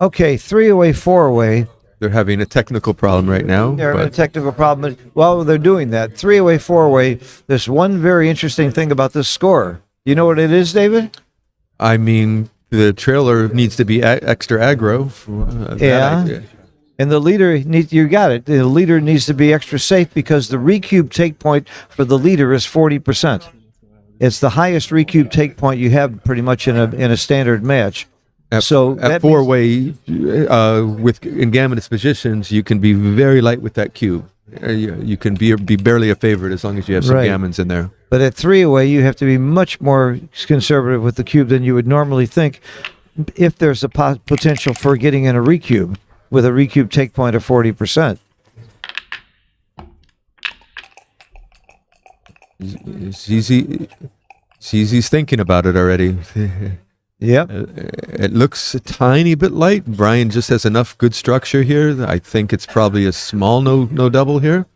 Okay, 3-away, 4-away. They're having a technical problem right now. They're having a technical problem. While they're doing that, 3-away, 4-away, there's one very interesting thing about this score. You know what it is, David? I mean, the trailer needs to be extra aggro. Yeah. And the leader you got it. The leader needs to be extra safe because the Recube take point for the leader is 40%. It's the highest Recube take point you have pretty much in a standard match. At 4-way, in Gammon's positions, you can be very light with that cube. you can be barely a favorite as long as you have some Right. gammons in there. But at 3 away, you have to be much more conservative with the cube than you would normally think if there's a potential for getting in a recube with a recube take point of 40%. ZZ's thinking about it already. Yep. It looks a tiny bit light. Brian just has enough good structure here. I think it's probably a small no double here.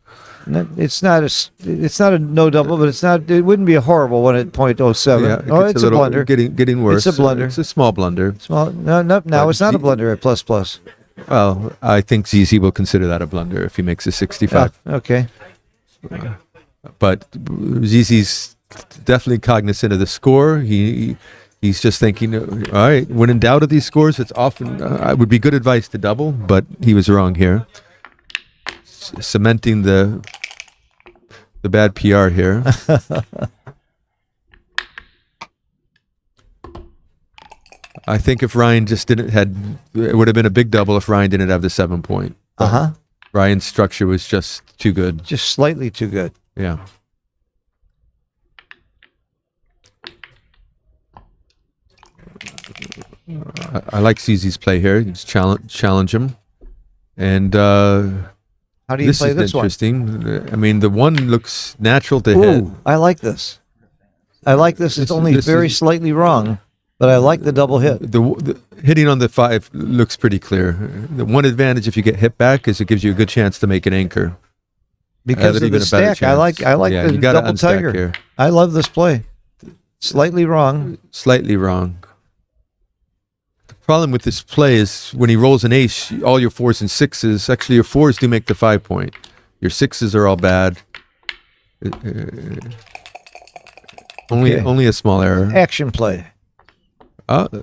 It's not a no double, but it wouldn't be a horrible one at .07. Yeah, Oh, it's a blunder. Getting worse. It's a blunder. It's a small blunder. No, it's not a blunder at plus. Well, I think ZZ will consider that a blunder if he makes a 65. Okay. But ZZ's definitely cognizant of the score. He's just thinking, all right, when in doubt of these scores, it's often it would be good advice to double, but he was wrong here. Cementing the bad PR here. I think if Ryan just it would have been a big double if Ryan didn't have the 7 point. Ryan's structure was just too good. Just slightly too good. Yeah. I like CZ's play here. Just challenge him. And how do you play this one? Interesting. I mean, the one looks natural to hit. I like this. It's only very slightly wrong, but I like the double hit. The hitting on the 5 looks pretty clear. The one advantage if you get hit back is it gives you a good chance to make an anchor. Because of the stack. I like the double tiger here. I love this play. Slightly wrong. Slightly wrong. The problem with this play is when he rolls an ace, all your 4s and 6s, actually your 4s do make the 5 point. Your 6s are all bad. Only a small error. Action play. Okay.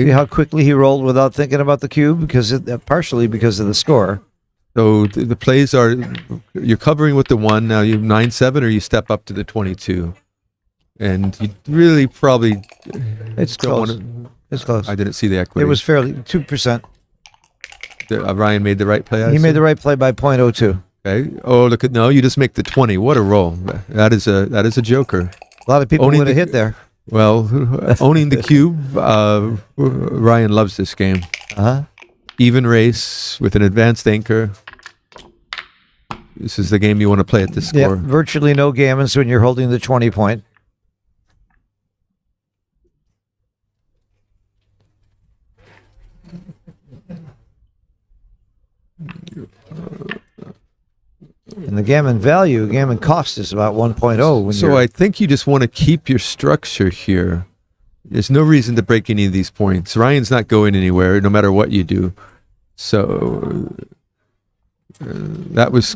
See how quickly he rolled without thinking about the cube? Partially because of the score. So the plays are, you're covering with the 1, now you 9-7 or you step up to the 22. And you really probably... It's close. It's close. I didn't see the equity. It was fairly 2%. Ryan made the right play. He made the right play by .02. Okay. Oh, look at you just make the 20. What a roll! That is a joker. A lot of people would have hit there. Well, owning the cube, Ryan loves this game. Even race with an advanced anchor. This is the game you want to play at this score. Yeah, virtually no gammons when you're holding the 20 point. And the gammon value, gammon cost is about 1.0. So I think you just want to keep your structure here. There's no reason to break any of these points. Ryan's not going anywhere, no matter what you do. So that was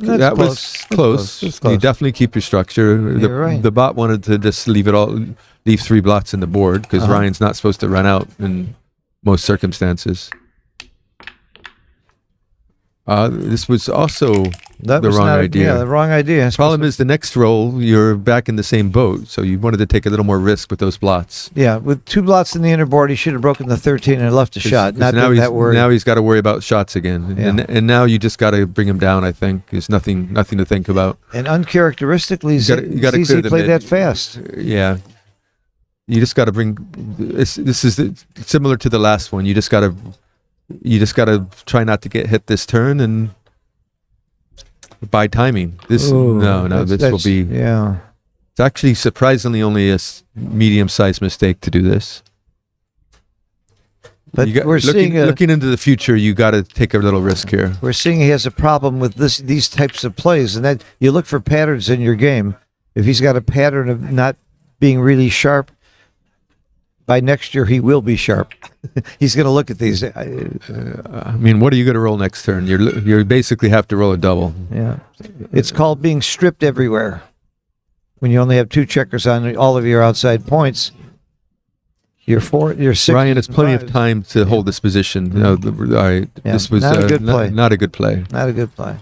close. You definitely keep your structure. Right. The bot wanted to just leave 3 blots in the board because Ryan's not supposed to run out in most circumstances. This was also the wrong idea. Yeah, the wrong idea. Problem is the next roll, you're back in the same boat, so you wanted to take a little more risk with those blots. Yeah, with 2 blots in the inner board, he should have broken the 13 and left a shot. Not that worried. Now he's got to worry about shots again, and now you just got to bring him down. I think there's nothing to think about. And uncharacteristically, you got to ZZ played that fast. Yeah, you just got to bring. This is similar to the last one. You just got to try not to get hit this turn and by timing. This will be. Yeah. It's actually surprisingly only a medium-sized mistake to do this. But looking into the future, you got to take a little risk here. We're seeing he has a problem with these types of plays, and that you look for patterns in your game. If he's got a pattern of not being really sharp, by next year he will be sharp. He's going to look at these. I mean, what are you going to roll next turn? You basically have to roll a double. Yeah, it's called being stripped everywhere. When you only have 2 checkers on all of your outside points, your 6. Ryan has plenty of time to hold this position. No, all right. Yeah, this was not a good play. Not a good play. Not a good play.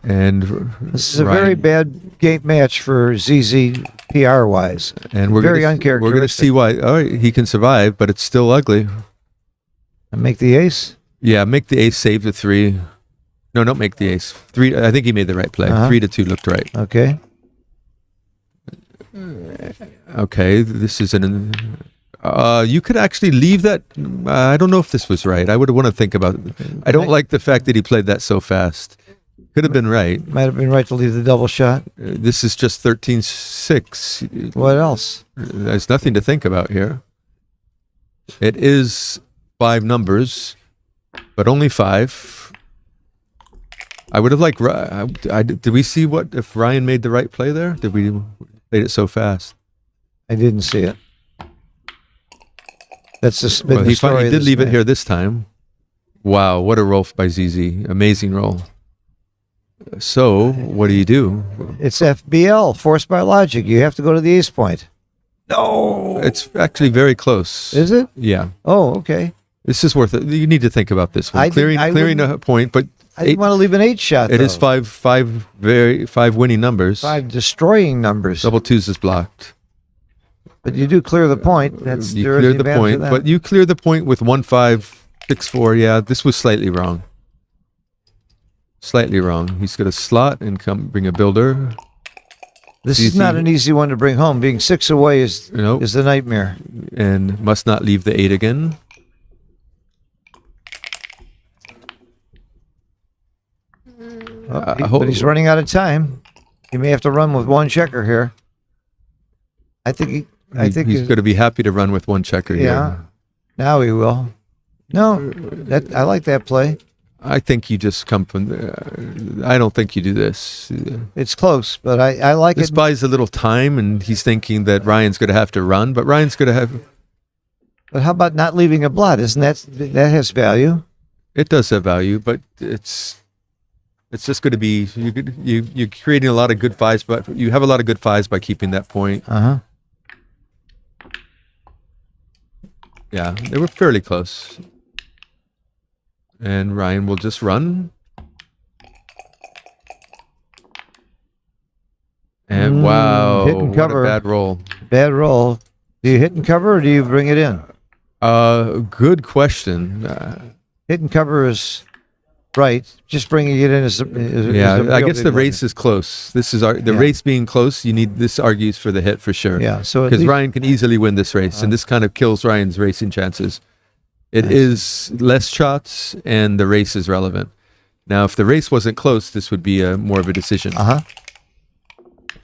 And this is a very bad game match for ZZ PR wise, and we're very uncharacteristic. We're going to see why. All right, he can survive, but it's still ugly. And make the ace. Yeah, make the ace, save the 3. No, don't make the ace. 3. I think he made the right play. 3 to 2 looked right. Okay. Okay, this is an. You could actually leave that. I don't know if this was right. I would want to think about it. I don't like the fact that he played that so fast. Could have been right. Might have been right to leave the double shot. This is just 13-6. What else? There's nothing to think about here. It is 5 numbers, but only 5. I would have liked. Did we see what if Ryan made the right play there? Did we played it so fast? I didn't see it. That's the Well, he story. finally did leave it here this time. Wow, what a roll by ZZ. Amazing roll. So, what do you do? It's FBL, forced by logic. You have to go to the ace point. No! It's actually very close. Is it? Yeah. Oh, okay. This is worth it. You need to think about this one. Clearing a point, but I didn't want to leave an 8 shot. It is 5 winning numbers. 5 destroying numbers. Double 2s is blocked. But you do clear the point. That's You clear the point, but you clear the point with 1-5-6-4. Yeah, this was slightly wrong. Slightly wrong. He's got a slot and bring a builder. This is not an easy one to bring home. Being 6 away is the nightmare. And must not leave the 8 again. But he's running out of time. He may have to run with 1 checker here. I think he's going to be happy to run with 1 checker here. Yeah. Now he will. No, I like that play. I think you just come from the, I don't think you do this. It's close, but I like this it. This buys a little time, and he's thinking that Ryan's going to have to run, but Ryan's going to have. But how about not leaving a blot? Isn't that has value? It does have value, but it's just going to be you're creating a lot of good 5s, but you have a lot of good 5s by keeping that point. Yeah, they were fairly close. And Ryan will just run. And wow, hit and cover. What a bad roll. Bad roll. Do you hit and cover or do you bring it in? Good question. Hit and cover is right. Just bringing it in is I guess the race is close. This is the race being close. You need this argues for the hit for sure. Yeah, so because Ryan can easily win this race, and this kind of kills Ryan's racing chances. It is less shots, and the race is relevant. Now, if the race wasn't close, this would be more of a decision. I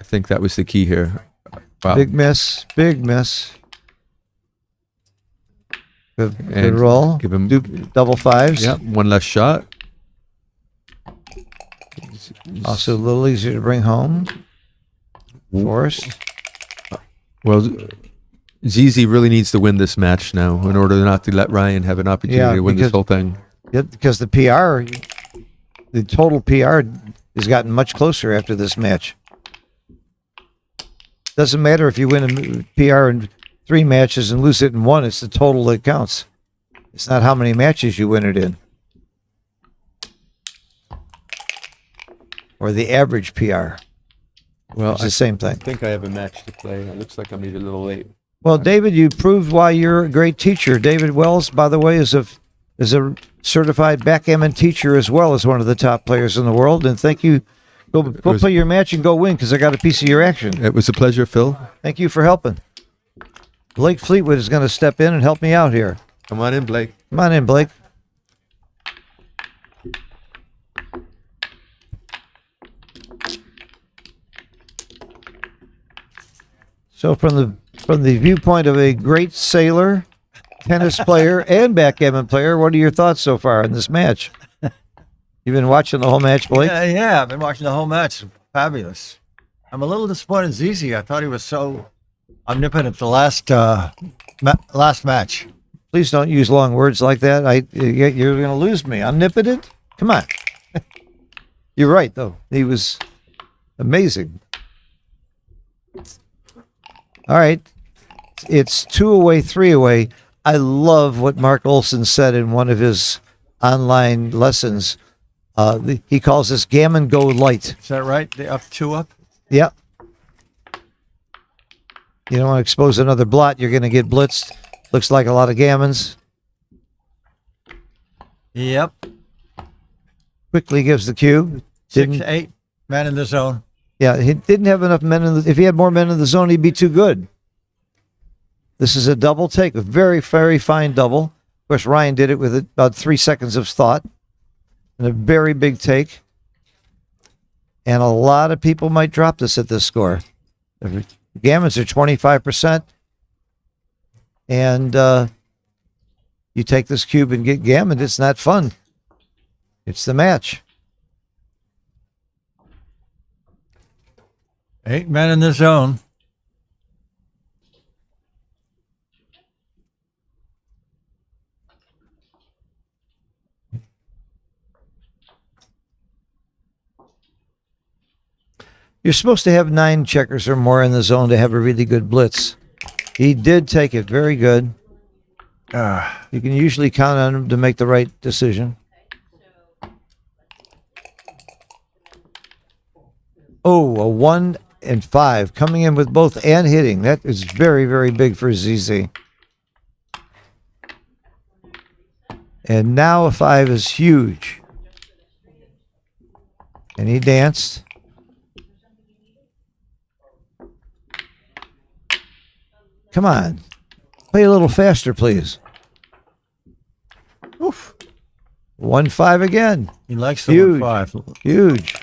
think that was the key here. Wow. Big miss. Big miss. Good roll. Give him double 5s. Yep, 1 less shot. Also a little easier to bring home. Forced. Well, ZZ really needs to win this match now in order not to let Ryan have an opportunity to win this whole thing. Yeah, because the total PR has gotten much closer after this match. Doesn't matter if you win a PR in 3 matches and lose it in 1. It's the total that counts. It's not how many matches you win it in. Or the average PR. Well, it's the same thing. I think I have a match to play. It looks like I'm maybe a little late. Well, David, you proved why you're a great teacher. David Wells, by the way, is a certified backgammon teacher as well as one of the top players in the world. And thank you. Go play your match and go win because I got a piece of your action. It was a pleasure, Phil. Thank you for helping. Blake Fleetwood is going to step in and help me out here. Come on in, Blake. Come on in, Blake. So from the viewpoint of a great sailor, tennis player, and backgammon player, what are your thoughts so far in this match? You've been watching the whole match, Blake? Yeah, I've been watching the whole match. Fabulous. I'm a little disappointed in ZZ. I thought he was so omnipotent the last match. Please don't use long words like that. You're going to lose me. Omnipotent? Come on. You're right, though. He was amazing. All right. It's 2 away, 3 away. I love what Mark Olson said in one of his online lessons. He calls this gammon go light. Is that right? The up 2 up? Yep. You don't want to expose another blot. You're going to get blitzed. Looks like a lot of gammons. Yep. Quickly gives the cube. 6-8 men in the zone. Yeah, he didn't have enough men in the. If he had more men in the zone, he'd be too good. This is a double take, a very, very fine double. Of course, Ryan did it with about 3 seconds of thought, and a very big take. And a lot of people might drop this at this score. The gammons are 25%, and you take this cube and get gammoned. It's not fun. It's the match. 8 men in the zone. You're supposed to have 9 checkers or more in the zone to have a really good blitz. He did take it. Very good. You can usually count on him to make the right decision. Oh, a 1 and 5. Coming in with both and hitting. That is very, very big for ZZ. And now a 5 is huge. And he danced. Come on. Play a little faster, please. Oof. 1-5 again. He likes the Huge. 1-5. Huge.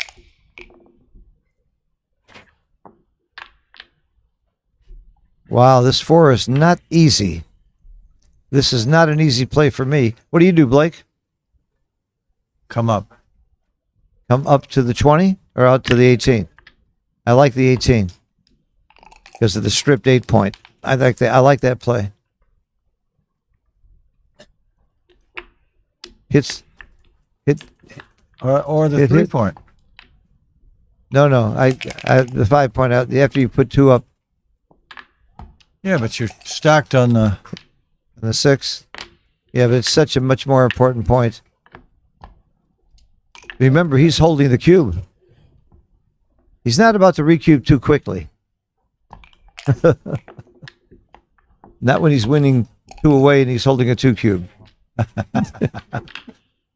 Wow, this 4 is not easy. This is not an easy play for me. What do you do, Blake? Come up. Come up to the 20 or out to the 18? I like the 18 because of the stripped 8 point. I like that. I like that play. Hit, or the hit, 3 hit. point. No, I the 5 point out after you put 2 up. Yeah, but you're stacked on the 6. Yeah, but it's such a much more important point. Remember, he's holding the cube. He's not about to recube too quickly. Not when he's winning 2 away and he's holding a 2 cube.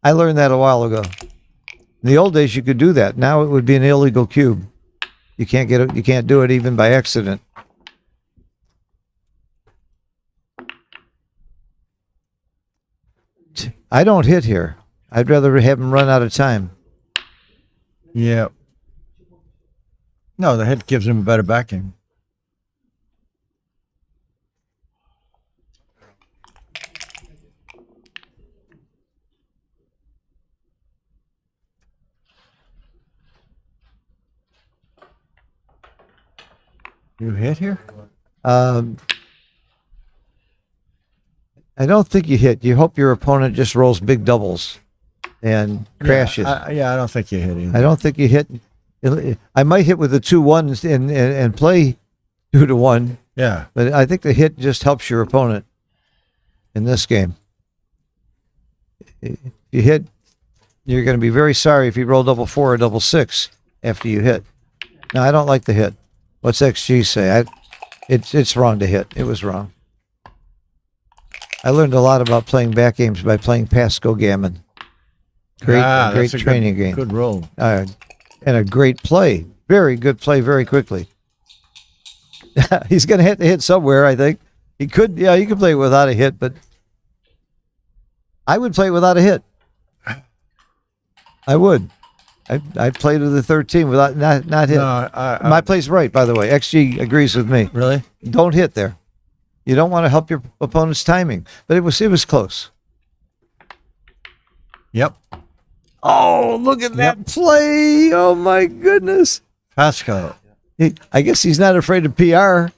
I learned that a while ago. In the old days, you could do that. Now it would be an illegal cube. You can't get it. You can't do it even by accident. I don't hit here. I'd rather have him run out of time. Yeah. No, the hit gives him a better backing. You hit here? I don't think you hit. You hope your opponent just rolls big doubles and crashes. Yeah, I don't think you hit either. I don't think you hit. I might hit with the 2-1s and play 2-1. Yeah. But I think the hit just helps your opponent in this game. If you hit, you're going to be very sorry if you roll 4-4 or 6-6 after you hit. No, I don't like the hit. What's XG say? It's wrong to hit. It was wrong. I learned a lot about playing back games by playing Pasco Gammon. Great training game. Good roll. And a great play. Very good play very quickly. He's going to have to hit somewhere, I think. He could, yeah, you could play it without a hit, but I would play it without a hit. I would. I played with the 13 without not hit. No, My play's right, by the way. XG agrees with me. Really? Don't hit there. You don't want to help your opponent's timing. But it was close. Yep. Oh, look at that play. Oh, my goodness. Pasco. I guess he's not afraid of PR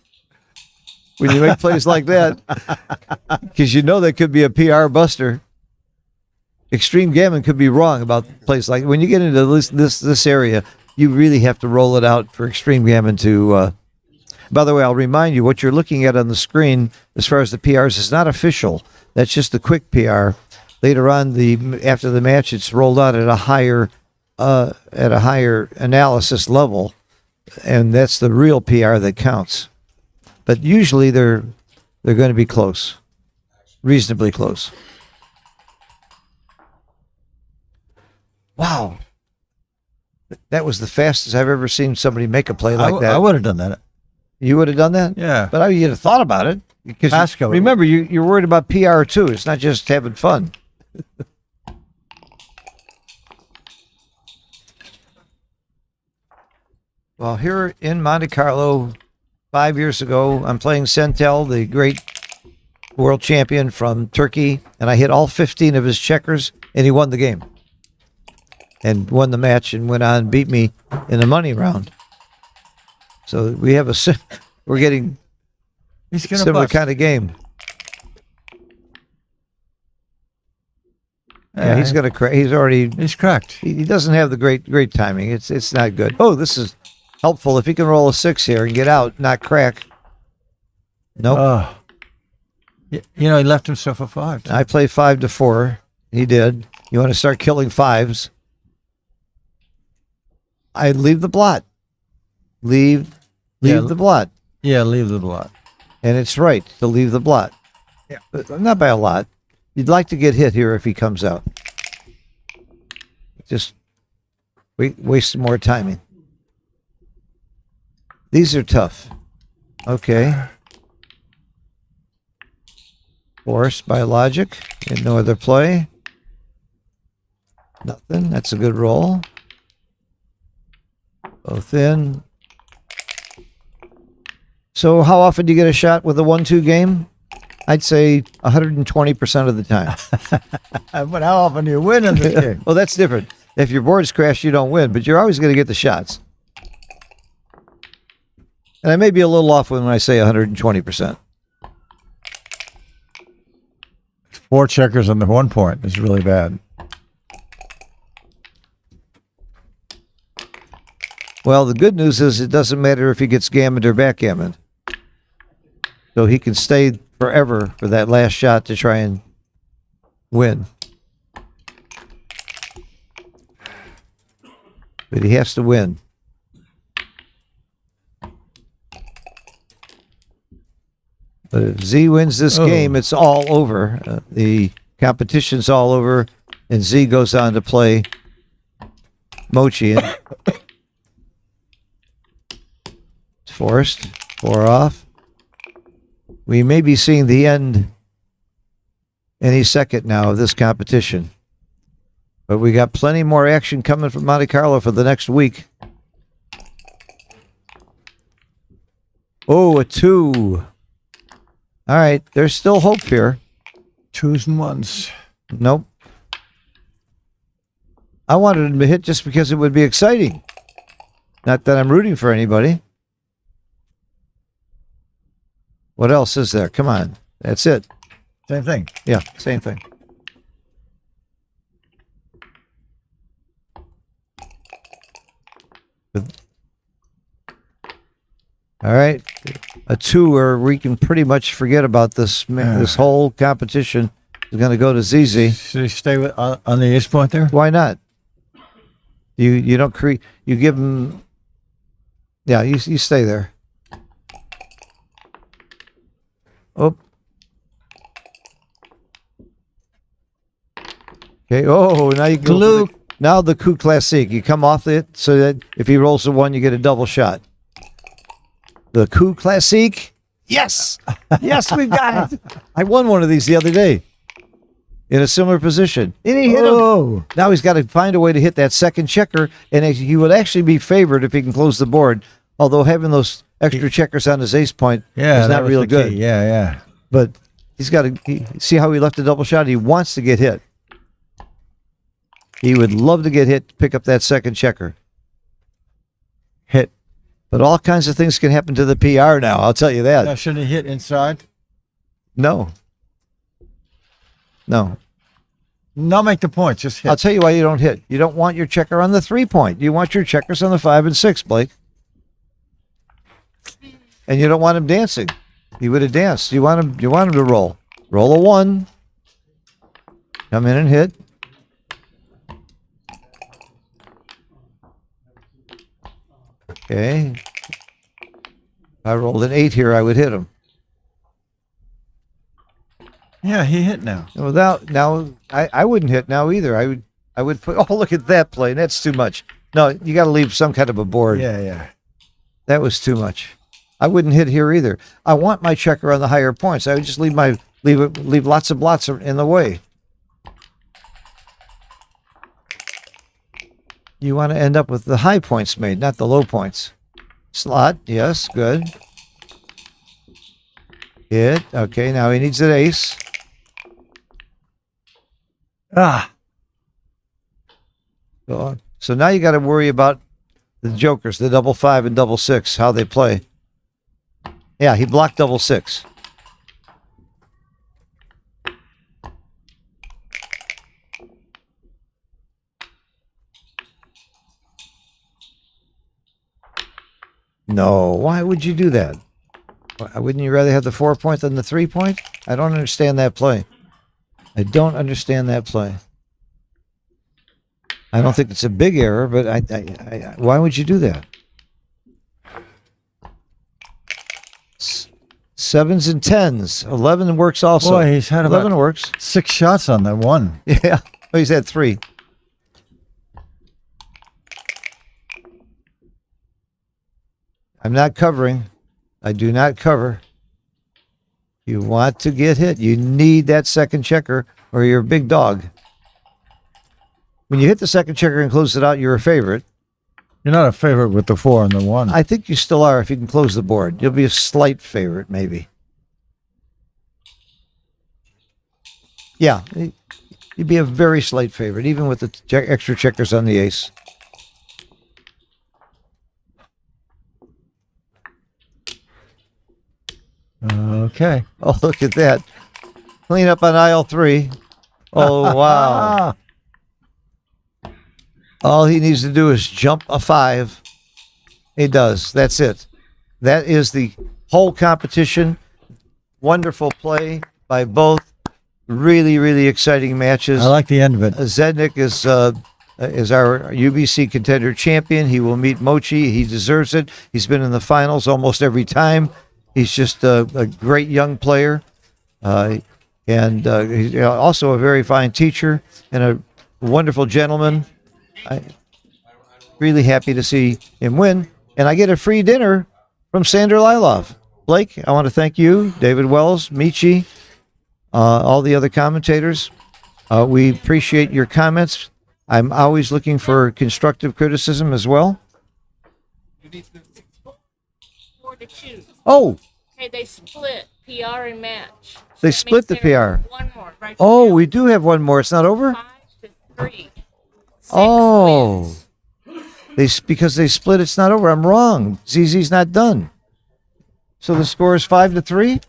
when you make plays like that. Because you know that could be a PR buster. Extreme Gammon could be wrong about plays like when you get into this area, you really have to roll it out for Extreme Gammon to. By the way, I'll remind you what you're looking at on the screen as far as the PRs is not official. That's just the quick PR. Later on, after the match, it's rolled out at a higher analysis level, and that's the real PR that counts. But usually they're going to be close, reasonably close. Wow. That was the fastest I've ever seen somebody make a play like that. I would have done that. You would have done that? Yeah. But you'd have thought about it. Because Pasco. remember, you're worried about PR too. It's not just having fun. Well, here in Monte Carlo, 5 years ago, I'm playing Sentel, the great world champion from Turkey, and I hit all 15 of his checkers, and he won the game. And won the match and went on and beat me in the money round. So we have we're getting similar kind of game. Yeah, he's gonna crack. He's cracked. He doesn't have the great timing. It's not good. Oh, this is helpful if he can roll a 6 here and get out, not crack. Nope. You know, he left himself a 5. I play 5 to 4. He did. You want to start killing 5s? I'd leave the blot. Leave the blot. Yeah, leave the blot. And it's right to leave the blot. Yeah, but not by a lot. You'd like to get hit here if he comes out. Just waste more timing. These are tough. Okay. Forced by logic. And no other play. Nothing. That's a good roll. Both in. So how often do you get a shot with a 1-2 game? I'd say 120% of the time. But how often do you win in the game? Well, that's different. If your board's crashed, you don't win, but you're always going to get the shots. And I may be a little off when I say 120%. 4 checkers on the 1 point is really bad. Well, the good news is it doesn't matter if he gets gammoned or backgammoned. So he can stay forever for that last shot to try and win. But he has to win. But if Z wins this game, it's all over. The competition's all over, and Z goes on to play Mochi. It's forced. 4 off. We may be seeing the end any second now of this competition. But we got plenty more action coming from Monte-Carlo for the next week. Oh, a 2. All right, there's still hope here. 2s and 1s. Nope. I wanted him to hit just because it would be exciting. Not that I'm rooting for anybody. What else is there? Come on. That's it. Same thing. Yeah, same thing. All right. A 2 where we can pretty much forget about this. This whole competition is going to go to ZZ. Should he stay with, on the ace point there? Why not? You don't create. You give him. Yeah, you stay there. Oh. Okay. Oh, now you go. Now the coup classique. You come off it so that if he rolls a 1, you get a double shot. The coup classique. Yes. Yes, we've got it. I won one of these the other day in a similar position. And he hit him. Now he's got to find a way to hit that second checker, and he would actually be favored if he can close the board. Although having those extra checkers on his ace point is not real good. Yeah, yeah. But he's got to see how he left the double shot. He wants to get hit. He would love to get hit to pick up that second checker. Hit. But all kinds of things can happen to the PR now. I'll tell you that. Now, shouldn't he hit inside? No. No. Not make the point. Just hit. I'll tell you why you don't hit. You don't want your checker on the 3 point. You want your checkers on the 5 and 6, Blake. And you don't want him dancing. He would have danced. You want him to roll. Roll a 1. Come in and hit. Okay. If I rolled an 8 here, I would hit him. Yeah, he hit now. Without now, I wouldn't hit now either. I would put. Oh, look at that play. That's too much. No, you got to leave some kind of a board. Yeah. That was too much. I wouldn't hit here either. I want my checker on the higher points. I would just leave lots of blots in the way. You want to end up with the high points made, not the low points. Slot, yes, good. Hit. Okay, now he needs an ace. So now you got to worry about the jokers, the 5-5 and 6-6, how they play. Yeah, he blocked 6-6. No, why would you do that? Wouldn't you rather have the 4-point than the 3-point? I don't understand that play. I don't understand that play. I don't think it's a big error, but why would you do that? 7s and 10s. 11 works also. Boy, he's had 11 about works. 6 shots on that one. Yeah. Oh, he's had 3. I'm not covering. I do not cover. You want to get hit. You need that second checker or you're a big dog. When you hit the second checker and close it out, you're a favorite. You're not a favorite with the 4 and the 1. I think you still are if you can close the board. You'll be a slight favorite, maybe. Yeah, you'd be a very slight favorite, even with the extra checkers on the ace. Okay. Oh, look at that. Clean up on aisle 3. Oh, wow. All he needs to do is jump a 5. He does. That's it. That is the whole competition. Wonderful play by both. Really, really exciting matches. I like the end of it. Zednik is our UBC Contender champion. He will meet Mochi. He deserves it. He's been in the finals almost every time. He's just a great young player. And he's also a very fine teacher and a wonderful gentleman. I'm really happy to see him win. And I get a free dinner from Sander Lylov. Blake, I want to thank you, David Wells, Michi, all the other commentators. We appreciate your comments. I'm always looking for constructive criticism as well. 4-2. Oh, Okay, they split PR and match. they That split the means there's PR. One more. Right Oh, now. we do have one more. It's not over? 5-3. 6 Oh, wins. because they split. It's not over. I'm wrong. ZZ's not done. So the score is 5-3.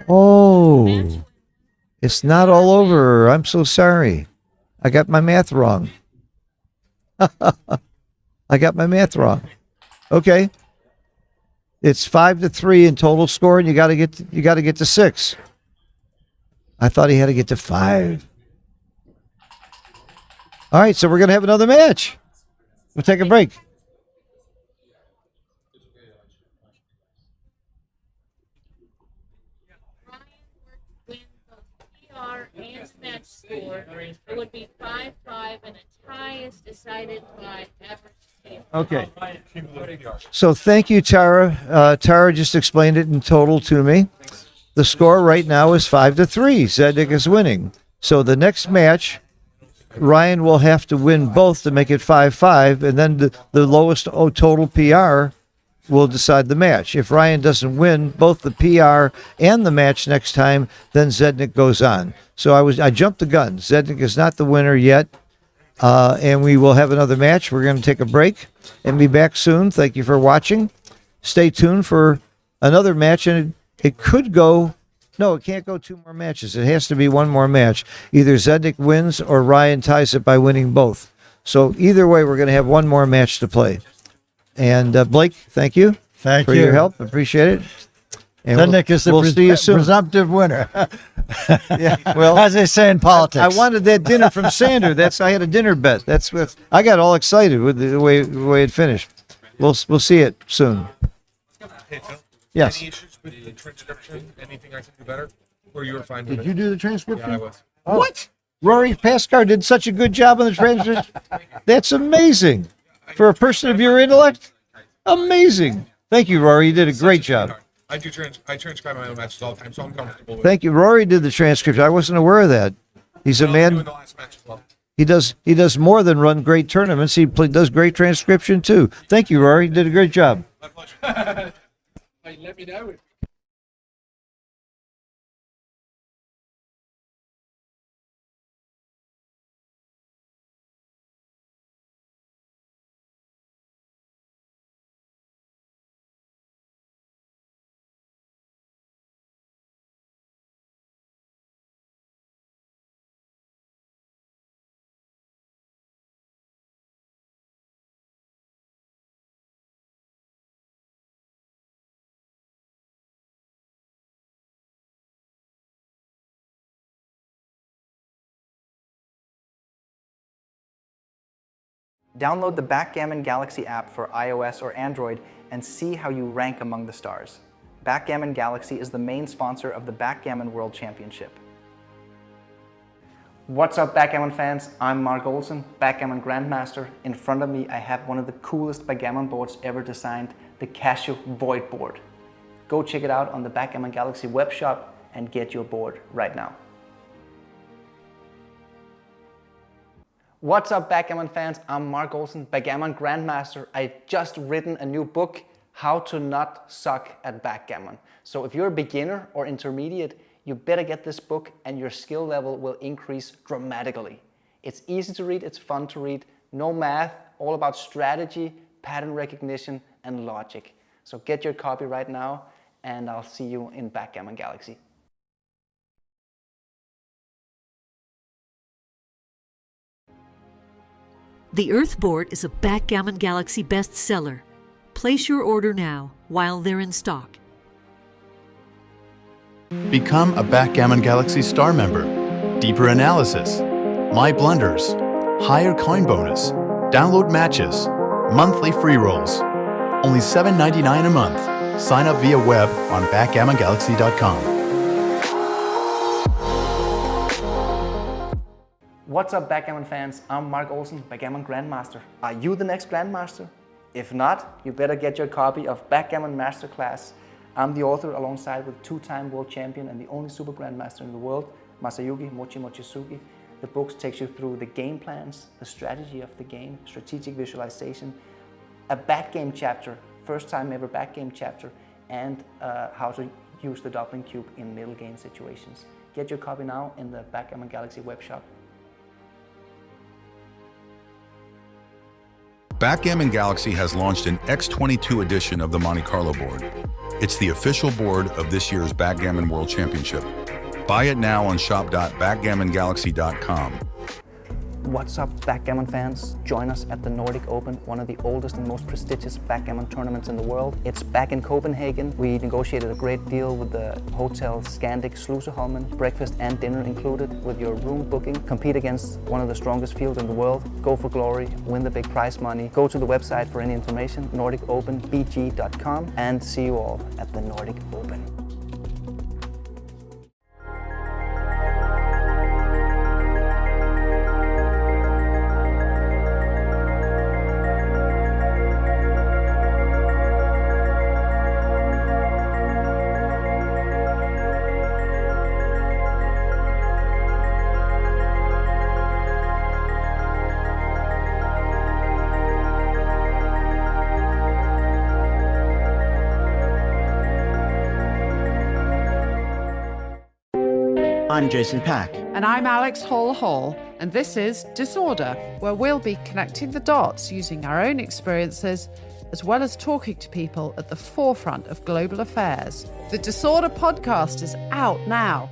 Oh, it's not all over. I'm so sorry. I got my math wrong. I got my math wrong. Okay, it's 5-3 in total score, and you got to get to 6. I thought he had to get to 5. All right, so we're going to have another match. We'll take a break. Win both PR and match score. It would be 5-5, and a tie is decided by average score. Okay. So thank you, Tara. Tara just explained it in total to me. The score right now is 5-3. Zednik is winning. So the next match, Ryan will have to win both to make it 5-5, and then the lowest total PR will decide the match. If Ryan doesn't win both the PR and the match next time, then Zednik goes on. So I jumped the gun. Zednik is not the winner yet, and we will have another match. We're going to take a break and be back soon. Thank you for watching. Stay tuned for another match, and it could go. No, it can't go 2 more matches. It has to be 1 more match. Either Zednik wins or Ryan ties it by winning both. So either way, we're going to have 1 more match to play. And Blake, thank you. Thank for you. your help. Appreciate it. And Zednik is the we'll see you soon. presumptive winner. Yeah, well, as they say in politics. I wanted that dinner from Sander. I had a dinner bet. That's what I got all excited with the way it finished. We'll see it soon. Hey, Phil. Yes. Any issues with the transcription? Anything I can do better? Or you were fine with Did it? you do the transcription? Yeah, I was. What? Rory Pascar did such a good job on the transcription. That's amazing. For a person of your intellect, amazing. Thank you, Rory. You did a great job. I transcribe my own matches all the time, so I'm comfortable with Thank you. Rory did the transcription. I wasn't aware of that. He's a man. doing the last match as well. He does more than run great tournaments. He does great transcription too. Thank you, Rory. You did a great job. My pleasure. Let me know. Download the Backgammon Galaxy app for iOS or Android and see how you rank among the stars. Backgammon Galaxy is the main sponsor of the Backgammon World Championship. What's up, Backgammon fans? I'm Mark Olsen, Backgammon Grandmaster. In front of me, I have one of the coolest backgammon boards ever designed, the Casio Void board. Go check it out on the Backgammon Galaxy web shop and get your board right now. What's up, Backgammon fans? I'm Mark Olsen, Backgammon Grandmaster. I've just written a new book, How to Not Suck at Backgammon. So if you're a beginner or intermediate, you better get this book and your skill level will increase dramatically. It's easy to read, it's fun to read, no math, all about strategy, pattern recognition, and logic. So get your copy right now, and I'll see you in Backgammon Galaxy. The Earth board is a Backgammon Galaxy bestseller. Place your order now while they're in stock. Become a Backgammon Galaxy Star member. Deeper analysis, my blunders, higher coin bonus, download matches, monthly free rolls. Only $7.99 a month. Sign up via web on backgammongalaxy.com. What's up, Backgammon fans? I'm Mark Olsen, Backgammon Grandmaster. Are you the next Grandmaster? If not, you better get your copy of Backgammon Masterclass. I'm the author alongside with two-time world champion and the only super grandmaster in the world, Masayuki Mochizuki. The book takes you through the game plans, the strategy of the game, strategic visualization, a backgame chapter, first time ever backgame chapter, and how to use the Dublin Cube in middle game situations. Get your copy now in the Backgammon Galaxy web shop. Backgammon Galaxy has launched an X22 edition of the Monte-Carlo board. It's the official board of this year's Backgammon World Championship. Buy it now on shop.backgammongalaxy.com. What's up, Backgammon fans? Join us at the Nordic Open, one of the oldest and most prestigious backgammon tournaments in the world. It's back in Copenhagen. We negotiated a great deal with the hotel Scandic Sluseholmen, breakfast and dinner included with your room booking. Compete against one of the strongest fields in the world. Go for glory, win the big prize money. Go to the website for any information, nordicopenbg.com, and see you all at the Nordic Open. I'm Jason Pack. And I'm Alex Hall, and this is Disorder, where we'll be connecting the dots using our own experiences as well as talking to people at the forefront of global affairs. The Disorder podcast is out now.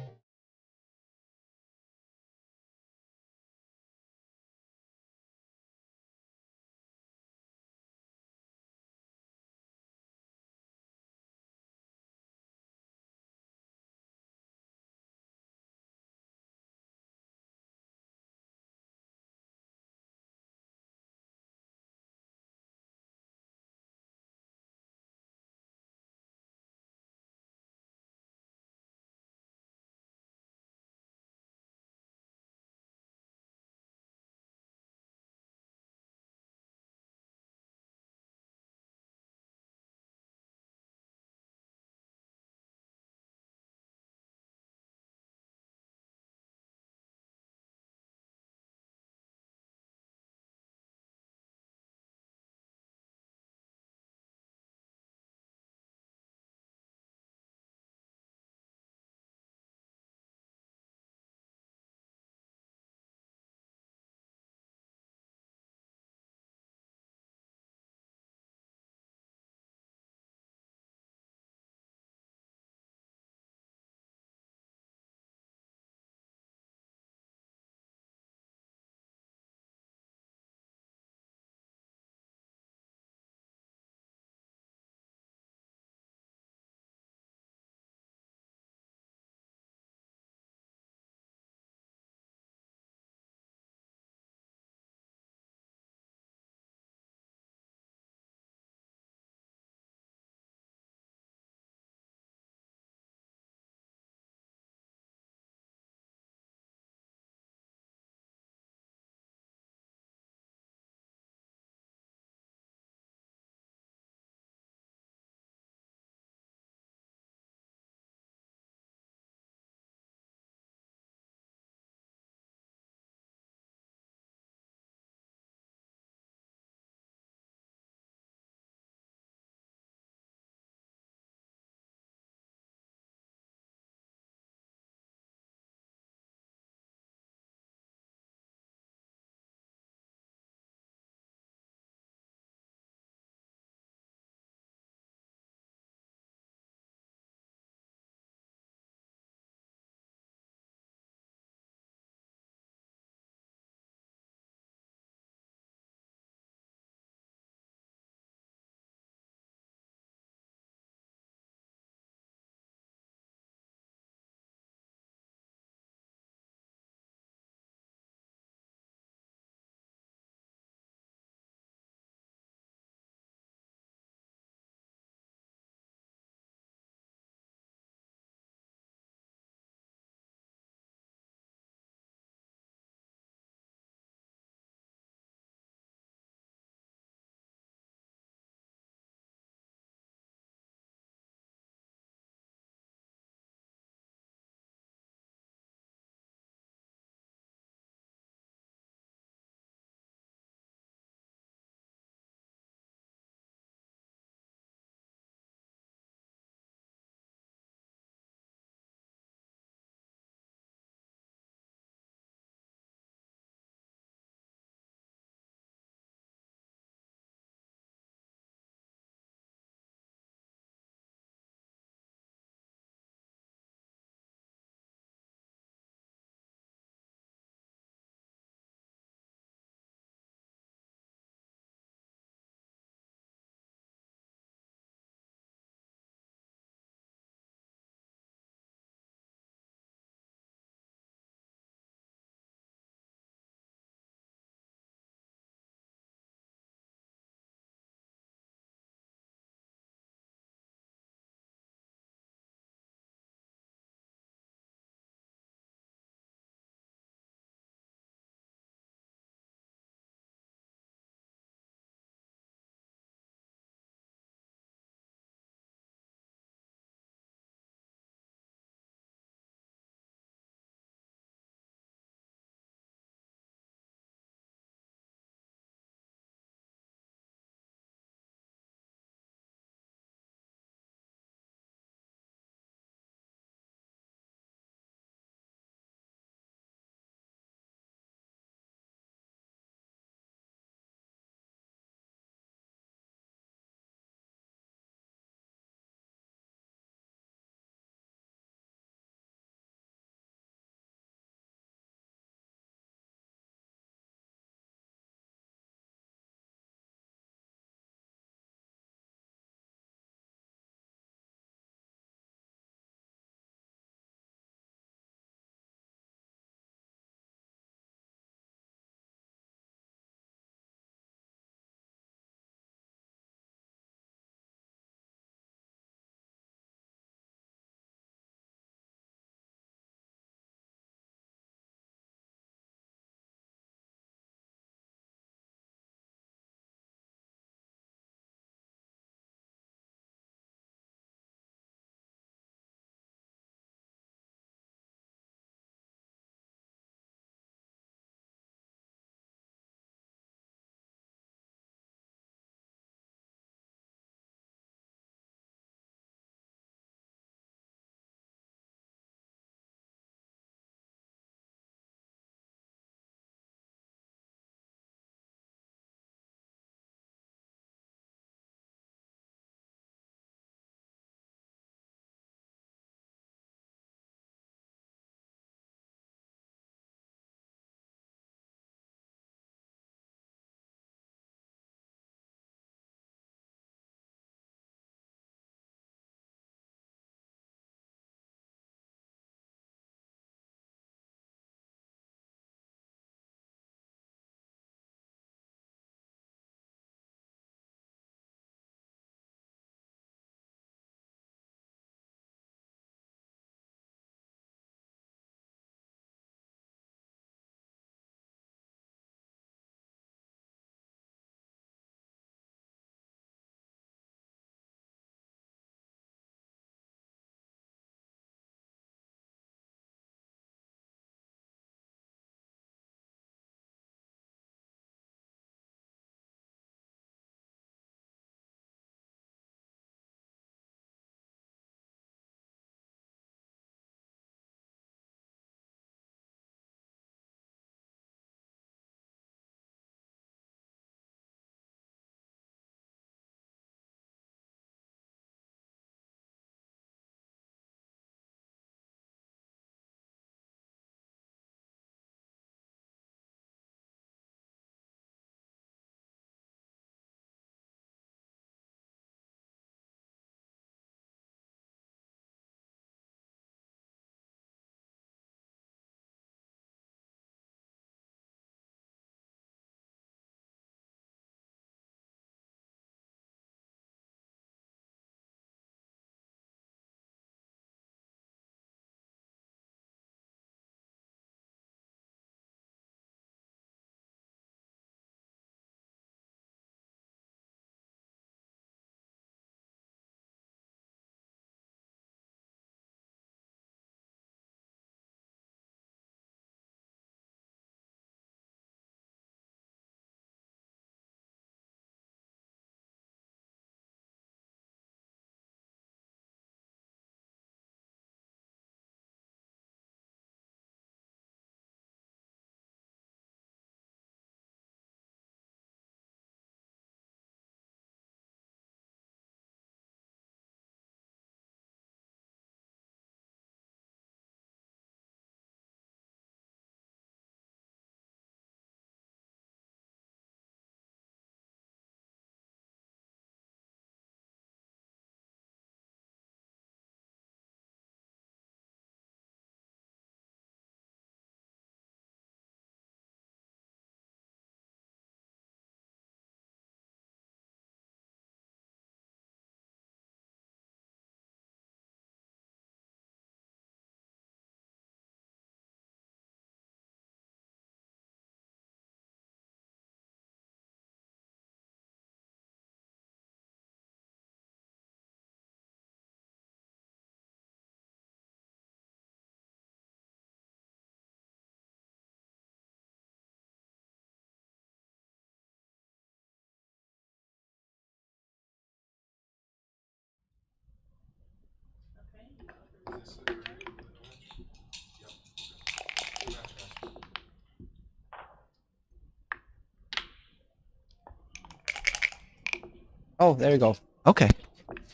Oh, there you go. Okay.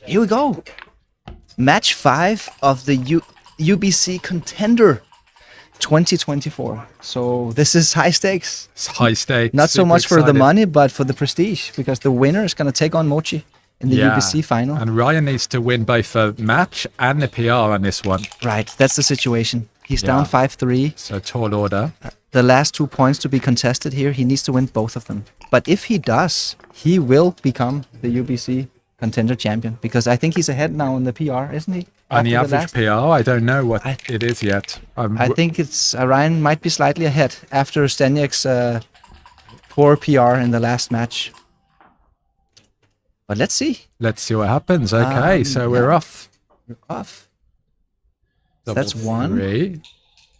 Here we go. Match 5 of the UBC Contender 2024. So this is high stakes. It's high stakes. Not so super much for the excited. money, but for the prestige, because the winner is going to take on Mochi in the UBC final. And Ryan needs to win both the match and the PR on this one. Right, that's the situation. He's down 5-3. So tall order. The last 2 points to be contested here, he needs to win both of them. But if he does, he will become the UBC Contender champion, because I think he's ahead now in the PR, isn't he? On the After average PR, I don't know what it is yet. I think it's Ryan might be slightly ahead after Staniek's poor PR in the last match. But let's see. Let's see what happens. Okay, so we're off. We're off. So Double that's 1. 3.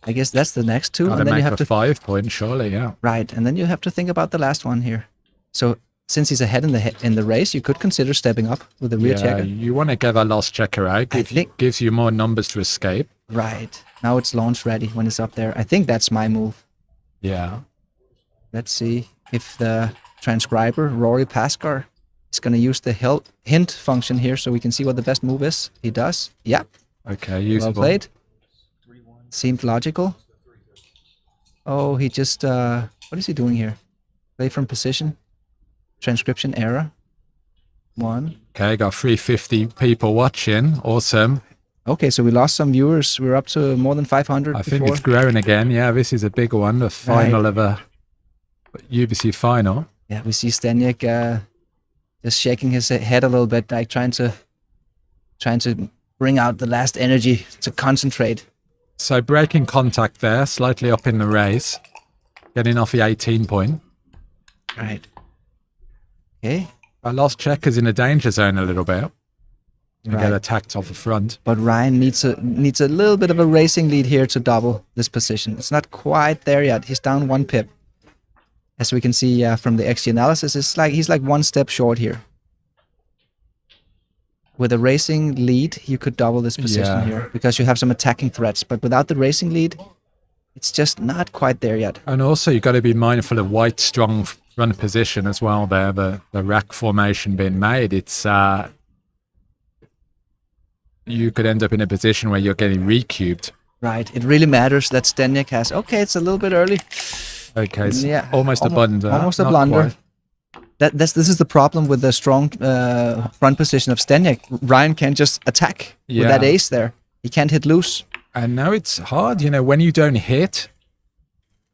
I guess that's the next 2. Gotta And then you make have a to 5 point, surely, yeah. Right, and then you have to think about the last one here. So since he's ahead in the race, you could consider stepping up with a rear checker. You want to get a last checker out. Gives you more numbers to escape. Right. Now it's launch ready when it's up there. I think that's my move. Yeah. Let's see if the transcriber, Rory Paskar, is going to use the hint function here so we can see what the best move is. He does. Yep. Okay, usable. Well played. Seemed logical. Oh, he just... what is he doing here? Play from position. Transcription error. 1. Okay, got 350 people watching. Awesome. Okay, so we lost some viewers. We're up to more than 500 I think it's growing again. Yeah, this is a big one. The final of a UBC final. Yeah, we see Staniek just shaking his head a little bit, like trying to bring out the last energy to concentrate. So breaking contact there, slightly up in the race. Getting off the 18 point. Right. Okay. I lost checkers in the danger zone a little bit. And Right. get attacked off the front. But Ryan needs a little bit of a racing lead here to double this position. It's not quite there yet. He's down 1 pip. As we can see from the XG analysis, he's like 1 step short here. With a racing lead, you could double this position here because you have some attacking threats. But without the racing lead, it's just not quite there yet. And also, you've got to be mindful of White's strong front position as well there, the rack formation being made. It's you could end up in a position where you're getting recubed. Right. It really matters that Staniek has... Okay, it's a little bit early. Okay, so almost a blunder. Almost a not blunder. quite. This is the problem with the strong front position of Staniek. Ryan can't just attack with that ace there. He can't hit loose. And now it's hard, when you don't hit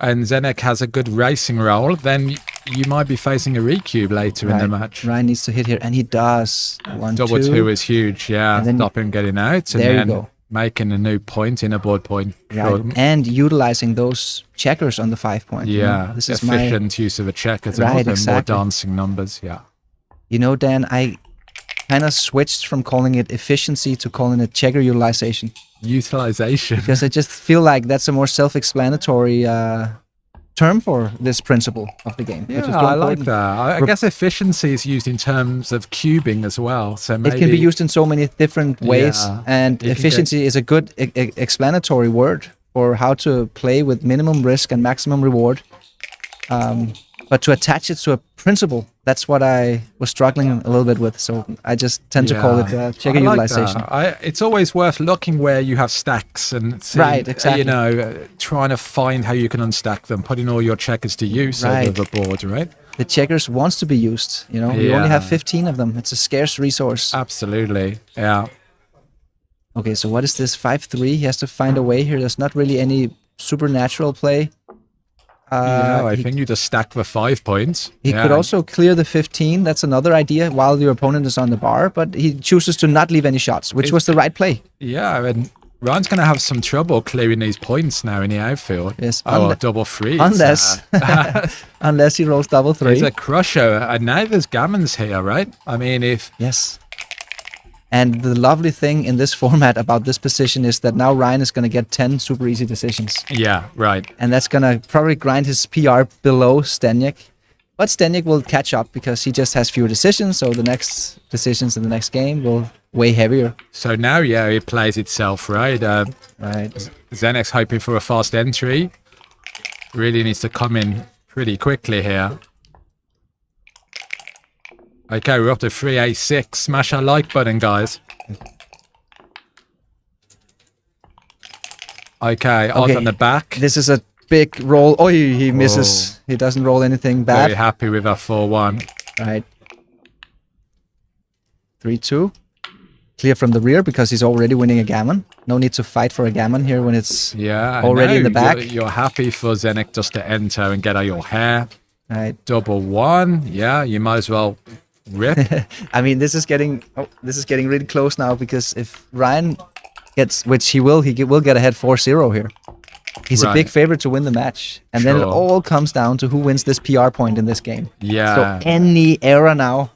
and Zenek has a good racing roll, then you might be facing a recube later in the match. Ryan needs to hit here, and he does. 1, Double 2 is huge, And then, stop him getting out, and there you then go. making a new point in a board point. Right. Sure. And utilizing those checkers on the 5 point. Yeah, This is efficient use of a checkers Right, and exactly. more dancing numbers, Dan, I kind of switched from calling it efficiency to calling it checker utilization. Utilization. Because I just feel like that's a more self-explanatory term for this principle of the game. which is Yeah, so I like important. that. I guess efficiency is used in terms of cubing as well. So maybe It can be used in so many different ways, Yeah. and You can efficiency is a good explanatory word for how to play with minimum risk and maximum reward. But to attach it to a principle, that's what I was struggling a little bit with. So I just tend to call it checker I like utilization. that. It's always worth looking where you have stacks and seeing, Right, exactly. trying to find how you can unstack them, putting all your checkers to use Right. over the board, right? The checkers wants to be used. We only have 15 of them. It's a scarce resource. Absolutely, yeah. Okay, so what is this 5-3? He has to find a way here. There's not really any supernatural play. I think you just stack the 5 points. He could also clear the 15. That's another idea while your opponent is on the bar, but he chooses to not leave any shots, which was the right play. Yeah, and Ryan's going to have some trouble clearing these points now in the outfield. Yes, double 3. Unless he rolls double 3. He's a crusher, and now there's gammons here, right? I mean, Yes. And the lovely thing in this format about this position is that now Ryan is going to get 10 super easy decisions. Yeah, right. And that's going to probably grind his PR below Staniek. But Staniek will catch up because he just has fewer decisions, so the next decisions in the next game will way heavier. So now, yeah, it plays itself, right? Right. Zenek's hoping for a fast entry. Really needs to come in pretty quickly here. Okay, we're up to 386. Smash our like button, guys. Okay, odds on the back. This is a big roll. Oh, he misses. He doesn't roll anything bad. Very happy with our 4-1. Right. 3-2. Clear from the rear because he's already winning a gammon. No need to fight for a gammon here when it's already in the back. You're happy for Zenek just to enter and get out your hair. Right. Double 1. Yeah, you might as well rip. I mean, this is getting really close now because if Ryan gets, which he will get ahead 4-0 here. He's a big favorite to win the match. And then it all comes down to who wins this PR point in this game. Yeah. So any error now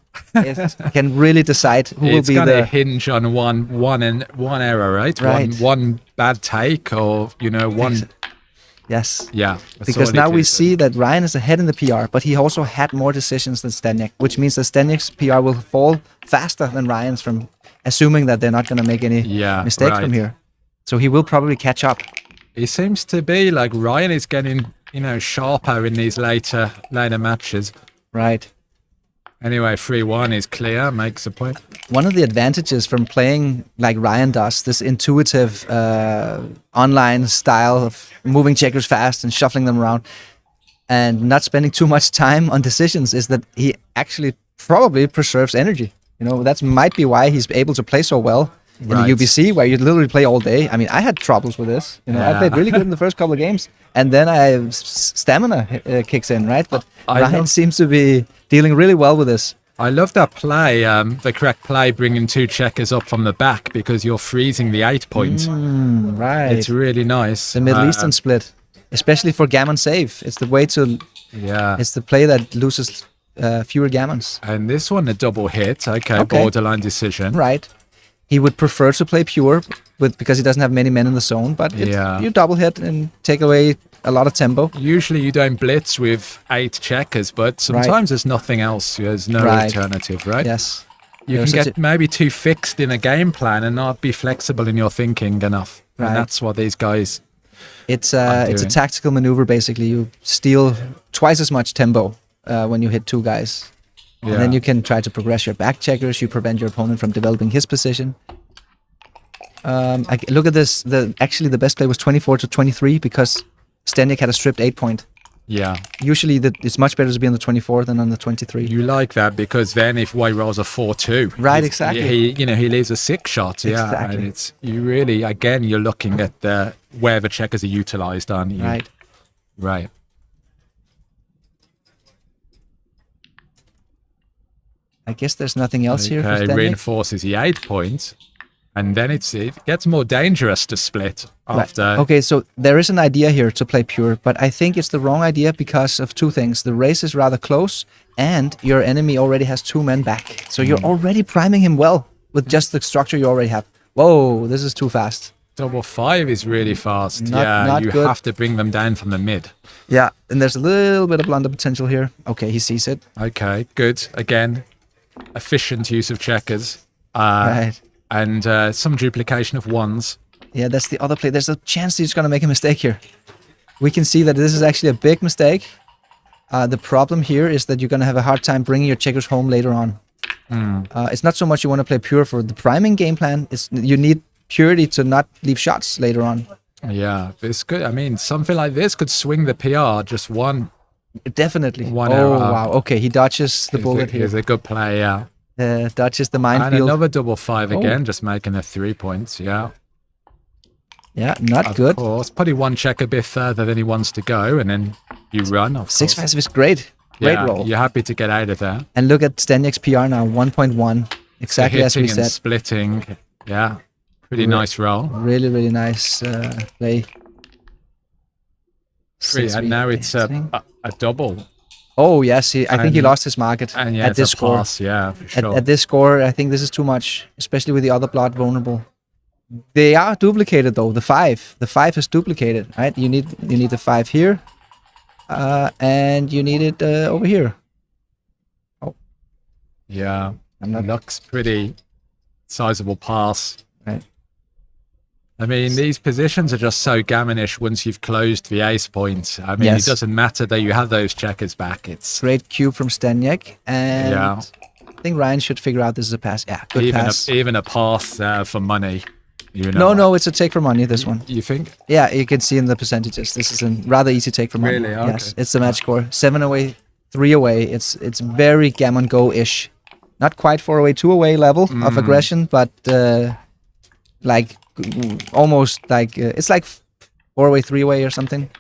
can really decide who will be It's gonna hinge on one error, right? One bad take, or one. Yes. Yeah. Because now we see that Ryan is ahead in the PR, but he also had more decisions than Staniek, which means that Staniek's PR will fall faster than Ryan's, from assuming that they're not going to make any mistakes from here. So he will probably catch up. It seems to be like Ryan is getting, sharper in these later matches. Right. Anyway, 3-1 is clear, makes a point. One of the advantages from playing like Ryan does, this intuitive online style of moving checkers fast and shuffling them around and not spending too much time on decisions, is that he actually probably preserves energy. That might be why he's able to play so well in the UBC, where you literally play all day. I mean, I had troubles with this. I played really good in the first couple of games, and then stamina kicks in, right? But Ryan seems to be dealing really well with this. I love that play, the correct play, bringing 2 checkers up from the back because you're freezing the 8 point. Right. It's really nice. The Middle Eastern split, especially for gammon save. It's the way to. Yeah. It's the play that loses fewer gammons. And this one, a double hit. Okay, borderline decision. Right. He would prefer to play pure because he doesn't have many men in the zone, but you double hit and take away a lot of tempo. Usually you don't blitz with 8 checkers, but sometimes there's nothing else. There's no alternative, right? Yes. You can get maybe too fixed in a game plan and not be flexible in your thinking enough. Right. And that's what these guys It's a tactical maneuver, basically. You steal twice as much tempo when you hit 2 guys. Yeah. And then you can try to progress your back checkers. You prevent your opponent from developing his position. Look at this. Actually, the best play was 24-23 because Staniek had a stripped 8 point. Yeah. Usually, it's much better to be on the 24 than on the 23. You like that because then if White rolls a 4-2, right? Exactly. He leaves a 6 shot. Yeah. Exactly. And it's you're looking at where the checkers are utilized on. Right. Right. I guess there's nothing else here. Okay, reinforces the 8 points, and then it gets more dangerous to split after. Right. Okay, so there is an idea here to play pure, but I think it's the wrong idea because of 2 things. The race is rather close, and your enemy already has 2 men back. So you're already priming him well with just the structure you already have. Whoa, this is too fast. Double 5 is really fast. Not you good. have to bring them down from the mid. Yeah, and there's a little bit of blunder potential here. Okay, he sees it. Okay, good. Again, efficient use of checkers. Right. And some duplication of 1s. Yeah, that's the other play. There's a chance he's going to make a mistake here. We can see that this is actually a big mistake. The problem here is that you're going to have a hard time bringing your checkers home later on. It's not so much you want to play pure for the priming game plan. You need purity to not leave shots later on. Yeah, this could. I mean, something like this could swing the PR. Just one. Definitely. One error. error. Wow. Okay, he dodges the bullet here. He's a good play. Yeah. Dodges the minefield. And another double 5 again, just making it 3 points. Yeah. Yeah, not good. Of course, probably 1 check a bit further than he wants to go, and then you run. 6-5 is great. Great roll. You're happy to get out of there. And look at Staniek's PR now, 1.1. Exactly as we said. And splitting. Yeah. Pretty nice roll. Really, really nice play. And now it's a double. Oh, yes. I think he lost his market at this score. Pass, yeah, for sure. At this score, I think this is too much, especially with the other blood vulnerable. They are duplicated, though. The 5 is duplicated, right? You need the 5 here, and you need it over here. Oh. Yeah. Looks pretty sizable pass. Right. I mean, these positions are just so gammonish once you've closed the ace point. I mean, Yes. it doesn't matter that you have those checkers back. It's Great cube from Staniak, and Yeah. I think Ryan should figure out this is a pass. Yeah, good pass. even a pass for money. You know. No, it's a take for money, this one. You think? Yeah, you can see in the percentages. This is a rather easy take for money. Really? Yes, Okay. it's the match score. 7 away, 3 away. It's very gammon go-ish. Not quite 4 away, 2 away level of aggression, but like almost like it's like 4 away, 3 away or something.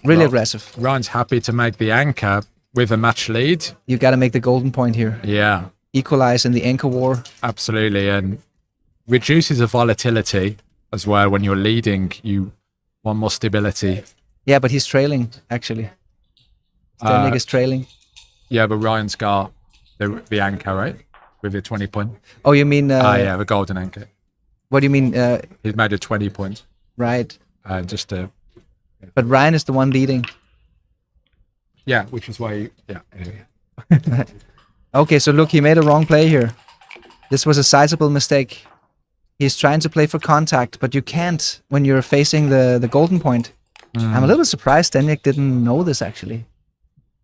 Really aggressive. Ryan's happy to make the anchor with a match lead. You got to make the golden point here. Yeah, Equalize in the anchor war. absolutely, and reduces the volatility as well. When you're leading, you want more stability. Yeah, but he's trailing actually. Staniak is trailing. Yeah, but Ryan's got the anchor, right? With the 20 point. Oh, you mean? Yeah, the golden anchor. What do you mean? He's made a 20 point. Right. Just to. But Ryan is the one leading. Yeah, which is why. Anyway. Okay, so look, he made a wrong play here. This was a sizable mistake. He's trying to play for contact, but you can't when you're facing the golden point. I'm a little bit surprised Staniak didn't know this actually,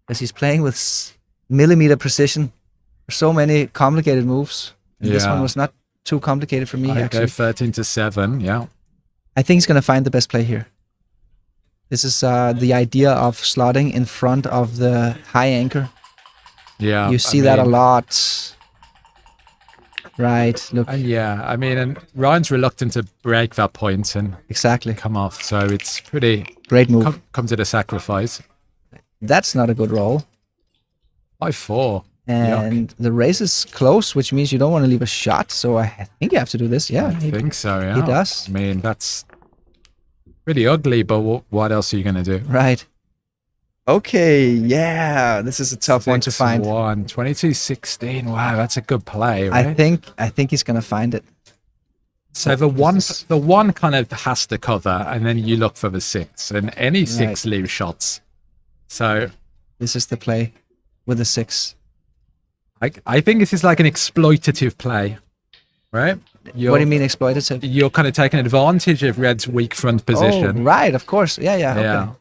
because he's playing with millimeter precision. There's so many complicated moves. And This one was not too complicated for me I actually. go 13-7. Yeah. I think he's gonna find the best play here. This is the idea of slotting in front of the high anchor. Yeah. You see that a lot. Right, look. I mean, and Ryan's reluctant to break that point and Exactly. come off, so it's pretty Great move. comes at a sacrifice. That's not a good roll. 5-4. And the race is close, which means you don't want to leave a shot. So I think you have to do this. Yeah, I think so. Yeah, he does. I mean, that's pretty ugly, but what else are you gonna do? Right. Okay. Yeah, this is a tough one to find. 6-1, 22-16. Wow, that's a good play, right? I think he's gonna find it. So the one kind of has to cover, and then you look for the 6, and any 6 leave shots. So this is the play with the 6. I think this is like an exploitative play, right? What do you mean exploitative? You're kind of taking advantage of Red's weak front position. Oh, right, of course. Yeah. Okay.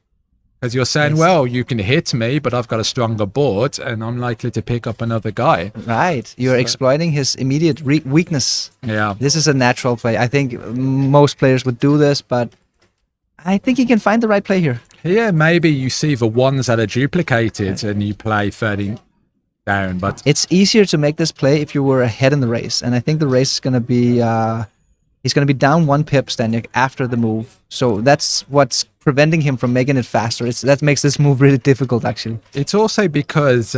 Because you're saying, well, you can hit me, but I've got a stronger board, and I'm likely to pick up another guy. Right. You're exploiting his immediate weakness. Yeah. This is a natural play. I think most players would do this, but I think he can find the right play here. Yeah, maybe you see the ones that are duplicated and you play 30 down, but it's easier to make this play if you were ahead in the race, and I think the race is going to be he's going to be down 1 pip, Staniak, after the move. So that's what's preventing him from making it faster. That makes this move really difficult, actually. It's also because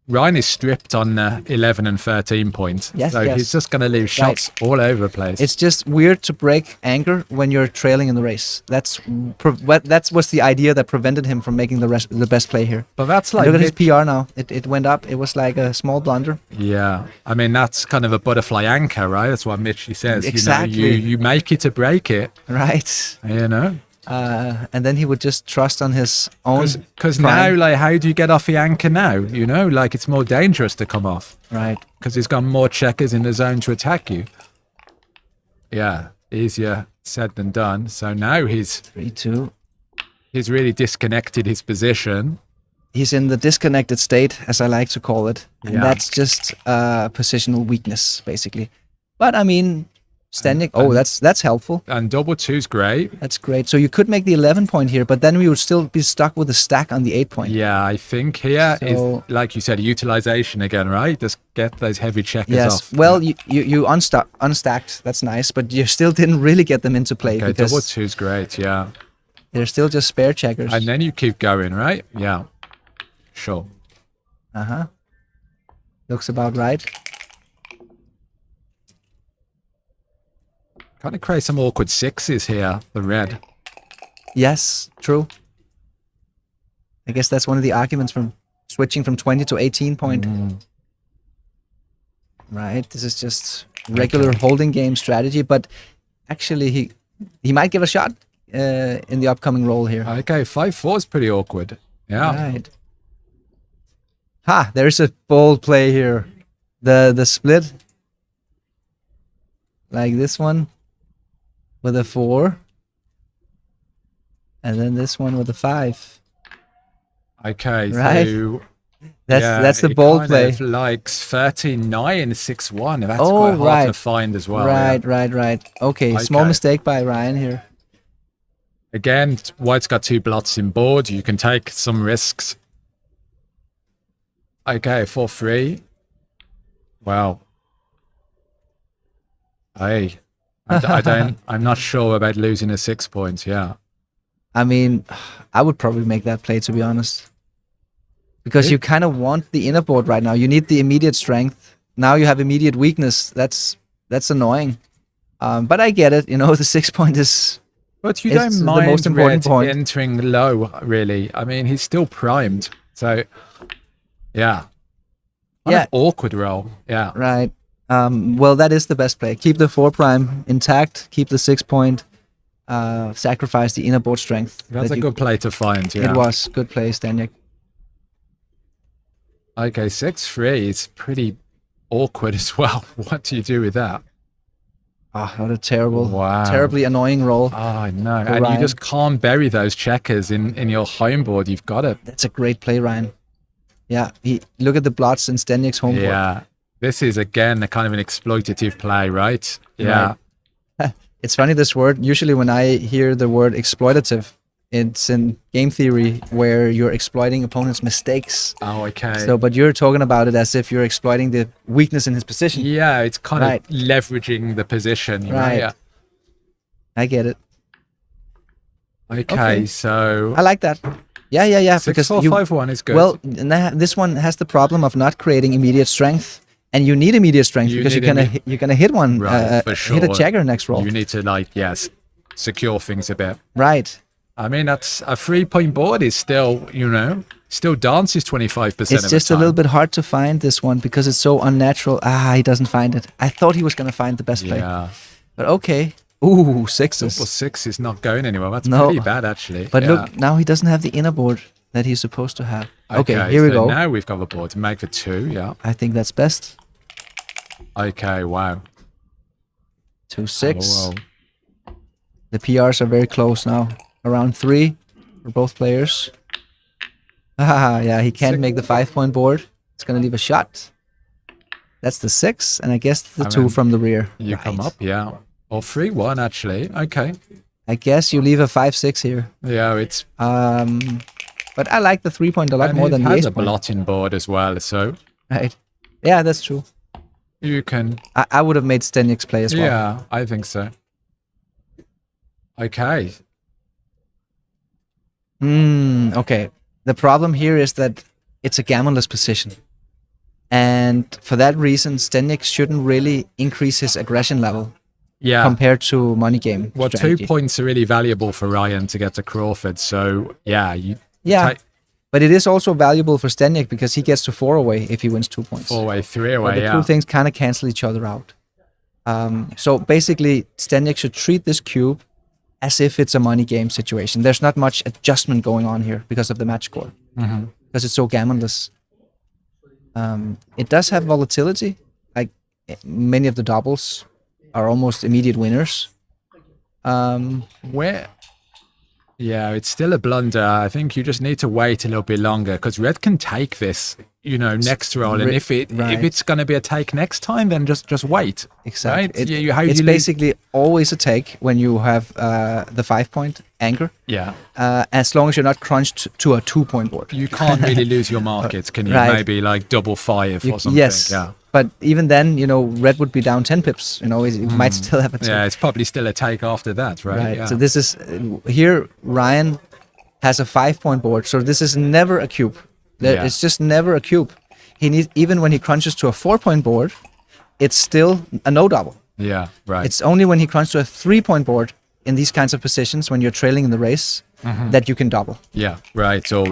Ryan is stripped on 11 and 13 points. Yes, so he's just going to leave shots all over the place. It's just weird to break anchor when you're trailing in the race. That's what's the idea that prevented him from making the best play here. But that's And like look at his PR now. It went up. It was like a small blunder. Yeah, I mean that's kind of a butterfly anchor, right? That's what Mitchie says. Exactly. You know, you make it to break it, right? You know. And then he would just trust on his own. Because now, like, how do you get off the anchor now? You know, like it's more dangerous to come off. Right. Because he's got more checkers in the zone to attack you. Yeah, easier said than done. So now he's 3-2. He's really disconnected his position. He's in the disconnected state, as I like to call it. And that's just positional weakness, basically. But I mean, Staniak, that's helpful. And double 2's great. That's great. So you could make the 11 point here, but then we would still be stuck with a stack on the 8 point. Yeah, I think here is, like you said, utilization again, right? Just get those heavy checkers off. Well, you unstacked. That's nice, but you still didn't really get them into play. Okay, because double 2's great, yeah. They're still just spare checkers. And then you keep going, right? Yeah. Sure. Uh-huh. Looks about right. Kind of create some awkward 6s here, the red. Yes, true. I guess that's one of the arguments from switching from 20 to 18 point. Right, this is just regular holding game strategy, but actually he might give a shot in the upcoming roll here. Okay, 5-4 is pretty awkward. Yeah. Right. Ha, there's a bold play here. The split like this one with a 4, and then this one with a 5. Okay, Right. so That's the it bold kind play. of likes 39, 6-1. That's Oh, quite hard right. to find as well. right, yeah. right. Okay, small Okay. mistake by Ryan here. Again, white's got 2 blots in board. You can take some risks. Okay, 4-3. Wow. Hey, I don't. I'm not sure about losing a 6 points. Yeah. I mean, I would probably make that play, to be honest. Because you kind of want the inner board right now. You need the immediate strength. Now you have immediate weakness. That's annoying. But I get it. You know, the 6 point is... But you it's don't the mind most important Red point. entering low, really. I mean, he's still primed. So, yeah. Kind of awkward roll. Yeah. Right. Well, that is the best play. Keep the 4 prime intact. Keep the 6 point. Sacrifice the inner board strength. That's a good play to find. Yeah. It was. Good play, Staniak. Okay, 6-3 is pretty awkward as well. What do you do with that? Oh, what a terribly annoying roll. Oh, I know. for And Ryan. you just can't bury those checkers in your home board. You've got to. That's a great play, Ryan. Yeah, look at the blots in Staniak's home board. Yeah. This is, again, a kind of an exploitative play, right? Yeah. Right. It's funny, this word. Usually when I hear the word exploitative, it's in game theory where you're exploiting opponent's mistakes. Oh, okay. So, but you're talking about it as if you're exploiting the weakness in his position. Yeah, it's kind Right. of leveraging the position. You know? Right. Yeah. I get it. Okay, so I like that. Yeah. 6-4-5-1 is good. Well, this one has the problem of not creating immediate strength, and you need immediate strength You because need you're gonna hit one, right, for sure. hit a checker next roll. You need to secure things a bit. Right. I mean, that's a 3-point board is still, still dances 25% It's of the just a time. little bit hard to find this one because it's so unnatural. He doesn't find it. I thought he was gonna find the best play. Yeah. But okay. Ooh, 6s. Double 6 is not going anywhere. That's No. pretty bad, actually. But Yeah. look, now he doesn't have the inner board that he's supposed to have. Okay, here we so go. Now we've got the board to make for 2, yeah. I think that's best. Okay, wow. 2-6. Oh, wow. The PRs are very close now. Around 3 for both players. Yeah, he can't make the 5-point board. It's gonna leave a shot. That's the 6, and I guess the 2 from the rear. You come up, yeah. Or 3-1, actually. Okay. I guess you leave a 5-6 here. Yeah, it's... But I like the 3-point a lot and more it than the has ace a point. blotting board as well, so Right. Yeah, that's true. you can... I would have made Staniak's play as well. Yeah, I think so. Okay. Okay. The problem here is that it's a gammonless position. And for that reason, Staniak shouldn't really increase his aggression level Yeah. compared to money game Well, strategy. 2 points are really valuable for Ryan to get to Crawford, so yeah, you Yeah, take but it is also valuable for Staniak because he gets to 4 away if he wins 2 points. 4-way, 3 But away, the yeah. two things kind of cancel each other out. So basically, Staniak should treat this cube as if it's a money game situation. There's not much adjustment going on here because of the match score. Mhm. Because it's so gammonless. It does have volatility. Like many of the doubles are almost immediate winners. Where? Yeah, it's still a blunder. I think you just need to wait a little bit longer because Red can take this, next roll, and if it's going to be a take next time, then just wait. Exactly. Right? It's basically always a take when you have the 5-point anchor. Yeah. As long as you're not crunched to a 2-point board. You can't really lose your markets, can you? Right. Maybe like double 5 or something. Yes. Yeah. But even then, Red would be down 10 pips. He might still have a take. Yeah, it's probably still a take after that, right? Right. Yeah. So this is here. Ryan has a 5-point board, so this is never a cube. It's just never a cube. He needs, even when he crunches to a 4-point board, it's still a no double. Yeah, right. It's only when he crunches to a 3-point board in these kinds of positions when you're trailing in the race that you can double. Yeah, right. Or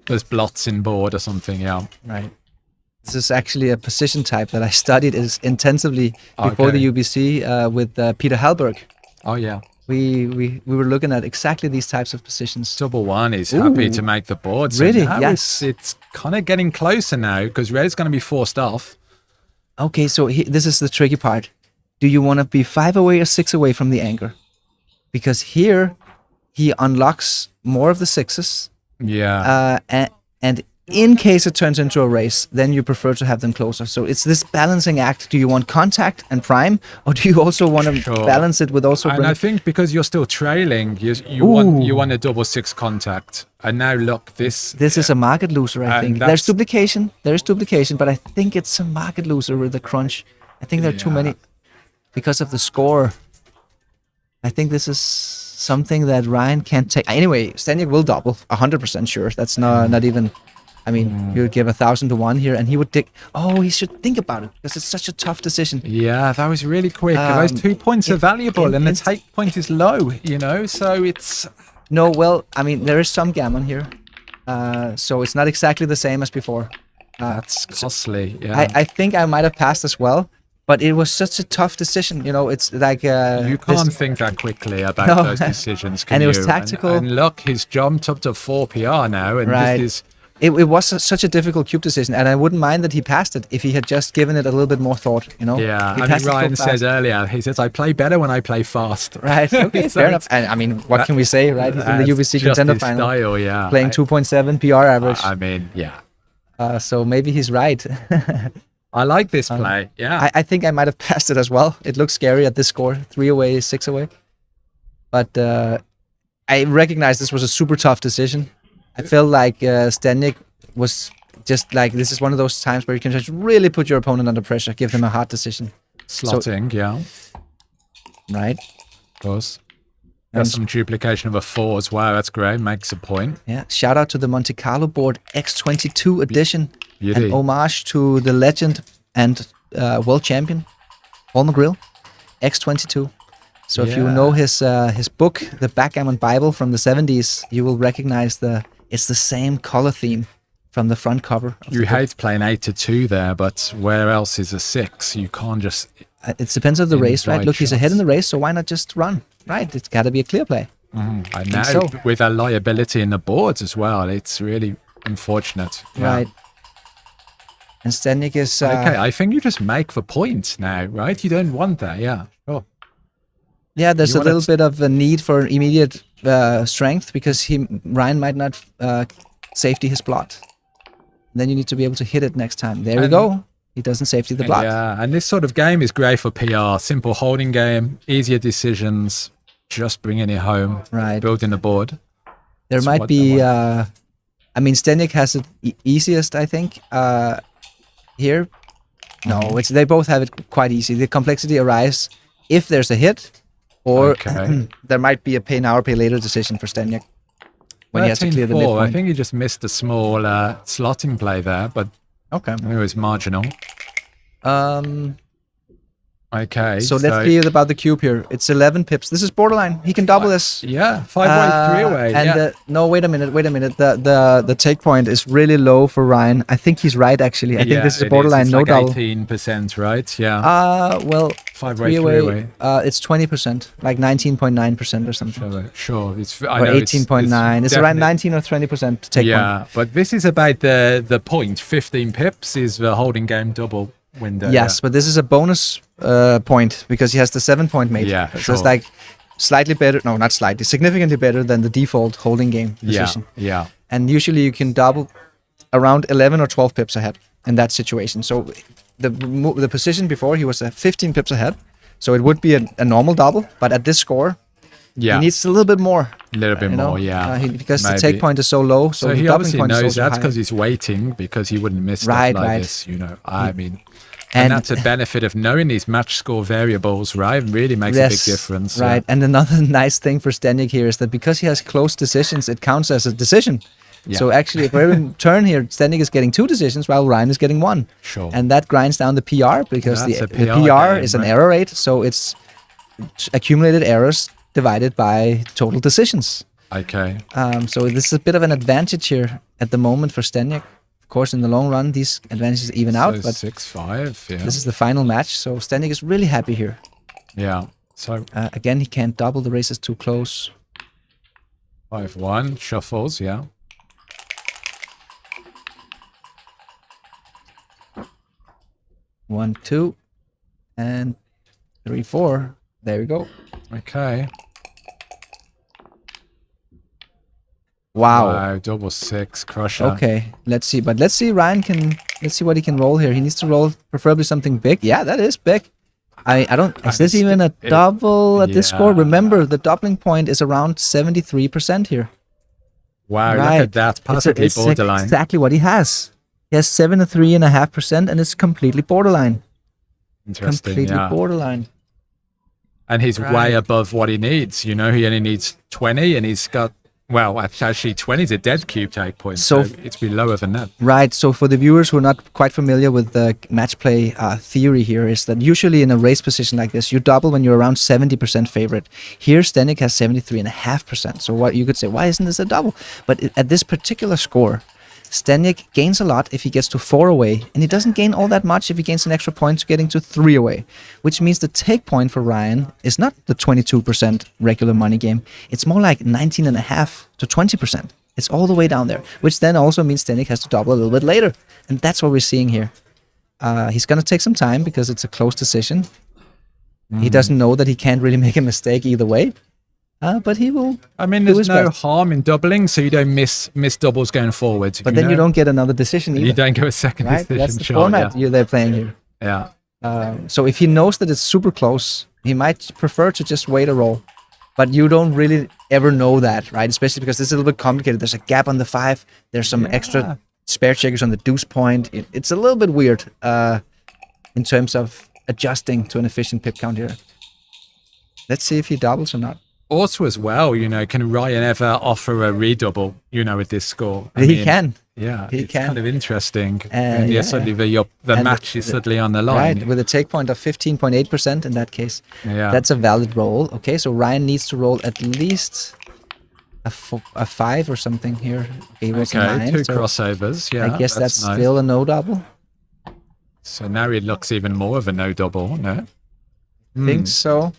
there's blots in board or something. Yeah. Right. This is actually a position type that I studied intensively before the UBC with Peter Hallberg. Oh yeah. We were looking at exactly these types of positions. Double 1 is happy to make the board. So Really? now Yes. It's kind of getting closer now because Red's going to be forced off. Okay, so this is the tricky part. do you want to be 5 away or 6 away from the anchor? Because here he unlocks more of the sixes. Yeah. And in case it turns into a race, then you prefer to have them closer. So it's this balancing act. Do you want contact and prime, or do you also want to balance it with also? And I think because you're still trailing, you want a double 6 contact. And now look, this is a market loser. I think that's- there's duplication. There is duplication, but I think it's a market loser with the crunch. I think there are too many because of the score. I think this is something that Ryan can't take. Anyway, Staniak will double, 100% sure. That's not even. I mean, you would give 1,000 to 1 here, and he would dig. Oh, he should think about it because it's such a tough decision. Yeah, that was really quick. Those 2 points are valuable, and the take point is low. You know, so it's no. Well, I mean, there is some gammon here, so it's not exactly the same as before. That's costly. Yeah, I think I might have passed as well. But it was such a tough decision, you know. It's like you can't think that quickly about those decisions, can and it was you? tactical. And look, he's jumped up to 4 PR now, and right. this is. It was such a difficult cube decision, and I wouldn't mind that he passed it if he had just given it a little bit more thought, you know. Yeah, he I mean, Ryan says earlier, he says, "I play better when I play fast." Right. Okay. So fair enough. And I mean, what can we say, right? He's in the UBC Contender final, style, yeah. playing 2.7 PR average. I mean, yeah. So maybe he's right. I like this play. Yeah. I think I might have passed it as well. It looks scary at this score, 3 away, 6 away. But I recognize this was a super tough decision. I felt like Staniak was just like, this is one of those times where you can just really put your opponent under pressure, give them a hard decision. Slotting, yeah. Right. Of course. There's some duplication of a 4 as well. That's great. Makes a point. Yeah. Shout out to the Monte-Carlo board X22 edition. Beauty. An homage to the legend and world champion, Paul McGrill, X22. So if you know his book, the Backgammon Bible from the 70s, you will recognize it's the same color theme from the front cover. You hate playing 8 to 2 there, but where else is a 6? You can't just. It depends on the race, right? Look, he's ahead in the race, so why not just run? Right, it's got to be a clear play. I know, with a liability in the boards as well, it's really unfortunate. Right. And Staniak is... okay, I think you just make the points now, right? You don't want that, yeah. Sure. Yeah, there's a little bit of a need for immediate strength because Ryan might not safety his blot. Then you need to be able to hit it next time. There we go. He doesn't safety the blot. Yeah, and this sort of game is great for PR. Simple holding game, easier decisions, just bringing it home, right? Building the board. There might be... I mean, Staniak has it easiest, I think. Here, no, they both have it quite easy. The complexity arrives if there's a hit, or there might be a pay now or pay later decision for Staniak when he has to clear the midpoint. I think he just missed a small slotting play there, but it was marginal. Okay, so let's clear about the cube here. It's 11 pips. This is borderline. He can double this. Yeah, 5 away, 3 away. And no, wait a minute. The take point is really low for Ryan. I think he's right actually. I think this is a borderline, no like double. 18%, right? Yeah. Well, 5 away, 3 away. It's 20%, like 19.9% or something. Sure. It's or 18.9. It's around 19 or 20% take point. Yeah, but this is about the point. 15 pips is the holding game double window. Yes, but this is a bonus point because he has the 7-point mate. Yeah, so it's like slightly better. No, not slightly. Significantly better than the default holding game position. Yeah. And usually you can double around 11 or 12 pips ahead in that situation. So the position before he was 15 pips ahead. So it would be a normal double, but at this score, he needs a little bit more. A little bit more, because the take point is so low. So he the obviously point knows is that's because he's waiting because he wouldn't miss stuff like this. You know, I mean. And that's a benefit of knowing these match score variables, right? It really makes a big difference. Right. And another nice thing for Staniak here is that because he has close decisions, it counts as a decision. Yeah. So actually, for every turn here, Staniak is getting 2 decisions while Ryan is getting 1. Sure. And that grinds down the PR because the PR is an error rate. So it's accumulated errors divided by total decisions. Okay. So this is a bit of an advantage here at the moment for Staniak. Of course, in the long run, these advantages even out. But 6-5, yeah. This is the final match, so Staniak is really happy here. Yeah. So again, he can't double. The race is too close. 5-1 shuffles, yeah. One, 2, and 3-4. There we go. Okay. Wow. Double 6 crusher. Okay, let's see. But let's see let's see what he can roll here. He needs to roll preferably something big. Yeah, that is big. I don't, is this even a double at this score? Remember, the doubling point is around 73% here. Wow, look at that. Possibly it's borderline. exactly what he has. He has 73.5% and it's completely borderline. Interesting, Completely yeah. borderline. And he's way above what he needs. You know, he only needs 20 and he's got, well, actually 20 is a dead cube take point. So it's be lower than that. Right. So for the viewers who are not quite familiar with the match play theory here is that usually in a race position like this, you double when you're around 70% favorite. Here, Zdeněk has 73.5%. So what you could say, why isn't this a double? But at this particular score, Zdeněk gains a lot if he gets to 4 away, and he doesn't gain all that much if he gains an extra point to getting to 3 away, which means the take point for Ryan is not the 22% regular money game. It's more like 19.5 to 20%. It's all the way down there, which then also means Zdeněk has to double a little bit later, and that's what we're seeing here. He's going to take some time because it's a close decision. He doesn't know that he can't really make a mistake either way. But he will. I mean, there's no harm in doubling, so you don't miss doubles going forward. But then you don't get another decision either. You don't go a second decision. That's the format they're playing here. Yeah. So if he knows that it's super close, he might prefer to just wait a roll. But you don't really ever know that, right? Especially because it's a little bit complicated. There's a gap on the 5. There's some extra spare checkers on the deuce point. It's a little bit weird in terms of adjusting to an efficient pip count here. Let's see if he doubles or not. Also, as well, you know, can Ryan ever offer a redouble, you know, with this score? He can. Yeah, he it's can. kind of interesting. And suddenly the match is suddenly on the line. Right, with a take point of 15.8% in that case. Yeah. That's a valid roll. Okay, so Ryan needs to roll at least a 5 or something here. Okay, he rolls a 9, 2 so crossovers. Yeah, I guess that's nice. still a no double. So now it looks even more of a no double, no? I think so.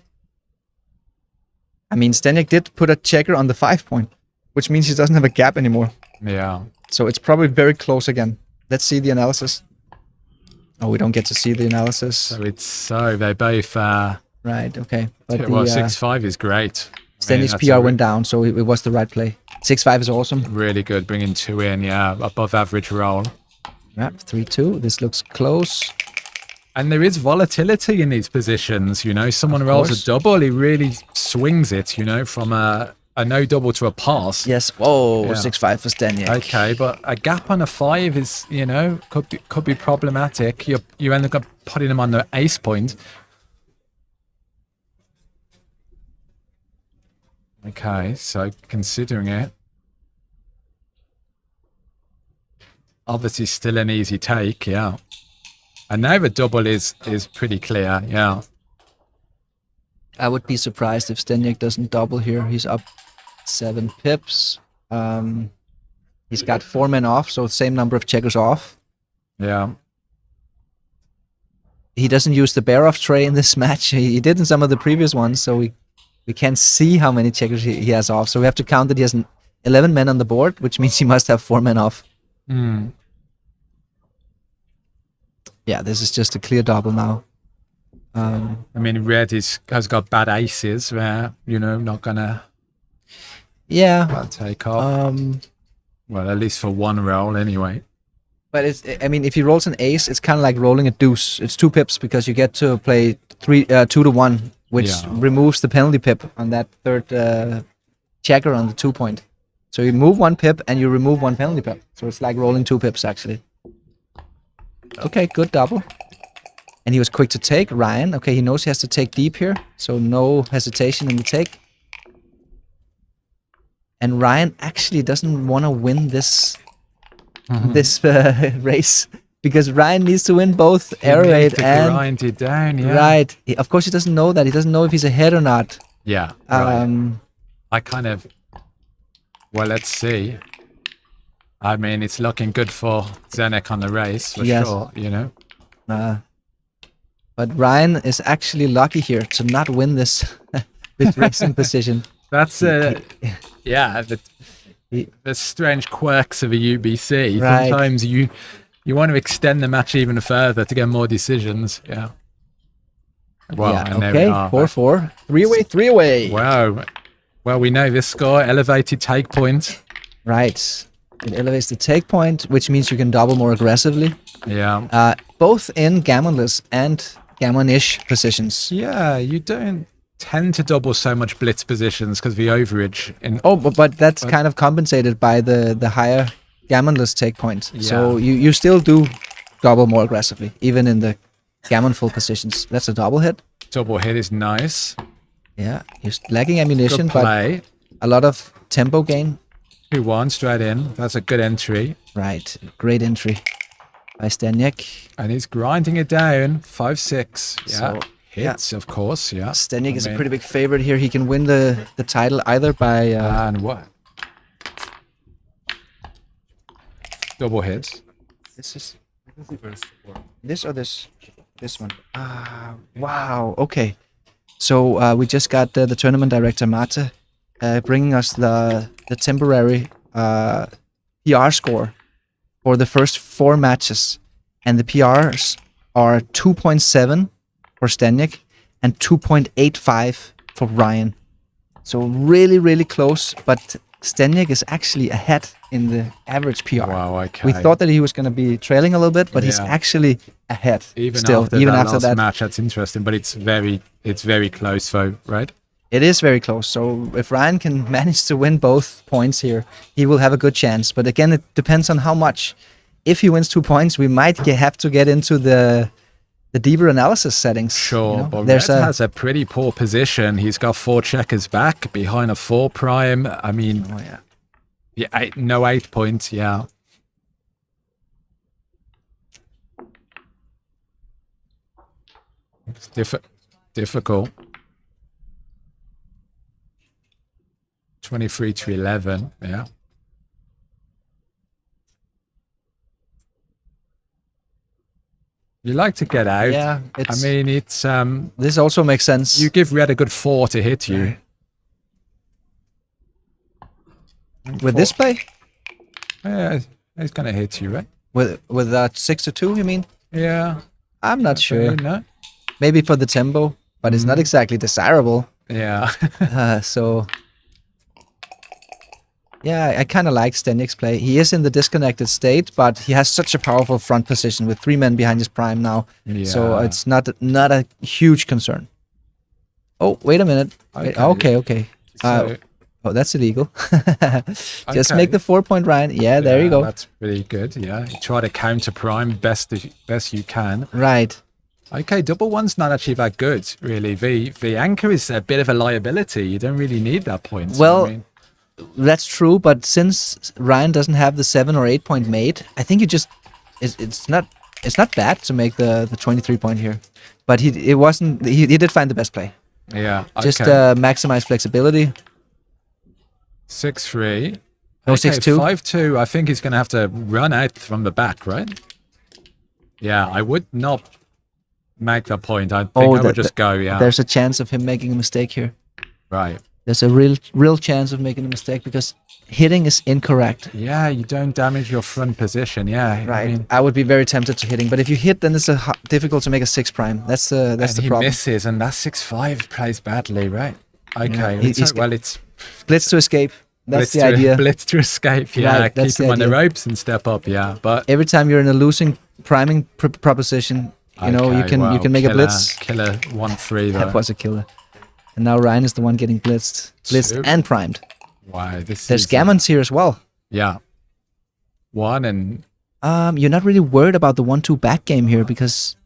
I mean, Zdeněk did put a checker on the 5 point, which means he doesn't have a gap anymore. Yeah. So it's probably very close again. Let's see the analysis. Oh, we don't get to see the analysis. So they both... right, okay. But 6-5 is great. Zdeněk's PR went down, so it was the right play. 6-5 is awesome. Really good, bringing 2 in, yeah. Above average roll. Yeah, 3-2. This looks close. And there is volatility in these positions, you know. Someone rolls a double, he really swings it, you know, from a no double to a pass. Yes. Whoa, 6-5 for Zdeněk. Okay, but a gap on a 5 is, you know, could be problematic. You end up putting him on the ace point. Okay, so considering it, obviously still an easy take, yeah. And now the double is pretty clear, yeah. I would be surprised if Zdeněk doesn't double here. He's up 7 pips. He's got 4 men off, so same number of checkers off. Yeah. He doesn't use the bear-off tray in this match. He did in some of the previous ones, so we can't see how many checkers he has off. So we have to count that he has 11 men on the board, which means he must have 4 men off. Yeah, this is just a clear double now. I mean, red has got bad aces where, you know, not gonna take off. Well, at least for one roll anyway. But I mean, if he rolls an ace, it's kind of like rolling a deuce. It's 2 pips because you get to play 2-1, which removes the penalty pip on that third checker on the 2 point. So you move 1 pip and you remove 1 penalty pip. So it's like rolling 2 pips actually. Okay, good double. And he was quick to take. Ryan, okay, he knows he has to take deep here. So no hesitation in the take. And Ryan actually doesn't want to win this race. Because Ryan needs to win both air raid and... grind it down, yeah. Right. Of course he doesn't know that. He doesn't know if he's ahead or not. Yeah, right. I kind of... Well, let's see. I mean, it's looking good for Zdeněk on the race, for sure, you know. But Ryan is actually lucky here to not win this racing position. That's the strange quirks of a UBC. Right. Sometimes you want to extend the match even further to get more decisions. Yeah. Well, yeah, and there we okay, are. 4-4. 3-away, 3-away. Wow. Well, we know this score, elevated take point. Right. It elevates the take point, which means you can double more aggressively. Yeah. Both in gammonless and gammon-ish positions. Yeah, you don't tend to double so much blitz positions because the overage in. Oh, but that's kind of compensated by the higher gammonless take point. Yeah. So you still do double more aggressively, even in the gammon full positions. That's a double hit. Double hit is nice. Yeah, you're lacking ammunition, Good but play. a lot of tempo gain. 2-1 straight in. That's a good entry. Right, great entry by Staniek. And he's grinding it down. 5-6. Yeah. So, Hits, of course. Yeah. Staniek is a pretty big favorite here. He can win the title either by... and what? Double hits. This or this? This one. Wow, okay. So we just got the tournament director, Mate, bringing us the temporary PR score for the first 4 matches. And the PRs are 2.7 for Staniek and 2.85 for Ryan. So really, really close, but Staniek is actually ahead in the average PR. Wow, okay. We thought that he was going to be trailing a little bit, but he's Yeah. actually ahead. Even still, after even that after last that match, that's interesting, but it's very close though, right? It is very close. So if Ryan can manage to win both points here, he will have a good chance. But again, it depends on how much. If he wins 2 points, we might have to get into the deeper analysis settings. Sure, you know? but There's Red has a pretty poor position. He's got 4 checkers back behind a 4 prime. I mean, no 8 points, yeah. It's difficult. 23 to 11, yeah. You like to get out. Yeah, I mean, it's this also makes sense. You give Red a good 4 to hit you. With this play? Yeah, he's gonna hit you, right? With that 6-2, you mean? Yeah. I'm not sure. No. Maybe for the tempo, but it's not exactly desirable. Yeah. So yeah, I kind of like Staniek's play. He is in the disconnected state, but he has such a powerful front position with 3 men behind his prime now. So Yeah. it's not a huge concern. Oh, wait a minute. Okay. So- Oh, that's illegal. Just Okay. make the 4-point Ryan. Yeah, there you go. That's pretty good. Yeah, you try to counter prime best you can. Right. Okay, double one's not actually that good, really. The anchor is a bit of a liability. You don't really need that point. Well, I mean, that's true, but since Ryan doesn't have the 7 or 8 point mate, I think you just it's not bad to make the 23 point here. But he did find the best play. yeah. Just okay. maximize flexibility. 6-3. No, Okay, 6-2. 5-2. I think he's going to have to run out from the back, right? Yeah, I would not make that point. I think I would just go, yeah. There's a chance of him making a mistake here. Right. There's a real chance of making a mistake because hitting is incorrect. Yeah, you don't damage your front position. Yeah. Right. I mean, I would be very tempted to hitting, but if you hit, then it's difficult to make a 6 prime. That's the and he problem. misses, and that 6-5 plays badly, right? Okay. Yeah, it's blitz to escape. That's the to, idea. Blitz to escape. Yeah, Right, keep that's him the on the idea. ropes and step up. Yeah, but Every time you're in a losing priming proposition, you know you okay, can well, make a killer- blitz. Killer 1-3 though. That was a killer. And now Ryan is the one getting blitzed Super. and primed. Wow, this There's is gammons here as well. Yeah. 1 and You're not really worried about the 1-2 back game here because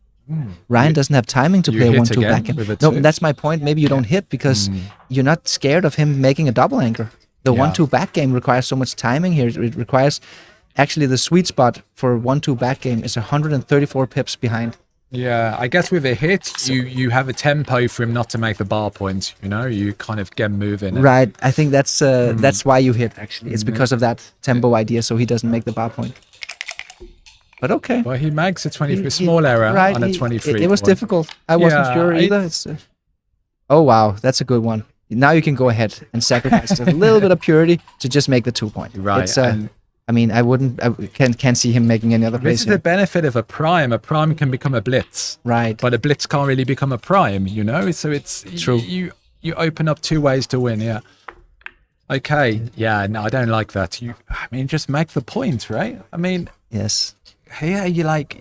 Ryan doesn't have timing to you play a hit 1-2 again back game. with a No, 2? that's my point. Maybe you don't hit because you're not scared of him making a double anchor. The Yeah. 1-2 back game requires so much timing here. It requires actually the sweet spot for 1-2 back game is 134 pips behind. yeah, I guess with a hit, you have a tempo for him not to make the bar point. You know, you kind of get moving. and- Right. I think that's why you hit actually. It's because of that tempo idea, so he doesn't make the bar point. But okay. Well, he makes a 23 small error right, on a he- 23. It was point. difficult. I wasn't Yeah, sure either. Oh wow, that's a good one. Now you can go ahead and sacrifice a little bit of purity to just make the 2 point. Right, It's and I mean, I can't see him making any other This plays is here. the benefit of a prime. A prime can become a blitz. Right. But a blitz can't really become a prime, you know? So it's True. You open up 2 ways to win, yeah. Okay. Yeah, no, I don't like that. I mean, just make the point, right? I mean, yes. Here you like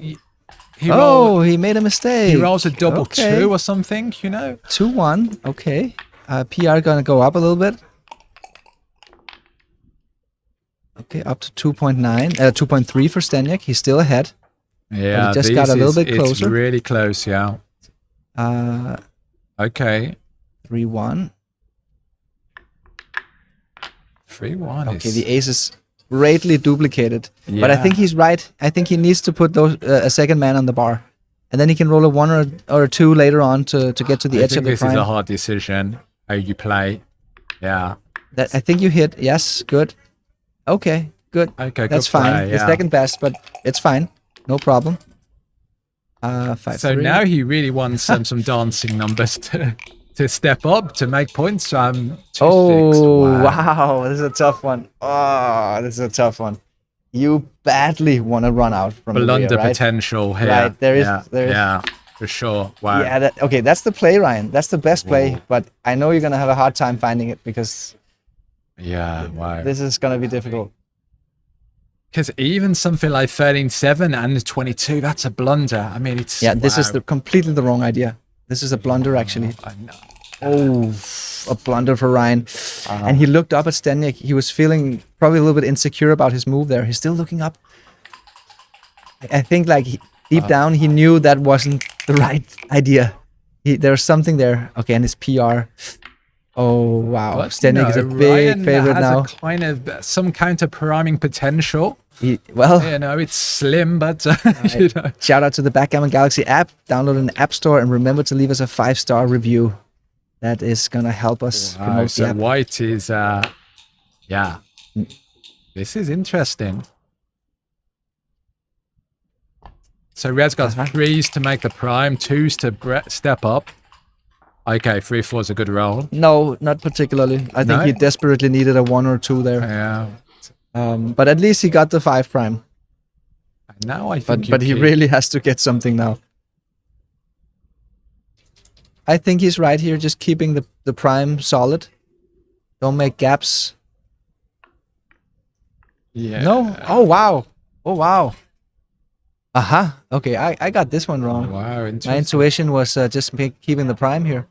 he made a mistake. He rolls a double Okay. 2 or something, you know? 2-1. Okay. PR gonna go up a little bit. Okay, up to 2.9, 2.3 for Staniak. He's still ahead. Yeah, he just got a little bit It's closer. really close, yeah. Okay. 3-1. 3-1. Okay, the ace is greatly duplicated. But I Yeah. think he's right. I think he needs to put those a second man on the bar. And then he can roll a 1 or a 2 later on to get to the I edge think of the this prime. is a hard decision, how you play. Yeah. That I think you hit. Yes, good. Okay, good. Okay, That's good play, fine. The yeah. second best, but it's fine. No problem. 5-3. So now he really wants some dancing numbers to step up, to make points. 2-6. Wow. This is a tough one. Oh, this is a tough one. You badly want to run out from the Blunder rear, right? potential here. Right, there is. Yeah, for sure. Wow. Yeah, okay, that's the play, Ryan. That's the best play, but I know you're going to have a hard time finding it because Yeah, wow. this is going to be difficult. Because even something like 13-7 and 22, that's a blunder. I mean, it's... Yeah, this is wow. completely the wrong idea. This is a blunder, actually. Oh, a blunder for Ryan. And he looked up at Staniak. He was feeling probably a little bit insecure about his move there. He's still looking up. I think, like, deep down, he knew that wasn't the right idea. There's something there. Okay, and his PR. Oh, wow. But, Staniak is a big Ryan favorite has now. a kind of some counter priming potential. Well, you know, it's slim, but you know. Shout out to the Backgammon Galaxy app. Download an app store and remember to leave us a 5-star review. That is gonna help us Wow, promote the so app. white is, yeah. This is interesting. So red's got 3s to make the prime, 2s to step up. Okay, 3-4 is a good roll. No, not particularly. I think No? he desperately needed a 1 or 2 there. Yeah. But at least he got the 5 prime. Now I think But he really has to get something now. I think he's right here, just keeping the prime solid. Don't make gaps. Yeah. No? Oh, wow. Oh, wow. Aha. Okay, I got this one wrong. Wow, My interesting. intuition was just keeping the prime here.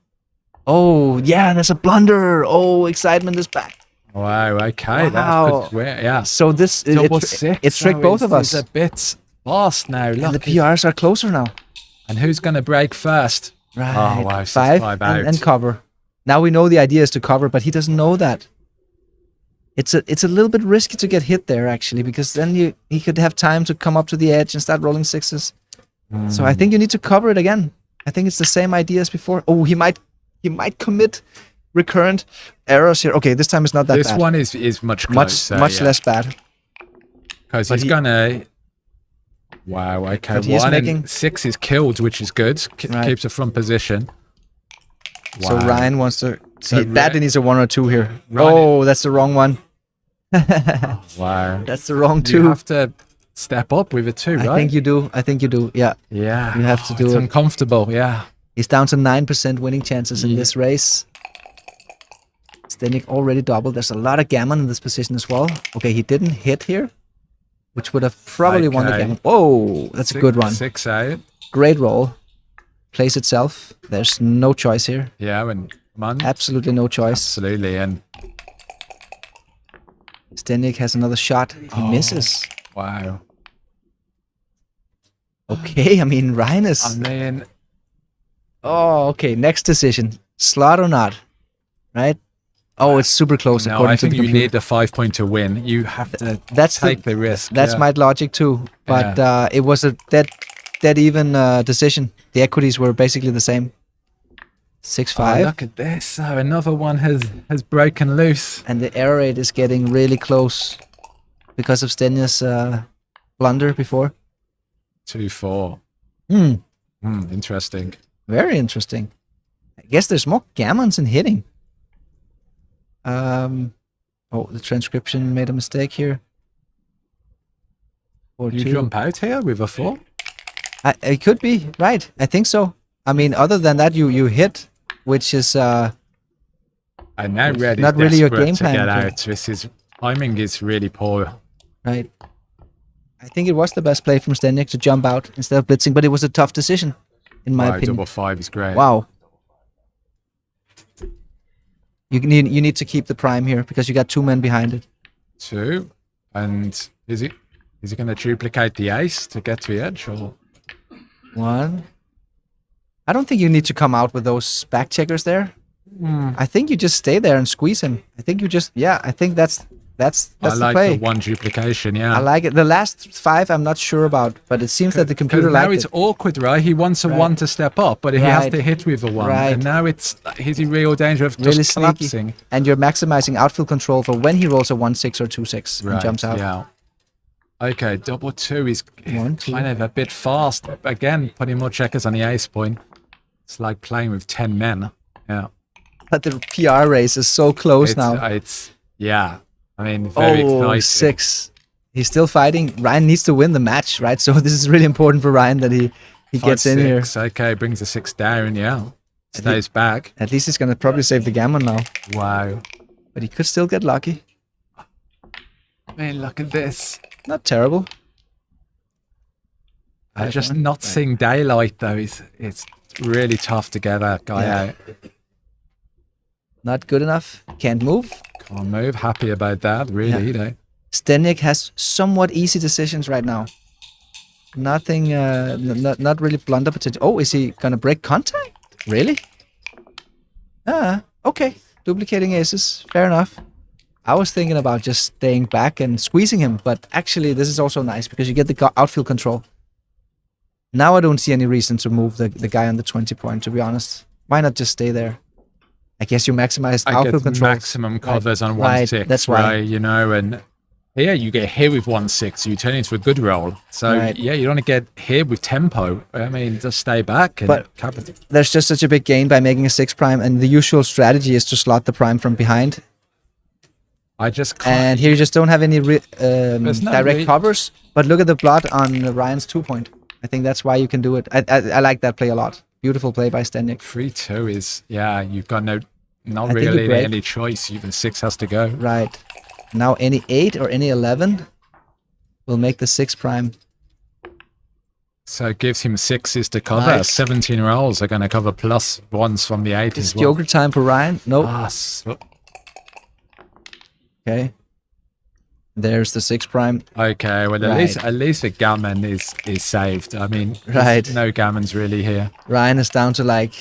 Oh, yeah, there's a blunder. Oh, excitement is back. Wow, okay. Wow. That's good. Yeah. So this Double 6. it tricked both of us. It's a bit fast now. And Look, the PRs are closer now. and who's going to break first? Right. Oh, wow. 5 6-5 out. and cover. Now we know the idea is to cover, but he doesn't know that. It's a little bit risky to get hit there actually, because then he could have time to come up to the edge and start rolling 6s. So I think you need to cover it again. I think it's the same idea as before. Oh, he might commit recurrent errors here. Okay, this time it's not that This bad. one is much closer. much yeah. less bad. Because But he's gonna. Wow. Okay. But he is 1 making- and 6 is killed, which is good. Right. Keeps a front position. So Wow. Ryan wants to. So He badly needs a 1 or 2 here. Ryan- Oh, that's the wrong one. Wow. That's the wrong You 2. have to step up with a 2, right? I think you do. Yeah. Yeah. You have to do it's it. uncomfortable. Yeah. He's down to 9% winning chances in this race. Staniak already doubled. There's a lot of gammon in this position as well. Okay, he didn't hit here, which would have probably won the Okay. gammon. Whoa, that's a good one. 6 out. Great roll. Plays itself. There's no choice here. Yeah, and come on. Absolutely no choice. Absolutely, and Staniak has another shot. He misses. wow. Okay, I mean, Ryan is... And then Oh, okay. Next decision. Slot or not? Right? Oh, it's super close. no, according I to think the you computer. need the 5 point to win. You have to That's take the risk. That's yeah. my logic too. But it was a dead even decision. The equities were basically the same. 6-5. Oh, look at this. So another one has broken loose. And the error rate is getting really close because of Stenia's blunder before. 2-4. Interesting. Very interesting. I guess there's more gammons in hitting. Oh, the transcription made a mistake here. You 4-2. jump out here with a 4? It could be, right. I think so. I mean, other than that, you hit, which is... And now Red not is really your desperate game to plan. get out. This is... Timing is really poor. Right. I think it was the best play from Steniek to jump out instead of blitzing, but it was a tough decision, in my opinion. Double 5 is great. Wow. You need to keep the prime here because you got 2 men behind it. 2. And is he going to duplicate the ace to get to the edge? Or 1. I don't think you need to come out with those back checkers there. I think you just stay there and squeeze him. I think you just... Yeah, I think that's I like the play. the 1 duplication, yeah. I like it. The last 5 I'm not sure about, but it seems that the computer now liked it's it. awkward, right? He wants a 1 to step up, but he has to hit with a 1. Right. And now he's in real danger of Really just sneaky. collapsing. And you're maximizing outfield control for when he rolls a 1-6 or 2-6 and jumps out. Yeah. Okay, double 2 is 1, 2. kind of a bit fast. Again, putting more checkers on the ace point. It's like playing with 10 men. Yeah. But the PR race is so close now. Yeah. I mean, very exciting. 6. He's still fighting. Ryan needs to win the match, right? So this is really important for Ryan that he gets in here. 5-6. Okay, brings the 6 down, yeah. Stays back. At least he's going to probably save the gammon now. Wow. But he could still get lucky. Man, look at this. Not terrible. I'm just not seeing daylight, though. It's really tough to get that guy out. Not good enough. Can't move. Can't move. Happy about that, really, though. Steniek has somewhat easy decisions right now. Nothing, not really blunder potential. Oh, is he gonna break contact? Really? Okay. Duplicating aces. Fair enough. I was thinking about just staying back and squeezing him, but actually this is also nice because you get the outfield control. Now I don't see any reason to move the guy on the 20 point, to be honest. Why not just stay there? I guess you maximize outfield control. Maximum covers on 1-6, that's why. right? You know, and here you get hit with 1-6, you turn into a good roll. So yeah, you don't want to get hit with tempo. I mean, just stay back and there's just such a big gain by making a 6 prime, and the usual strategy is to slot the prime from behind. I just can't. And here you just don't have any direct covers, but look at the blood on Ryan's 2 point. I think that's why you can do it. I like that play a lot. Beautiful play by Steniek. 3-2 is, yeah, you've got not really any choice. Even 6 has to go. Right. Now any 8 or any 11 will make the 6 prime. So it gives him 6s to cover. Nice. 17 rolls are going to cover plus 1s from the 8 It's as well. Joker time for Ryan. Nope. Okay. There's the 6 prime. Okay, well at least the gammon is saved. I mean, no gammons really here. Ryan is down to like,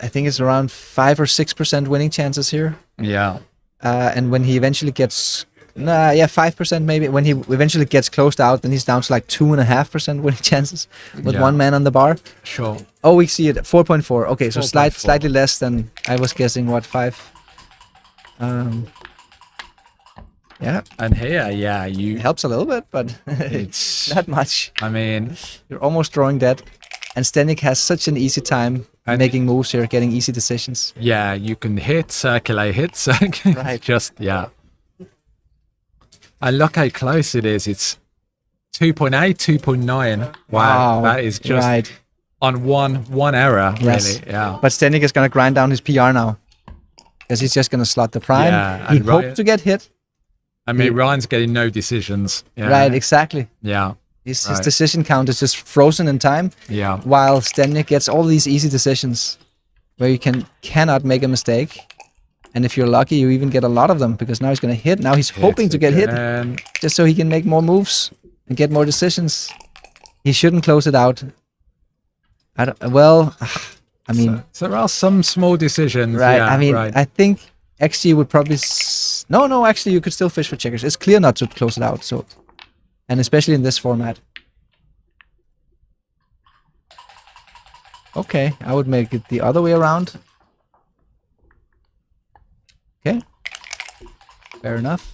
I think it's around 5 or 6% winning chances here. Yeah. And when he eventually gets, 5% maybe. When he eventually gets closed out, then he's down to like 2.5% winning chances with 1 man on the bar. Sure. Oh, we see it 4.4. Okay, so 4.4. Slightly less than I was guessing. What 5? Yeah. And here, it helps a little bit, but it's not much. I mean, you're almost drawing dead, and Steniek has such an easy time making moves here, getting easy decisions. Yeah, you can hit, circulate, hit, Right. Just and look how close it is. It's 2.8, 2.9. Wow, that is just on one error, really. Yeah. But Steniek is gonna grind down his PR now, because he's just gonna slot the prime. Yeah, he and hoped to get hit. I mean, Ryan's getting no decisions. Yeah. Right, exactly. Yeah. His decision count is just frozen in time. Yeah. While Steniek gets all these easy decisions where you cannot make a mistake. And if you're lucky, you even get a lot of them because now he's going to hit. Now he's hoping to get hit just so he can make more moves and get more decisions. He shouldn't close it out. I mean... So there are some small decisions. Right. Yeah, I mean, I think XG would probably... No, actually, you could still fish for checkers. It's clear not to close it out. So, and especially in this format. Okay, I would make it the other way around. Okay. Fair enough.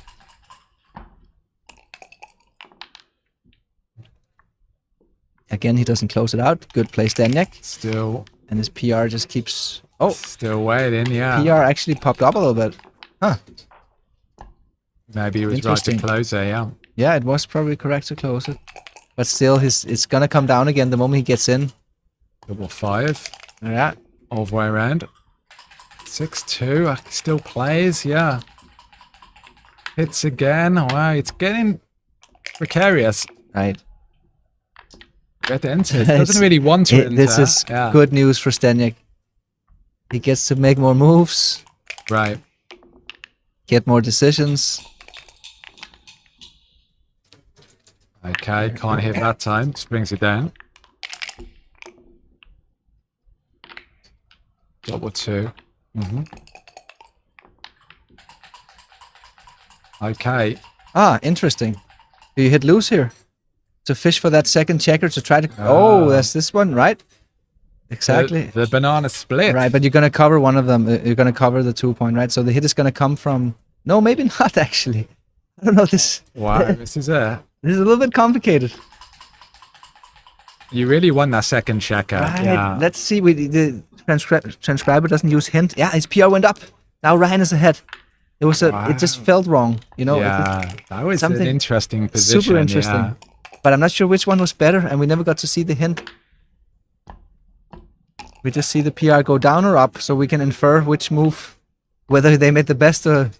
Again, he doesn't close it out. Good play, Steniek. Still. And his PR just keeps... Oh! Still waiting, yeah. PR actually popped up a little bit. Huh. Maybe it was right to close it, yeah. Yeah, it was probably correct to close it. But still, it's gonna come down again the moment he gets in. Double 5. Yeah. All the way around. 6-2. Still plays. Yeah. Hits again. Wow, it's getting precarious. Right. Get entered. Doesn't really want to enter. This is good news for Staniak. He gets to make more moves. Right. Get more decisions. Okay, can't hit that time. Just brings it down. Double 2. Okay. Ah, interesting. Do you hit loose here? To fish for that second checker to try to... Oh, that's this one, right? Exactly. The banana split. Right, but you're going to cover one of them. You're going to cover the 2 point, right? So the hit is going to come from... No, maybe not, actually. I don't know this. Wow, this is a little bit complicated. You really want that second checker. Right, Yeah. let's see. The transcriber doesn't use hint. Yeah, his PR went up. Now Ryan is ahead. It was it just felt wrong, you know. Yeah, that was something an interesting position. Super interesting. Yeah. But I'm not sure which one was better, and we never got to see the hint. We just see the PR go down or up, so we can infer which move, whether they made the best or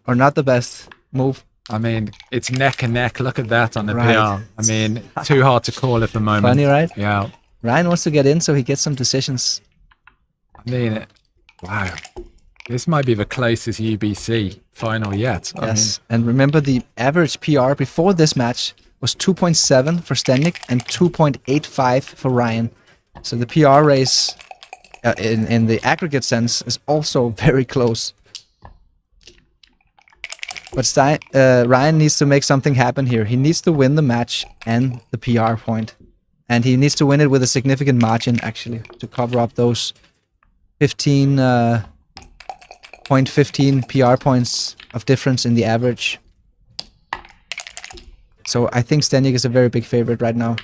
not the best move. I mean, it's neck and neck. Look at that on the Right. PR. I mean, too hard to call at the moment. Funny, right? Yeah. Ryan wants to get in, so he gets some decisions. I mean, wow. This might be the closest UBC final yet. Yes, and remember the average PR before this match was 2.7 for Staniak and 2.85 for Ryan. So the PR race in the aggregate sense is also very close. But Ryan needs to make something happen here. He needs to win the match and the PR point. And he needs to win it with a significant margin, actually, to cover up those 0.15 PR points of difference in the average. So I think Staniak is a very big favorite right now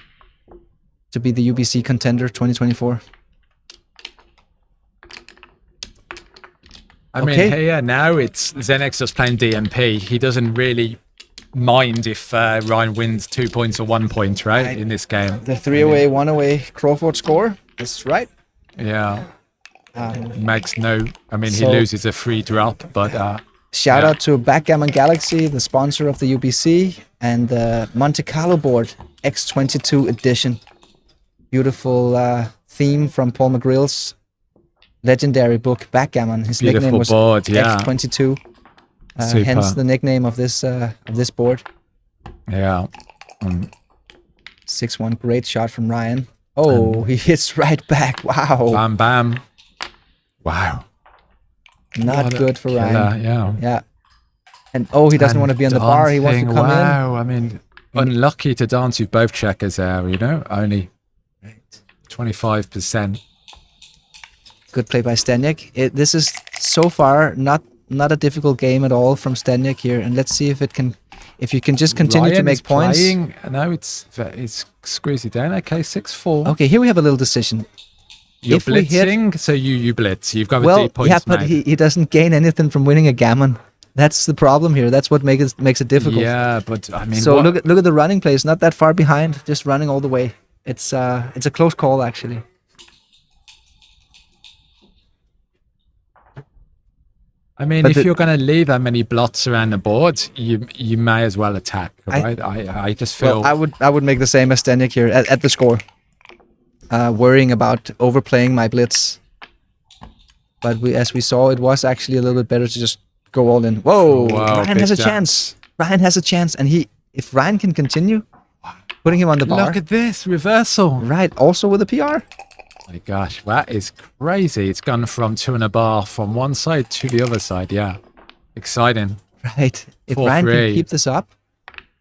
to be the UBC Contender 2024. I mean, here now it's Xenex just playing DMP. He doesn't really mind if Ryan wins 2 points or 1 point, right, in this game. The 3 away, 1 away Crawford score. That's right. Yeah. Makes no... I mean, he So- loses a free drop, but... Shout out to Backgammon Galaxy, the sponsor of the UBC, and the Monte-Carlo board, X22 edition. Beautiful theme from Paul McGrill's legendary book, Backgammon. His Beautiful nickname was board, yeah. X22. Super. Hence the nickname of this board. Yeah. 6-1, great shot from Ryan. Oh, he hits right back. Wow. Bam, bam. Wow. Not What a good for killer, Ryan. yeah. Yeah. And he doesn't want to be on the bar. He wants to come in. Wow, I mean, unlucky to dance with both checkers there, you know? Only 25%. Good play by Staniak. This is so far not a difficult game at all from Staniak here, and let's see if you can just continue to Ryan make is points. Playing. No, it's squeeze it down. Okay, 6-4. Okay, here we have a little decision. You're If we hit- blitzing, so you blitz. You've got Well, the points yeah, but made. he doesn't gain anything from winning a gammon. That's the problem here. That's what makes it difficult. Yeah, but I mean, So what- look at the running plays. Not that far behind, just running all the way. It's a close call actually. I mean, But if you're going to leave that many blots around the board, you may as well attack, right? I just feel... Well, I would make the same as Staniak here at the score. Worrying about overplaying my blitz. But as we saw, it was actually a little bit better to just go all in. Whoa! Wow, Ryan has a big chance. Ryan has a chance, and if Ryan can continue, putting him on the bar. Look at this reversal. Right, also with a PR. My gosh, that is crazy. It's gone from 2 and a bar from one side to the other side. Yeah, exciting. Right. If 4-3. Ryan can keep this up.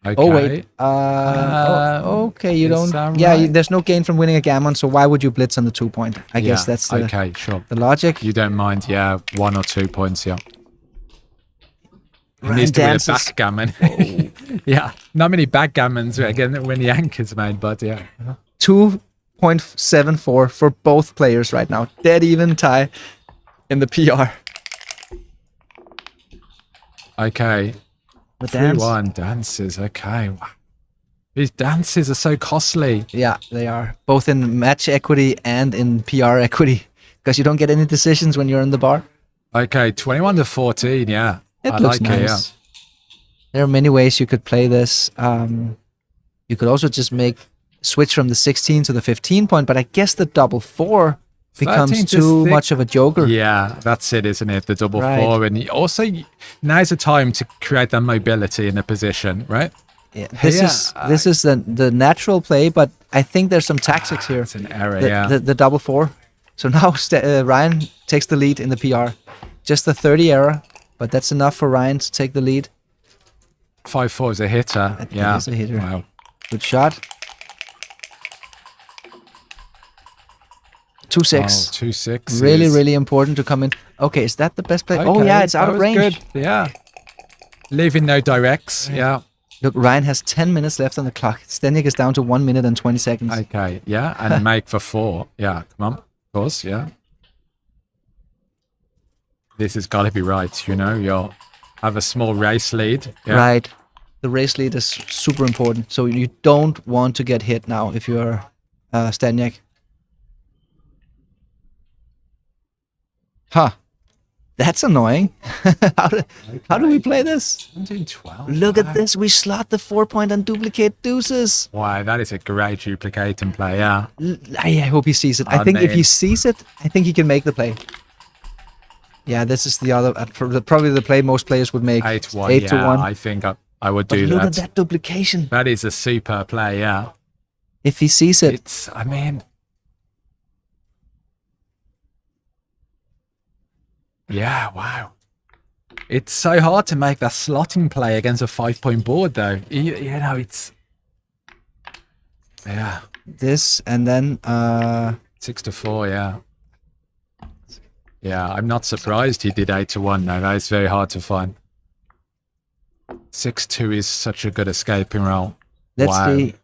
Okay. Oh wait. Okay, you is don't. that Yeah, right? there's no gain from winning a gammon, so why would you blitz on the 2 point? I guess that's the, okay. Sure. the logic. You don't mind, yeah, 1 or 2 points, yeah. He Ryan needs to win a dances. backgammon. Yeah, not many backgammons again when the anchor's made, but yeah. 2.74 for both players right now. Dead even tie in the PR. Okay. The dance. 3-1 dances. Okay. Wow. These dances are so costly. Yeah, they are. Both in match equity and in PR equity. Because you don't get any decisions when you're in the bar. Okay, 21 to 14, yeah. It I looks like nice. it, yeah. There are many ways you could play this. You could also just switch from the 16 to the 15 point, but I guess the double 4 becomes 13 to too 6. much of a joker. Yeah, that's it, isn't it? The double Right. 4. And also, now's the time to create that mobility in the position, right? Yeah, this is the natural play, but I think there's some tactics here. It's an error, yeah. The double 4. So now Ryan takes the lead in the PR. Just the 30 error, but that's enough for Ryan to take the lead. 5-4 is a hitter. Yeah. It is a hitter. Wow. Good shot. 2-6. Wow, 2-6. Really, is- really important to come in. Okay, is that the best play? Oh Okay, yeah, it's out that of was range. Good. Yeah. Leaving no directs. Yeah. Look, Ryan has 10 minutes left on the clock. Stenik is down to 1 minute and 20 seconds. Okay. Yeah. And make for 4. Yeah. Come on. Of course. Yeah. This has got to be right. You'll have a small race lead. Yeah. Right. The race lead is super important. So you don't want to get hit now if you're Staniak. Huh. That's annoying. How do we play this? 17-12. Look at this. We slot the 4 point and duplicate deuces. Wow, that is a great duplicating play. Yeah. I hope he sees it. I think if he sees it, I think he can make the play. Yeah, this is the other, probably the play most players would make. 8-1. 8 yeah, to 1. I think I would But do look that. at that duplication. That is a super play. Yeah. If he sees it. It's, I mean, yeah, wow. It's so hard to make that slotting play against a 5-point board, though. It's, yeah. This and then 6-4, yeah. Yeah, I'm not surprised he did 8-1. No, that is very hard to find. 6-2 is such a good escaping roll. Let's wow. see.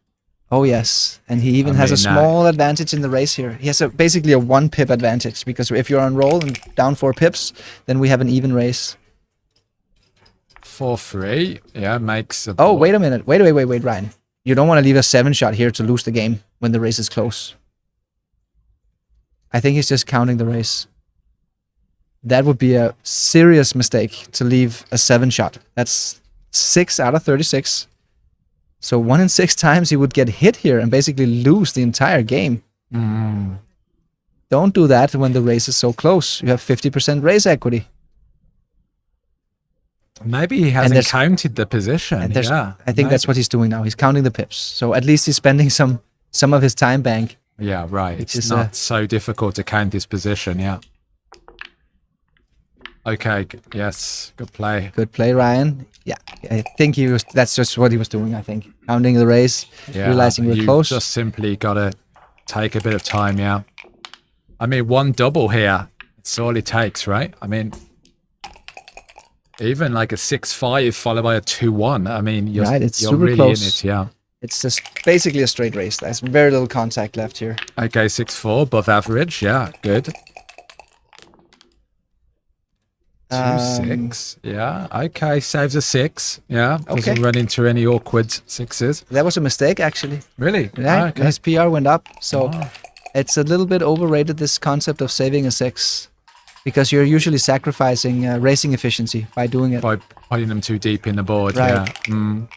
Oh yes, and he even has a small advantage in the race here. He has basically a 1 pip advantage because if you're on roll and down 4 pips, then we have an even race. 4-3, yeah, makes a. Oh, wait a minute. Wait, Ryan. You don't want to leave a 7 shot here to lose the game when the race is close. I think he's just counting the race. That would be a serious mistake to leave a 7 shot. That's 6 out of 36. So 1 in 6 times he would get hit here and basically lose the entire game. Mm. Don't do that when the race is so close. You have 50% race equity. Maybe he hasn't counted the position. Yeah, I think that's what he's doing now. He's counting the pips. So at least he's spending some of his time bank. Yeah, right. It's not so difficult to count his position. Yeah. Okay. Yes. Good play. Good play, Ryan. Yeah, I think that's just what he was doing. I think counting the race, realizing we're close. Just simply got to take a bit of time. Yeah. I mean, 1 double here. It's all it takes, right? I mean, even like a 6-5 followed by a 2-1. I mean, you're super really close. in it. Yeah. It's just basically a straight race. There's very little contact left here. Okay, 6-4 above average. Yeah, good. 2-6. Yeah. Okay. Saves a 6. Yeah. Doesn't run into any awkward 6s. That was a mistake, actually. Really? Yeah. Okay. His PR went up, so it's a little bit overrated. This concept of saving a 6, because you're usually sacrificing racing efficiency by doing it. By putting them too deep in the board. Right. Yeah. Mm.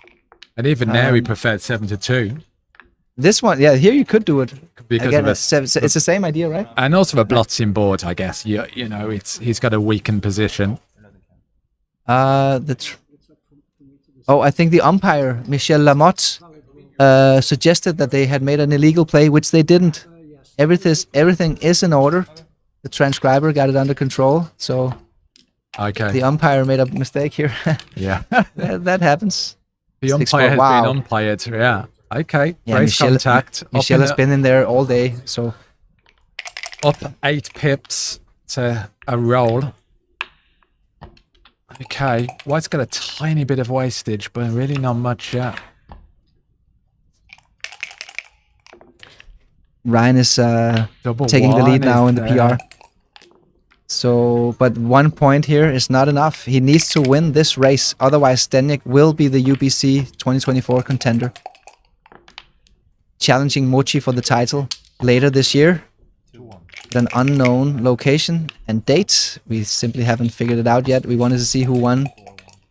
And even there, we preferred 7-2. This one, yeah, here you could do it. Because Again, of it's the same idea, right? And also a Blotzing board, I guess. You know, he's got a weakened position. I think the umpire, Michel Lamotte, suggested that they had made an illegal play, which they didn't. Everything is in order. The transcriber got it under control, so the umpire made a mistake here. Yeah. that happens. The umpire has been umpired, yeah. Okay, yeah, race contact. Michelle has been in there all day, so up 8 pips to a roll. Okay, White's got a tiny bit of wastage, but really not much yet. Ryan is taking the lead now in the PR. So, but 1 point here is not enough. He needs to win this race, otherwise Stenik will be the UBC 2024 contender. challenging Mochi for the title later this year. At an unknown location and date. We simply haven't figured it out yet. We wanted to see who won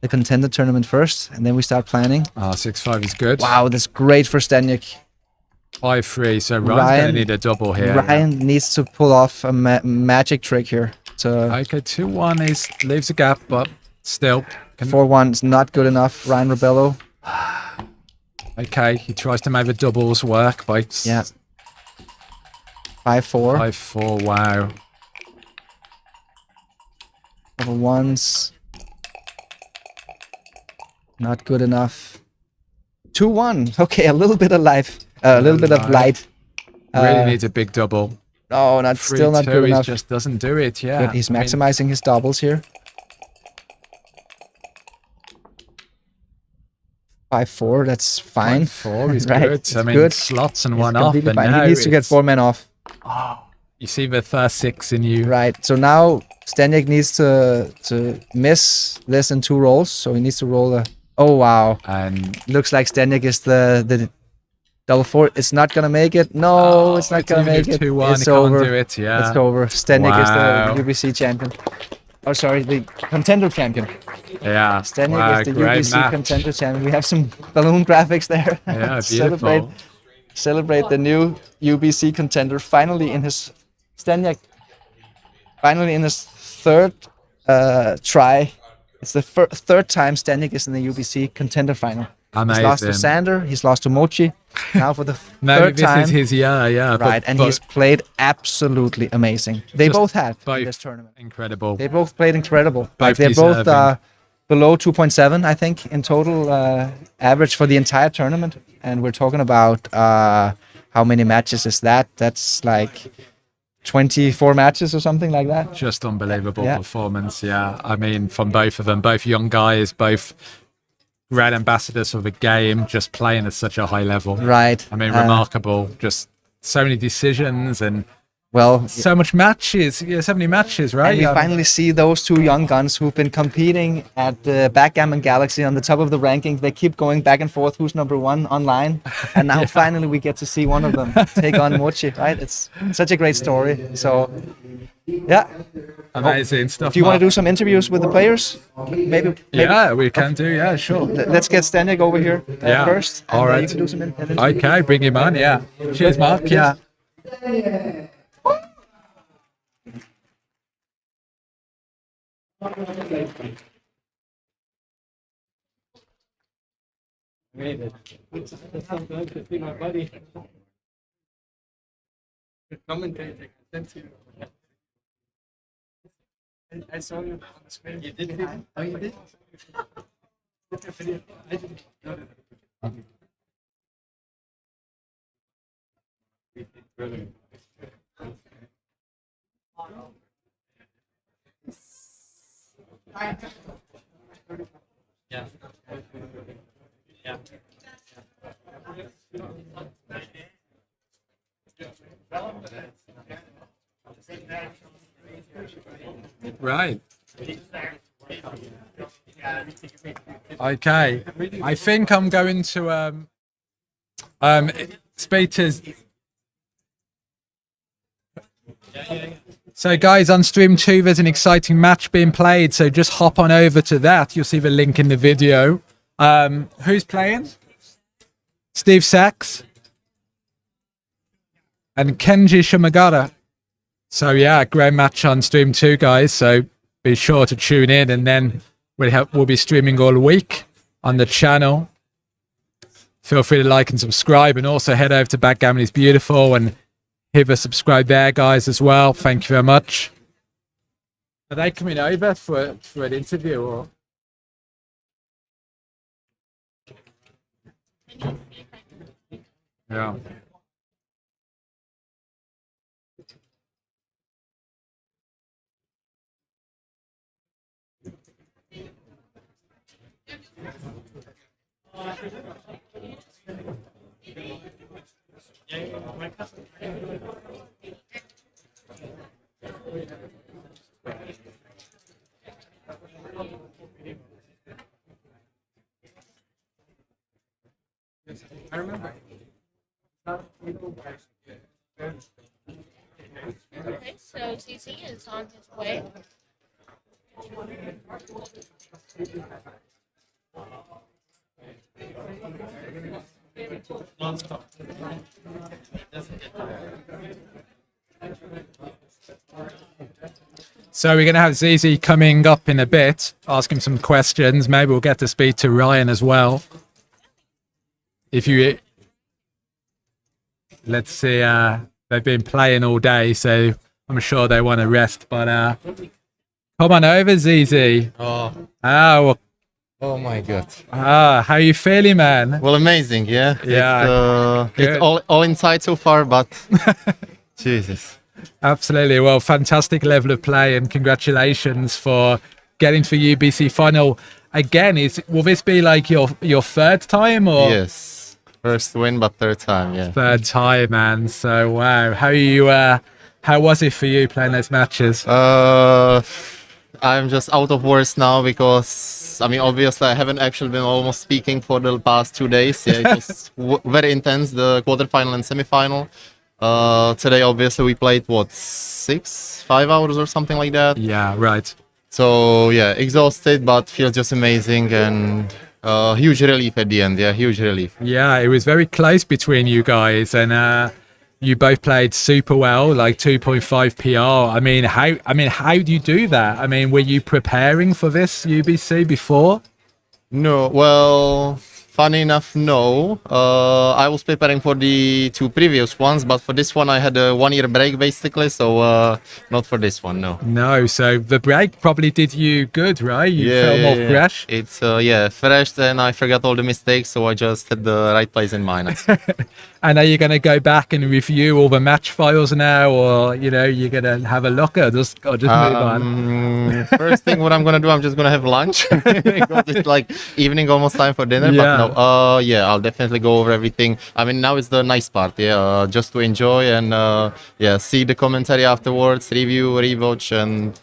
the Contender tournament first, and then we start planning. 6-5 is good. Wow, that's great for Staniak. 5-3, so Ryan's going to need a double here. Ryan needs to pull off a magic trick here. Okay, 2-1 leaves a gap, but still. 4-1 is not good enough. Ryan Rebello. Okay, he tries to make the doubles work by... Yeah. 5-4. 5-4, wow. Double ones. Not good enough. 2-1. Okay, a little bit of life. A little bit of light. Really needs a big double. No, still not good enough. He just doesn't do it, yeah. But he's maximizing his doubles here. 5-4, that's fine. 5-4 is right, good. I mean, good. Slots and one off. And he needs to get 4 men off. Oh, you see the first 6 in you. Right, so now Staniak needs to miss less than 2 rolls, so he needs to roll a... Oh, wow. And looks like Staniak is the double 4. It's not going to make it. No, it's not going to make it. 2-1, it's over. Can't do it, yeah. It's over. Staniak is the UBC champion. Oh, sorry, the Contender champion. Yeah. Staniak is the UBC Contender champion. We have some balloon graphics there. Yeah, beautiful. Celebrate the new UBC Contender finally in his... Staniak finally in his 3rd try. It's the third time Staniak is in the UBC Contender final. Amazing. He's lost to Sander, he's lost to Mochi. Now for the third this time. Is his yeah. Right, and he's played absolutely amazing. They both have in this tournament. Incredible. They both played incredible. Both they're both deserving. below 2.7, I think, in total average for the entire tournament. And we're talking about how many matches is that? That's like 24 matches or something like that. Just unbelievable performance, yeah. I mean, from both of them, both young guys, both great ambassadors for the game, just playing at such a high level. Right. I mean, remarkable. Just so many decisions and well, so much matches. Yeah, so many matches, right? And we finally see those 2 young guns who've been competing at the Backgammon Galaxy on the top of the rankings. They keep going back and forth, who's number 1 online. And now finally we get to see one of them take on Mochi, right? It's such a great story. So, yeah. Amazing stuff. Do you want to do some interviews with the players? Maybe. Yeah, we can do. Yeah, sure. Let's get Staniak over here first. All right. You can do some interviews. Okay, bring him on. Yeah. Cheers, Mark. Yeah. I saw you on the screen. You did? Oh, you did? I didn't know that. Yeah. Yeah. Right. Okay. I think I'm going to speak to. So guys, on stream 2 there's an exciting match being played, so just hop on over to that. You'll see the link in the video. Who's playing? Steve Sachs and Kenji Shimagata. So yeah, great match on stream 2, guys, so be sure to tune in, and then we'll be streaming all week on the channel. Feel free to like and subscribe, and also head over to Backgammon is Beautiful and hit a subscribe there, guys, as well. Thank you very much. Are they coming over for an interview or? Yeah. I remember. Okay, so ZZ is on his way. So we're going to have ZZ coming up in a bit, ask him some questions. Maybe we'll get to speak to Ryan as well. If you, let's see, they've been playing all day, so I'm sure they want to rest. But come on over, ZZ. Oh my God. How you feeling, man? Well, amazing, yeah. Yeah. It's all inside so far, but Jesus. Absolutely. Well, fantastic level of play, and congratulations for getting to the UBC final again. Will this be like your third time, or? Yes. First win, but third time, yeah. Third time, man. So wow. How was it for you playing those matches? I'm just out of words now because, I mean, obviously I haven't actually been almost speaking for the past 2 days. Yeah, it was very intense, the quarterfinal and semi-final. Today, obviously, we played, 5 hours or something like that? Yeah, right. So, yeah, exhausted, but feels just amazing, and huge relief at the end. Yeah, huge relief. Yeah, it was very close between you guys, and you both played super well, like 2.5 PR. How do you do that? I mean, were you preparing for this UBC before? No, well, funny enough, no. I was preparing for the 2 previous ones, but for this one I had a 1-year break basically, so not for this one, no. No, so the break probably did you good, right? You felt more fresh? It's, fresh, and I forgot all the mistakes, so I just had the right place in mind. And are you going to go back and review all the match files now, or, you're going to have a look or just move on? First thing what I'm going to do, I'm just going to have lunch because it's like evening, almost time for dinner. Yeah. But no, I'll definitely go over everything. I mean, now is the nice part, just to enjoy and see the commentary afterwards, review, rewatch, and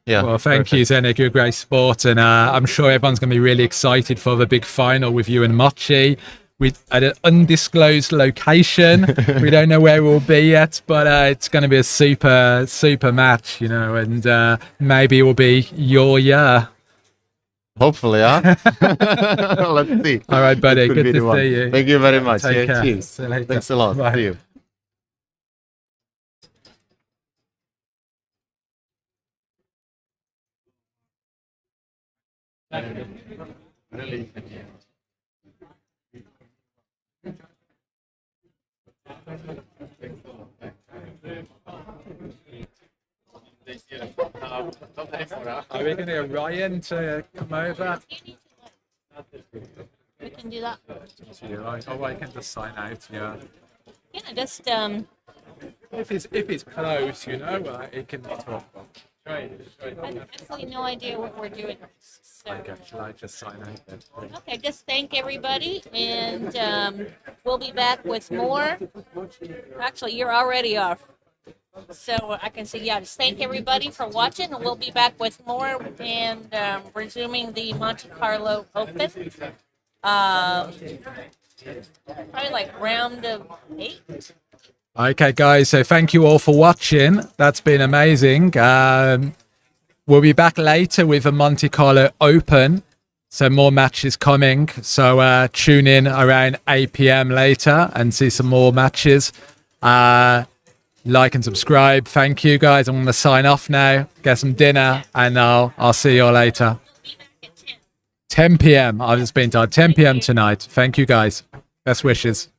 yeah. Well, thank you, Zenek. You're a great sport, and I'm sure everyone's going to be really excited for the big final with you and Mochi. At an undisclosed location. We don't know where we'll be yet, but it's going to be a super match, and maybe it will be your year. Hopefully, huh? Let's see. All right, buddy. Good to see you. Thank you very much. Take care. Cheers. Thanks a lot. Bye. See you. Are we going to get Ryan to come over? We can do that. Oh, I can just sign out. Yeah. Yeah, just If it's close, it can talk. I have absolutely no idea what we're doing. So. Okay, shall I just sign out then? Okay, just thank everybody, and we'll be back with more. Actually, you're already off. So I can say, just thank everybody for watching, and we'll be back with more and resuming the Monte-Carlo Open. Probably like round of 8. Okay, guys, so thank you all for watching. That's been amazing. We'll be back later with the Monte-Carlo Open. So more matches coming. So tune in around 8 p.m. later and see some more matches. Like and subscribe. Thank you, guys. I'm going to sign off now, get some dinner, and I'll see you all later. 10 p.m. I've just been told 10 p.m. tonight. Thank you, guys. Best wishes.